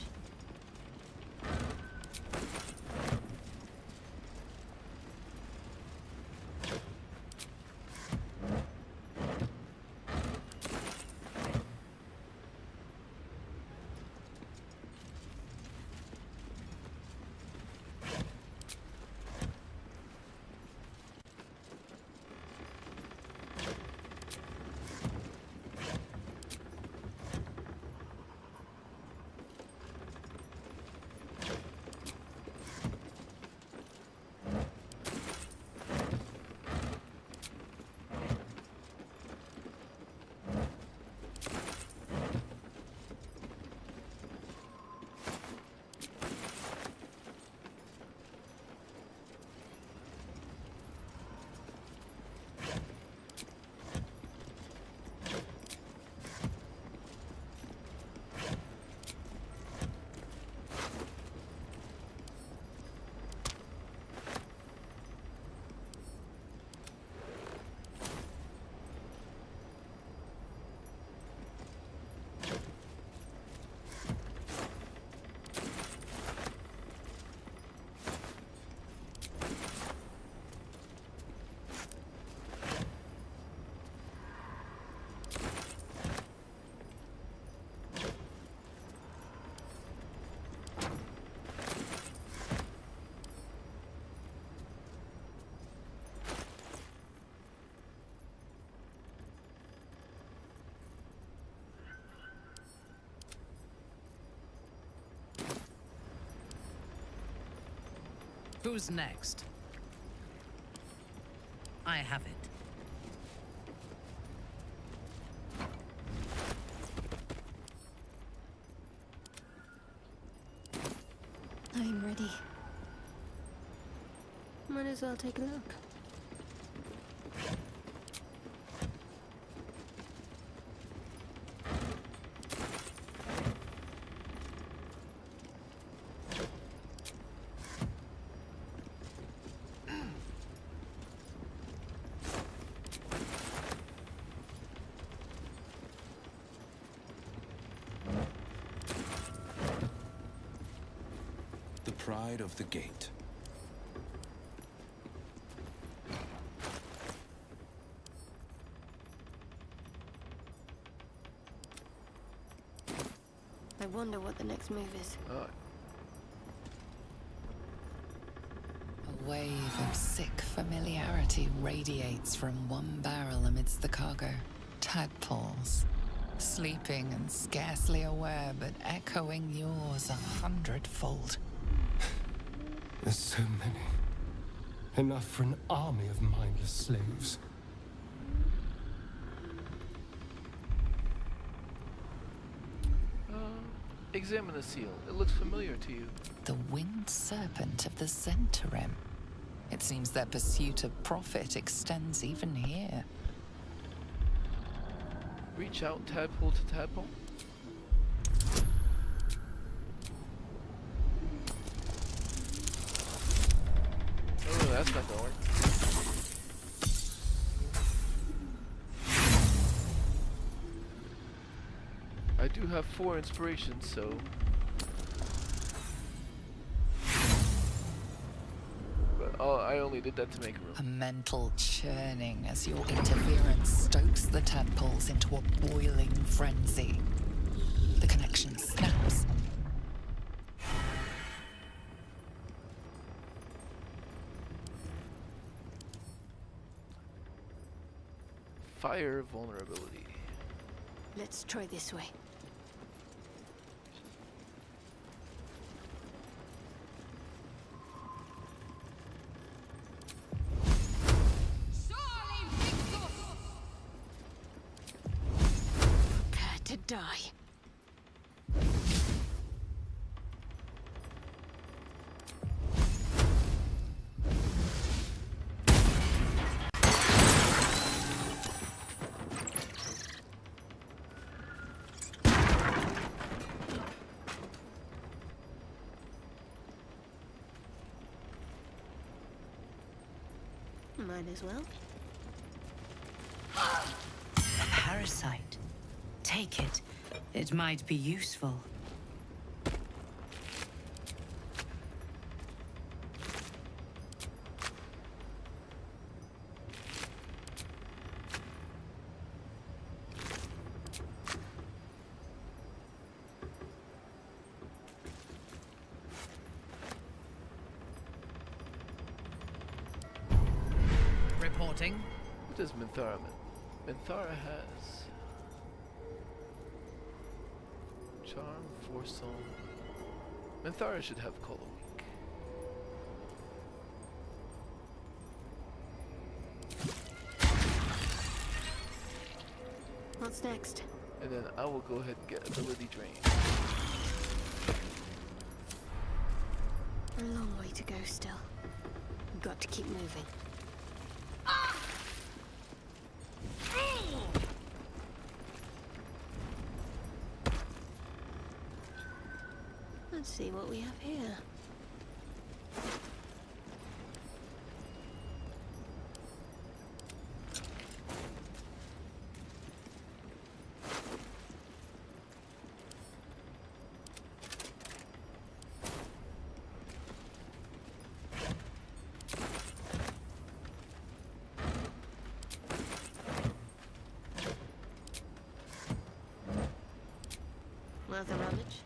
Speaker 5: Who's next? I have it.
Speaker 19: I'm ready. Might as well take a look.
Speaker 6: The pride of the gate.
Speaker 2: I wonder what the next move is.
Speaker 16: A wave of sick familiarity radiates from one barrel amidst the cargo. Tadpoles, sleeping and scarcely aware, but echoing yours 100-fold.
Speaker 10: There's so many. Enough for an army of mindless slaves.
Speaker 1: Examine the seal. It looks familiar to you.
Speaker 16: The winged serpent of the Zentarim. It seems their pursuit of profit extends even here.
Speaker 1: Reach out tadpole to tadpole. Oh, that's not gonna work. I do have 4 inspirations, so... But I only did that to make room.
Speaker 16: A mental churning as your interference stokes the tadpoles into a boiling frenzy. The connection snaps.
Speaker 1: Fire vulnerability.
Speaker 2: Let's try this way. Prepare to die. Might as well.
Speaker 11: A parasite. Take it. It might be useful.
Speaker 5: Reporting.
Speaker 1: What does Minthara mean? Minthara has... Charm, Foresight. Minthara should have Call a Week.
Speaker 2: What's next?
Speaker 1: And then I will go ahead and get Ability Drain.
Speaker 2: A long way to go still. We've got to keep moving. Let's see what we have here. Worth a rummage?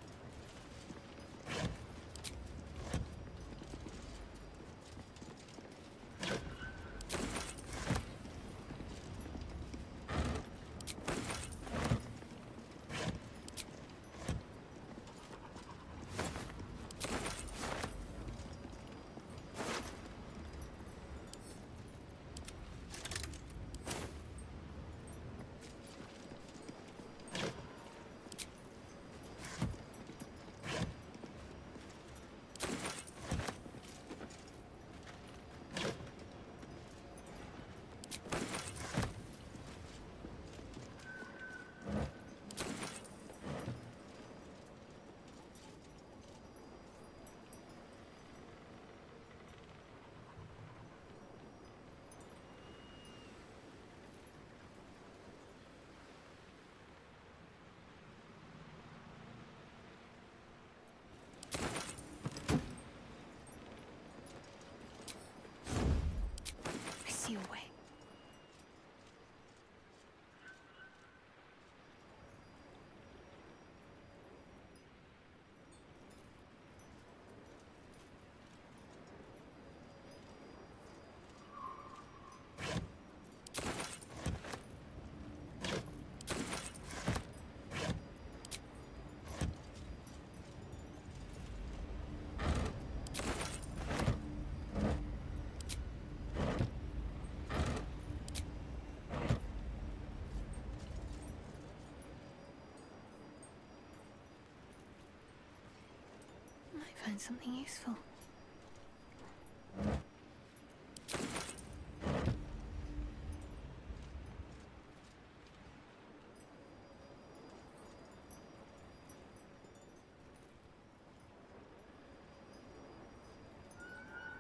Speaker 2: find something useful.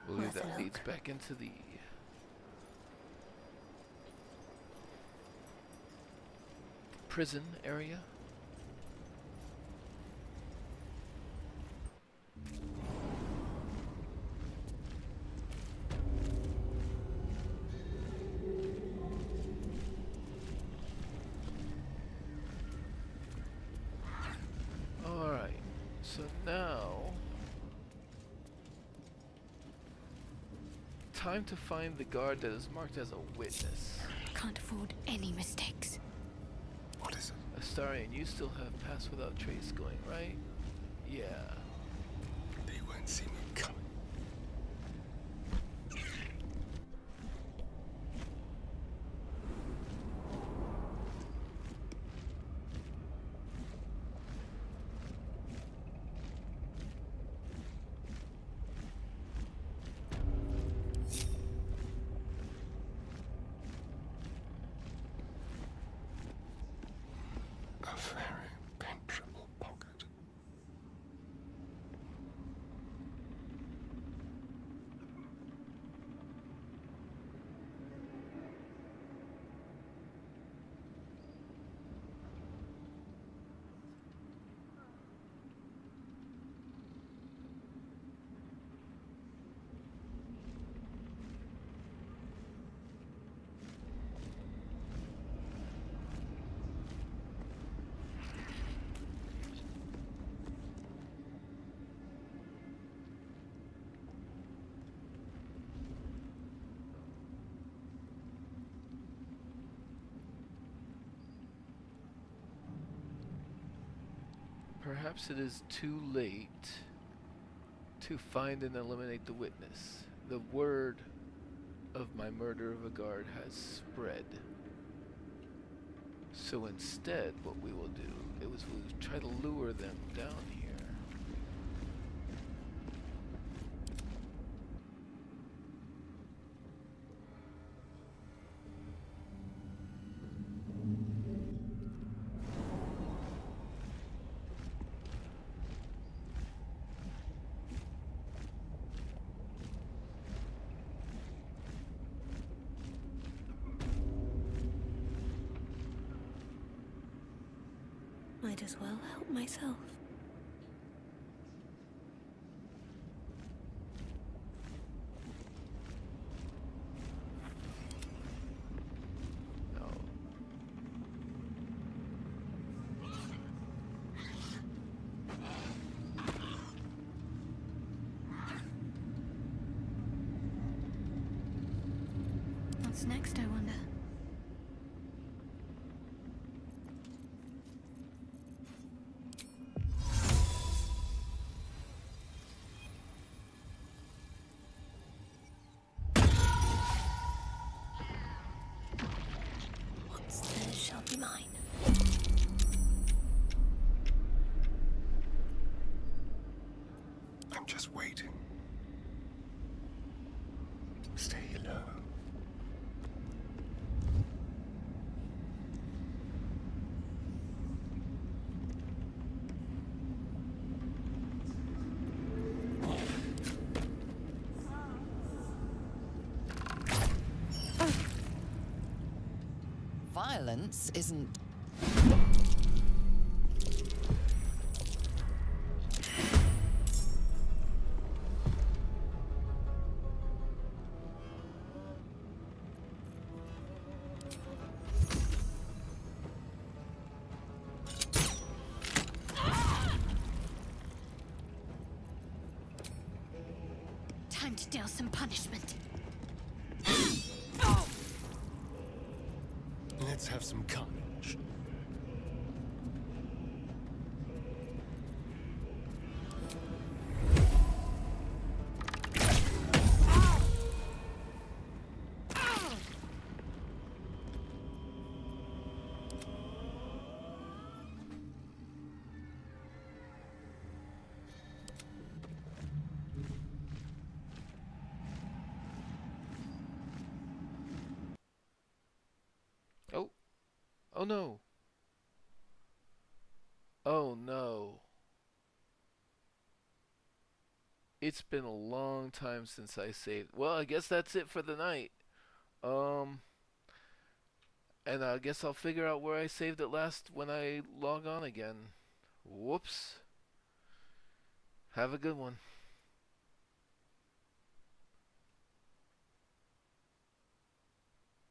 Speaker 1: I believe that leads back into the prison area. Alright, so now time to find the guard that is marked as a witness.
Speaker 2: Can't afford any mistakes.
Speaker 10: What is it?
Speaker 1: Astarion, you still have Pass Without Trace going, right? Yeah.
Speaker 10: They won't see me coming. A very penetrable pocket.
Speaker 1: Perhaps it is too late to find and eliminate the witness. The word of my murder of a guard has spread. So instead, what we will do is we'll try to lure them down here.
Speaker 2: Might as well help myself.
Speaker 1: No.
Speaker 2: What's next, I wonder? What's theirs shall be mine.
Speaker 10: I'm just waiting. Stay low.
Speaker 4: Violence isn't...
Speaker 2: Time to deal some punishment.
Speaker 10: Let's have some carnage.
Speaker 1: Oh no. Oh no. It's been a long time since I saved. Well, I guess that's it for the night. And I guess I'll figure out where I saved it last when I log on again. Whoops. Have a good one.